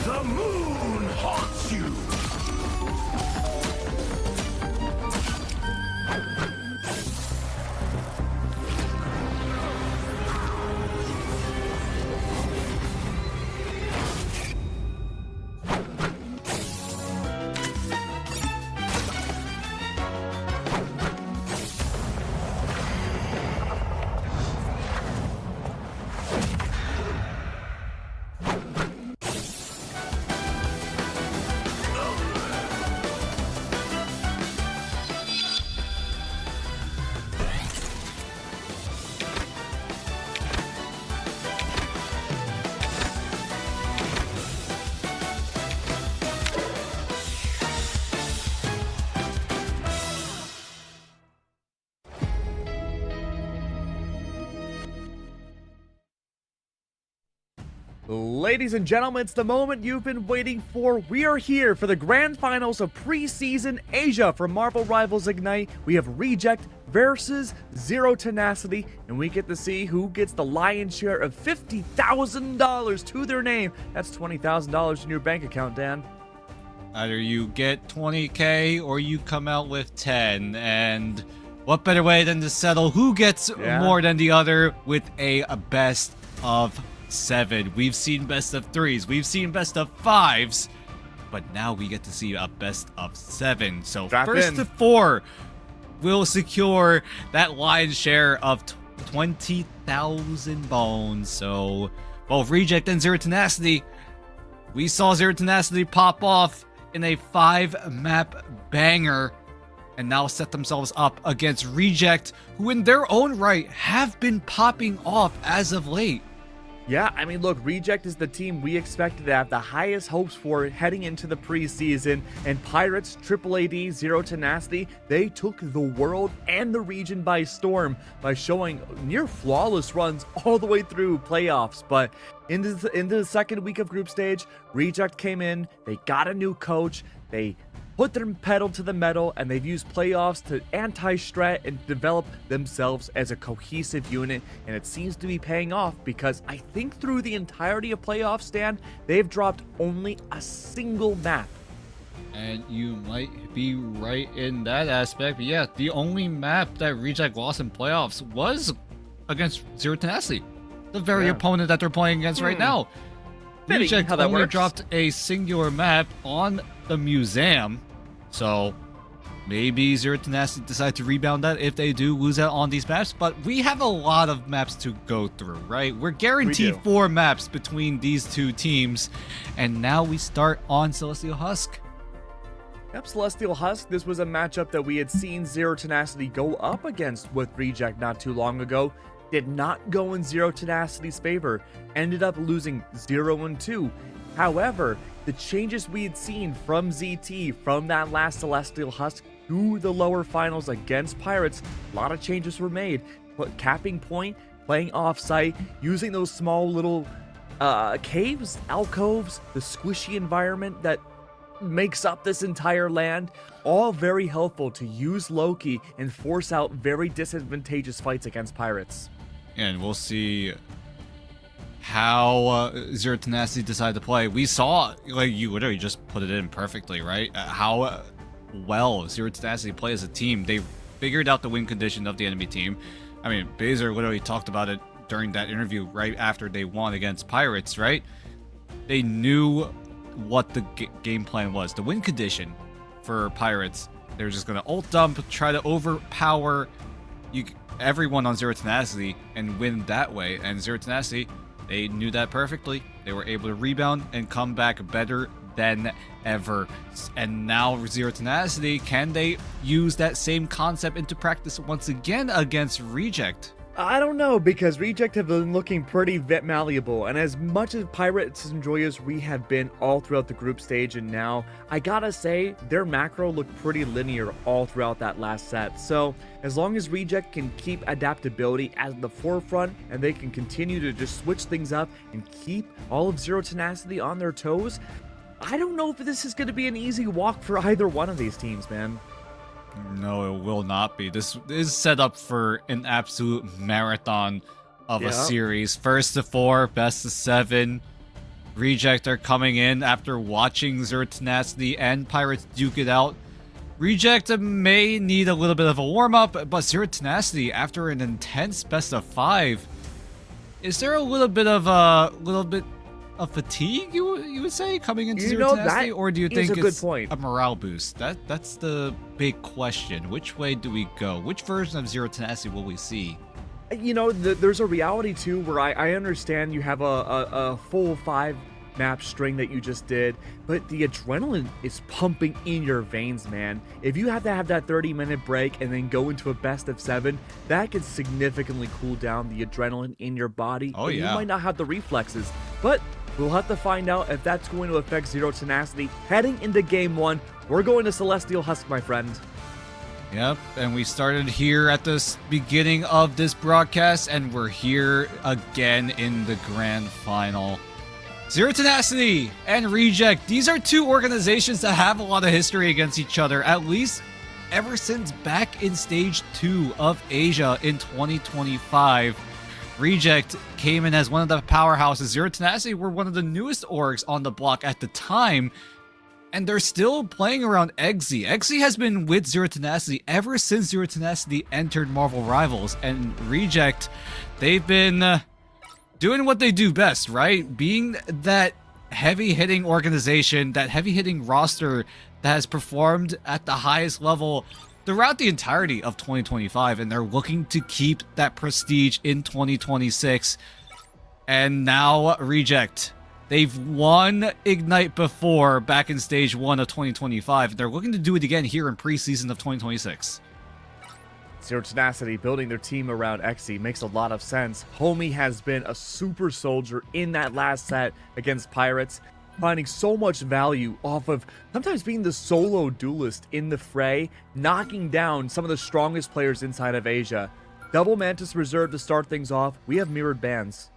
The moon haunts you! Ladies and gentlemen, it's the moment you've been waiting for. We are here for the grand finals of Preseason Asia for Marvel Rivals Ignite. We have Reject versus Zero Tenacity, and we get to see who gets the lion's share of $50,000 to their name. That's $20,000 in your bank account, Dan. Either you get 20K or you come out with 10, and what better way than to settle who gets more than the other with a best of 7. We've seen best of 3s, we've seen best of 5s, but now we get to see a best of 7. So first to 4 will secure that lion's share of 20,000 bones. So both Reject and Zero Tenacity, we saw Zero Tenacity pop off in a 5-map banger and now set themselves up against Reject, who in their own right have been popping off as of late. Yeah, I mean, look, Reject is the team we expected to have the highest hopes for heading into the preseason, and Pirates, Triple AD, Zero Tenacity, they took the world and the region by storm by showing near flawless runs all the way through playoffs. But into the second week of group stage, Reject came in, they got a new coach, they put their pedal to the metal, and they've used playoffs to anti-strat and develop themselves as a cohesive unit, and it seems to be paying off because I think through the entirety of playoffs, Stan, they've dropped only a single map. And you might be right in that aspect, but yeah, the only map that Reject lost in playoffs was against Zero Tenacity, the very opponent that they're playing against right now. Reject only dropped a singular map on the museum, so maybe Zero Tenacity decide to rebound that if they do lose out on these maps. But we have a lot of maps to go through, right? We're guaranteed 4 maps between these two teams, and now we start on Celestial Husk. Yep, Celestial Husk, this was a matchup that we had seen Zero Tenacity go up against with Reject not too long ago. Did not go in Zero Tenacity's favor, ended up losing 0-2. However, the changes we had seen from ZT from that last Celestial Husk to the lower finals against Pirates, a lot of changes were made. But capping point, playing off-site, using those small little caves, alcoves, the squishy environment that makes up this entire land, all very helpful to use Loki and force out very disadvantageous fights against Pirates. And we'll see how Zero Tenacity decided to play. We saw, like, you literally just put it in perfectly, right? How well Zero Tenacity play as a team. They figured out the win condition of the enemy team. I mean, Baser literally talked about it during that interview right after they won against Pirates, right? They knew what the game plan was. The win condition for Pirates, they were just going to ult dump, try to overpower everyone on Zero Tenacity and win that way. And Zero Tenacity, they knew that perfectly. They were able to rebound and come back better than ever. And now Zero Tenacity, can they use that same concept into practice once again against Reject? I don't know, because Reject have been looking pretty malleable, and as much as Pirates enjoyers we have been all throughout the group stage and now, I gotta say, their macro looked pretty linear all throughout that last set. So, as long as Reject can keep adaptability at the forefront, and they can continue to just switch things up and keep all of Zero Tenacity on their toes, I don't know if this is going to be an easy walk for either one of these teams, man. No, it will not be. This is set up for an absolute marathon of a series. First to 4, best of 7. Reject are coming in after watching Zero Tenacity and Pirates duke it out. Reject may need a little bit of a warm-up, but Zero Tenacity, after an intense best of 5, is there a little bit of fatigue, you would say, coming into Zero Tenacity, or do you think it's a morale boost? That's the big question. Which way do we go? Which version of Zero Tenacity will we see? You know, there's a reality too where I understand you have a full 5 map string that you just did, but the adrenaline is pumping in your veins, man. If you have to have that 30-minute break and then go into a best of 7, that could significantly cool down the adrenaline in your body. Oh, yeah. You might not have the reflexes, but we'll have to find out if that's going to affect Zero Tenacity heading into Game 1. We're going to Celestial Husk, my friend. Yep, and we started here at the beginning of this broadcast, and we're here again in the grand final. Zero Tenacity and Reject, these are two organizations that have a lot of history against each other, at least ever since back in Stage 2 of Asia in 2025. Reject came in as one of the powerhouses. Zero Tenacity were one of the newest orgs on the block at the time, and they're still playing around Eggsy. Eggsy has been with Zero Tenacity ever since Zero Tenacity entered Marvel Rivals, and Reject, they've been doing what they do best, right? Being that heavy-hitting organization, that heavy-hitting roster that has performed at the highest level throughout the entirety of 2025, and they're looking to keep that prestige in 2026. And now Reject, they've won Ignite before back in Stage 1 of 2025. They're looking to do it again here in Preseason of 2026. Zero Tenacity building their team around Exy makes a lot of sense. Homie has been a super soldier in that last set against Pirates, finding so much value off of sometimes being the solo duelist in the fray, knocking down some of the strongest players inside of Asia. Double Mantis Reserve to start things off. We have mirrored bans.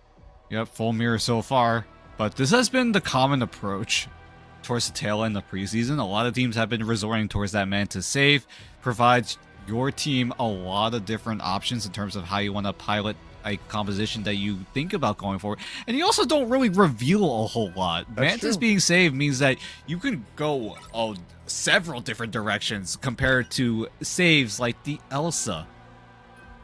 Yep, full mirror so far. But this has been the common approach towards the tail end of Preseason. A lot of teams have been resorting towards that Mantis save. Provides your team a lot of different options in terms of how you want to pilot a composition that you think about going forward. And you also don't really reveal a whole lot. Mantis being saved means that you can go several different directions compared to saves like the Elsa.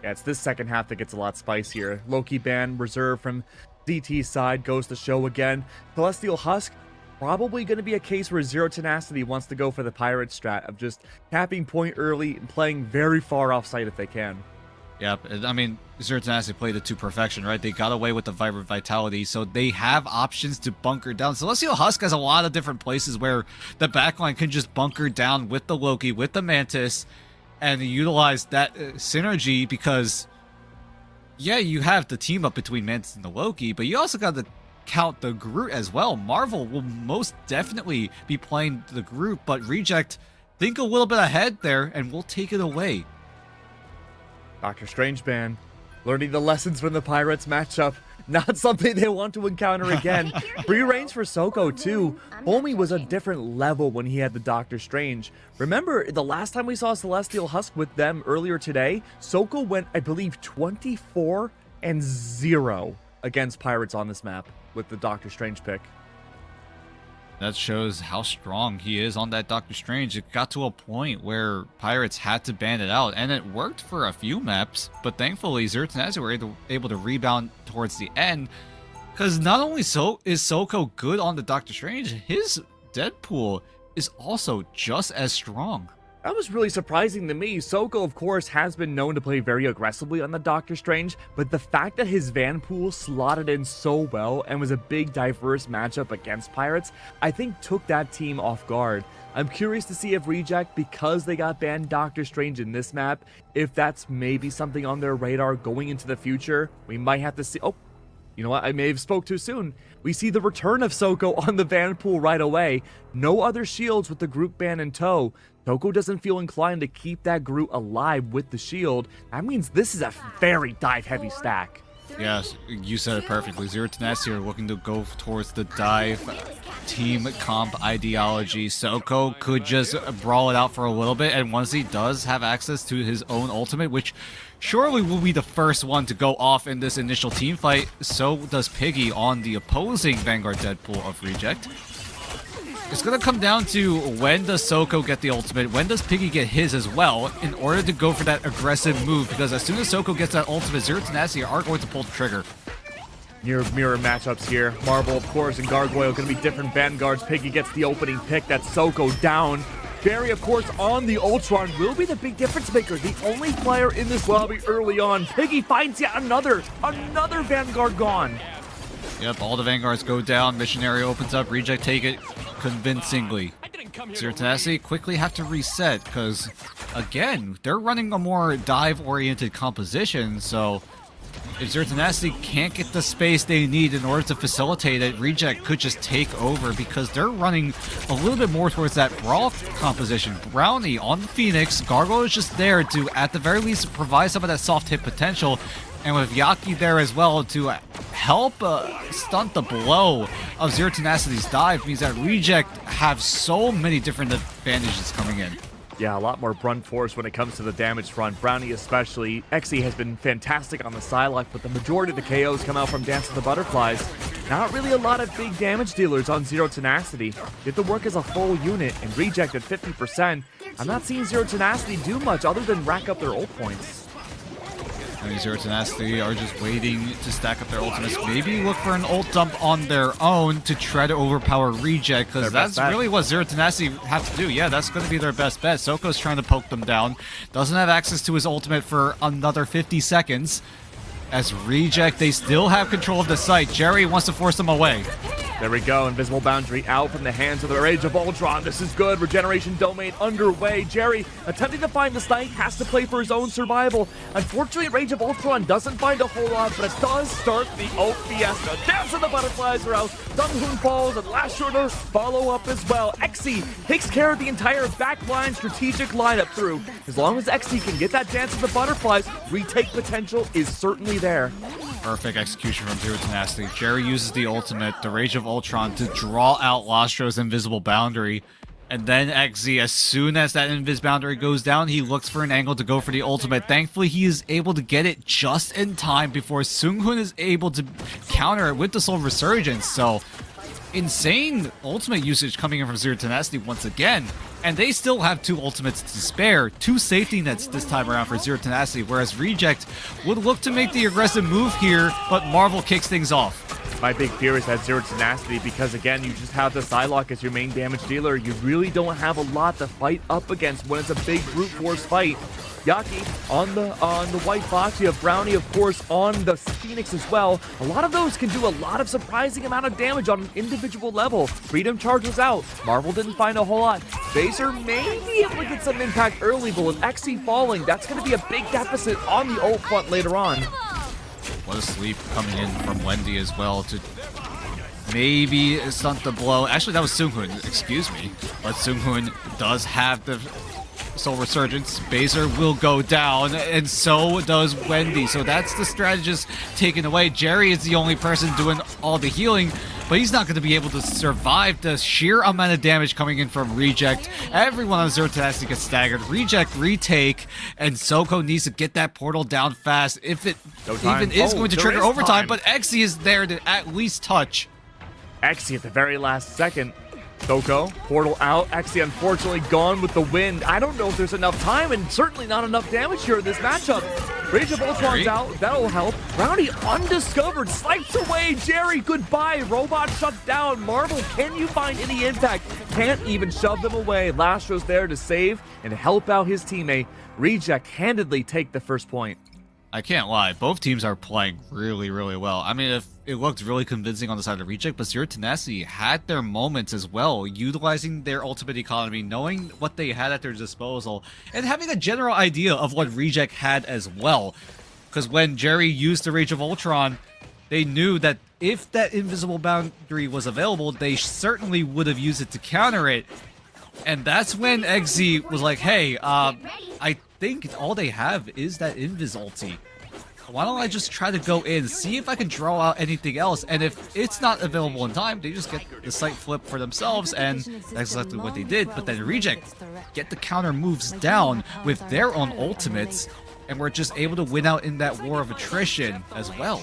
Yeah, it's this second half that gets a lot spicier. Loki ban reserve from DT's side goes to show again. Celestial Husk, probably going to be a case where Zero Tenacity wants to go for the pirate strat of just tapping point early and playing very far off site if they can. Yep, I mean, Zero Tenacity played it to perfection, right? They got away with the Vibrant Vitality, so they have options to bunker down. Celestial Husk has a lot of different places where the backline can just bunker down with the Loki, with the Mantis, and utilize that synergy because, yeah, you have the team up between Mantis and the Loki, but you also got to count the Groot as well. Marvel will most definitely be playing the Groot, but Reject, think a little bit ahead there, and we'll take it away. Doctor Strange ban, learning the lessons from the Pirates matchup. Not something they want to encounter again. Free range for Soko too. Homie was a different level when he had the Doctor Strange. Remember, the last time we saw Celestial Husk with them earlier today, Soko went, I believe, 24-0 against Pirates on this map with the Doctor Strange pick. That shows how strong he is on that Doctor Strange. It got to a point where Pirates had to ban it out, and it worked for a few maps, but thankfully Zero to Nazi were able to rebound towards the end, because not only is Soko good on the Doctor Strange, his Deadpool is also just as strong. That was really surprising to me. Soko, of course, has been known to play very aggressively on the Doctor Strange, but the fact that his Vanpool slotted in so well and was a big, diverse matchup against Pirates, I think took that team off guard. I'm curious to see if Reject, because they got banned Doctor Strange in this map, if that's maybe something on their radar going into the future. We might have to see... Oh, you know what? I may have spoke too soon. We see the return of Soko on the Vanpool right away. No other shields with the group ban in tow. Soko doesn't feel inclined to keep that group alive with the shield. That means this is a very dive-heavy stack. Yes, you said it perfectly. Zero to Nazi are looking to go towards the dive team comp ideology. Soko could just brawl it out for a little bit, and once he does have access to his own ultimate, which surely will be the first one to go off in this initial team fight, so does Piggy on the opposing Vanguard Deadpool of Reject. It's going to come down to when does Soko get the ultimate, when does Piggy get his as well, in order to go for that aggressive move, because as soon as Soko gets that ultimate, Zero to Nazi are going to pull the trigger. Mirror matchups here. Marvel, of course, and Gargoyle going to be different Vanguards. Piggy gets the opening pick. That's Soko down. Barry, of course, on the Ultron will be the big difference maker. The only player in this lobby early on. Piggy finds yet another Vanguard gone. Yep, all the Vanguards go down. Missionary opens up. Reject take it convincingly. Zero to Nazi quickly have to reset because, again, they're running a more dive-oriented composition, so if Zero to Nazi can't get the space they need in order to facilitate it, Reject could just take over because they're running a little bit more towards that brawl composition. Brownie on the Phoenix, Gargoyle is just there to, at the very least, provide some of that soft hit potential, and with Yaki there as well to help stunt the blow of Zero to Nazi's dive means that Reject have so many different advantages coming in. Yeah, a lot more brunt force when it comes to the damage front. Brownie especially. Xe has been fantastic on the Psylocke, but the majority of the KOs come out from Dance of the Butterflies. Not really a lot of big damage dealers on Zero Tenacity. You have to work as a full unit, and Reject at 50%. I'm not seeing Zero Tenacity do much other than rack up their ult points. Zero Tenacity are just waiting to stack up their ultimates. Maybe look for an ult dump on their own to try to overpower Reject, because that's really what Zero Tenacity have to do. Yeah, that's going to be their best bet. Soko's trying to poke them down. Doesn't have access to his ultimate for another 50 seconds. As Reject, they still have control of the site. Jerry wants to force them away. There we go. Invisible Boundary out from the hands of the Rage of Ultron. This is good. Regeneration Domain underway. Jerry, attempting to find the site, has to play for his own survival. Unfortunately, Rage of Ultron doesn't find a whole lot, but it does start the ult fiesta. Dance of the Butterflies are out. Sunhoon falls, and Last Shorter follow up as well. Xe takes care of the entire backline strategic lineup through. As long as Xe can get that Dance of the Butterflies, retake potential is certainly there. Perfect execution from Zero Tenacity. Jerry uses the ultimate, the Rage of Ultron, to draw out Lastro's Invisible Boundary. And then Xe, as soon as that Invis Boundary goes down, he looks for an angle to go for the ultimate. Thankfully, he is able to get it just in time before Sunghun is able to counter it with the Soul Resurgence. So, insane ultimate usage coming in from Zero Tenacity once again. And they still have 2 ultimates to spare, 2 safety nets this time around for Zero Tenacity, whereas Reject would look to make the aggressive move here, but Marvel kicks things off. My big fear is that Zero Tenacity, because again, you just have the Psylocke as your main damage dealer. You really don't have a lot to fight up against when it's a big brute force fight. Yaki on the white box. You have Brownie, of course, on the Phoenix as well. A lot of those can do a lot of surprising amount of damage on an individual level. Freedom charges out. Marvel didn't find a whole lot. Phaser may be able to get some impact early, but with Xe falling, that's going to be a big deficit on the ult front later on. What a sleep coming in from Wendy as well to maybe stunt the blow. Actually, that was Sunghun, excuse me. But Sunghun does have the Soul Resurgence. Baser will go down, and so does Wendy. So that's the strategist taken away. Jerry is the only person doing all the healing, but he's not going to be able to survive the sheer amount of damage coming in from Reject. Everyone on Zero Tenacity gets staggered. Reject, retake, and Soko needs to get that portal down fast if it even is going to trigger overtime, but Exy is there to at least touch. Exy at the very last second. Soko, portal out. Exy unfortunately gone with the wind. I don't know if there's enough time and certainly not enough damage here in this matchup. Rage of Ultron's out. That'll help. Brownie undiscovered. Snipes away. Jerry, goodbye. Robot shut down. Marvel, can you find any impact? Can't even shove them away. Lastro's there to save and help out his teammate. Reject handedly take the first point. I can't lie, both teams are playing really, really well. I mean, if it looked really convincing on the side of Reject, but Zero Tenacity had their moments as well, utilizing their ultimate economy, knowing what they had at their disposal, and having a general idea of what Reject had as well. Because when Jerry used the Rage of Ultron, they knew that if that invisible boundary was available, they certainly would have used it to counter it. And that's when Exy was like, hey, I think all they have is that Invis ulti. Why don't I just try to go in, see if I can draw out anything else, and if it's not available in time, they just get the site flip for themselves, and that's exactly what they did. But then Reject get the counter moves down with their own ultimates, and we're just able to win out in that war of attrition as well.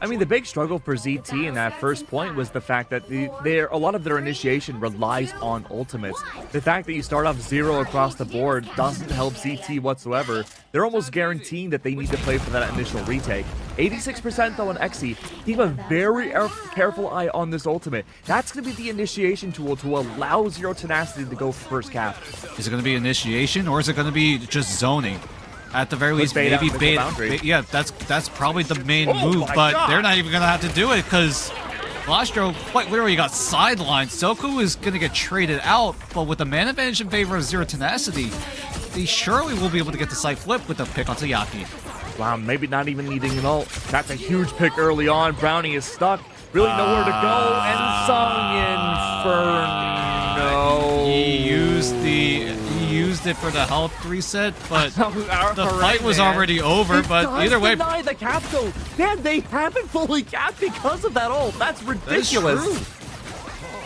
I mean, the big struggle for ZT in that first point was the fact that a lot of their initiation relies on ultimates. The fact that you start off 0 across the board doesn't help ZT whatsoever. They're almost guaranteeing that they need to play for that initial retake. 86% though on Exy. Keep a very careful eye on this ultimate. That's going to be the initiation tool to allow Zero Tenacity to go for first cap. Is it going to be initiation, or is it going to be just zoning? At the very least, maybe bait. Yeah, that's probably the main move, but they're not even going to have to do it because Lastro quite literally got sidelined. Soku is going to get traded out, but with the man advantage in favor of Zero Tenacity, they surely will be able to get the site flip with a pick onto Yaki. Wow, maybe not even needing an ult. That's a huge pick early on. Brownie is stuck. Really nowhere to go, and Sung Inferno. He used it for the health reset, but the fight was already over. But either way, deny the cap though. Man, they haven't fully capped because of that ult. That's ridiculous. That is true.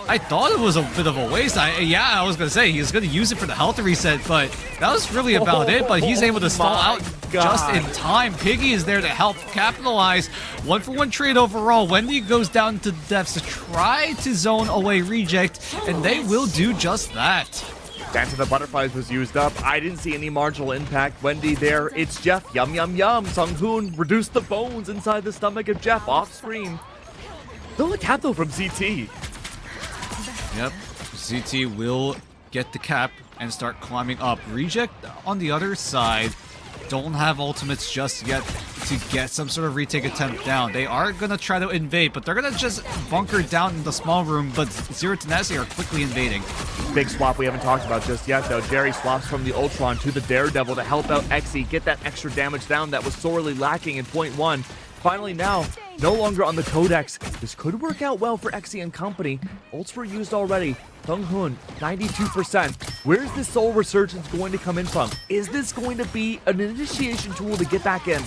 I thought it was a bit of a waste. I was gonna say he was gonna use it for the health reset, but that was really about it. But he's able to stall out just in time. Piggy is there to help capitalize. 1-for-1 trade overall. Wendy goes down to the depths to try to zone away Reject, and they will do just that. Dance of the Butterflies was used up. I didn't see any marginal impact. Wendy there. It's Jeff. Yum, yum, yum. Sung-hoon reduced the bones inside the stomach of Jeff off screen. Still a cap though from ZT. Yep, ZT will get the cap and start climbing up. Reject on the other side don't have ultimates just yet to get some sort of retake attempt down. They are going to try to invade, but they're going to just bunker down in the small room, but Zero Tenacity are quickly invading. Big swap we haven't talked about just yet, though. Jerry swaps from the Ultron to the Daredevil to help out Exy get that extra damage down that was sorely lacking in point 1. Finally now, no longer on the Codex. This could work out well for Exy and company. Ults were used already. Sung-hoon, 92%. Where's this Soul Resurgence going to come in from? Is this going to be an initiation tool to get back in?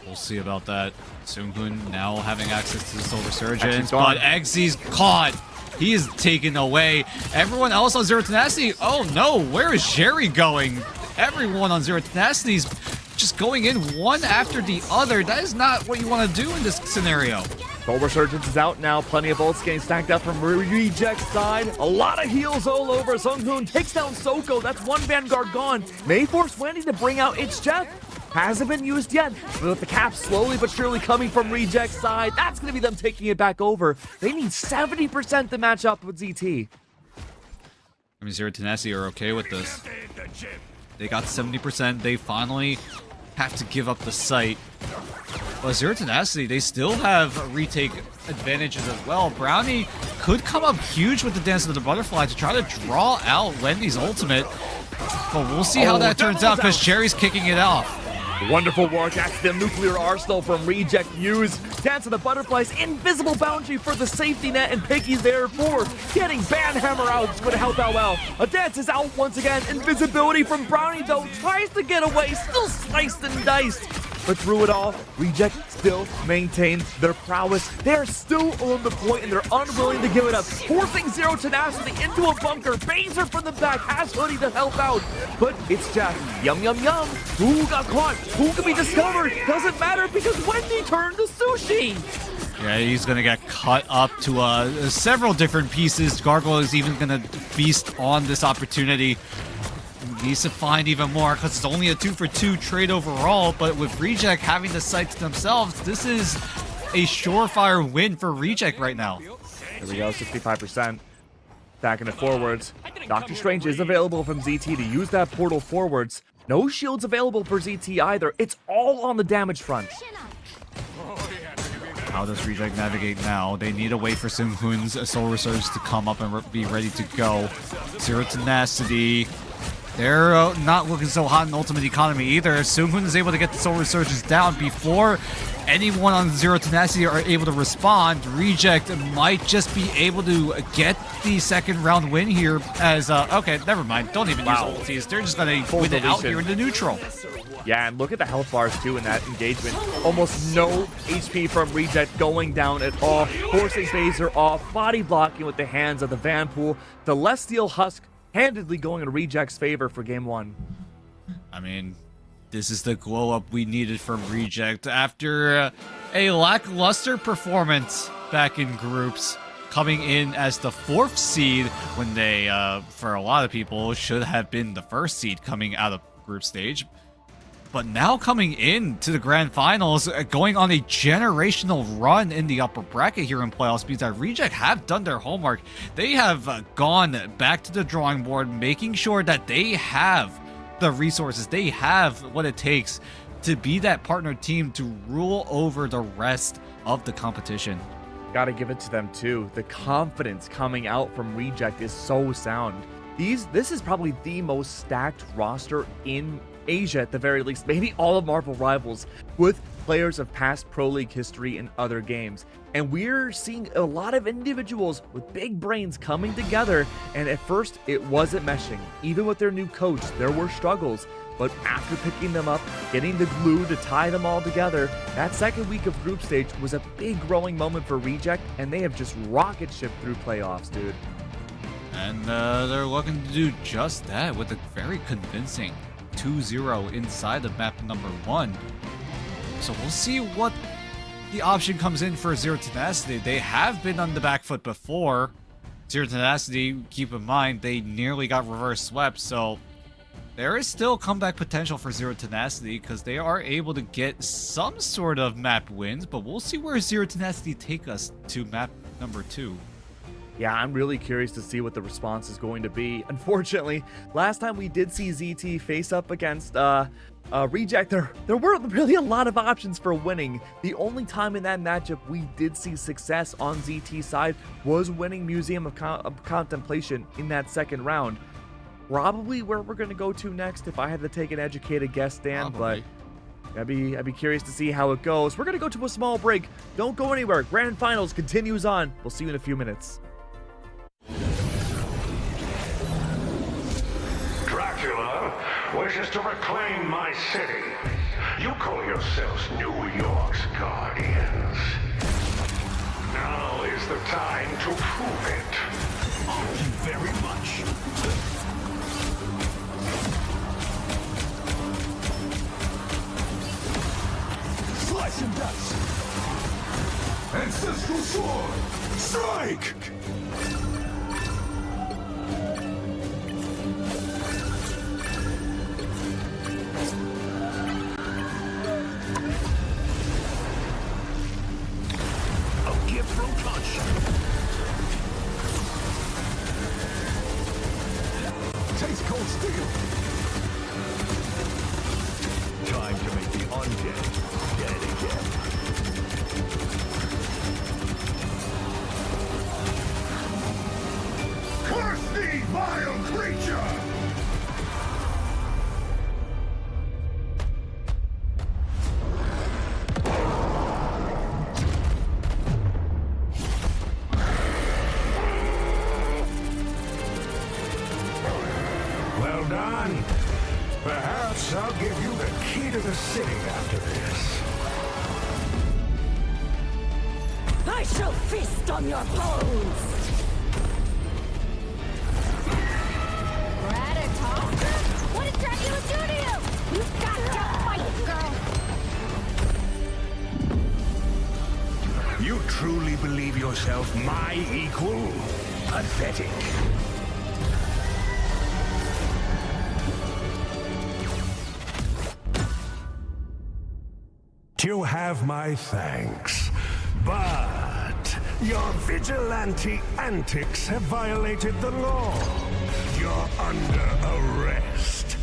We'll see about that. Sung-hoon now having access to the Soul Resurgence, but Exy's caught. He is taken away. Everyone else on Zero Tenacity, oh no, where is Jerry going? Everyone on Zero Tenacity's just going in one after the other. That is not what you want to do in this scenario. Soul Resurgence is out now. Plenty of ults getting stacked up from Reject's side. A lot of heals all over. Sung-hoon takes down Soko. That's one Vanguard gone. May force Wendy to bring out It's Jeff. Hasn't been used yet. But with the cap slowly but surely coming from Reject's side, that's going to be them taking it back over. They need 70% to match up with ZT. I mean, Zero Tenacity are okay with this. They got 70%. They finally have to give up the site. But Zero Tenacity, they still have retake advantages as well. Brownie could come up huge with the Dance of the Butterfly to try to draw out Wendy's ultimate. But we'll see how that turns out because Jerry's kicking it off. Wonderful work. That's the nuclear arsenal from Reject Use. Dance of the Butterflies, invisible boundary for the safety net, and Piggy's there for getting Banhammer out. It's going to help out well. A Dance is out once again. Invisibility from Brownie, though, tries to get away. Still sliced and diced. But through it all, Reject still maintains their prowess. They're still on the point and they're unwilling to give it up. Forcing Zero Tenacity into a bunker. Baser from the back has Hoodie to help out. But it's Jack. Yum, yum, yum. Who got caught? Who can be discovered? Doesn't matter because Wendy turned to sushi. Yeah, he's gonna get cut up to several different pieces. Gargoyle is even gonna feast on this opportunity. Needs to find even more because it's only a 2-for-2 trade overall, but with Reject having the site to themselves, this is a surefire win for Reject right now. There we go, 65%. Backing it forwards. Doctor Strange is available from ZT to use that portal forwards. No shields available for ZT either. It's all on the damage front. How does Reject navigate now? They need a way for Simhun's Soul Resurge to come up and be ready to go. Zero Tenacity. They're not looking so hot in Ultimate Economy either. Sunghun is able to get the Soul Resurgence down before anyone on Zero Tenacity are able to respond. Reject might just be able to get the second round win here as, okay, never mind. Don't even use ultis. They're just going to win it out here into neutral. Yeah, and look at the health bars too in that engagement. Almost no HP from Reject going down at all. Forcing Phaser off, body blocking with the hands of the Vanpool. Celestial Husk handedly going in Reject's favor for game one. I mean, this is the glow up we needed from Reject after a lackluster performance back in groups, coming in as the 4th seed when they, for a lot of people, should have been the 1st seed coming out of group stage. But now coming in to the grand finals, going on a generational run in the upper bracket here in playoffs, because that Reject have done their homework. They have gone back to the drawing board, making sure that they have the resources, they have what it takes to be that partner team to rule over the rest of the competition. Gotta give it to them too. The confidence coming out from Reject is so sound. This is probably the most stacked roster in Asia at the very least, maybe all of Marvel Rivals, with players of past Pro League history in other games. And we're seeing a lot of individuals with big brains coming together, and at first it wasn't meshing. Even with their new coach, there were struggles, but after picking them up, getting the glue to tie them all together, that second week of group stage was a big growing moment for Reject, and they have just rocket shipped through playoffs, dude. And they're looking to do just that with a very convincing 2-0 inside of map number 1. So we'll see what the option comes in for Zero Tenacity. They have been on the back foot before. Zero Tenacity, keep in mind, they nearly got reverse swept, so there is still comeback potential for Zero Tenacity because they are able to get some sort of map wins, but we'll see where Zero Tenacity take us to map number 2. Yeah, I'm really curious to see what the response is going to be. Unfortunately, last time we did see ZT face up against Reject, there weren't really a lot of options for winning. The only time in that matchup we did see success on ZT's side was winning Museum of Contemplation in that second round. Probably where we're going to go to next if I had to take an educated guess, Dan, but I'd be curious to see how it goes. We're going to go to a small break. Don't go anywhere. Grand Finals continues on. We'll see you in a few minutes. Dracula wishes to reclaim my city. You call yourselves New York's guardians. Now is the time to prove it. Thank you very much. Slice and dice. Ancestral sword. Strike! Taste cold steel. Time to make the undead dead again. Curse thee, vile creature! Well done. Perhaps I'll give you the key to the city after this. I shall feast on your bones! Ratatosker? What did Dracula do to you? You've got to fight, girl! You truly believe yourself my equal? Pathetic. You have my thanks, but your vigilante antics have violated the law. You're under arrest.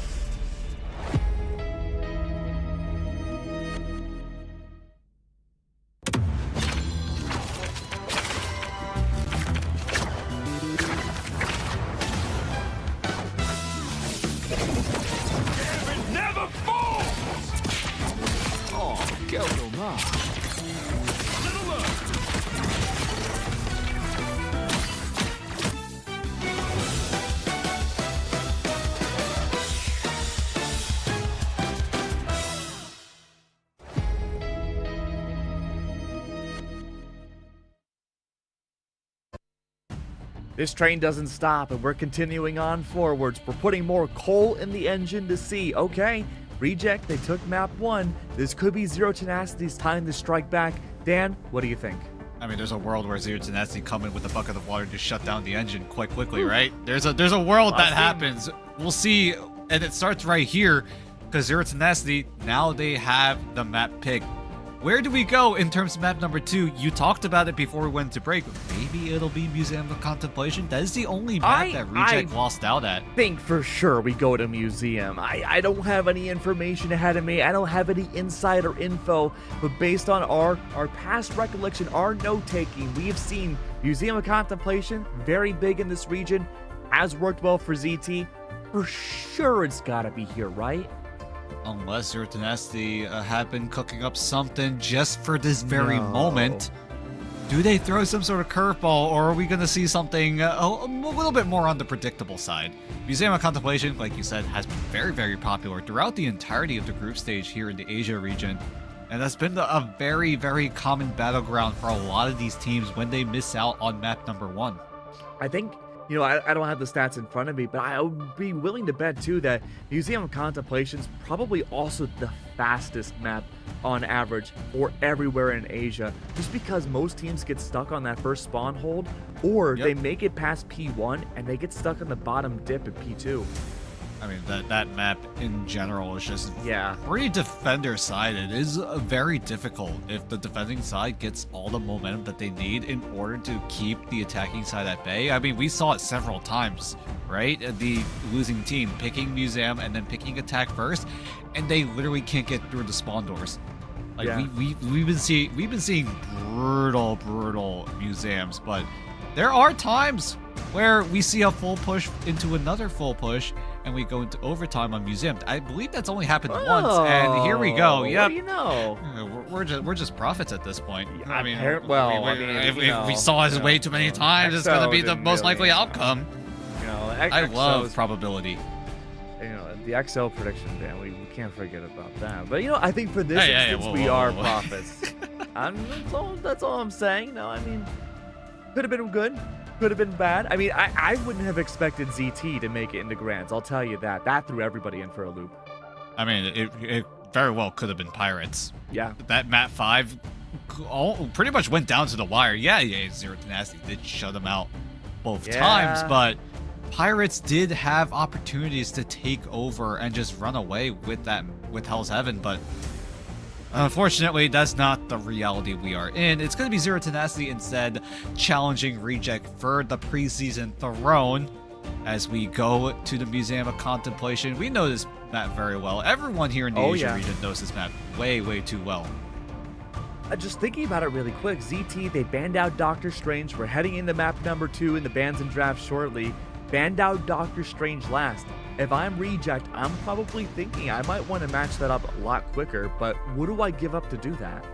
It never falls! Oh, quel dommage. Little look! This train doesn't stop, and we're continuing on forwards. We're putting more coal in the engine to see. Okay, Reject, they took map 1. This could be Zero Tenacity's time to strike back. Dan, what do you think? I mean, there's a world where Zero Tenacity come in with a bucket of water to shut down the engine quite quickly, right? There's a world that happens. We'll see, and it starts right here, because Zero Tenacity, now they have the map pick. Where do we go in terms of map number 2? You talked about it before we went to break. Maybe it'll be Museum of Contemplation. That is the only map that Reject lost out at. I think for sure we go to Museum. I don't have any information ahead of me. I don't have any insider info. But based on our past recollection, our note-taking, we have seen Museum of Contemplation, very big in this region, has worked well for ZT. For sure it's gotta be here, right? Unless Zero Tenacity have been cooking up something just for this very moment. Do they throw some sort of curveball, or are we going to see something a little bit more on the predictable side? Museum of Contemplation, like you said, has been very, very popular throughout the entirety of the group stage here in the Asia region. And that's been a very, very common battleground for a lot of these teams when they miss out on map number 1. I think, you know, I don't have the stats in front of me, but I would be willing to bet too that Museum of Contemplation's probably also the fastest map on average for everywhere in Asia, just because most teams get stuck on that first spawn hold, or they make it past P1 and they get stuck on the bottom dip at P2. I mean, that map in general is just Yeah. pretty defender-sided. It is very difficult if the defending side gets all the momentum that they need in order to keep the attacking side at bay. I mean, we saw it several times, right? The losing team picking Museum and then picking attack first, and they literally can't get through the spawn doors. Like we've been seeing brutal museums, but there are times where we see a full push into another full push, and we go into overtime on Museum. I believe that's only happened once, and here we go. Yep. What do you know? We're just prophets at this point. I mean, if we saw this way too many times, it's gonna be the most likely outcome. You know, I love probability. You know, the XL prediction, man, we can't forget about that. But you know, I think for this Hey, instance, whoa, we whoa, are whoa. prophets. That's all I'm saying. No, I mean, could have been good, could have been bad. I mean, I wouldn't have expected ZT to make it into Grands. I'll tell you that. That threw everybody in for a loop. I mean, it very well could have been Pirates. Yeah. That map 5 pretty much went down to the wire. Yeah, Zero Tenacity did shut them out both times, but Pirates did have opportunities to take over and just run away with Hell's Heaven, but unfortunately, that's not the reality we are in. It's going to be Zero Tenacity instead, challenging Reject for the preseason throne as we go to the Museum of Contemplation. We know this map very well. Everyone here in the Asian region knows this map way too well. Just thinking about it really quick, ZT, they banned out Doctor Strange. We're heading into map number 2 in the bans and drafts shortly. Banned out Doctor Strange last. If I'm Reject, I'm probably thinking I might want to match that up a lot quicker, but what do I give up to do that?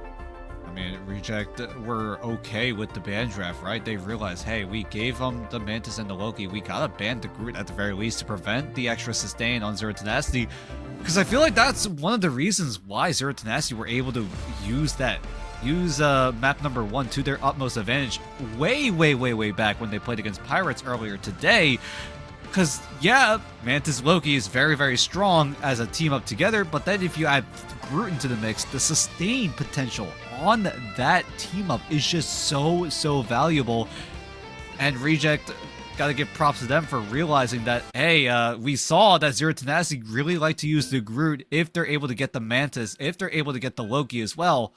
mean, Reject were okay with the ban draft, right? They realized, hey, we gave them the Mantis and the Loki. We gotta ban the Groot at the very least to prevent the extra sustain on Zero Tenacity. Because I feel like that's one of the reasons why Zero Tenacity were able to use map number 1 to their utmost advantage way back when they played against Pirates earlier today. Because, yeah, Mantis Loki is very strong as a team up together, but then if you add Groot into the mix, the sustain potential on that team up is just so valuable. And Reject, gotta give props to them for realizing that, hey, we saw that Zero Tenacity really like to use the Groot if they're able to get the Mantis, if they're able to get the Loki as well.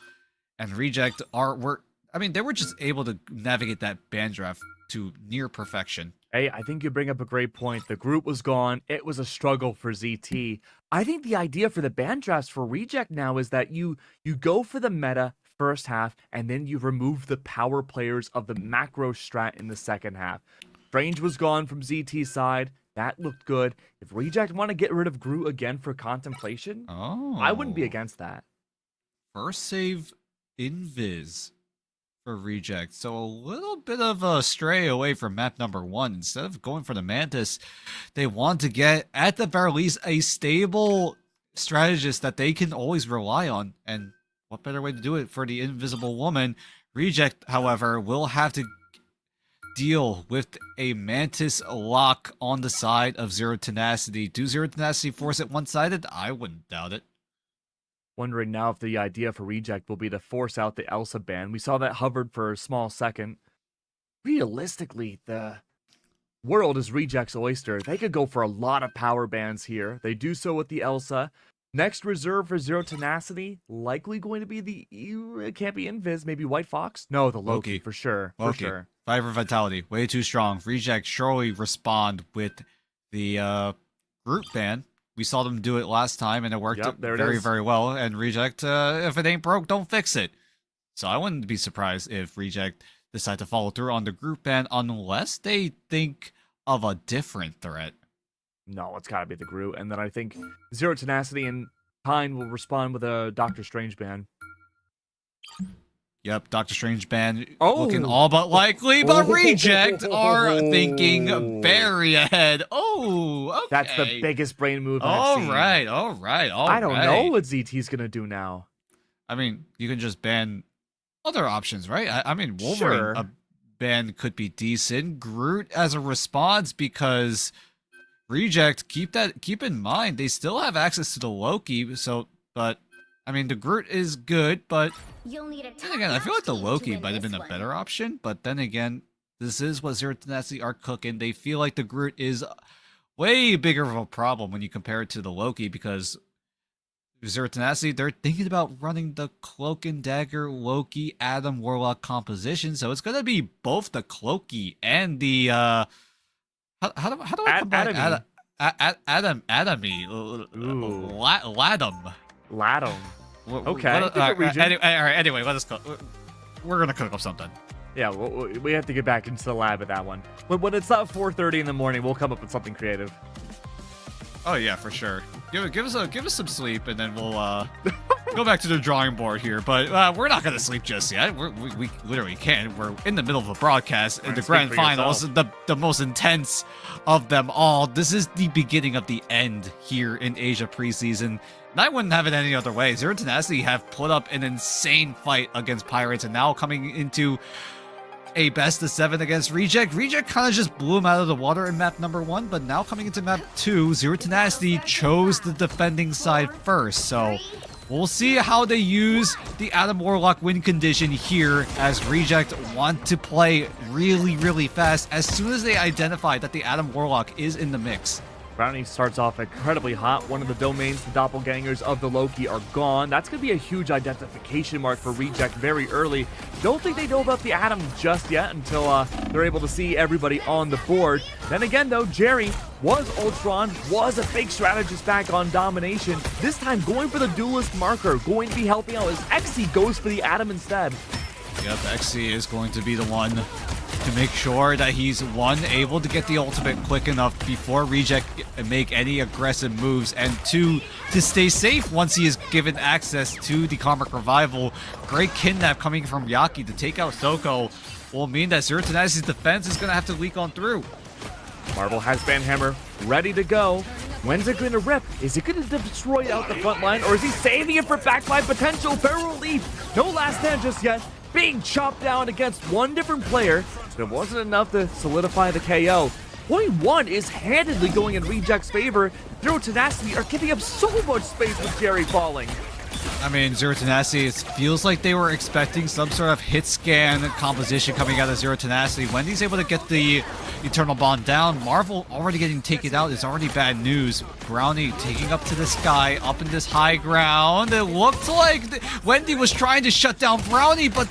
And Reject they were just able to navigate that ban draft to near perfection. Hey, I think you bring up a great point. The Groot was gone. It was a struggle for ZT. I think the idea for the ban drafts for Reject now is that you go for the meta first half, and then you remove the power players of the macro strat in the second half. Strange was gone from ZT's side. That looked good. If Reject want to get rid of Groot again for contemplation, I wouldn't be against that. First save Invis for Reject. So a little bit of a stray away from map number 1. Instead of going for the Mantis, they want to get, at the very least, a stable strategist that they can always rely on. And what better way to do it for the Invisible Woman? Reject, however, will have to deal with a Mantis lock on the side of Zero Tenacity. Do Zero Tenacity force it one-sided? I wouldn't doubt it. Wondering now if the idea for Reject will be to force out the Elsa ban. We saw that hovered for a small second. Realistically, the world is Reject's oyster. They could go for a lot of power bans here. They do so with the Elsa. Next reserve for Zero Tenacity, likely going to be it can't be Invis, maybe White Fox? No, the Loki. For sure. Loki. For sure. Viper Vitality, way too strong. Reject surely respond with the Groot ban. We saw them do it last time, and it worked very well. And Reject, if it ain't broke, don't fix it. So I wouldn't be surprised if Reject decide to follow through on the Groot ban, unless they think of a different threat. No, it's got to be the Groot. And then I think Zero Tenacity and Pine will respond with a Doctor Strange ban. Yep, Doctor Strange ban looking all but likely, but Reject are thinking very ahead. Oh, okay. That's the biggest brain move I've seen. All right. I don't know what ZT's going to do now. I mean, you can just ban other options, right? I mean, Wolverine a ban could be decent. Groot as a response, because Reject, keep in mind, they still have access to the Loki, but I mean, the Groot is good, but You'll need a then again, I feel like the Loki might have been a better option, but then again, this is what Zero Tenacity are cooking. They feel like the Groot is way bigger of a problem when you compare it to the Loki, because Zero Tenacity, they're thinking about running the Cloak and Dagger Loki Adam Warlock composition, so it's gonna be both the Cloaky and the how do I combine Ladum. Okay. Anyway, let us cook. We're gonna cook up something. Yeah, we have to get back into the lab at that one. When it's not 4:30 in the morning, we'll come up with something creative. Oh yeah, for sure. Give us some sleep, and then we'll go back to the drawing board here. But we're not gonna sleep just yet. We literally can't. We're in the middle of a broadcast in the grand finals, the most intense of them all. This is the beginning of the end here in Asia preseason. And I wouldn't have it any other way. Zero Tenacity have put up an insane fight against Pirates, and now coming into a best of 7 against Reject. Reject kind of just blew him out of the water in map number 1, but now coming into map 2, Zero Tenacity chose the defending side first. So we'll see how they use the Adam Warlock win condition here, as Reject want to play really fast as soon as they identify that the Adam Warlock is in the mix. Brownie starts off incredibly hot. One of the domains, the doppelgangers of the Loki, are gone. That's going to be a huge identification mark for Reject very early. Don't think they know about the Atom just yet until they're able to see everybody on the board. Then again, though, Jerry was Ultron, was a big strategist back on Domination. This time going for the duelist marker, going to be helping out as XC goes for the Atom instead. Yep, XC is going to be the one to make sure that he's, one, able to get the ultimate quick enough before Reject make any aggressive moves, and two, to stay safe once he is given access to the Karmic Revival. Great kidnap coming from Yaki to take out Soko will mean that Zero Tenacity's defense is going to have to leak on through. Marvel has Banhammer ready to go. When's it going to rip? Is it going to destroy out the front line, or is he saving it for backline potential? Feral Leap, no last stand just yet. Being chopped down against one different player, but it wasn't enough to solidify the KO. Point one is handedly going in Reject's favor. Zero Tenacity are giving up so much space with Jerry falling. I mean, Zero Tenacity, it feels like they were expecting some sort of hit scan composition coming out of Zero Tenacity. Wendy's able to get the Eternal Bond down. Marvel already getting taken out is already bad news. Brownie taking up to the sky, up in this high ground. It looked like Wendy was trying to shut down Brownie, but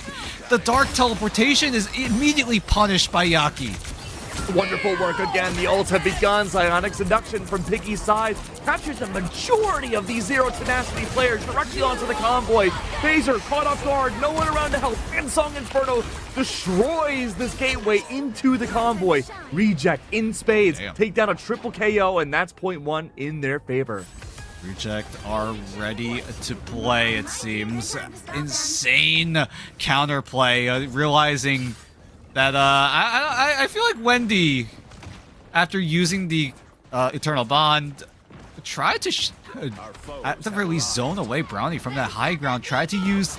the dark teleportation is immediately punished by Yaki. Wonderful work again. The ults have begun. Psionic Seduction from Piggy's side captures the majority of these Zero Tenacity players directly onto the convoy. Phaser caught off guard, no one around to help. Song Inferno destroys this gateway into the convoy. Reject in spades. Damn. Take down a triple KO, and that's point one in their favor. Reject are ready to play, it seems. Insane counterplay, realizing that I feel like Wendy, after using the Eternal Bond, tried to, at the very least, zone away Brownie from that high ground, tried to use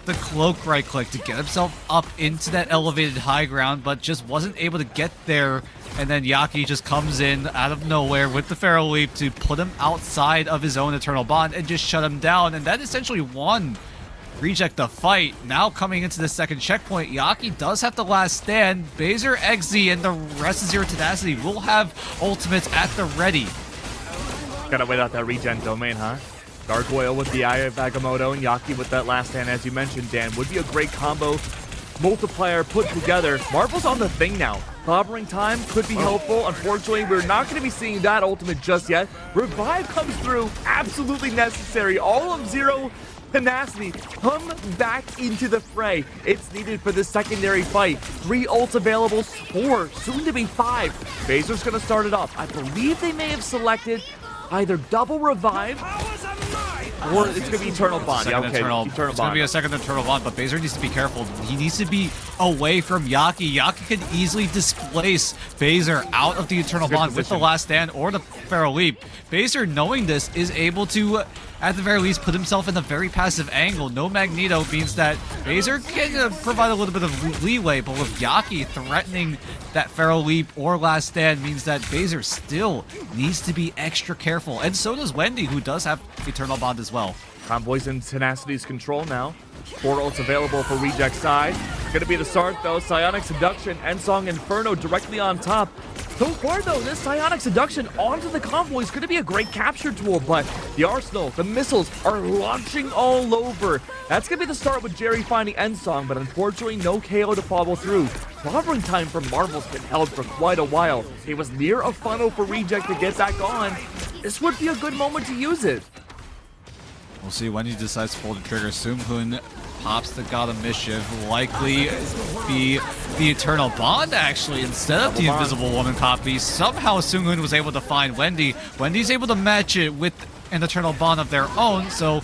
the cloak right click to get himself up into that elevated high ground, but just wasn't able to get there. And then Yaki just comes in out of nowhere with the Feral Leap to put him outside of his own Eternal Bond and just shut him down. And that essentially won Reject the fight. Now coming into the second checkpoint, Yaki does have the last stand. Baser, Eggsy, and the rest of Zero Tenacity will have ultimates at the ready. Gotta wait out that regen domain, huh? Gargoyle with the Eye of Agamotto and Yaki with that last stand, as you mentioned, Dan, would be a great combo multiplier put together. Marvel's on the thing now. Clobbering time could be helpful. Unfortunately, we're not going to be seeing that ultimate just yet. Revive comes through, absolutely necessary. All of Zero Tenacity come back into the fray. It's needed for this secondary fight. 3 ults available, 4, soon to be 5. Phaser's going to start it up. I believe they may have selected either double revive or it's going to be Eternal Bond. Yeah, okay. Eternal It's going to Bond. be a second Eternal Bond, but Baser needs to be careful. He needs to be away from Yaki. Yaki can easily displace Baser out of the Eternal Good Bond with the position. last stand or the Feral Leap. Baser, knowing this, is able to, at the very least, put himself in a very passive angle. No Magneto means that Baser can provide a little bit of leeway, but with Yaki threatening that Feral Leap or last stand means that Baser still needs to be extra careful. And so does Wendy, who does have Eternal Bond as well. Convoys in Tenacity's control now. 4 ults available for Reject side. Gonna be the start though. Psionic Seduction and Song Inferno directly on top. So far though, this Psionic Seduction onto the convoy is gonna be a great capture tool, but the arsenal, the missiles are launching all over. That's gonna be the start with Jerry finding Endsong, but unfortunately no KO to follow through. Clobbering time for Marvel's been held for quite a while. It was near a funnel for Reject to get back on. This would be a good moment to use it. We'll see when he decides to pull the trigger. Soonhoon pops the God of Mischief. Likely be the Eternal Bond, actually, instead of the Invisible Woman copy. Somehow Soonhoon was able to find Wendy. Wendy's able to match it with an Eternal Bond of their own, so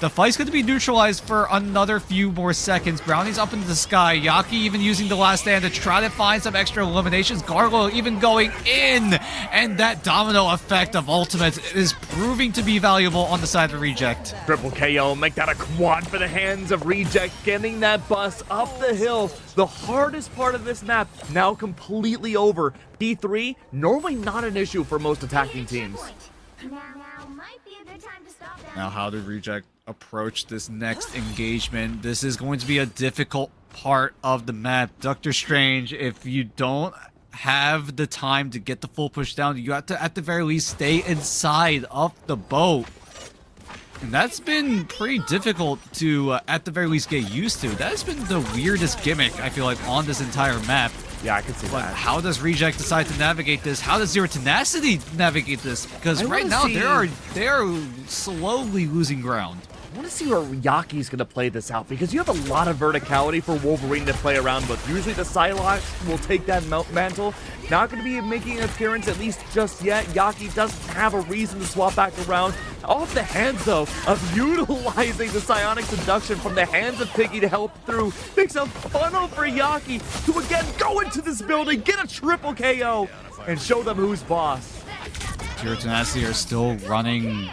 the fight's going to be neutralized for another few more seconds. Brownie's up into the sky. Yaki even using the last stand to try to find some extra eliminations. Gargoyle even going in. And that domino effect of ultimates is proving to be valuable on the side of Reject. Triple KO, make that a quad for the hands of Reject, getting that bus up the hill. The hardest part of this map now completely over. P3, normally not an issue for most attacking teams. Now might be a good time to stop that. Now, how did Reject approach this next engagement? This is going to be a difficult part of the map. Doctor Strange, if you don't have the time to get the full push down, you have to, at the very least, stay inside of the boat. And that's been pretty difficult to, at the very least, get used to. That's been the weirdest gimmick, I feel like, on this entire map. Yeah, I can see But that. how does Reject decide to navigate this? How does Zero Tenacity navigate this? Because I right wanna now see- they are slowly losing ground. I want to see where Yaki's going to play this out, because you have a lot of verticality for Wolverine to play around with. Usually the Psylocke will take that mantle. Not going to be making an appearance, at least just yet. Yaki doesn't have a reason to swap back around. Off the hands, though, of utilizing the Psionic Seduction from the hands of Piggy to help through. Makes a funnel for Yaki to again go into this building, get a triple KO, and show them who's boss. Zero Tenacity are still running.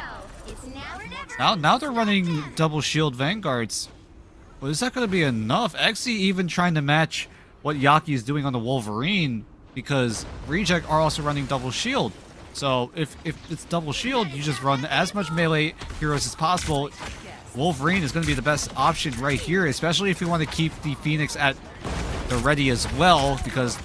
Now they're running double shield Vanguards. But is that going to be enough? Xe even trying to match what Yaki is doing on the Wolverine, because Reject are also running double shield. So if it's double shield, you just run as much melee heroes as possible. Wolverine is going to be the best option right here, especially if you want to keep the Phoenix at the ready as well, because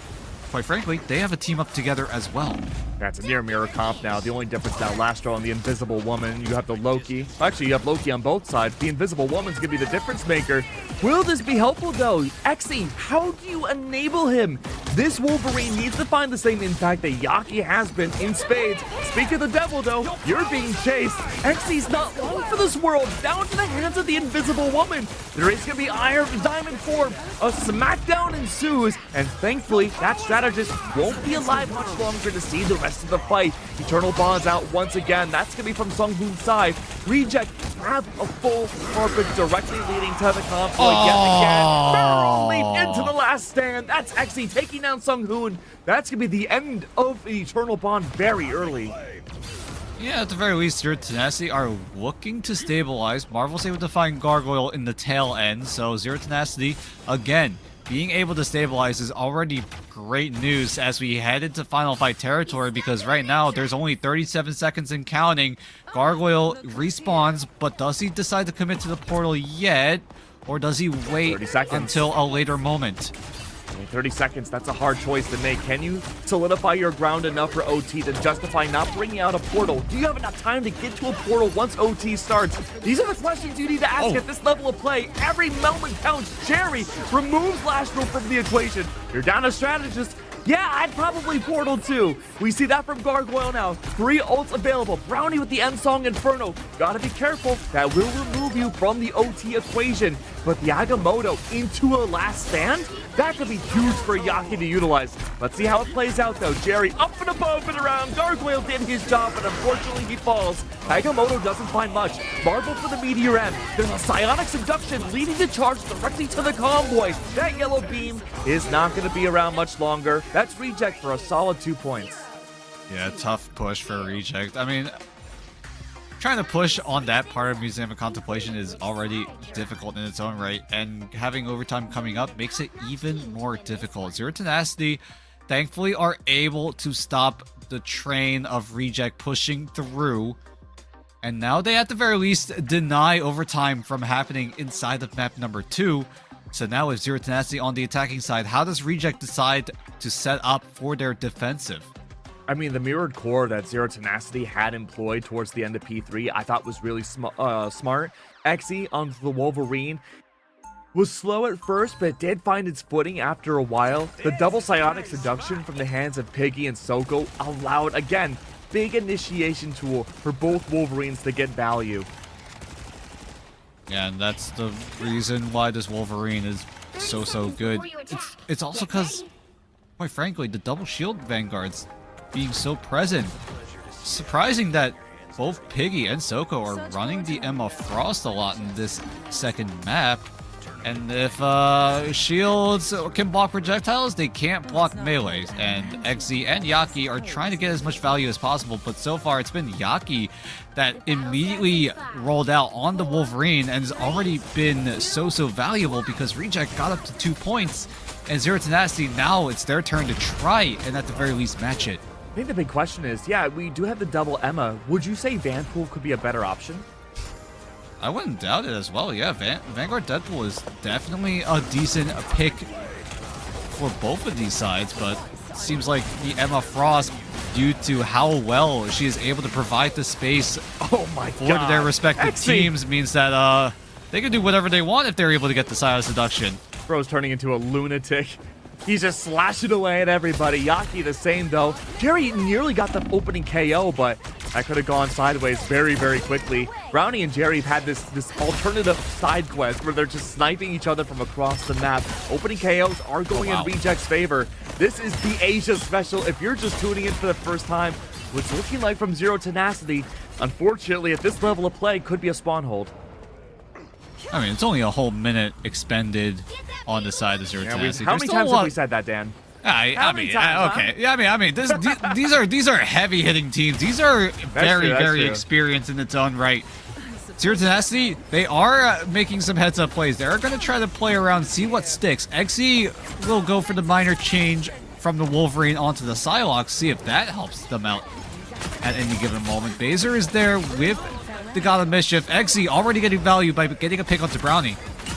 quite frankly, they have a team up together as well. That's a near mirror comp now. The only difference now, Lastro on the Invisible Woman. You have the Loki. Actually, you have Loki on both sides. The Invisible Woman's going to be the difference maker. Will this be helpful, though? Xe, how do you enable him? This Wolverine needs to find the same impact that Yaki has been in spades. Speak of the devil, though, you're being chased. Xe's not long for this world. Down to the hands of the Invisible Woman. There is going to be Iron Diamond Form. A smackdown ensues, and thankfully, that strategist won't be alive much longer to see the rest of the fight. Eternal Bond's out once again. That's going to be from Sung Hoon's side. Reject have a full carpet directly leading to the conflict yet again. Barrel leap into the last stand. That's Xe taking down Sung Hoon. That's going to be the end of the Eternal Bond very early. Yeah, at the very least, Zero Tenacity are looking to stabilize. Marvel's able to find Gargoyle in the tail end, so Zero Tenacity, again, being able to stabilize is already great news as we head into Final Fight territory, because right now there's only 37 seconds and counting. Gargoyle respawns, but does he decide to commit to the portal yet? Or does he wait until a later moment? 30 seconds, that's a hard choice to make. Can you solidify your ground enough for OT to justify not bringing out a portal? Do you have enough time to get to a portal once OT starts? These are the questions you need to ask at this level of play. Every moment counts. Jerry removes Lastro from the equation. You're down a strategist. Yeah, I'd probably portal too. We see that from Gargoyle now. 3 ults available. Brownie with the end song Inferno. Gotta be careful. That will remove you from the OT equation. But the Agamotto into a last stand? That could be huge for Yaki to utilize. Let's see how it plays out though. Jerry up and above and around. Gargoyle did his job, but unfortunately he falls. Agamotto doesn't find much. Marvel for the Meteor M. There's a Psionic Seduction leading the charge directly to the convoy. That yellow beam is not going to be around much longer. That's Reject for a solid 2 points. Yeah, tough push for Reject. I mean, trying to push on that part of Museum of Contemplation is already difficult in its own right, and having overtime coming up makes it even more difficult. Zero Tenacity, thankfully, are able to stop the train of Reject pushing through, and now they at the very least deny overtime from happening inside of map number 2. So now with Zero Tenacity on the attacking side, how does Reject decide to set up for their defensive? I mean, the mirrored core that Zero Tenacity had employed towards the end of P3, I thought was really smart. Xe on the Wolverine was slow at first, but did find its footing after a while. The double Psionic Seduction from the hands of Piggy and Soko allowed, again, big initiation tool for both Wolverines to get value. Yeah, and that's the reason why this Wolverine is so good. It's also because, quite frankly, the double shield Vanguards being so present. Surprising that both Piggy and Soko are running the Emma Frost a lot in this second map. And if shields can block projectiles, they can't block melees. And Xe and Yaki are trying to get as much value as possible, but so far it's been Yaki that immediately rolled out on the Wolverine and has already been so valuable, because Reject got up to 2 points, and Zero Tenacity, now it's their turn to try and at the very least match it. I think the big question is, yeah, we do have the double Emma. Would you say Vanpool could be a better option? I wouldn't doubt it as well. Yeah, Vanguard Deadpool is definitely a decent pick for both of these sides, but it seems like the Emma Frost, due to how well she is able to provide the space for their respective teams, means that they can do whatever they want if they're able to get the Psionic Seduction. Bro's turning into a lunatic. He's just slashing away at everybody. Yaki the same, though. Jerry nearly got the opening KO, but That could have gone sideways very, very quickly. Brownie and Jerry have had this alternative side quest where they're just sniping each other from across the map. Opening KOs are going in Reject's favor. This is the Asia special. If you're just tuning in for the first time, what's looking like from Zero Tenacity, unfortunately, at this level of play, could be a spawn hold. I mean, it's only a whole minute expended on the side of Zero Tenacity. How many times have we said that, Dan? I mean, okay. Yeah, I mean, these are heavy hitting teams. These are very experienced in its own right. Zero Tenacity, they are making some heads up plays. They're going to try to play around, see what sticks. Xe will go for the minor change from the Wolverine onto the Psylocke, see if that helps them out at any given moment. Baser is there with the God of Mischief. Xe already getting value by getting a pick onto Brownie.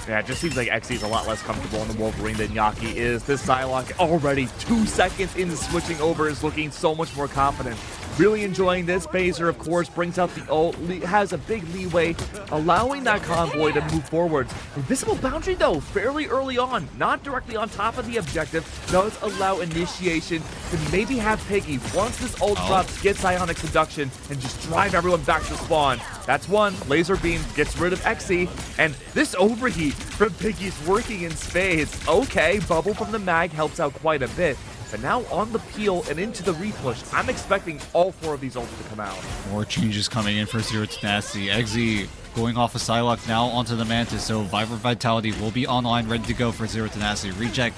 Yeah, it just seems like Xe is a lot less comfortable in the Wolverine than Yaki is. This Psylocke already 2 seconds into switching over is looking so much more confident. Really enjoying this. Baser, of course, brings out the ult, has a big leeway, allowing that convoy to move forwards. Invisible Boundary, though, fairly early on, not directly on top of the objective, does allow initiation to maybe have Piggy, once this ult drops, get Psionic Seduction and just drive everyone back to spawn. That's one. Laser Beam gets rid of Xe, and this overheat from Piggy's working in spades. Okay, Bubble from the mag helps out quite a bit. But now on the peel and into the repush, I'm expecting all 4 of these ults to come out. More changes coming in for Zero Tenacity. Xe going off of Psylocke now onto the Mantis, so Vibrant Vitality will be online, ready to go for Zero Tenacity. Reject,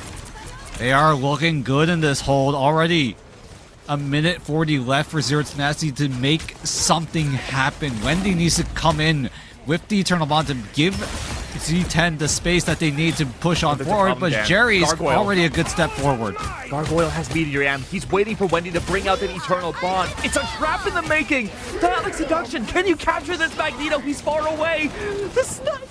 they are looking good in this hold already. A minute 40 left for Zero Tenacity to make something happen. Wendy needs to come in with the Eternal Bond to give Z10 the space that they need to push on forward, but Jerry's already a good step forward. Gargoyle has Meteor Am. He's waiting for Wendy to bring out that Eternal Bond. It's a trap in the making. Psionic Seduction. Can you capture this Magneto? He's far away. The snipe.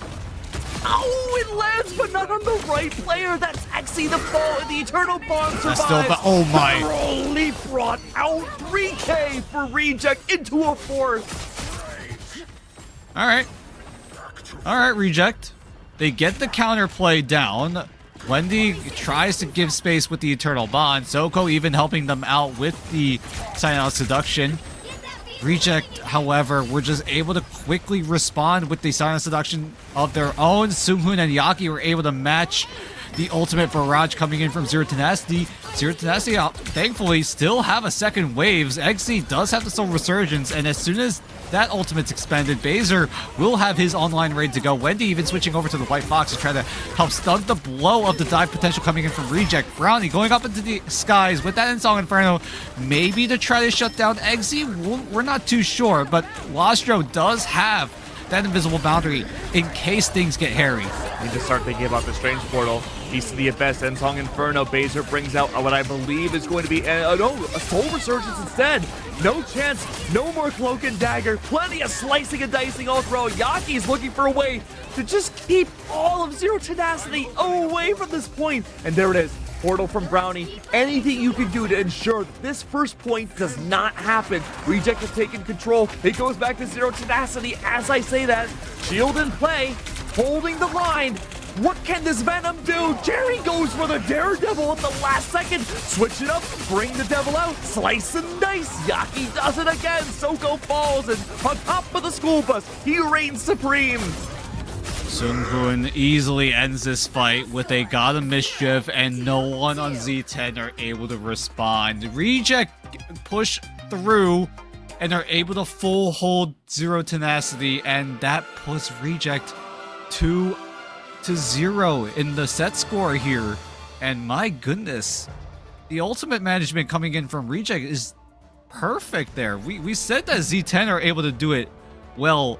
Oh, it lands, but not on the right player. That's Xe, the fall, and the Eternal Bond survives. Oh my. Broly brought out 3K for Reject into a 4th. All right, Reject. They get the counterplay down. Wendy tries to give space with the Eternal Bond. Soko even helping them out with the Psionic Seduction. Reject, however, were just able to quickly respond with the Psionic Seduction of their own. Sunghoon and Yaki were able to match the ultimate barrage coming in from Zero Tenacity. Zero Tenacity, thankfully, still have a second waves. Xe does have the Soul Resurgence, and as soon as that ultimate's expended, Baser will have his online ready to go. Wendy even switching over to the White Fox to try to help stun the blow of the dive potential coming in from Reject. Brownie going up into the skies with that Insong Inferno, maybe to try to shut down Xe. We're not too sure, but Lostro does have that invisible boundary in case things get hairy. Need to start thinking about the Strange Portal. Piece of the Abyss, Ensong Inferno. Baser brings out what I believe is going to be a Soul Resurgence instead. No chance, no more Cloak and Dagger. Plenty of slicing and dicing all through. Yaki's looking for a way to just keep all of Zero Tenacity away from this point. And there it is. Portal from Brownie. Anything you can do to ensure that this first point does not happen. Reject has taken control. It goes back to Zero Tenacity. As I say that, shield in play, holding the line. What can this Venom do? Jerry goes for the Daredevil at the last second. Switch it up, bring the devil out, slice and dice. Yaki does it again. Soko falls, and on top of the school bus, he reigns supreme. Sunghoon easily ends this fight with a God of Mischief, and no one on Z10 are able to respond. Reject push through and are able to full hold Zero Tenacity, and that puts Reject 2-0 in the set score here. And my goodness, the ultimate management coming in from Reject is perfect there. We said that Z10 are able to do it well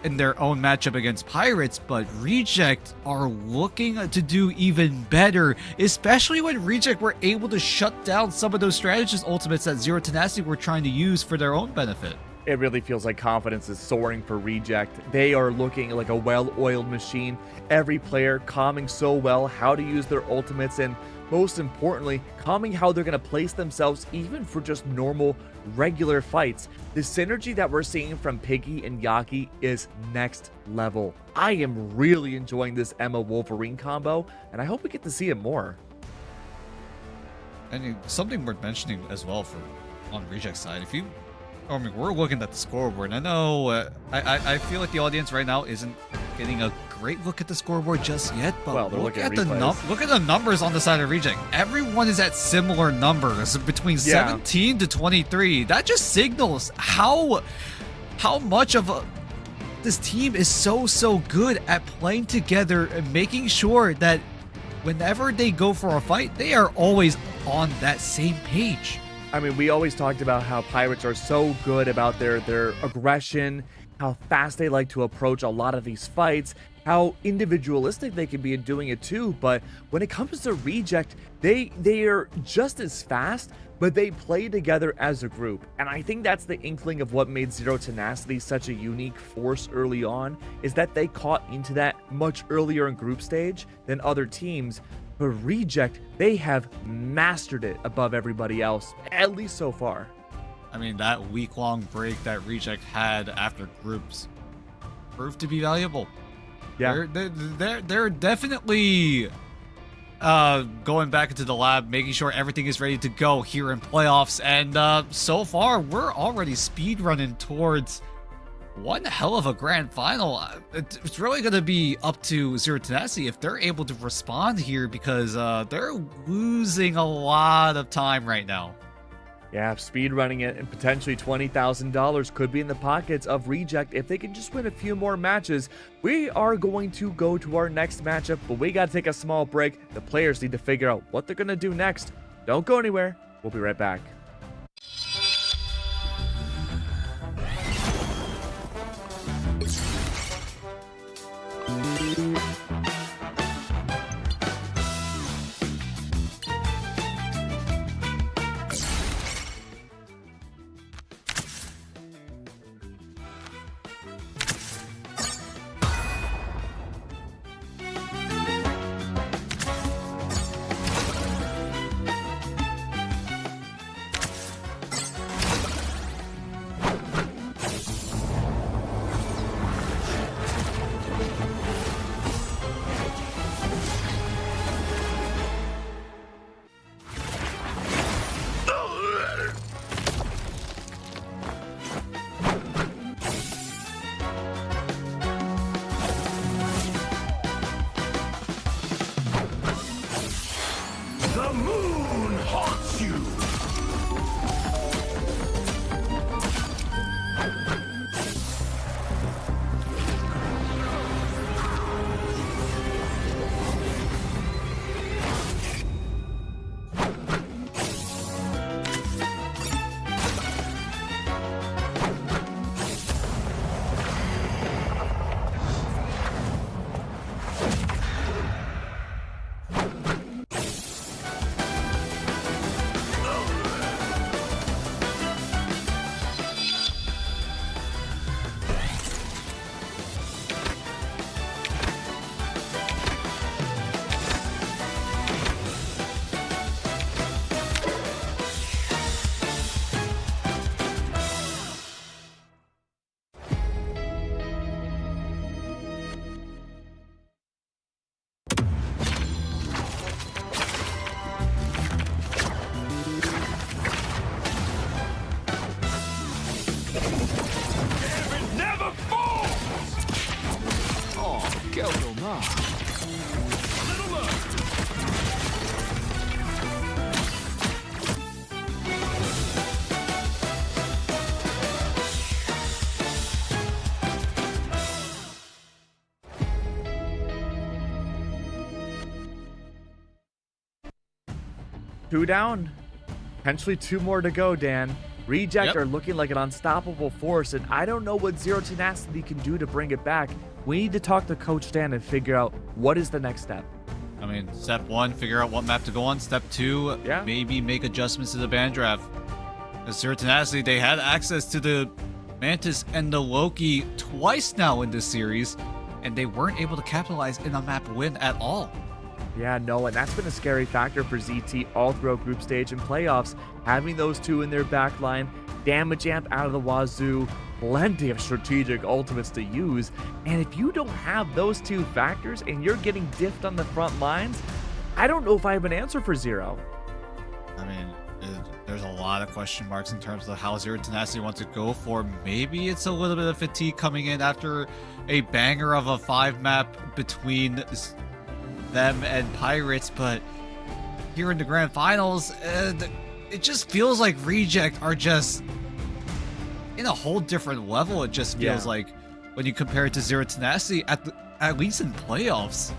in their own matchup against Pirates, but Reject are looking to do even better, especially when Reject were able to shut down some of those strategist ultimates that Zero Tenacity were trying to use for their own benefit. It really feels like confidence is soaring for Reject. They are looking like a well-oiled machine. Every player calming so well how to use their ultimates, and most importantly, calming how they're going to place themselves even for just normal, regular fights. The synergy that we're seeing from Piggy and Yaki is next level. I am really enjoying this Emma Wolverine combo, and I hope we get to see it more. And something worth mentioning as well on Reject's side, if you I mean, we're looking at the scoreboard. I know I feel like the audience right now isn't getting a great look at the scoreboard just yet, but Well, they're look looking at at the replays. look at the numbers on the side of Reject. Everyone is at similar numbers between 17 to 23. That just signals how much of this team is so good at playing together and making sure that whenever they go for a fight, they are always on that same page. I mean, we always talked about how Pirates are so good about their aggression, how fast they like to approach a lot of these fights, how individualistic they can be in doing it too. But when it comes to Reject, they are just as fast, but they play together as a group. And I think that's the inkling of what made Zero Tenacity such a unique force early on, is that they caught into that much earlier in group stage than other teams. But Reject, they have mastered it above everybody else, at least so far. I mean, that week-long break that Reject had after groups proved to be valuable. Yeah. They're definitely going back into the lab, making sure everything is ready to go here in playoffs. And so far, we're already speed running towards one hell of a grand final. It's really going to be up to Zero Tenacity if they're able to respond here, because they're losing a lot of time right now. Yeah, speed running it, and potentially $20,000 could be in the pockets of Reject if they can just win a few more matches. We are going to go to our next matchup, but we got to take a small break. The players need to figure out what they're going to do next. Don't go anywhere. We'll be right back. The moon haunts you! Two down. Potentially two more to go, Dan. Reject Yep. are looking like an unstoppable force, and I don't know what Zero Tenacity can do to bring it back. We need to talk to Coach Dan and figure out what is the next step. I mean, step one, figure out what map to go on. Step two, Yeah. maybe make adjustments to the band draft. As Zero Tenacity, they had access to the Mantis and the Loki twice now in this series, and they weren't able to capitalize in a map win at all. Yeah, no, and that's been a scary factor for ZT all throughout group stage and playoffs. Having those two in their back line, damage amp out of the wazoo, plenty of strategic ultimates to use. And if you don't have those two factors and you're getting diffed on the front lines, I don't know if I have an answer for Zero. I mean, there's a lot of question marks in terms of how Zero Tenacity wants to go for. Maybe it's a little bit of fatigue coming in after a banger of a 5-map between them and Pirates, but here in the grand finals, it just feels like Reject are just in a whole different level. It just feels like when you compare it to Zero Tenacity, at least in playoffs.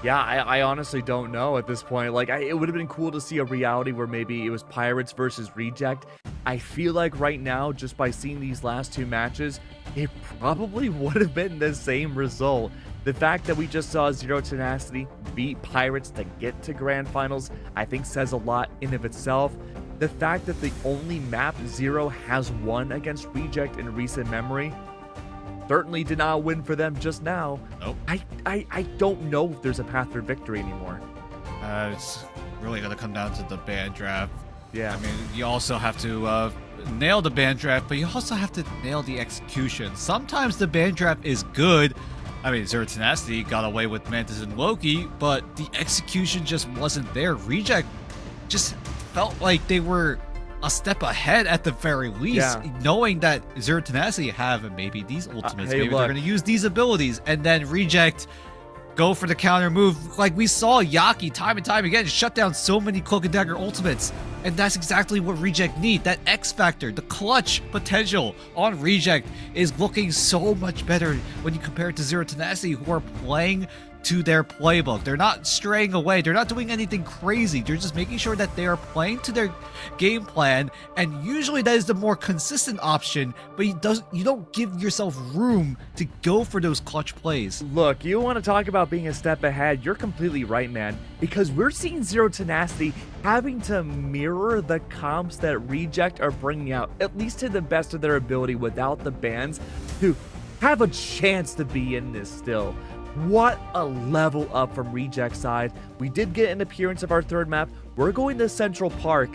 Yeah, I honestly don't know at this point. Like, it would have been cool to see a reality where maybe it was Pirates versus Reject. I feel like right now, just by seeing these last 2 matches, it probably would have been the same result. The fact that we just saw Zero Tenacity beat Pirates to get to grand finals, I think says a lot in of itself. The fact that the only map Zero has won against Reject in recent memory certainly did not win for them just now. Nope. I don't know if there's a path for victory anymore. It's really going to come down to the band draft. Yeah. I mean, you also have to nail the band draft, but you also have to nail the execution. Sometimes the band draft is good. I mean, Zero Tenacity got away with Mantis and Loki, but the execution just wasn't there. Reject just felt like they were a step ahead at the very least, knowing that Zero Tenacity have maybe these ultimates, maybe they're going to use these abilities, and then Reject go for the counter move. Like we saw Yaki time and time again shut down so many Cloak and Dagger ultimates, and that's exactly what Reject need. That X factor, the clutch potential on Reject is looking so much better when you compare it to Zero Tenacity, who are playing to their playbook. They're not straying away. They're not doing anything crazy. They're just making sure that they are playing to their game plan, and usually that is the more consistent option, but you don't give yourself room to go for those clutch plays. Look, you want to talk about being a step ahead, you're completely right, man, because we're seeing Zero Tenacity having to mirror the comps that Reject are bringing out, at least to the best of their ability without the bans, to have a chance to be in this still. What a level up from Reject side. We did get an appearance of our 3rd map. We're going to Central Park.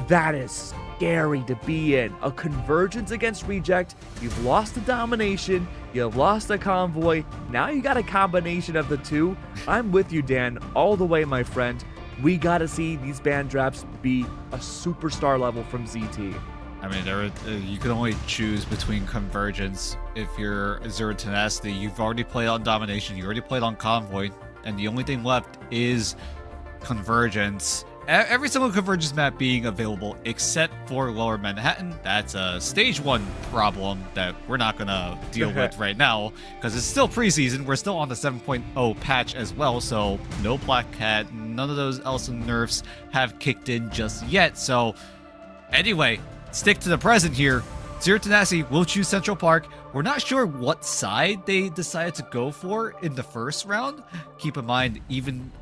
That is scary to be in. A convergence against Reject. You've lost the domination. You've lost the convoy. Now you got a combination of the two. I'm with you, Dan, all the way, my friend. We got to see these band drafts be a superstar level from ZT. I mean, you can only choose between convergence. If you're Zero Tenacity, you've already played on domination, you already played on convoy, and the only thing left is convergence. Every single convergence map being available except for Lower Manhattan. That's a stage 1 problem that we're not gonna deal with right now because it's still preseason. We're still on the 7.0 patch as well, so no Black Cat, none of those Elsa nerfs have kicked in just yet. So anyway, stick to the present here. Zero Tenacity will choose Central Park. We're not sure what side they decided to go for in the first round. Keep in mind, even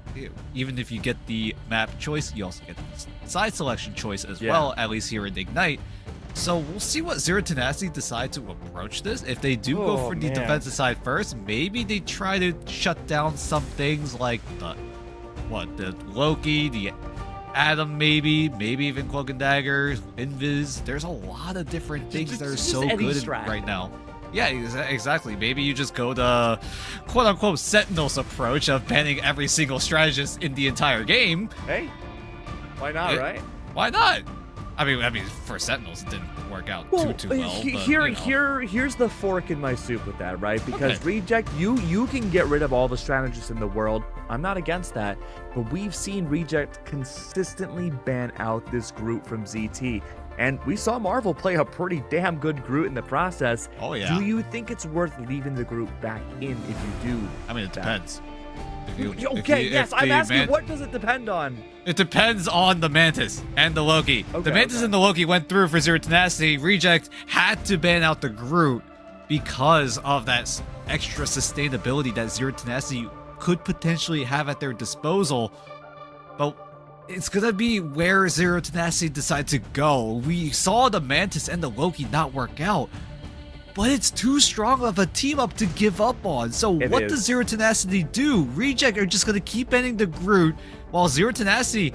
if you get the map choice, you also get the side selection choice as well, at least here in Ignite. So we'll see what Zero Tenacity decide to approach this. If they do go for the defensive side first, maybe they try to shut down some things like the Loki, the Adam, maybe even Cloak and Dagger, Invis. There's a lot of different things that are so good right now. Yeah, exactly. Maybe you just go the quote-unquote Sentinels approach of banning every single strategist in the entire game. Hey, why not, right? Why not? I mean, for Sentinels, it didn't work out too well. Here's the fork in my soup with that, right? Because Reject, you can get rid of all the strategists in the world. I'm not against that, but we've seen Reject consistently ban out this Groot from ZT. And we saw Marvel play a pretty damn good Groot in the process. Oh, yeah. Do you think it's worth leaving the Groot back in if you do? I mean, it depends. I'm asking, what does it depend on? It depends on the Mantis and the Loki. The Mantis and the Loki went through for Zero Tenacity. Reject had to ban out the Groot because of that extra sustainability that Zero Tenacity could potentially have at their disposal. But it's gonna be where Zero Tenacity decide to go. We saw the Mantis and the Loki not work out, but it's too strong of a team up to give up on. So what does Zero Tenacity do? Reject are just gonna keep banning the Groot, while Zero Tenacity,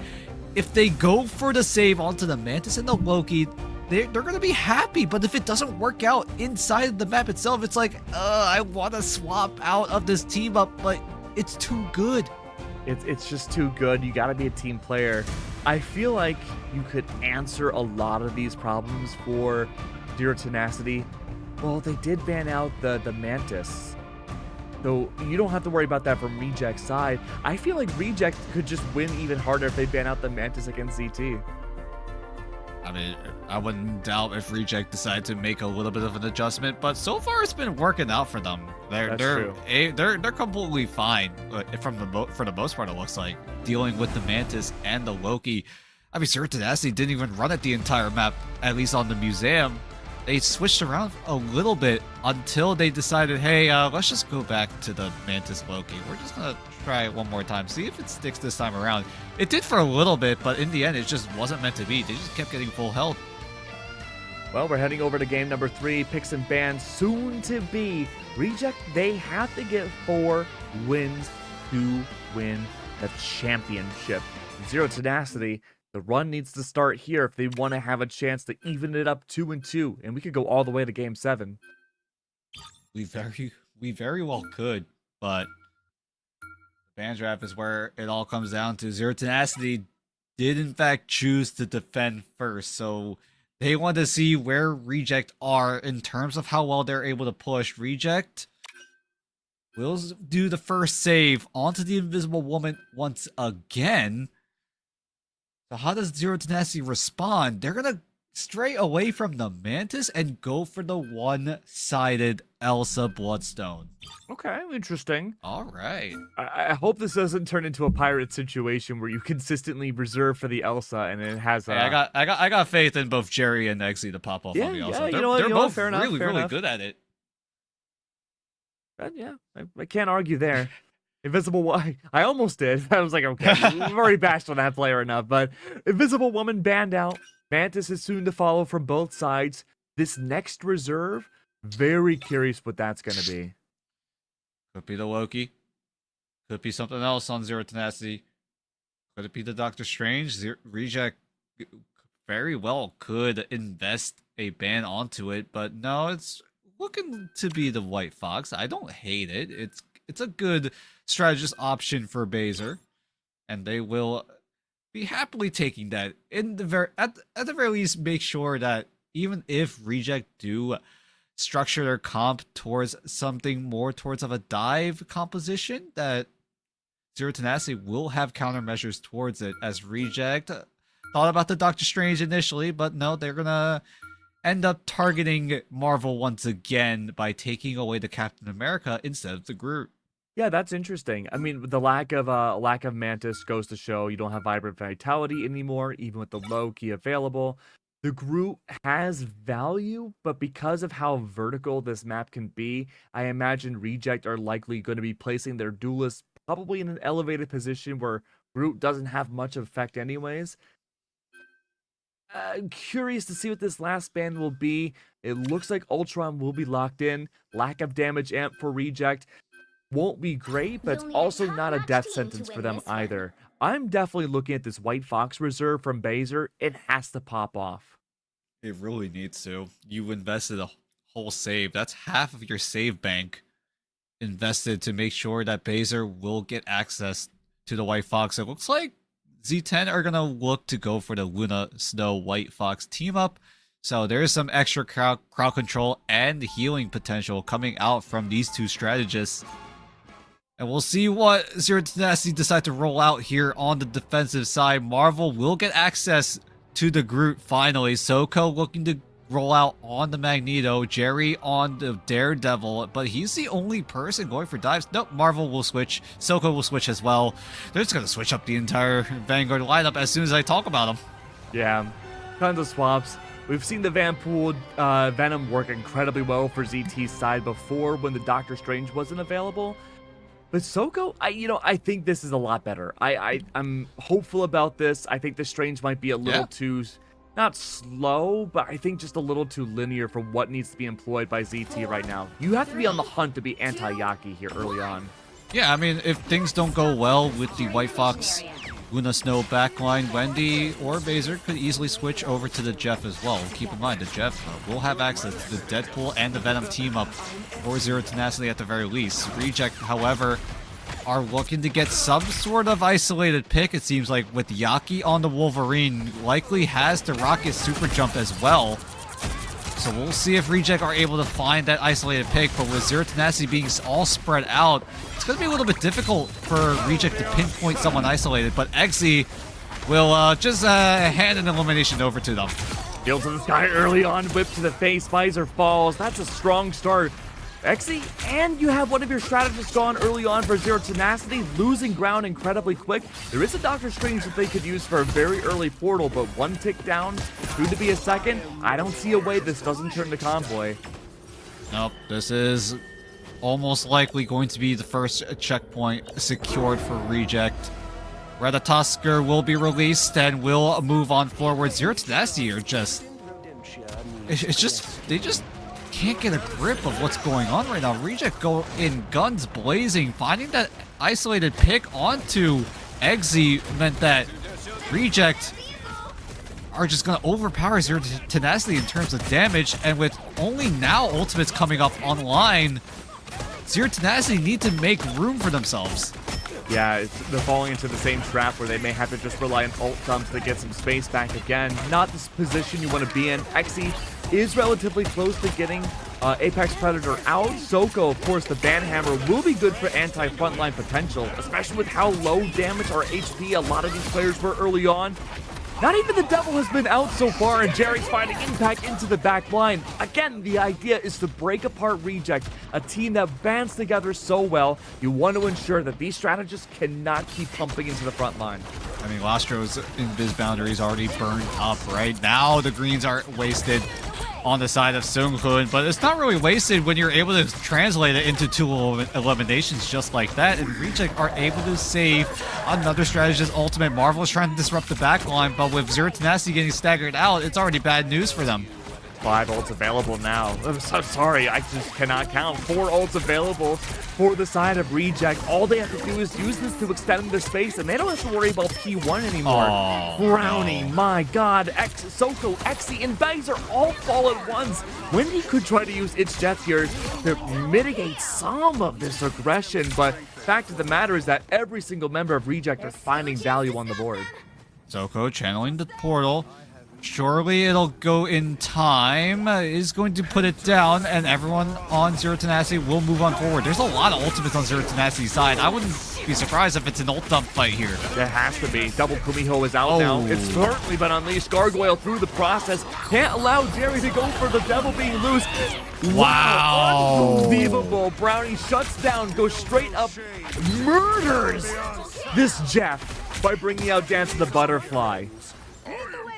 if they go for the save onto the Mantis and the Loki, they're gonna be happy. But if it doesn't work out inside the map itself, it's like, I want to swap out of this team up, but it's too good. It's just too good. You got to be a team player. I feel like you could answer a lot of these problems for Zero Tenacity. Well, they did ban out the Mantis, so you don't have to worry about that from Reject's side. I feel like Reject could just win even harder if they ban out the Mantis against ZT. I mean, I wouldn't doubt if Reject decided to make a little bit of an adjustment, but so far it's been working out for them. They're completely fine for the most part. It looks like dealing with the Mantis and the Loki. I mean, Zero Tenacity didn't even run it the entire map, at least on the museum. They switched around a little bit until they decided, hey, let's just go back to the Mantis Loki. We're just gonna try it one more time, see if it sticks this time around. It did for a little bit, but in the end, it just wasn't meant to be. They just kept getting full health. Well, we're heading over to game number 3. Picks and bans soon to be. Reject, they have to get 4 wins to win the championship. Zero Tenacity, the run needs to start here if they want to have a chance to even it up 2-2, and we could go all the way to game 7. We very well could, but the ban draft is where it all comes down to. Zero Tenacity did in fact choose to defend first, so they want to see where Reject are in terms of how well they're able to push. Reject will do the first save onto the Invisible Woman once again. So how does Zero Tenacity respond? They're going to stray away from the Mantis and go for the one-sided Elsa Bloodstone. Okay, interesting. All right. I hope this doesn't turn into a pirate situation where you consistently reserve for the Elsa and it has. Hey, I got faith in both Jerry and Eggsy to pop off on the Elsa. They're both really good at it. Yeah, I can't argue there. Invisible Woman, I almost did. I was like, okay, we've already bashed on that player enough, but Invisible Woman banned out. Mantis is soon to follow from both sides. This next reserve, very curious what that's going to be. Could be the Loki. Could be something else on Zero Tenacity. Could it be the Doctor Strange? Reject very well could invest a ban onto it, but no, it's looking to be the White Fox. I don't hate it. It's a good strategist option for Baser, and they will be happily taking that. At the very least, make sure that even if Reject do structure their comp towards something more towards of a dive composition, that Zero Tenacity will have countermeasures towards it, as Reject thought about the Doctor Strange initially, but no, they're gonna end up targeting Marvel once again by taking away the Captain America instead of the Groot. Yeah, that's interesting. I mean, the lack of Mantis goes to show you don't have Vibrant Vitality anymore, even with the Loki available. The Groot has value, but because of how vertical this map can be, I imagine Reject are likely going to be placing their duelists probably in an elevated position where Groot doesn't have much effect anyways. Curious to see what this last ban will be. It looks like Ultron will be locked in. Lack of damage amp for Reject won't be great, but it's also not a death sentence for them either. I'm definitely looking at this White Fox reserve from Baser. It has to pop off. It really needs to. You invested a whole save. That's half of your save bank invested to make sure that Baser will get access to the White Fox. It looks like Z10 are going to look to go for the Luna Snow White Fox team up. So there's some extra crowd control and healing potential coming out from these two strategists. And we'll see what Zero Tenacity decide to roll out here on the defensive side. Marvel will get access to the Groot finally. Soko looking to roll out on the Magneto. Jerry on the Daredevil, but he's the only person going for dives. Nope, Marvel will switch. Soko will switch as well. They're just going to switch up the entire Vanguard lineup as soon as I talk about them. Yeah, tons of swaps. We've seen the Vanpool Venom work incredibly well for ZT's side before when the Doctor Strange wasn't available. But Soko, I think this is a lot better. I'm hopeful about this. I think the Strange might be a little too, not slow, but I think just a little too linear for what needs to be employed by ZT right now. You have to be on the hunt to be anti-Yaki here early on. Yeah, I mean, if things don't go well with the White Fox, Luna Snow backline, Wendy or Baser could easily switch over to the Jeff as well. Keep in mind, the Jeff will have access to the Deadpool and the Venom team up for Zero Tenacity at the very least. Reject, however, are looking to get some sort of isolated pick, it seems like, with Yaki on the Wolverine. Likely has the rocket super jump as well. So we'll see if Reject are able to find that isolated pick, but with Zero Tenacity being all spread out, it's going to be a little bit difficult for Reject to pinpoint someone isolated, but Exy will just hand an elimination over to them. Deal to the sky early on, whip to the face, Visor falls. That's a strong start. Exy, and you have one of your strategists gone early on for Zero Tenacity, losing ground incredibly quick. There is a Doctor Strange that they could use for a very early portal, but one tick down, soon to be a second. I don't see a way this doesn't turn to Convoy. Nope, this is almost likely going to be the first checkpoint secured for Reject. Ratatosker will be released and will move on forward. Zero Tenacity are just... It's just... They just can't get a grip of what's going on right now. Reject go in guns blazing. Finding that isolated pick onto Exy meant that Reject are just going to overpower Zero Tenacity in terms of damage, and with only now ultimates coming up online, Zero Tenacity need to make room for themselves. Yeah, they're falling into the same trap where they may have to just rely on ult dumps to get some space back again. Not the position you want to be in. Exy is relatively close to getting Apex Predator out. Soko, of course, the Banhammer will be good for anti-frontline potential, especially with how low damage or HP a lot of these players were early on. Not even the Devil has been out so far, and Jerry's finding impact into the back line. Again, the idea is to break apart Reject, a team that bands together so well. You want to ensure that these strategists cannot keep pumping into the front line. I mean, Lastro's invis boundary is already burned up right now. The greens are wasted on the side of Seunghun, but it's not really wasted when you're able to translate it into 2 eliminations just like that, and Reject are able to save another strategist ultimate. Marvel is trying to disrupt the backline, but with Zero Tenacity getting staggered out, it's already bad news for them. 5 ults available now. I'm so sorry, I just cannot count. 4 ults available for the side of Reject. All they have to do is use this to extend their space, and they don't have to worry about P1 anymore. Oh, Brownie, no. my god. Soko, Exy, and Visor all fall at once. Wendy could try to use its jets here to mitigate some of this aggression, but fact of the matter is that every single member of Reject are finding value on the board. Soko channeling the portal. Surely it'll go in time, is going to put it down, and everyone on Zero Tenacity will move on forward. There's a lot of ultimates on Zero Tenacity's side. I wouldn't be surprised if it's an ult dump fight here. There has to be. Double Kumiho is out now. It's certainly been unleashed. Gargoyle through the process. Can't allow Jerry to go for the Devil being loose. Wow. Unbelievable. Brownie shuts down, goes straight up, murders this Jeff by bringing out Dance of the Butterfly.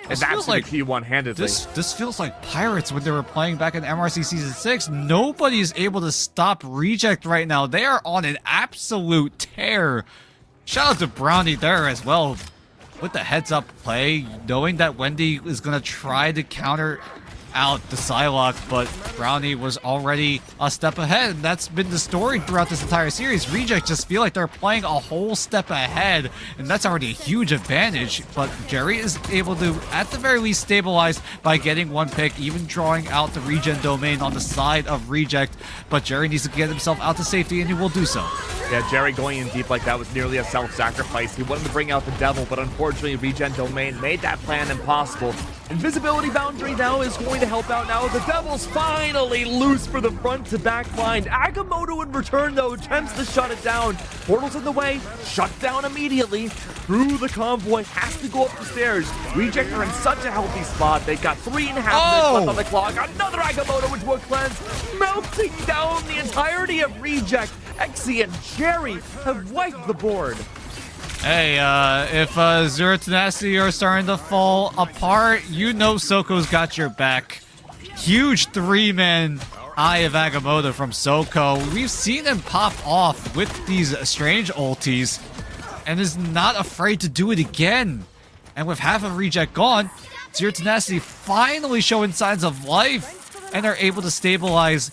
And This that's feels going like- to key one-handedly. This feels like Pirates when they were playing back in MRC Season 6. Nobody is able to stop Reject right now. They are on an absolute tear. Shout out to Brownie there as well with the heads-up play, knowing that Wendy is going to try to counter out the Psylocke, but Brownie was already a step ahead, and that's been the story throughout this entire series. Reject just feel like they're playing a whole step ahead, and that's already a huge advantage, but Jerry is able to, at the very least, stabilize by getting one pick, even drawing out the regen domain on the side of Reject, but Jerry needs to get himself out to safety, and he will do so. Yeah, Jerry going in deep like that was nearly a self-sacrifice. He wanted to bring out the Devil, but unfortunately, Regen Domain made that plan impossible. Invisibility Boundary now is going to help out now. The Devil's finally loose for the front to back line. Agamotto in return, though, attempts to shut it down. Portal's in the way, shut down immediately. Through the convoy, has to go up the stairs. Reject are in such a healthy spot. They've got 3.5 minutes left on the clock. Another Agamotto into a cleanse, melting down the entirety of Reject. Exy and Jerry have wiped the board. Hey, if Zero Tenacity are starting to fall apart, you know Soko's got your back. Huge 3-man Eye of Agamotto from Soko. We've seen him pop off with these strange ultis, and is not afraid to do it again. And with half of Reject gone, Zero Tenacity finally showing signs of life, and are able to stabilize,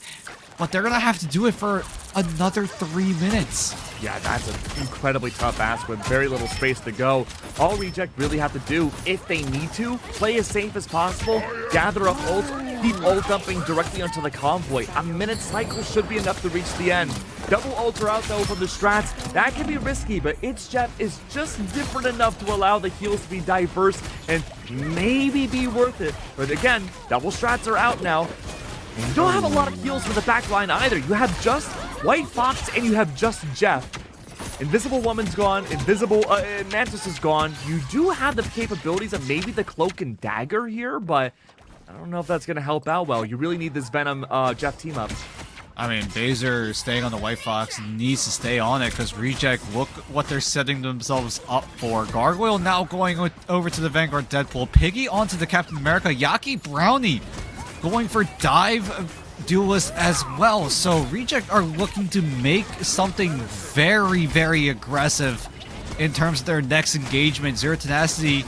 but they're gonna have to do it for another 3 minutes. Yeah, that's an incredibly tough ask with very little space to go. All Reject really have to do, if they need to, play as safe as possible, gather up ult, keep ult dumping directly onto the convoy. A minute cycle should be enough to reach the end. Double ultra out though from the strats. That can be risky, but It's Jeff is just different enough to allow the heals to be diverse and maybe be worth it. But again, double strats are out now. And you don't have a lot of heals for the back line either. You have just White Fox and you have just Jeff. Invisible Woman's gone. Mantis is gone. You do have the capabilities of maybe the Cloak and Dagger here, but I don't know if that's going to help out well. You really need this Venom Jeff team up. I mean, Baser staying on the White Fox needs to stay on it because Reject, look what they're setting themselves up for. Gargoyle now going over to the Vanguard Deadpool. Piggy onto the Captain America. Yaki Brownie going for dive duelist as well. So Reject are looking to make something very, very aggressive in terms of their next engagement. Zero Tenacity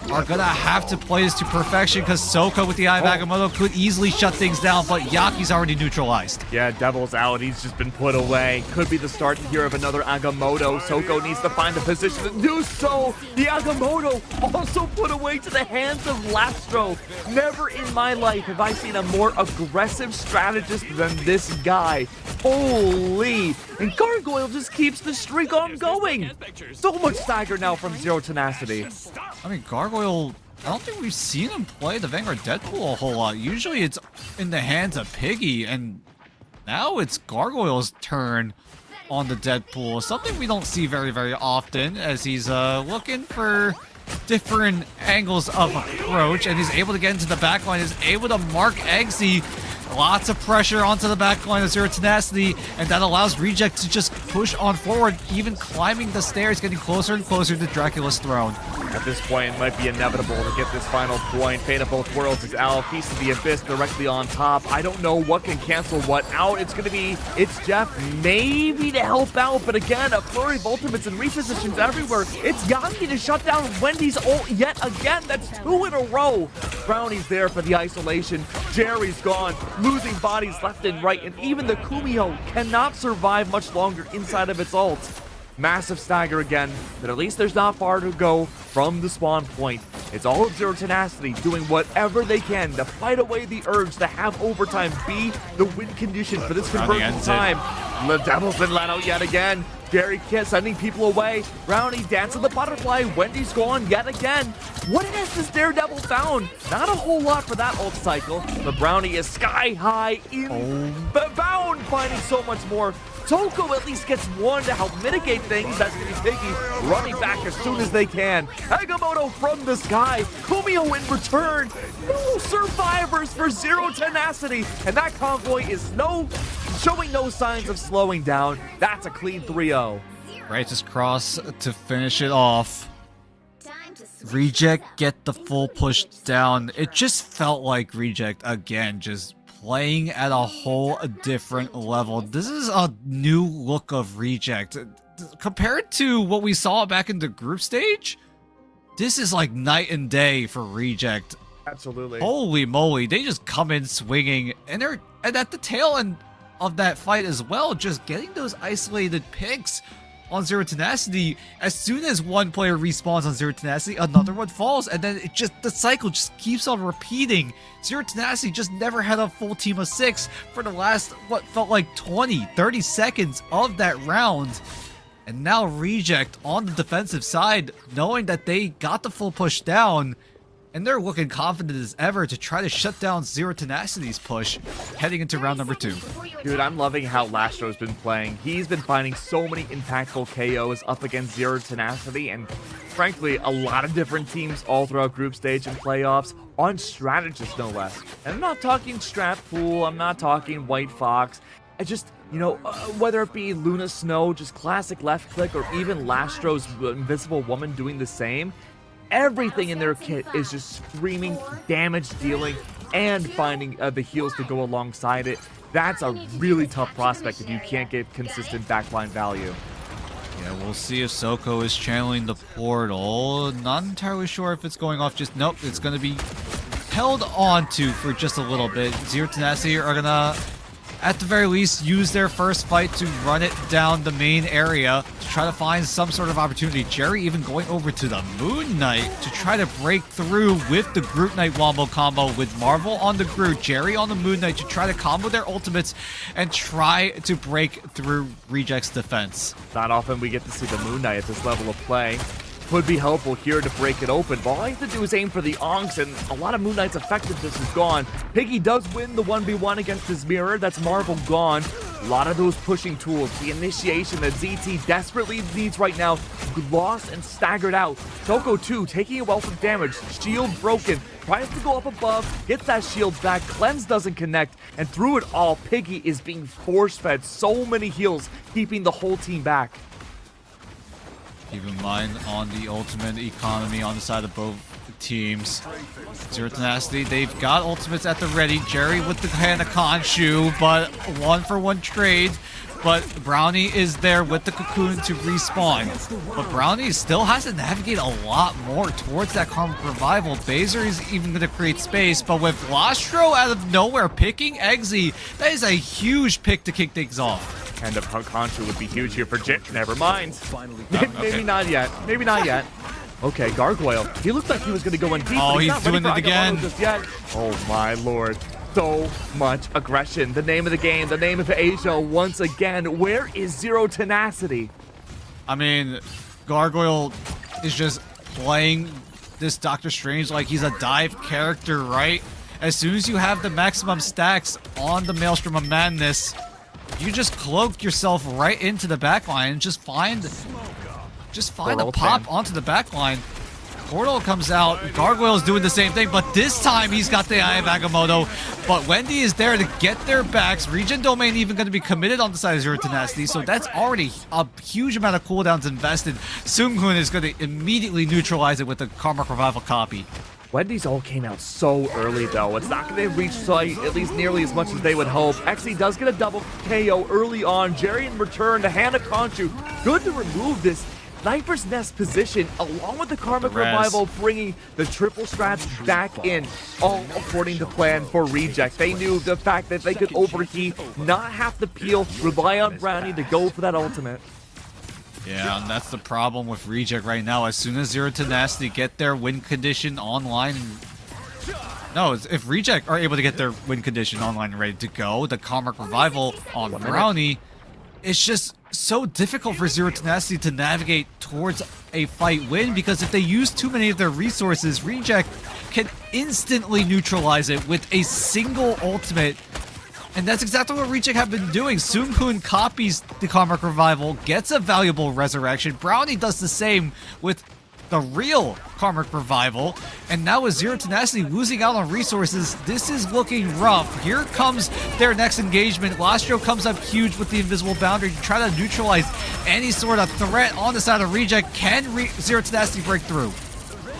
are gonna have to play this to perfection because Soko with the Eye of Agamotto could easily shut things down, but Yaki's already neutralized. Yeah, Devil's out. He's just been put away. Could be the start here of another Agamotto. Soko needs to find a position to do so. The Agamotto also put away to the hands of Lastro. Never in my life have I seen a more aggressive strategist than this guy. Holy! And Gargoyle just keeps the streak on going. So much stagger now from Zero Tenacity. I mean, Gargoyle, I don't think we've seen him play the Vanguard Deadpool a whole lot. Usually it's in the hands of Piggy, and now it's Gargoyle's turn on the Deadpool. Something we don't see very, very often as he's looking for different angles of approach, and he's able to get into the backline, is able to mark Eggsy. Lots of pressure onto the backline of Zero Tenacity, and that allows Reject to just push on forward, even climbing the stairs, getting closer and closer to Dracula's throne. At this point, it might be inevitable to get this final point. Fate of both worlds is out. Feast of the Abyss directly on top. I don't know what can cancel what out. It's going to be It's Jeff maybe to help out, but again, a flurry of ultimates and repositions everywhere. It's Yaki to shut down Wendy's ult yet again. That's 2 in a row. Brownie's there for the isolation. Jerry's gone. Losing bodies left and right, and even the Kumio cannot survive much longer inside of its ult. Massive stagger again, but at least there's not far to go from the spawn point. It's all of Zero Tenacity doing whatever they can to fight away the urge to have overtime be the win condition for this conversion time. The Devil's been let out yet again. Gary Kiss sending people away. Brownie dancing the butterfly. Wendy's gone yet again. What has this Daredevil found? Not a whole lot for that ult cycle, but Brownie is sky high in bound, finding so much more. Toko at least gets one to help mitigate things. That's going to be Piggy running back as soon as they can. Agamotto from the sky. Kumio in return. No survivors for Zero Tenacity. And that convoy is showing no signs of slowing down. That's a clean 3-0. Righteous Cross to finish it off. Reject get the full push down. It just felt like Reject, again, just playing at a whole different level. This is a new look of Reject. Compared to what we saw back in the group stage, this is like night and day for Reject. Absolutely. Holy moly, they just come in swinging, and at the tail end of that fight as well, just getting those isolated picks on Zero Tenacity. As soon as one player respawns on Zero Tenacity, another one falls, and then the cycle just keeps on repeating. Zero Tenacity just never had a full team of 6 for the last, what felt like 20-30 seconds of that round. And now Reject on the defensive side, knowing that they got the full push down, and they're looking confident as ever to try to shut down Zero Tenacity's push heading into round number 2. Dude, I'm loving how Lastro's been playing. He's been finding so many impactful KOs up against Zero Tenacity, and frankly, a lot of different teams all throughout group stage and playoffs on strategists, no less. And I'm not talking Strat Pool, I'm not talking White Fox. I just, whether it be Luna Snow, just classic left click, or even Lastro's Invisible Woman doing the same, everything in their kit is just screaming damage dealing and finding the heals to go alongside it. That's a really tough prospect if you can't get consistent backline value. Yeah, we'll see if Soko is channeling the portal. Not entirely sure if it's going off. Just nope, it's going to be held on to for just a little bit. Zero Tenacity are going to at the very least, use their first fight to run it down the main area to try to find some sort of opportunity. Jerry even going over to the Moon Knight to try to break through with the Groot Knight wombo combo with Marvel on the Groot, Jerry on the Moon Knight to try to combo their ultimates and try to break through Reject's defense. Not often we get to see the Moon Knight at this level of play. Would be helpful here to break it open. But all I have to do is aim for the Onks, and a lot of Moon Knight's effectiveness is gone. Piggy does win the 1v1 against his mirror. That's Marvel gone. A lot of those pushing tools, the initiation that ZT desperately needs right now, lost and staggered out. Toko too, taking a wealth of damage. Shield broken. Tries to go up above, gets that shield back. Cleanse doesn't connect, and through it all, Piggy is being force-fed so many heals, keeping the whole team back. Keep in mind on the ultimate economy on the side of both teams. Zero Tenacity, they've got ultimates at the ready. Jerry with the Hana Khonshu, but 1-for-1 trade. But Brownie is there with the Cocoon to respawn. But Brownie still has to navigate a lot more towards that Karmic Revival. Baser is even going to create space, but with Lostro out of nowhere picking Eggsy, that is a huge pick to kick things off. And a Punk Contra would be huge here for Jit. Never mind. Maybe not yet. Maybe not yet. Okay, Gargoyle. He looked like he was going to go in deep. Oh, but he's not ready doing for it again. Agamotto just yet. Oh my lord. So much aggression. The name of the game, the name of Asia once again. Where is Zero Tenacity? I mean, Gargoyle is just playing this Doctor Strange like he's a dive character, right? As soon as you have the maximum stacks on the Maelstrom of Madness, you just cloak yourself right into the backline and just find a pop onto the backline. Portal comes out, Gargoyle's doing the same thing, but this time he's got the Eye of Agamotto. But Wendy is there to get their backs. Regen Domain even going to be committed on the side of Zero Tenacity, so that's already a huge amount of cooldowns invested. Seung-hoon is going to immediately neutralize it with the Karmic Revival copy. Wendy's all came out so early, though. It's not going to reach site at least nearly as much as they would hope. Exy does get a double KO early on. Jerry in return to Hana Khonshu. Good to remove this Sniper's Nest position, along with the Karmic Revival, bringing the triple strats back in, all according to plan for Reject. They knew the fact that they could overheat, not have to peel, rely on Brownie to go for that ultimate. Yeah, and that's the problem with Reject right now. As soon as Zero Tenacity get their win condition online... No, if Reject are able to get their win condition online and ready to go, the Karmic Revival on Brownie, it's just so difficult for Zero Tenacity to navigate towards a fight win, because if they use too many of their resources, Reject can instantly neutralize it with a single ultimate. And that's exactly what Reject have been doing. Seung-hoon copies the Karmic Revival, gets a valuable resurrection. Brownie does the same with the real Karmic Revival. And now with Zero Tenacity losing out on resources, this is looking rough. Here comes their next engagement. Lostro comes up huge with the invisible boundary to try to neutralize any sort of threat on the side of Reject. Can Zero Tenacity break through?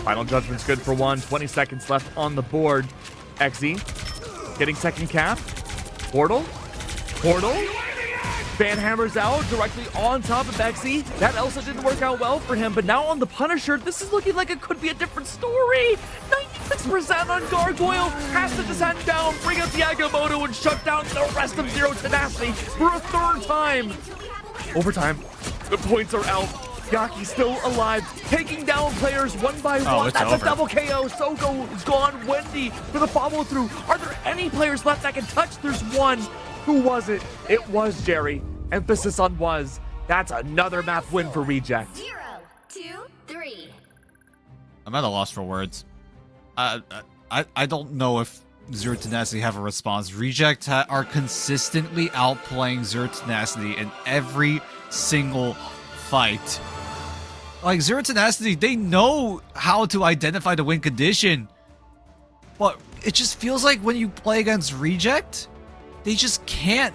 Final Judgment's good for one. 20 seconds left on the board. Exy getting second cap. Portal. Fan hammers out directly on top of Exy. That Elsa didn't work out well for him, but now on the Punisher, this is looking like it could be a different story. 96% on Gargoyle. Has to descend down, bring up the Agamotto, and shut down the rest of Zero Tenacity for a third time. Overtime. The points are out. Yaki still alive, taking down players one by one. That's over. A double KO. Soko is gone. Wendy for the follow through. Are there any players left that can touch? There's one. Who was it? It was Jerry. Emphasis on was. That's another map win for Reject. 0, 2, 3. I'm at a loss for words. I don't know if Zero Tenacity have a response. Reject are consistently outplaying Zero Tenacity in every single fight. Like, Zero Tenacity, they know how to identify the win condition, but it just feels like when you play against Reject, they just can't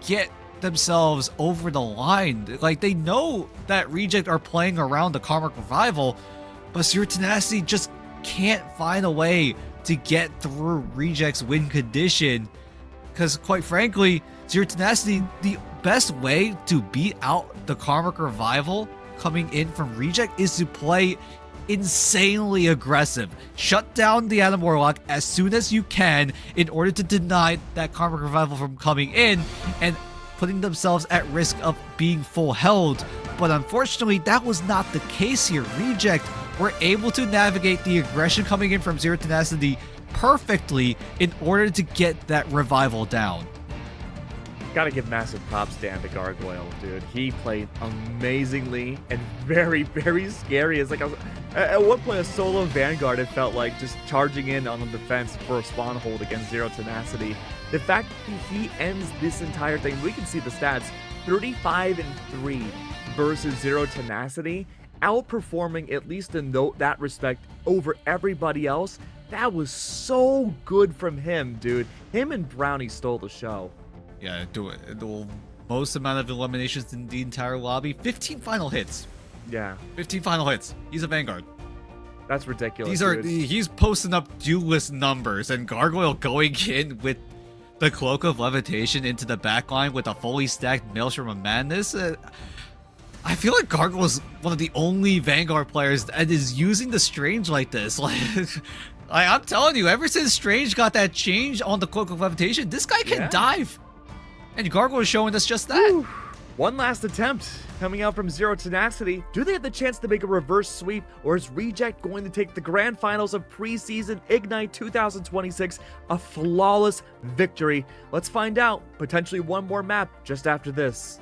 get themselves over the line. Like, they know that Reject are playing around the Karmic Revival, but Zero Tenacity just can't find a way to get through Reject's win condition. Because, quite frankly, Zero Tenacity, the best way to beat out the Karmic Revival coming in from Reject is to play insanely aggressive. Shut down the Adam Warlock as soon as you can in order to deny that Karmic Revival from coming in and putting themselves at risk of being full held. But unfortunately, that was not the case here. Reject were able to navigate the aggression coming in from Zero Tenacity perfectly in order to get that revival down. Gotta give massive props to the Gargoyle, dude. He played amazingly and very, very scary. It's like at one point a solo Vanguard, it felt like just charging in on the defense for a spawn hold against Zero Tenacity. The fact that he ends this entire thing, we can see the stats, 35-3 versus Zero Tenacity, outperforming at least in that respect over everybody else. That was so good from him, dude. Him and Brownie stole the show. Yeah, the most amount of eliminations in the entire lobby. 15 final hits. Yeah. 15 final hits. He's a Vanguard. That's ridiculous. Dude. He's posting up duelist numbers, and Gargoyle going in with the Cloak of Levitation into the backline with a fully stacked Maelstrom of Madness. I feel like Gargoyle is one of the only Vanguard players that is using the Strange like this. Like, I'm telling you, ever since Strange got that change on the Cloak of Levitation, this guy can dive. And Gargoyle is showing us just that. Whew. One last attempt coming out from Zero Tenacity. Do they have the chance to make a reverse sweep, or is Reject going to take the grand finals of Preseason Ignite 2026 a flawless victory? Let's find out. Potentially one more map just after this.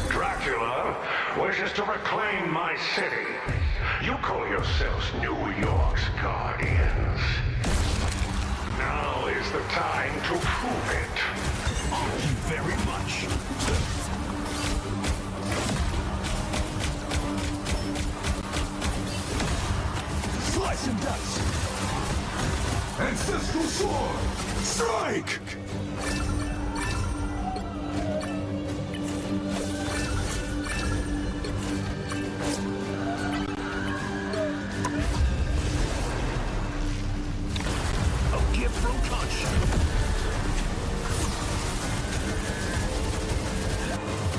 Dracula wishes to reclaim my city. You call yourselves New York's guardians. Now is the time to prove it. Thank you very much. Slice and dice. Ancestral sword. Strike!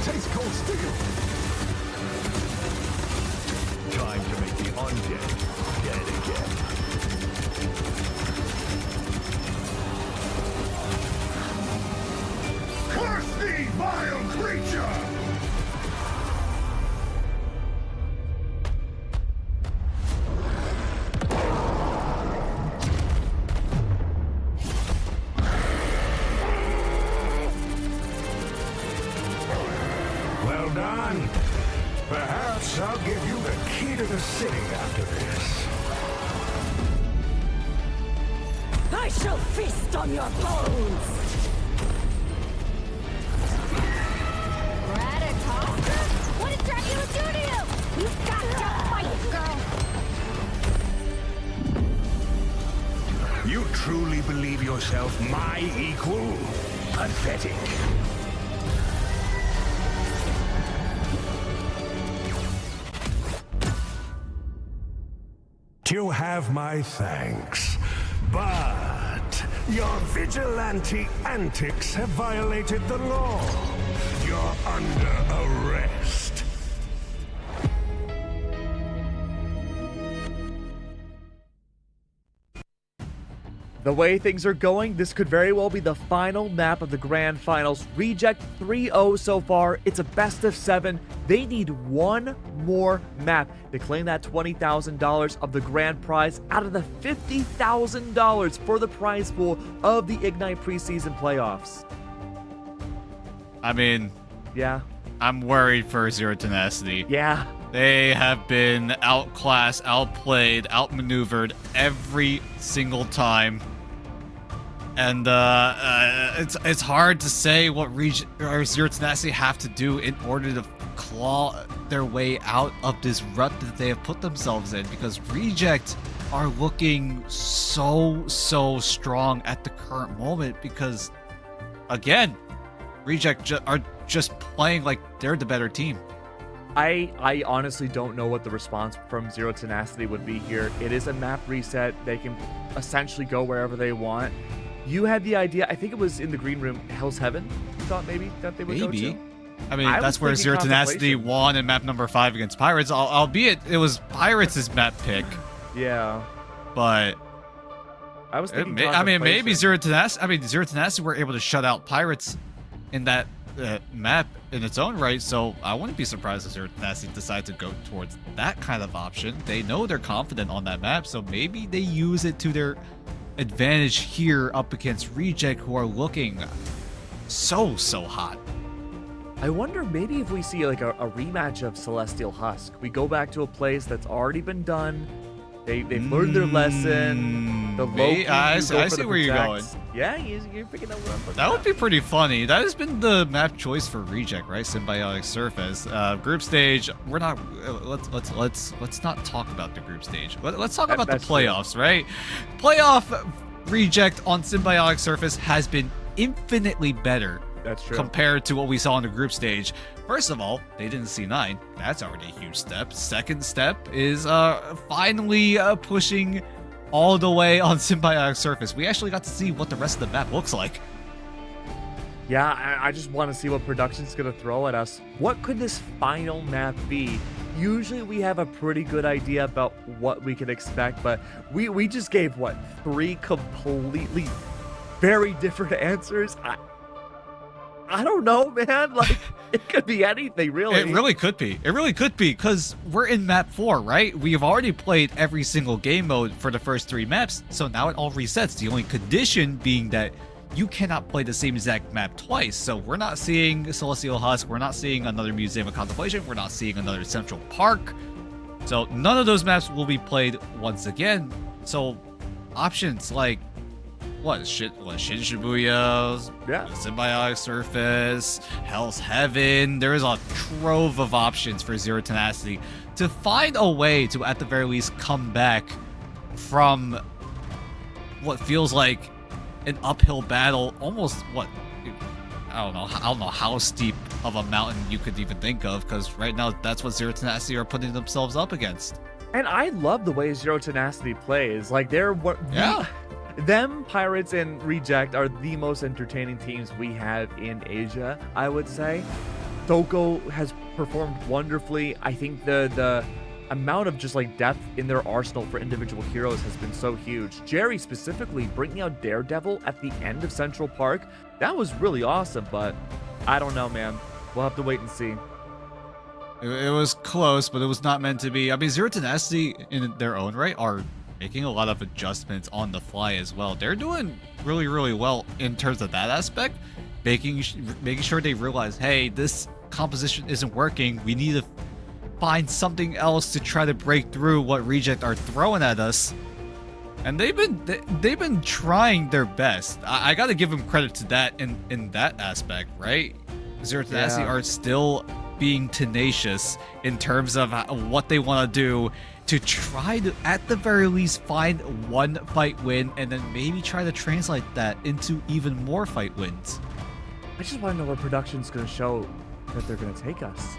Taste cold steel. Time to make the undead dead again. Curse thee, vile creature! Well done. Perhaps I'll give you the key to the city after this. I shall feast on your bones! Ratatosker? What did Dracula do to you? You've got to fight, girl! You truly believe yourself my equal? Pathetic. You have my thanks, but your vigilante antics have violated the law. You're under arrest. The way things are going, this could very well be the final map of the Grand Finals. Reject 3-0 so far. It's a best of 7. They need one more map to claim that $20,000 of the grand prize out of the $50,000 for the prize pool of the Ignite preseason playoffs. I mean, Yeah. I'm worried for Zero Tenacity. Yeah. They have been outclassed, outplayed, outmaneuvered every single time. And it's hard to say what Zero Tenacity have to do in order to claw their way out of this rut that they have put themselves in, because Reject are looking so strong at the current moment, because again, Reject are just playing like they're the better team. I honestly don't know what the response from Zero Tenacity would be here. It is a map reset. They can essentially go wherever they want. You had the idea, I think it was in the green room, Hell's Heaven, you thought maybe that they would go to? I mean, I that's was where thinking Zero Tenacity Contemplation. won in map number 5 against Pirates, albeit it was Pirates' map pick, Yeah. but I was thinking I mean, maybe Contemplation. Zero Tenacity were able to shut out Pirates in that map in its own right, so I wouldn't be surprised if Zero Tenacity decide to go towards that kind of option. They know they're confident on that map, so maybe they use it to their advantage here up against Reject, who are looking so hot. I wonder maybe if we see like a rematch of Celestial Husk. We go back to a place that's already been done. They've learned their lesson. The low key, I you see go for the where you're protect. going. Yeah, you're picking up where I'm putting That would be pretty funny. That has been the map choice for Reject, right? Symbiotic Surface. Group stage. We're not. Let's not talk about the group stage. Let's talk about the That's true. playoffs, right? Playoff Reject on Symbiotic Surface has been infinitely better That's true. compared to what we saw on the group stage. First of all, they didn't see 9. That's already a huge step. Second step is finally pushing all the way on Symbiotic Surface. We actually got to see what the rest of the map looks like. Yeah, I just want to see what production's going to throw at us. What could this final map be? Usually we have a pretty good idea about what we can expect, but we just gave, what, 3 completely very different answers? I don't know, man. Like, it could be anything, really. It really could be. It really could be, because we're in map 4, right? We have already played every single game mode for the first 3 maps, so now it all resets. The only condition being that you cannot play the same exact map twice. So we're not seeing Celestial Husk, we're not seeing another Museum of Contemplation, we're not seeing another Central Park. So none of those maps will be played once again. So options like Shin Shibuya, Yeah. Symbiotic Surface, Hell's Heaven. There is a trove of options for Zero Tenacity to find a way to, at the very least, come back from what feels like an uphill battle. Almost I don't know how steep of a mountain you could even think of, because right now that's what Zero Tenacity are putting themselves up against. And I love the way Zero Tenacity plays. Like, they're what. Yeah. Them, Pirates, and Reject are the most entertaining teams we have in Asia, I would say. Doko has performed wonderfully. I think the amount of just like depth in their arsenal for individual heroes has been so huge. Jerry specifically bringing out Daredevil at the end of Central Park, that was really awesome, but I don't know, man. We'll have to wait and see. It was close, but it was not meant to be. I mean, Zero Tenacity in their own right are making a lot of adjustments on the fly as well. They're doing really well in terms of that aspect, making sure they realize, hey, this composition isn't working. We need to find something else to try to break through what Reject are throwing at us. And they've been trying their best. I got to give them credit to that in that aspect, right? Zero Tenacity are still being tenacious in terms of what they want to do to try to, at the very least, find one fight win, and then maybe try to translate that into even more fight wins. I just want to know where production's going to show that they're going to take us.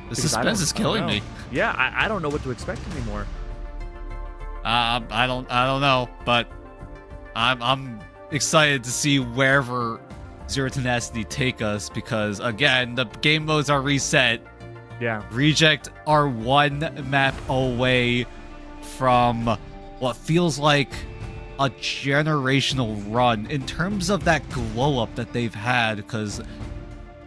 The Because suspense is killing me. Yeah, I don't know what to expect anymore. I don't know, but I'm excited to see wherever Zero Tenacity take us, because again, the game modes are reset. Yeah. Reject are one map away from what feels like a generational run in terms of that glow up that they've had, because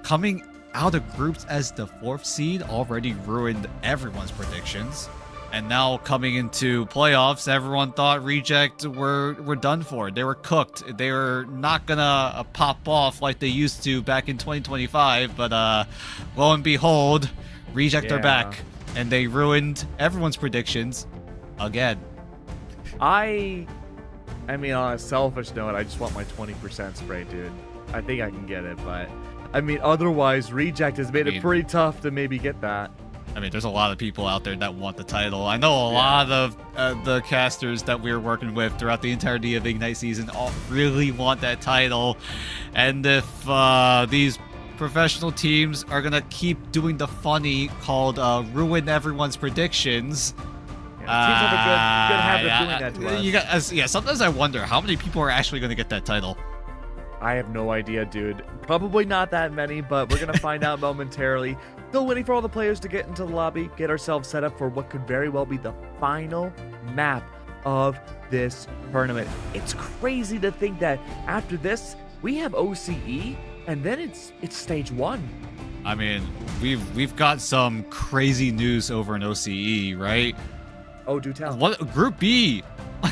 coming out of groups as the 4th seed already ruined everyone's predictions. And now coming into playoffs, everyone thought Reject were done for. They were cooked. They were not gonna pop off like they used to back in 2025. But lo and behold, Reject are back, and they ruined everyone's predictions again. I mean, on a selfish note, I just want my 20% spray, dude. I think I can get it, but I mean, otherwise, Reject has made it pretty tough to maybe get that. I mean, there's a lot of people out there that want the title. I know a lot of the casters that we're working with throughout the entirety of Ignite season all really want that title. And if these professional teams are going to keep doing the funny called ruin everyone's predictions... Teams have a good habit of doing that to us. Sometimes I wonder how many people are actually going to get that title. I have no idea, dude. Probably not that many, but we're going to find out momentarily. Still waiting for all the players to get into the lobby, get ourselves set up for what could very well be the final map of this tournament. It's crazy to think that after this, we have OCE, and then it's stage 1. I mean, we've got some crazy news over in OCE, right? Oh, do tell. What Group B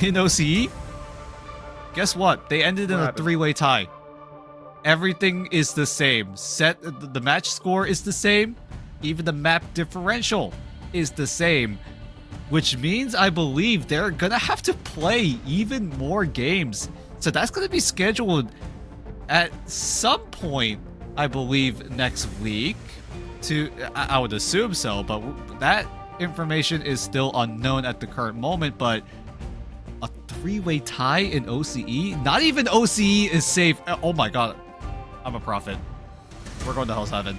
in OCE? Guess what? They ended in a 3-way tie. Everything is the same. The match score is the same. Even the map differential is the same. Which means I believe they're gonna have to play even more games. So that's gonna be scheduled at some point, I believe, next week. I would assume so, but that information is still unknown at the current moment. But a 3-way tie in OCE? Not even OCE is safe. Oh my god. I'm a prophet. We're going to Hell's Heaven.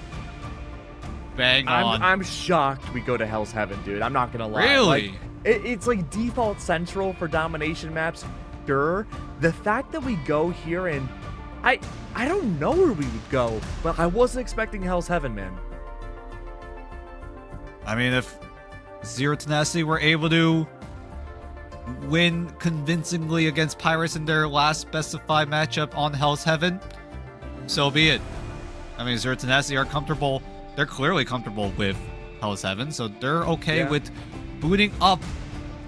Bang on. I'm shocked we go to Hell's Heaven, dude. I'm not gonna lie. Really? Like, it's like default central for domination maps. Sure. The fact that we go here and I don't know where we would go, but I wasn't expecting Hell's Heaven, man. I mean, if Zero Tenacity were able to win convincingly against Pirates in their last specified matchup on Hell's Heaven, so be it. I mean, Zero Tenacity are comfortable. They're clearly comfortable with Hell's Heaven, so they're okay with booting up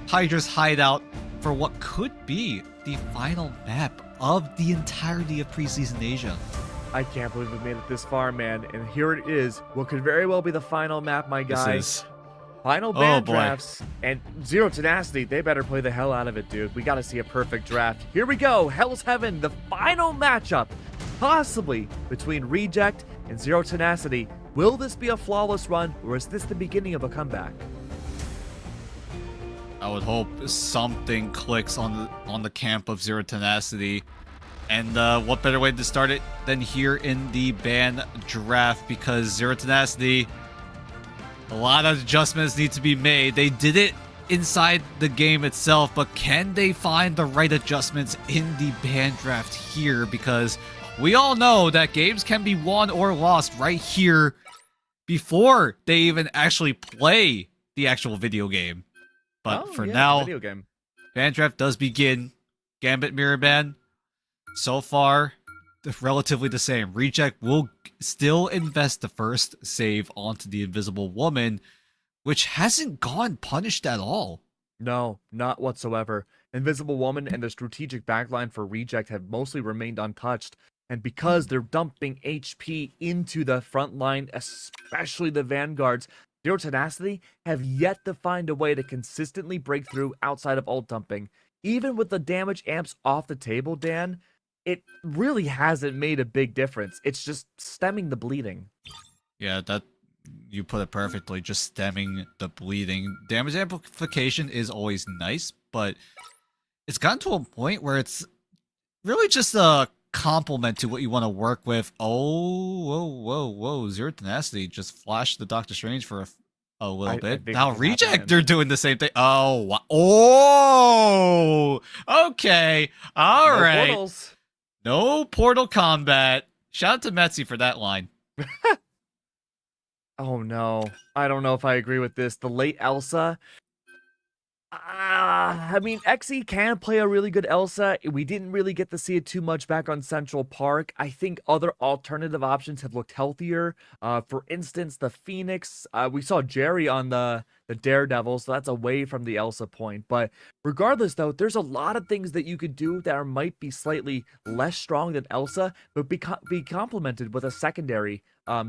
Hydra's hideout for what could be the final map of the entirety of Preseason Asia. I can't believe we made it this far, man. And here it is. What could very well be the final map, my guy. This is... Final band drafts. And Zero Tenacity, they better play the hell out of it, dude. We got to see a perfect draft. Here we go. Hell's Heaven, the final matchup. Possibly between Reject and Zero Tenacity. Will this be a flawless run, or is this the beginning of a comeback? I would hope something clicks on the camp of Zero Tenacity. And what better way to start it than here in the ban draft, because Zero Tenacity, a lot of adjustments need to be made. They did it inside the game itself, but can they find the right adjustments in the ban draft here? Because we all know that games can be won or lost right here before they even actually play the actual video game. But for now, video game. Ban draft does begin. Gambit Mirror Ban, so far, relatively the same. Reject will still invest the first save onto the Invisible Woman, which hasn't gone punished at all. No, not whatsoever. Invisible Woman and the strategic backline for Reject have mostly remained untouched. And because they're dumping HP into the front line, especially the Vanguards, Zero Tenacity have yet to find a way to consistently break through outside of ult dumping. Even with the damage amps off the table, Dan, it really hasn't made a big difference. It's just stemming the bleeding. Yeah, that you put it perfectly. Just stemming the bleeding. Damage amplification is always nice, but it's gotten to a point where it's really just a complement to what you want to work with. Oh, whoa. Zero Tenacity just flashed the Doctor Strange for a little bit. Now Reject, they're doing the same thing. Oh, okay. All right. Portals. No portal combat. Shout out to Metzi for that line. Oh no. I don't know if I agree with this. The late Elsa. I mean, Xe can play a really good Elsa. We didn't really get to see it too much back on Central Park. I think other alternative options have looked healthier. For instance, the Phoenix. We saw Jerry on the Daredevil, so that's away from the Elsa point. But regardless, though, there's a lot of things that you could do that might be slightly less strong than Elsa, but be complemented with a secondary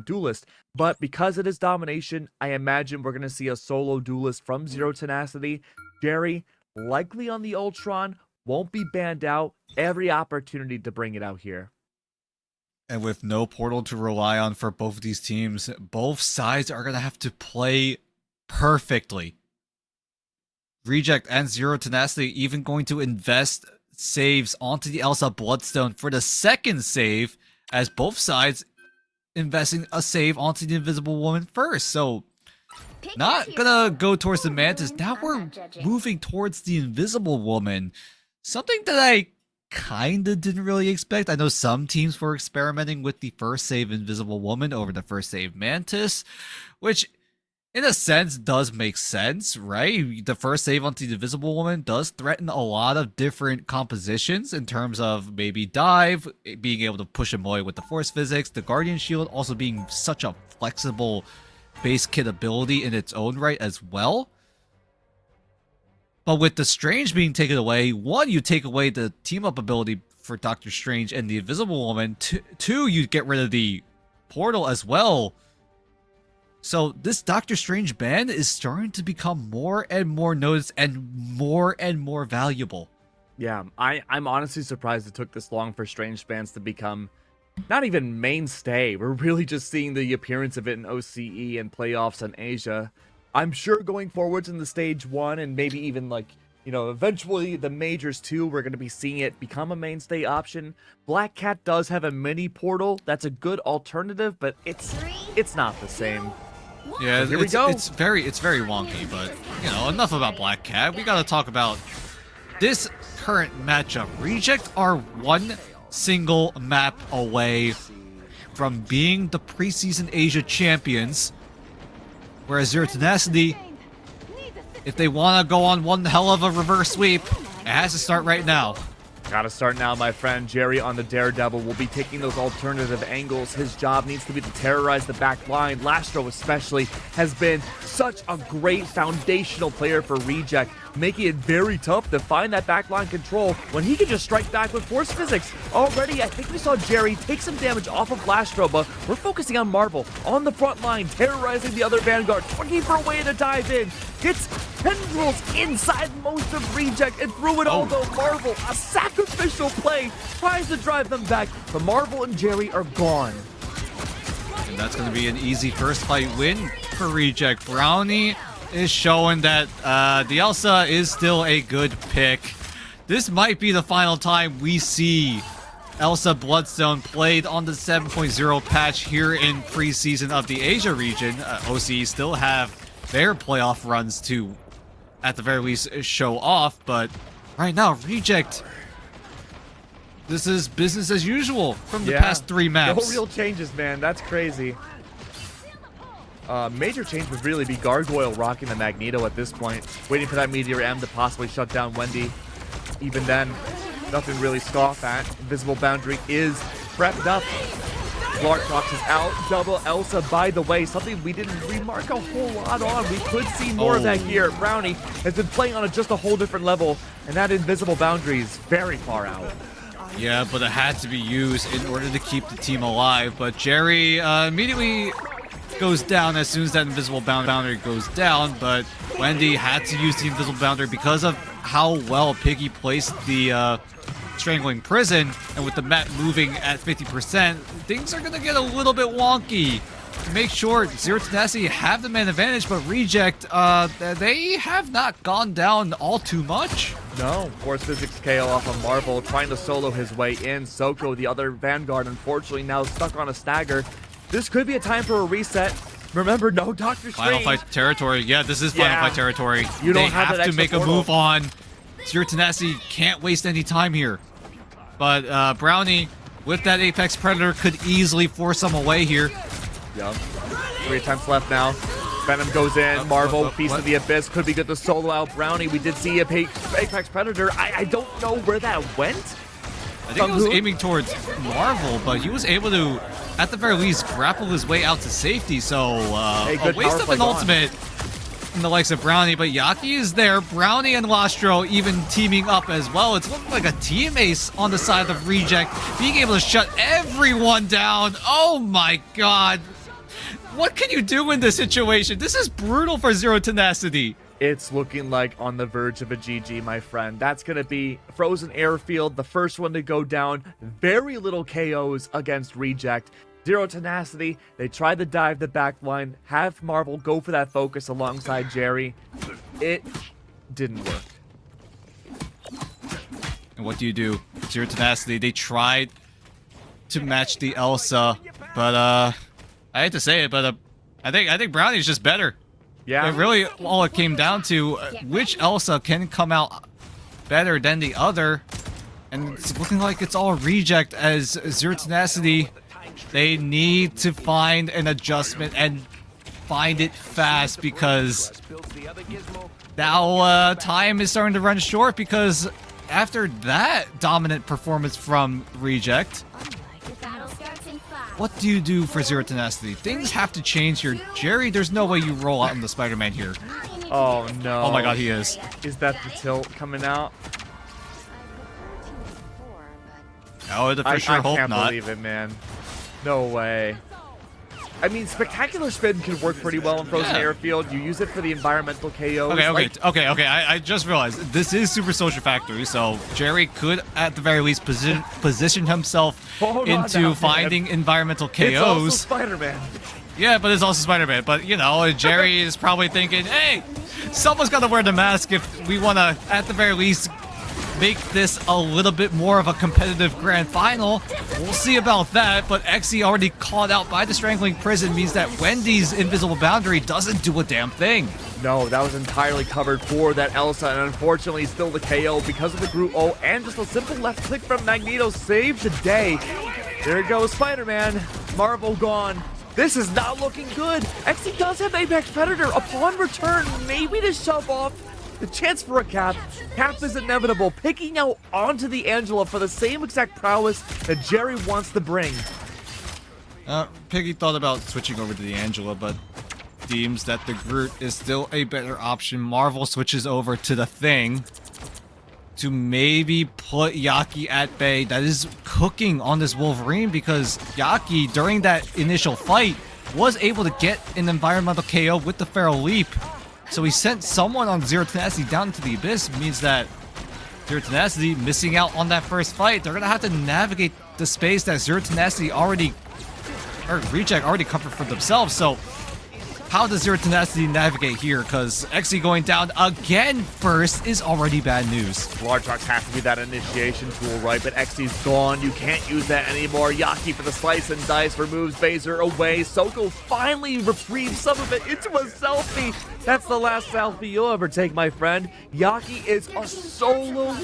duelist. But because it is domination, I imagine we're going to see a solo duelist from Zero Tenacity. Jerry, likely on the Ultron, won't be banned out. Every opportunity to bring it out here. And with no portal to rely on for both of these teams, both sides are going to have to play perfectly. Reject and Zero Tenacity even going to invest saves onto the Elsa Bloodstone for the second save, as both sides investing a save onto the Invisible Woman first. So not gonna go towards the Mantis. Now we're moving towards the Invisible Woman. Something that I kinda didn't really expect. I know some teams were experimenting with the first save Invisible Woman over the first save Mantis, which in a sense does make sense, right? The first save onto the Invisible Woman does threaten a lot of different compositions in terms of maybe dive, being able to push him away with the force physics, the Guardian Shield also being such a flexible base kit ability in its own right as well. But with the Strange being taken away, one, you take away the team-up ability for Doctor Strange and the Invisible Woman. Two, you get rid of the portal as well. So this Doctor Strange ban is starting to become more and more noticed and more valuable. Yeah, I'm honestly surprised it took this long for Strange bans to become not even mainstay. We're really just seeing the appearance of it in OCE and playoffs in Asia. I'm sure going forwards in the stage 1 and maybe even like, you know, eventually the majors too, we're going to be seeing it become a mainstay option. Black Cat does have a mini portal. That's a good alternative, but it's not the same. Yeah, here we go. It's very wonky, but you know, enough about Black Cat. We got to talk about this current matchup. Reject are one single map away from being the preseason Asia champions. Whereas Zero Tenacity, if they want to go on one hell of a reverse sweep, it has to start right now. Gotta start now, my friend. Jerry on the Daredevil will be taking those alternative angles. His job needs to be to terrorize the back line. Lastro especially has been such a great foundational player for Reject, making it very tough to find that backline control when he can just strike back with force physics. Already, I think we saw Jerry take some damage off of Lastro, but we're focusing on Marvel on the front line, terrorizing the other Vanguard, looking for a way to dive in. Hits tendrils inside most of Reject and through it all though Marvel, a sacrificial play, tries to drive them back, but Marvel and Jerry are gone. And that's going to be an easy first fight win for Reject. Brownie is showing that the Elsa is still a good pick. This might be the final time we see Elsa Bloodstone played on the 7.0 patch here in preseason of the Asia region. OCE still have their playoff runs to, at the very least, show off, but right now, Reject, this is business as usual from the past 3 maps. No real changes, man. That's crazy. Major change would really be Gargoyle rocking the Magneto at this point, waiting for that Meteor M to possibly shut down Wendy. Even then, nothing really scoff at. Invisible Boundary is prepped up. Clark Fox is out. Double Elsa, by the way, something we didn't remark a whole lot on. We could see more of that here. Brownie has been playing on just a whole different level, and that Invisible Boundary is very far out. Yeah, but it had to be used in order to keep the team alive. But Jerry immediately goes down as soon as that Invisible Boundary goes down, but Wendy had to use the Invisible Boundary because of how well Piggy placed the Strangling Prison, and with the map moving at 50%, things are going to get a little bit wonky. To make sure Zero Tenacity have the man advantage, but Reject, they have not gone down all too much. No, Force Physics KO off of Marvel, trying to solo his way in. Soko, the other Vanguard, unfortunately now stuck on a stagger. This could be a time for a reset. Remember, no Doctor Strange. Final fight territory. Yeah, this is final fight territory. You don't they have to make a portal. move on. Zero Tenacity can't waste any time here. But Brownie, with that Apex Predator, could easily force him away here. Yep. 3 attempts left now. Venom goes in. Marvel, Feast of the Abyss, could be good to solo out Brownie. We did see a Apex Predator. I don't know where that went. I think he was aiming towards Marvel, but he was able to, at the very least, grapple his way out to safety. So, a waste of an ultimate from the likes of Brownie, but Yaki is there. Brownie and Lastro even teaming up as well. It's looking like a team ace on the side of Reject, being able to shut everyone down. Oh my god. What can you do in this situation? This is brutal for Zero Tenacity. It's looking like on the verge of a GG, my friend. That's going to be Frozen Airfield, the first one to go down. Very little KOs against Reject. Zero Tenacity, they tried to dive the back line, have Marvel go for that focus alongside Jerry. It didn't work. And what do? Zero Tenacity, they tried to match the Elsa, but I hate to say it, but I think Brownie's just better. Yeah. But really, all it came down to, which Elsa can come out better than the other. And it's looking like it's all Reject as Zero Tenacity. They need to find an adjustment and find it fast because now time is starting to run short because after that dominant performance from Reject, what do you do for Zero Tenacity? Things have to change here. Jerry, there's no way you roll out on the Spider-Man here. Oh no. Oh my god, he is. Is that the tilt coming out? I would for sure hope can't not. believe it, man. No way. I mean, Spectacular Spin can work pretty well in Frozen Airfield. You use it for the environmental KOs. Okay. I just realized this is Super Social Factory, so Jerry could, at the very least, position himself into finding environmental KOs. It's also Spider-Man. Yeah, but it's also Spider-Man. But, you know, Jerry is probably thinking, hey, someone's got to wear the mask if we want to, at the very least, make this a little bit more of a competitive grand final. We'll see about that, but Xe already called out by the Strangling Prison means that Wendy's invisible boundary doesn't do a damn thing. No, that was entirely covered for that Elsa, and unfortunately still the KO because of the Groot ult, and just a simple left click from Magneto saved the day. There goes Spider-Man. Marvel gone. This is not looking good. Xe does have Apex Predator upon return, maybe to shove off the chance for a cap. Cap is inevitable, picking out onto the Angela for the same exact prowess that Jerry wants to bring. Piggy thought about switching over to the Angela, but deems that the Groot is still a better option. Marvel switches over to the Thing to maybe put Yaki at bay. That is cooking on this Wolverine because Yaki, during that initial fight, was able to get an environmental KO with the Feral Leap. So he sent someone on Zero Tenacity down into the abyss. Means that Zero Tenacity missing out on that first fight. They're gonna have to navigate the space that Zero Tenacity Reject already covered for themselves. So how does Zero Tenacity navigate here? Because Xe going down again first is already bad news. Large Rocks has to be that initiation tool, right? But Xe's gone. You can't use that anymore. Yaki for the slice and dice removes Baser away. Soko finally retrieves some of it into a selfie. That's the last selfie you'll ever take, my friend. Yaki is a solo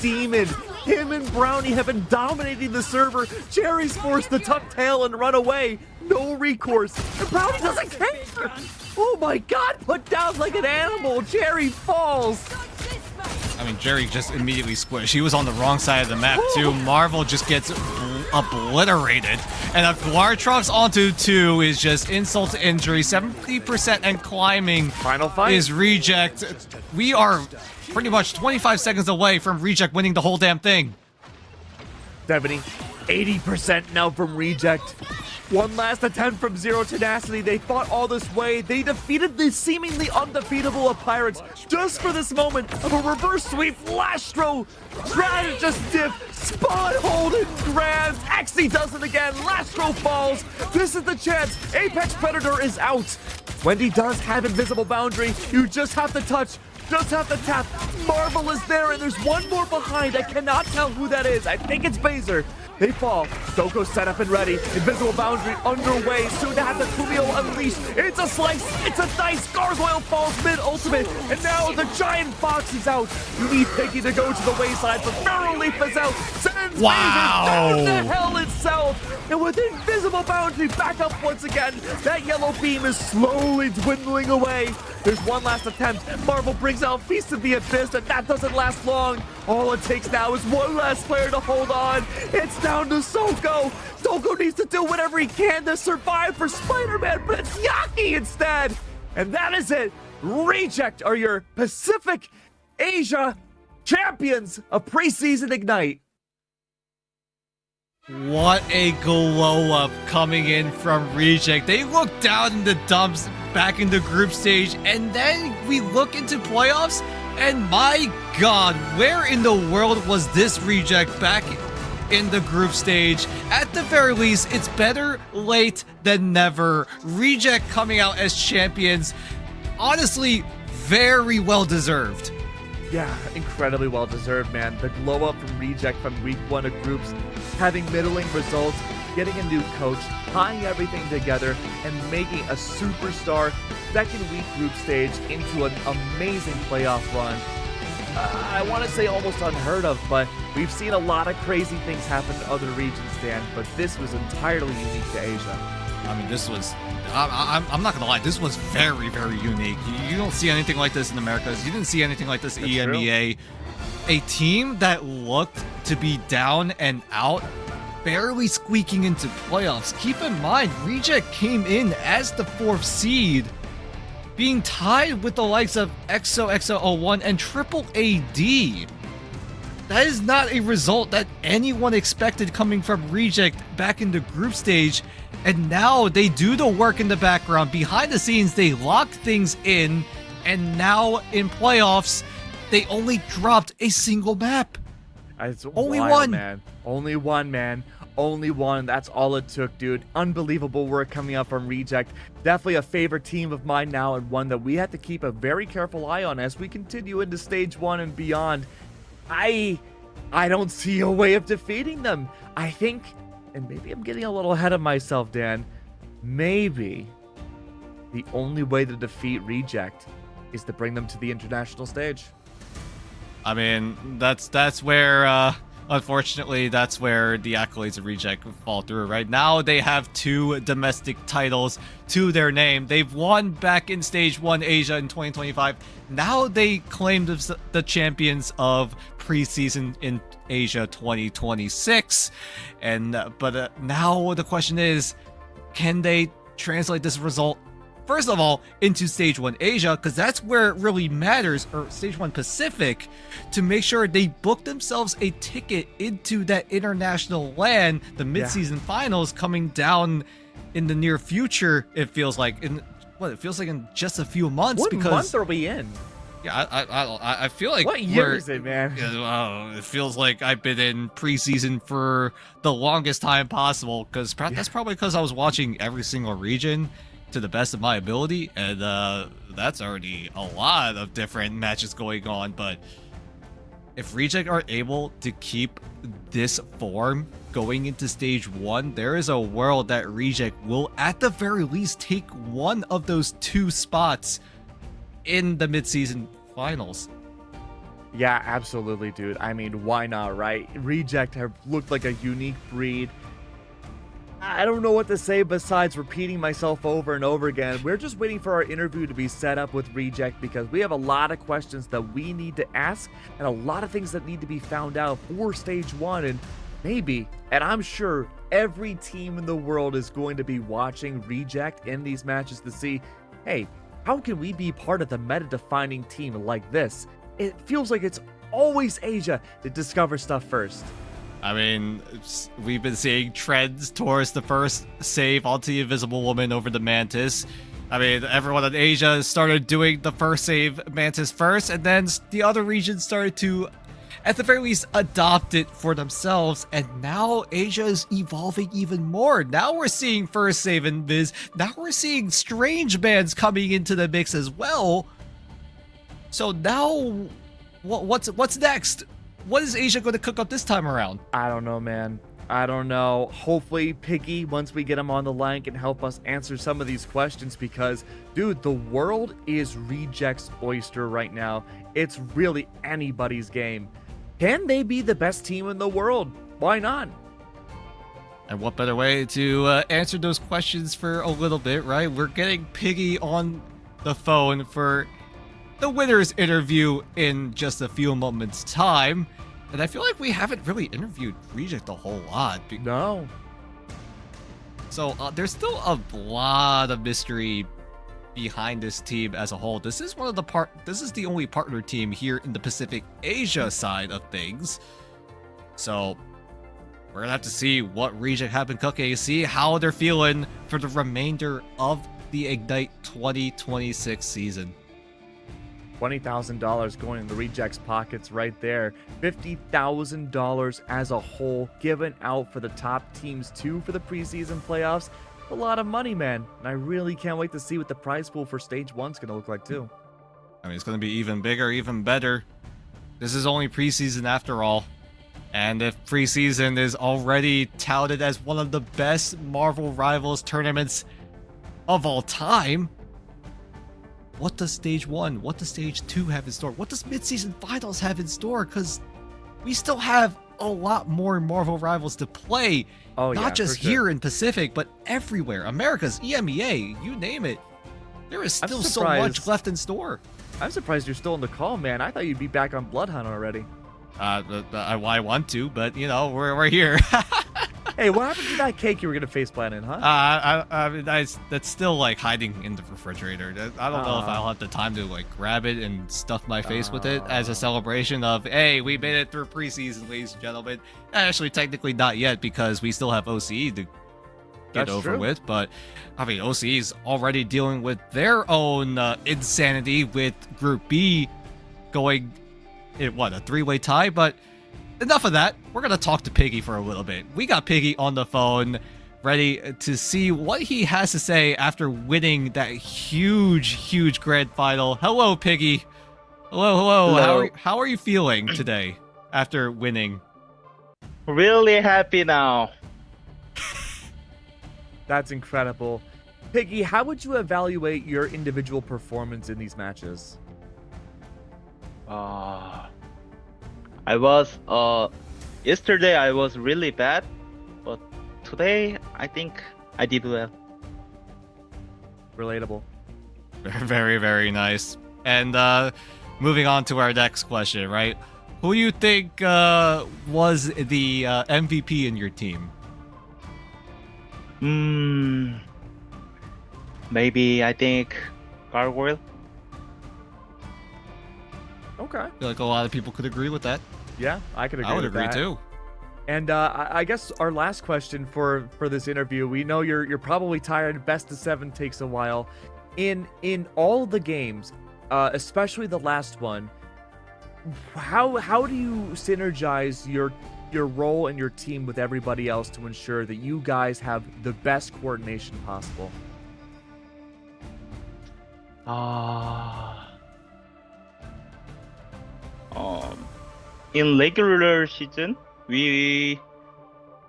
demon. Him and Brownie have been dominating the server. Jerry's forced to tuck tail and run away. No recourse. And Brownie doesn't care. Oh my god, put down like an animal. Jerry falls. I mean, Jerry just immediately squished. He was on the wrong side of the map, too. Marvel just gets obliterated. And a Glartrox onto 2 is just insult to injury. 70% and climbing. Final fight is Reject. We are pretty much 25 seconds away from Reject winning the whole damn thing. 70, 80% now from Reject. One last attempt from Zero Tenacity. They fought all this way. They defeated the seemingly undefeatable of Pirates just for this moment of a reverse sweep. Lastro, strategist diff, spot hold and grabs. Xe does it again. Lastro falls. This is the chance. Apex Predator is out. Wendy does have invisible boundary. You just have to touch. Just have to tap. Marvel is there, and there's one more behind. I cannot tell who that is. I think it's Baser. They fall. Stoko set up and ready. Invisible boundary underway. Soon to have the Kumio unleashed. It's a slice. It's a dice. Gargoyle falls mid-ultimate. And now the giant fox is out. You need Piggy to go to the wayside, but Feral Leap is out. Sends Baser down to hell itself. And with invisible boundary back up once again, that yellow beam is slowly dwindling away. There's one last attempt. Marvel brings out Feast of the Abyss, and that doesn't last long. All it takes now is one last player to hold on. It's down to Soko. Soko needs to do whatever he can to survive for Spider-Man, but it's Yaki instead. And that is it. Reject are your Pacific Asia champions of Preseason Ignite. What a glow up coming in from Reject. They look down in the dumps back in the group stage, and then we look into playoffs, and my god, where in the world was this Reject back in the group stage? At the very least, it's better late than never. Reject coming out as champions. Honestly, very well deserved. Yeah, incredibly well deserved, man. The glow up from Reject from week 1 of groups, having middling results, getting a new coach, tying everything together, and making a superstar second week group stage into an amazing playoff run. I want to say almost unheard of, but we've seen a lot of crazy things happen to other regions, Dan, but this was entirely unique to Asia. I mean, this was, I'm not gonna lie, this was very, very unique. You don't see anything like this in Americas. You didn't see anything like this in EMEA. A team that looked to be down and out, barely squeaking into playoffs. Keep in mind, Reject came in as the 4th seed, being tied with the likes of XOXO01 and Triple AD. That is not a result that anyone expected coming from Reject back in the group stage. And now they do the work in the background. Behind the scenes, they lock things in. And now in playoffs, they only dropped a single map. It's only wild, one. Man. Only one, man. Only one. That's all it took, dude. Unbelievable work coming out from Reject. Definitely a favorite team of mine now, and one that we have to keep a very careful eye on as we continue into Stage 1 and beyond. I don't see a way of defeating them. I think, and maybe I'm getting a little ahead of myself, Dan, maybe the only way to defeat Reject is to bring them to the international stage. I mean, that's where, unfortunately, that's where the accolades of Reject fall through. Right now, they have 2 domestic titles to their name. They've won back in Stage 1 Asia in 2025. Now they claim the champions of Preseason in Asia 2026. But now the question is, can they translate this result, first of all, into Stage 1 Asia, because that's where it really matters, or Stage 1 Pacific, to make sure they book themselves a ticket into that international land, the mid-season finals coming down in the near future, it feels like. It feels like in just a few months. What month are we in? Yeah, I feel like what year is it, man? It feels like I've been in preseason for the longest time possible, because that's probably because I was watching every single region to the best of my ability, and that's already a lot of different matches going on. But if Reject are able to keep this form going into Stage 1, there is a world that Reject will at the very least take one of those 2 spots in the mid-season finals. Yeah, absolutely, dude. I mean, why not, right? Reject have looked like a unique breed. I don't know what to say besides repeating myself over and over again. We're just waiting for our interview to be set up with Reject, because we have a lot of questions that we need to ask and a lot of things that need to be found out for Stage 1. And maybe, and I'm sure every team in the world is going to be watching Reject in these matches to see, hey, how can we be part of the meta-defining team like this? It feels like it's always Asia that discovers stuff first. I mean, we've been seeing trends towards the first save onto the Invisible Woman over the Mantis. I mean, everyone in Asia started doing the first save Mantis first, and then the other regions started to, at the very least, adopt it for themselves, and now Asia is evolving even more. Now we're seeing first save Invis. Now we're seeing strange bands coming into the mix as well. So now, what's next? What is Asia going to cook up this time around? I don't know, man. I don't know. Hopefully, Piggy, once we get him on the line, can help us answer some of these questions, because, dude, the world is Reject's oyster right now. It's really anybody's game. Can they be the best team in the world? Why not? And what better way to answer those questions for a little bit, right? We're getting Piggy on the phone for the winner's interview in just a few moments' time. And I feel like we haven't really interviewed Reject a whole lot. No. So there's still a lot of mystery behind this team as a whole. This is the only partner team here in the Pacific Asia side of things. So we're gonna have to see what Reject have been cooking, see how they're feeling for the remainder of the Ignite 2026 season. $20,000 going in the Reject's pockets right there. $50,000 as a whole given out for the top teams too for the preseason playoffs. A lot of money, man. And I really can't wait to see what the prize pool for Stage 1's going to look like too. I mean, it's going to be even bigger, even better. This is only preseason after all. And if preseason is already touted as one of the best Marvel Rivals tournaments of all time, what does stage 1, what does stage 2 have in store? What does mid-season finals have in store? Because we still have a lot more Marvel Rivals to play. Oh, yeah, Not just for sure. here in Pacific, but everywhere. America's, EMEA, you name it. There is I'm still so much surprised. left in store. I'm surprised you're still on the call, man. I thought you'd be back on Bloodhunt already. I want to, but you know, we're here. Hey, what happened to that cake you were gonna faceplant in, huh? I mean, that's still like hiding in the refrigerator. I don't know if I'll have the time to like grab it and stuff my face with it as a celebration of, hey, we made it through preseason, ladies and gentlemen. Actually, technically not yet because we still have OCE to get That's over true. with. But I mean, OCE's already dealing with their own insanity with Group B going in what, a 3-way tie. But enough of that. We're gonna talk to Piggy for a little bit. We got Piggy on the phone, ready to see what he has to say after winning that huge grand final. Hello, Piggy. Hello. Hello. How are you feeling today after winning? Really happy now. That's incredible. Piggy, how would you evaluate your individual performance in these matches? Yesterday I was really bad, but today I think I did well. Relatable. Very nice. And moving on to our next question, right? Who you think was the MVP in your team? Maybe I think Gargoyle. Okay. I feel like a lot of people could agree with that. Yeah, I could agree. I would with agree that. too. And I guess our last question for this interview, we know you're probably tired. Best of 7 takes a while. In all the games, especially the last one, how do you synergize your role and your team with everybody else to ensure that you guys have the best coordination possible? In regular season,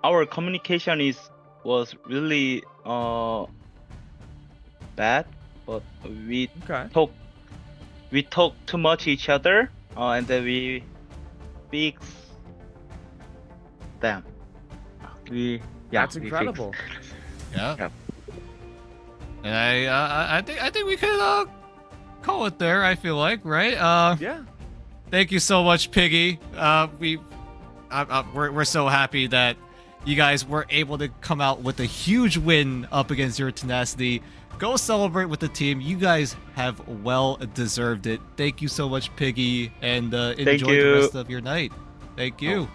our communication was really bad, but we Okay. talk too much each other, and then we fix them. That's we fix. incredible. Yeah. Yep. And I think we could call it there. I feel like, right? Yeah. Thank you so much, Piggy. We're so happy that you guys were able to come out with a huge win up against your tenacity. Go celebrate with the team. You guys have well deserved it. Thank you so much, Piggy, and enjoy the you. rest of your night. Thank you.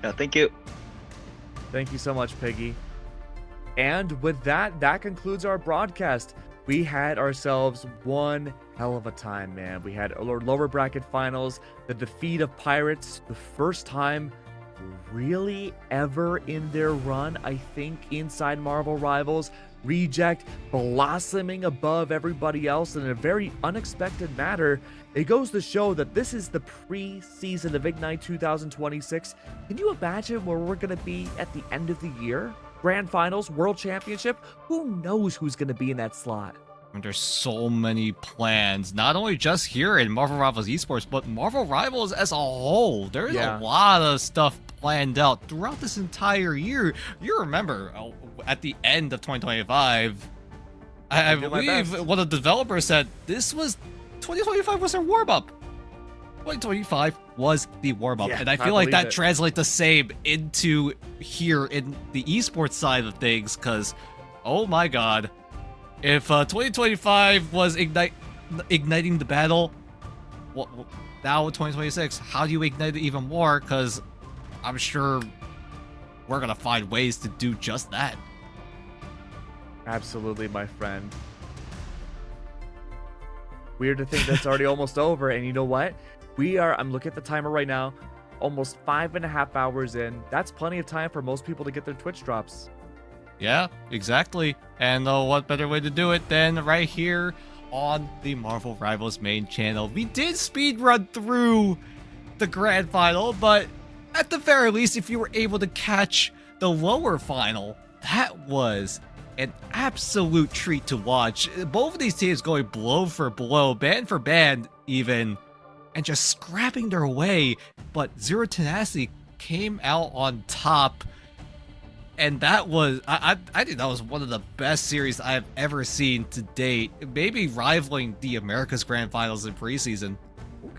Yeah, thank you. Thank you so much, Piggy. And with that concludes our broadcast. We had ourselves one hell of a time, man. We had our lower bracket finals, the defeat of Pirates, the first time really ever in their run, I think, inside Marvel Rivals. Reject blossoming above everybody else in a very unexpected manner. It goes to show that this is the pre-season of Ignite 2026. Can you imagine where we're going to be at the end of the year? Grand Finals, World Championship? Who knows who's going to be in that slot? And there's so many plans, not only just here in Marvel Rivals Esports, but Marvel Rivals as a whole. There's a lot of stuff planned out throughout this entire year. You remember, at the end of 2025, I believe one of the developers said 2025 was their warm-up. 2025 was the warm-up, Yeah, and I I feel like believe that it. translates the same into here in the esports side of things, because, oh my god, if 2025 was igniting the battle, now with 2026, how do you ignite it even more? Because I'm sure we're gonna find ways to do just that. Absolutely, my friend. Weird to think that's already almost over, and you know what? I'm looking at the timer right now, almost 5.5 hours in. That's plenty of time for most people to get their Twitch drops. Yeah, exactly. And what better way to do it than right here on the Marvel Rivals main channel. We did speedrun through the grand final, but at the very least, if you were able to catch the lower final, that was an absolute treat to watch. Both of these teams going blow for blow, band for band even, and just scrapping their way. But Zero Tenacity came out on top. And that was, I think that was one of the best series I've ever seen to date. Maybe rivaling the America's Grand Finals in preseason.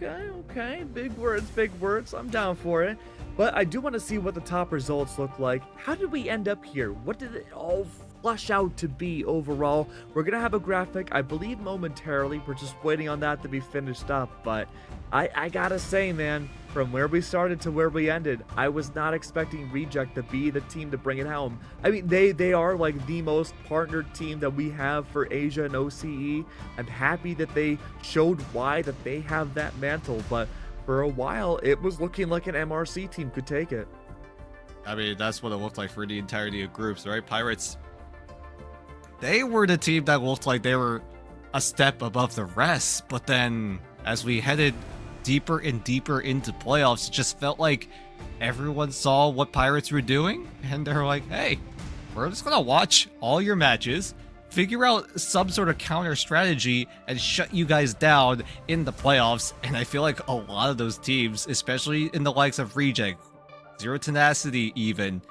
Okay. Big words. I'm down for it. But I do want to see what the top results look like. How did we end up here? What did it all flush out to be overall? We're going to have a graphic, I believe, momentarily. We're just waiting on that to be finished up. But I gotta say, man, from where we started to where we ended, I was not expecting Reject to be the team to bring it home. I mean, they are like the most partnered team that we have for Asia and OCE. I'm happy that they showed why that they have that mantle, but for a while, it was looking like an MRC team could take it. I mean, that's what it looked like for the entirety of groups, right? Pirates, they were the team that looked like they were a step above the rest, but then as we headed deeper and deeper into playoffs, it just felt like everyone saw what Pirates were doing, and they're like, hey, we're just gonna watch all your matches, figure out some sort of counter strategy, and shut you guys down in the playoffs. And I feel like a lot of those teams, especially in the likes of Reject, Zero Tenacity even,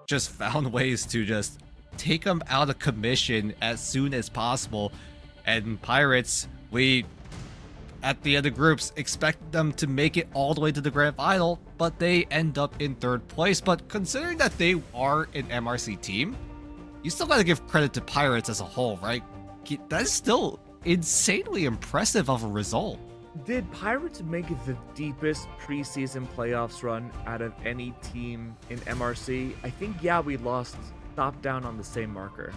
just found ways to just take them out of commission as soon as possible. And Pirates, we, at the end of groups, expect them to make it all the way to the grand final, but they end up in third place. But considering that they are an MRC team, you still gotta give credit to Pirates as a whole, right? That's still insanely impressive of a result. Did Pirates make the deepest preseason playoffs run out of any team in MRC? I think, yeah, we lost top down on the same marker.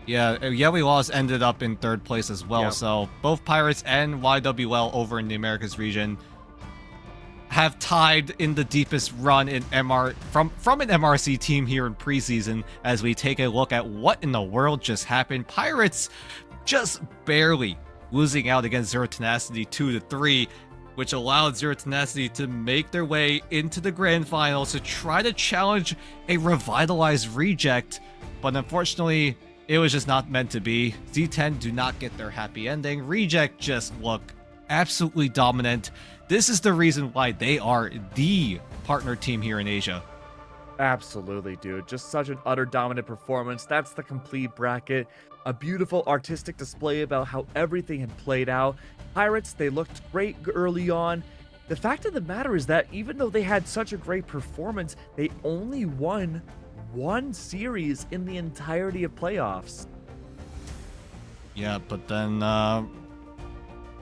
Yeah, we lost, ended up in third place as well. Yeah. So both Pirates and YWL over in the Americas region have tied in the deepest run in from an MRC team here in preseason. As we take a look at what in the world just happened, Pirates just barely losing out against Zero Tenacity 2-3, which allowed Zero Tenacity to make their way into the grand finals to try to challenge a revitalized Reject, but unfortunately, it was just not meant to be. Z10 do not get their happy ending. Reject just look absolutely dominant. This is the reason why they are the partner team here in Asia. Absolutely, dude. Just such an utter dominant performance. That's the complete bracket. A beautiful artistic display about how everything had played out. Pirates, they looked great early on. The fact of the matter is that even though they had such a great performance, they only won one series in the entirety of playoffs. Yeah, but then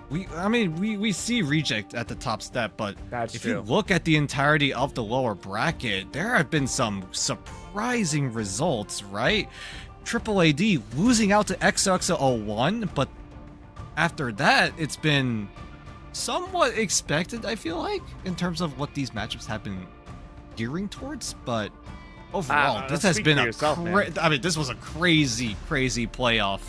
we see Reject at the top step, but That's if true. you look at the entirety of the lower bracket, there have been some surprising results, right? Triple AD losing out to XOXO01, but after that, it's been somewhat expected, I feel like, in terms of what these matchups have been gearing towards, but overall, this has speak been for a yourself, man. this was a crazy playoff.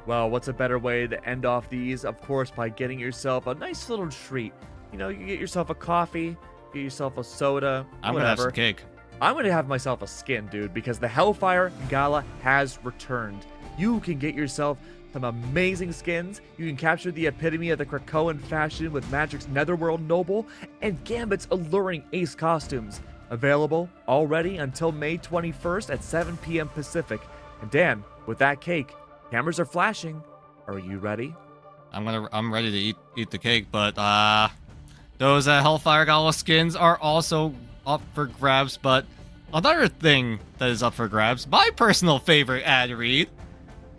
Well, what's a better way to end off these? Of course, by getting yourself a nice little treat. You know, you get yourself a coffee, get yourself a soda, I'm whatever. gonna have some cake. I'm gonna have myself a skin, dude, because the Hellfire Gala has returned. You can get yourself some amazing skins. You can capture the epitome of the Krakoan fashion with Magic's Netherworld Noble and Gambit's alluring Ace costumes. Available already until May 21st at 7 p.m. Pacific. And Dan, with that cake, cameras are flashing. Are you ready? I'm ready to eat the cake, but those Hellfire Gala skins are also up for grabs. But another thing that is up for grabs, my personal favorite ad read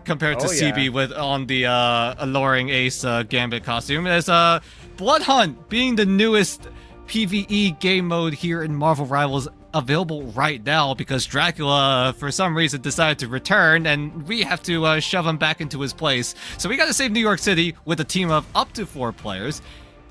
compared to CB with on the alluring Ace Gambit costume is Blood Hunt being the newest PvE game mode here in Marvel Rivals, available right now because Dracula for some reason decided to return and we have to shove him back into his place. So we got to save New York City with a team of up to 4 players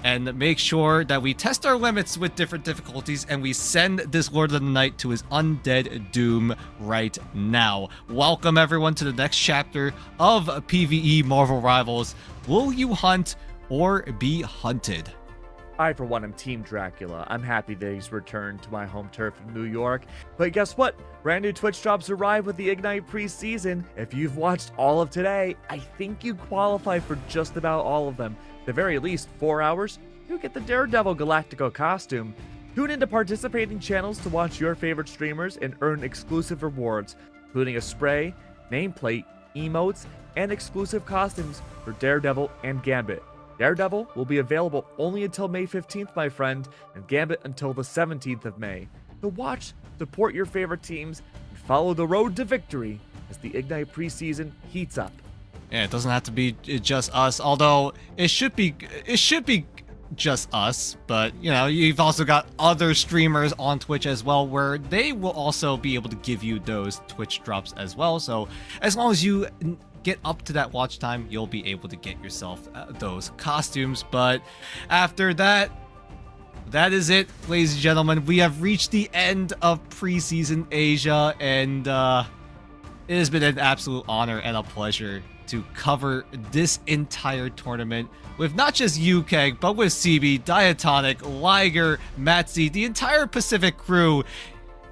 and make sure that we test our limits with different difficulties and we send this Lord of the Night to his undead doom right now. Welcome everyone to the next chapter of PvE Marvel Rivals. Will you hunt or be hunted? I, for one, am Team Dracula. I'm happy that he's returned to my home turf of New York. But guess what? Brand new Twitch drops arrive with the Ignite preseason. If you've watched all of today, I think you qualify for just about all of them. At the very least, 4 hours, you get the Daredevil Galactico costume. Tune into participating channels to watch your favorite streamers and earn exclusive rewards, including a spray, nameplate, emotes, and exclusive costumes for Daredevil and Gambit. Daredevil will be available only until May 15th, my friend, and Gambit until the 17th of May. So watch, support your favorite teams, and follow the road to victory as the Ignite preseason heats up. Yeah, it doesn't have to be just us, although it should be just us, but you know, you've also got other streamers on Twitch as well where they will also be able to give you those Twitch drops as well. So as long as you get up to that watch time, you'll be able to get yourself those costumes. But after that, that is it, ladies and gentlemen. We have reached the end of Preseason Asia, and it has been an absolute honor and a pleasure to cover this entire tournament with not just UK, but with CB, Diatonic, Liger, Matzi, the entire Pacific crew.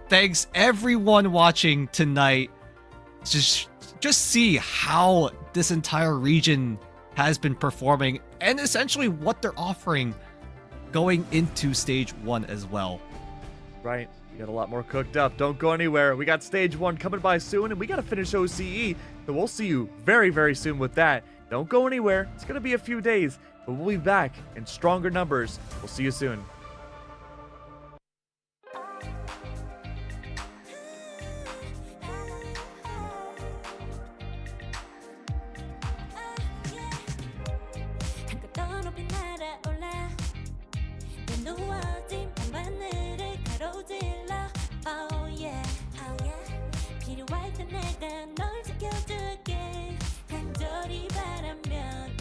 Thanks everyone watching tonight. Just see how this entire region has been performing and essentially what they're offering going into stage 1 as well. Right, we got a lot more cooked up. Don't go anywhere. We got stage 1 coming by soon, and we got to finish OCE. So we'll see you very, very soon with that. Don't go anywhere. It's going to be a few days, but we'll be back in stronger numbers. We'll see you soon.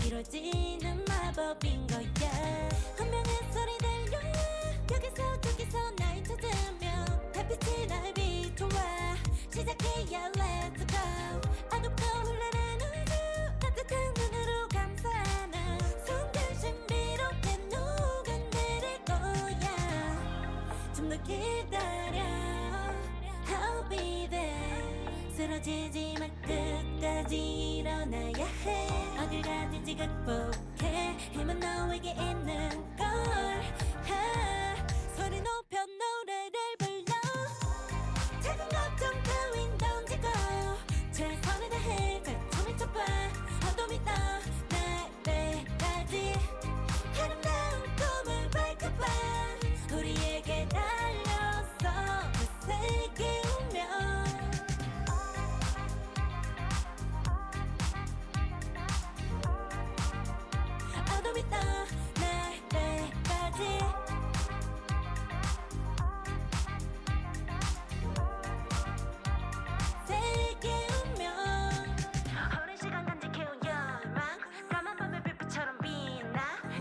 이루어지는 마법인 거야. 한 명의 소리 들려 여기서 저기서 날 찾으면 달빛이 날 비춰와 시작해야 let's go. 어둡고 흘러는 우주 따뜻한 눈으로 감싸는 순간 신비롭게 녹아내릴 거야. 좀 더 기다려 I'll be there. 쓰러지지 말 끝까지 일어나야 해. 어딜 가든지 극복해. 힘은 너에게 있는 걸. 소리 높여 노래를 불러. 작은 걱정 따윈 던지고 최선을 다해 가슴을 쳐봐. 어둠이 떠 날때까지 아름다운 꿈을 밝혀봐. 우리에게 달려서 그 세계 오면 어둠이 떠 날 때까지 세게 오면 오랜 시간 간직해온 열망 까만 밤의 빛빛처럼 빛나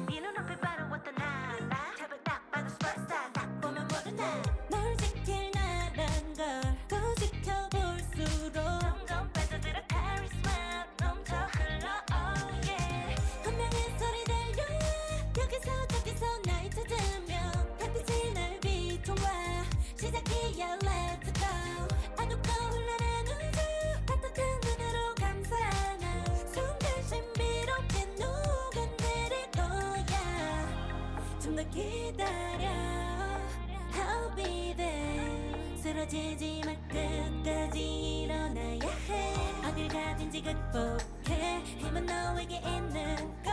네 눈앞에 바로 어떤 나라 탑을 딱 봐도 superstar 딱 보면 모르나 널 지킬 나란 걸 더 지켜볼수록 점점 빠져들어 카리스마 넘쳐 흘러 oh yeah 한 명의 소리 들려 여기서 저기서 날 찾으면 달빛이 날 비춰와 시작이야 let's go 어둡고 흘러는 우주 따뜻한 눈으로 감싸는 순간 신비롭게 녹아내릴 거야. 좀 더 기다려 I'll be there. 쓰러지지 말 끝까지 일어나야 해. 어딜 가든지 극복해. 힘은 너에게 있는 걸.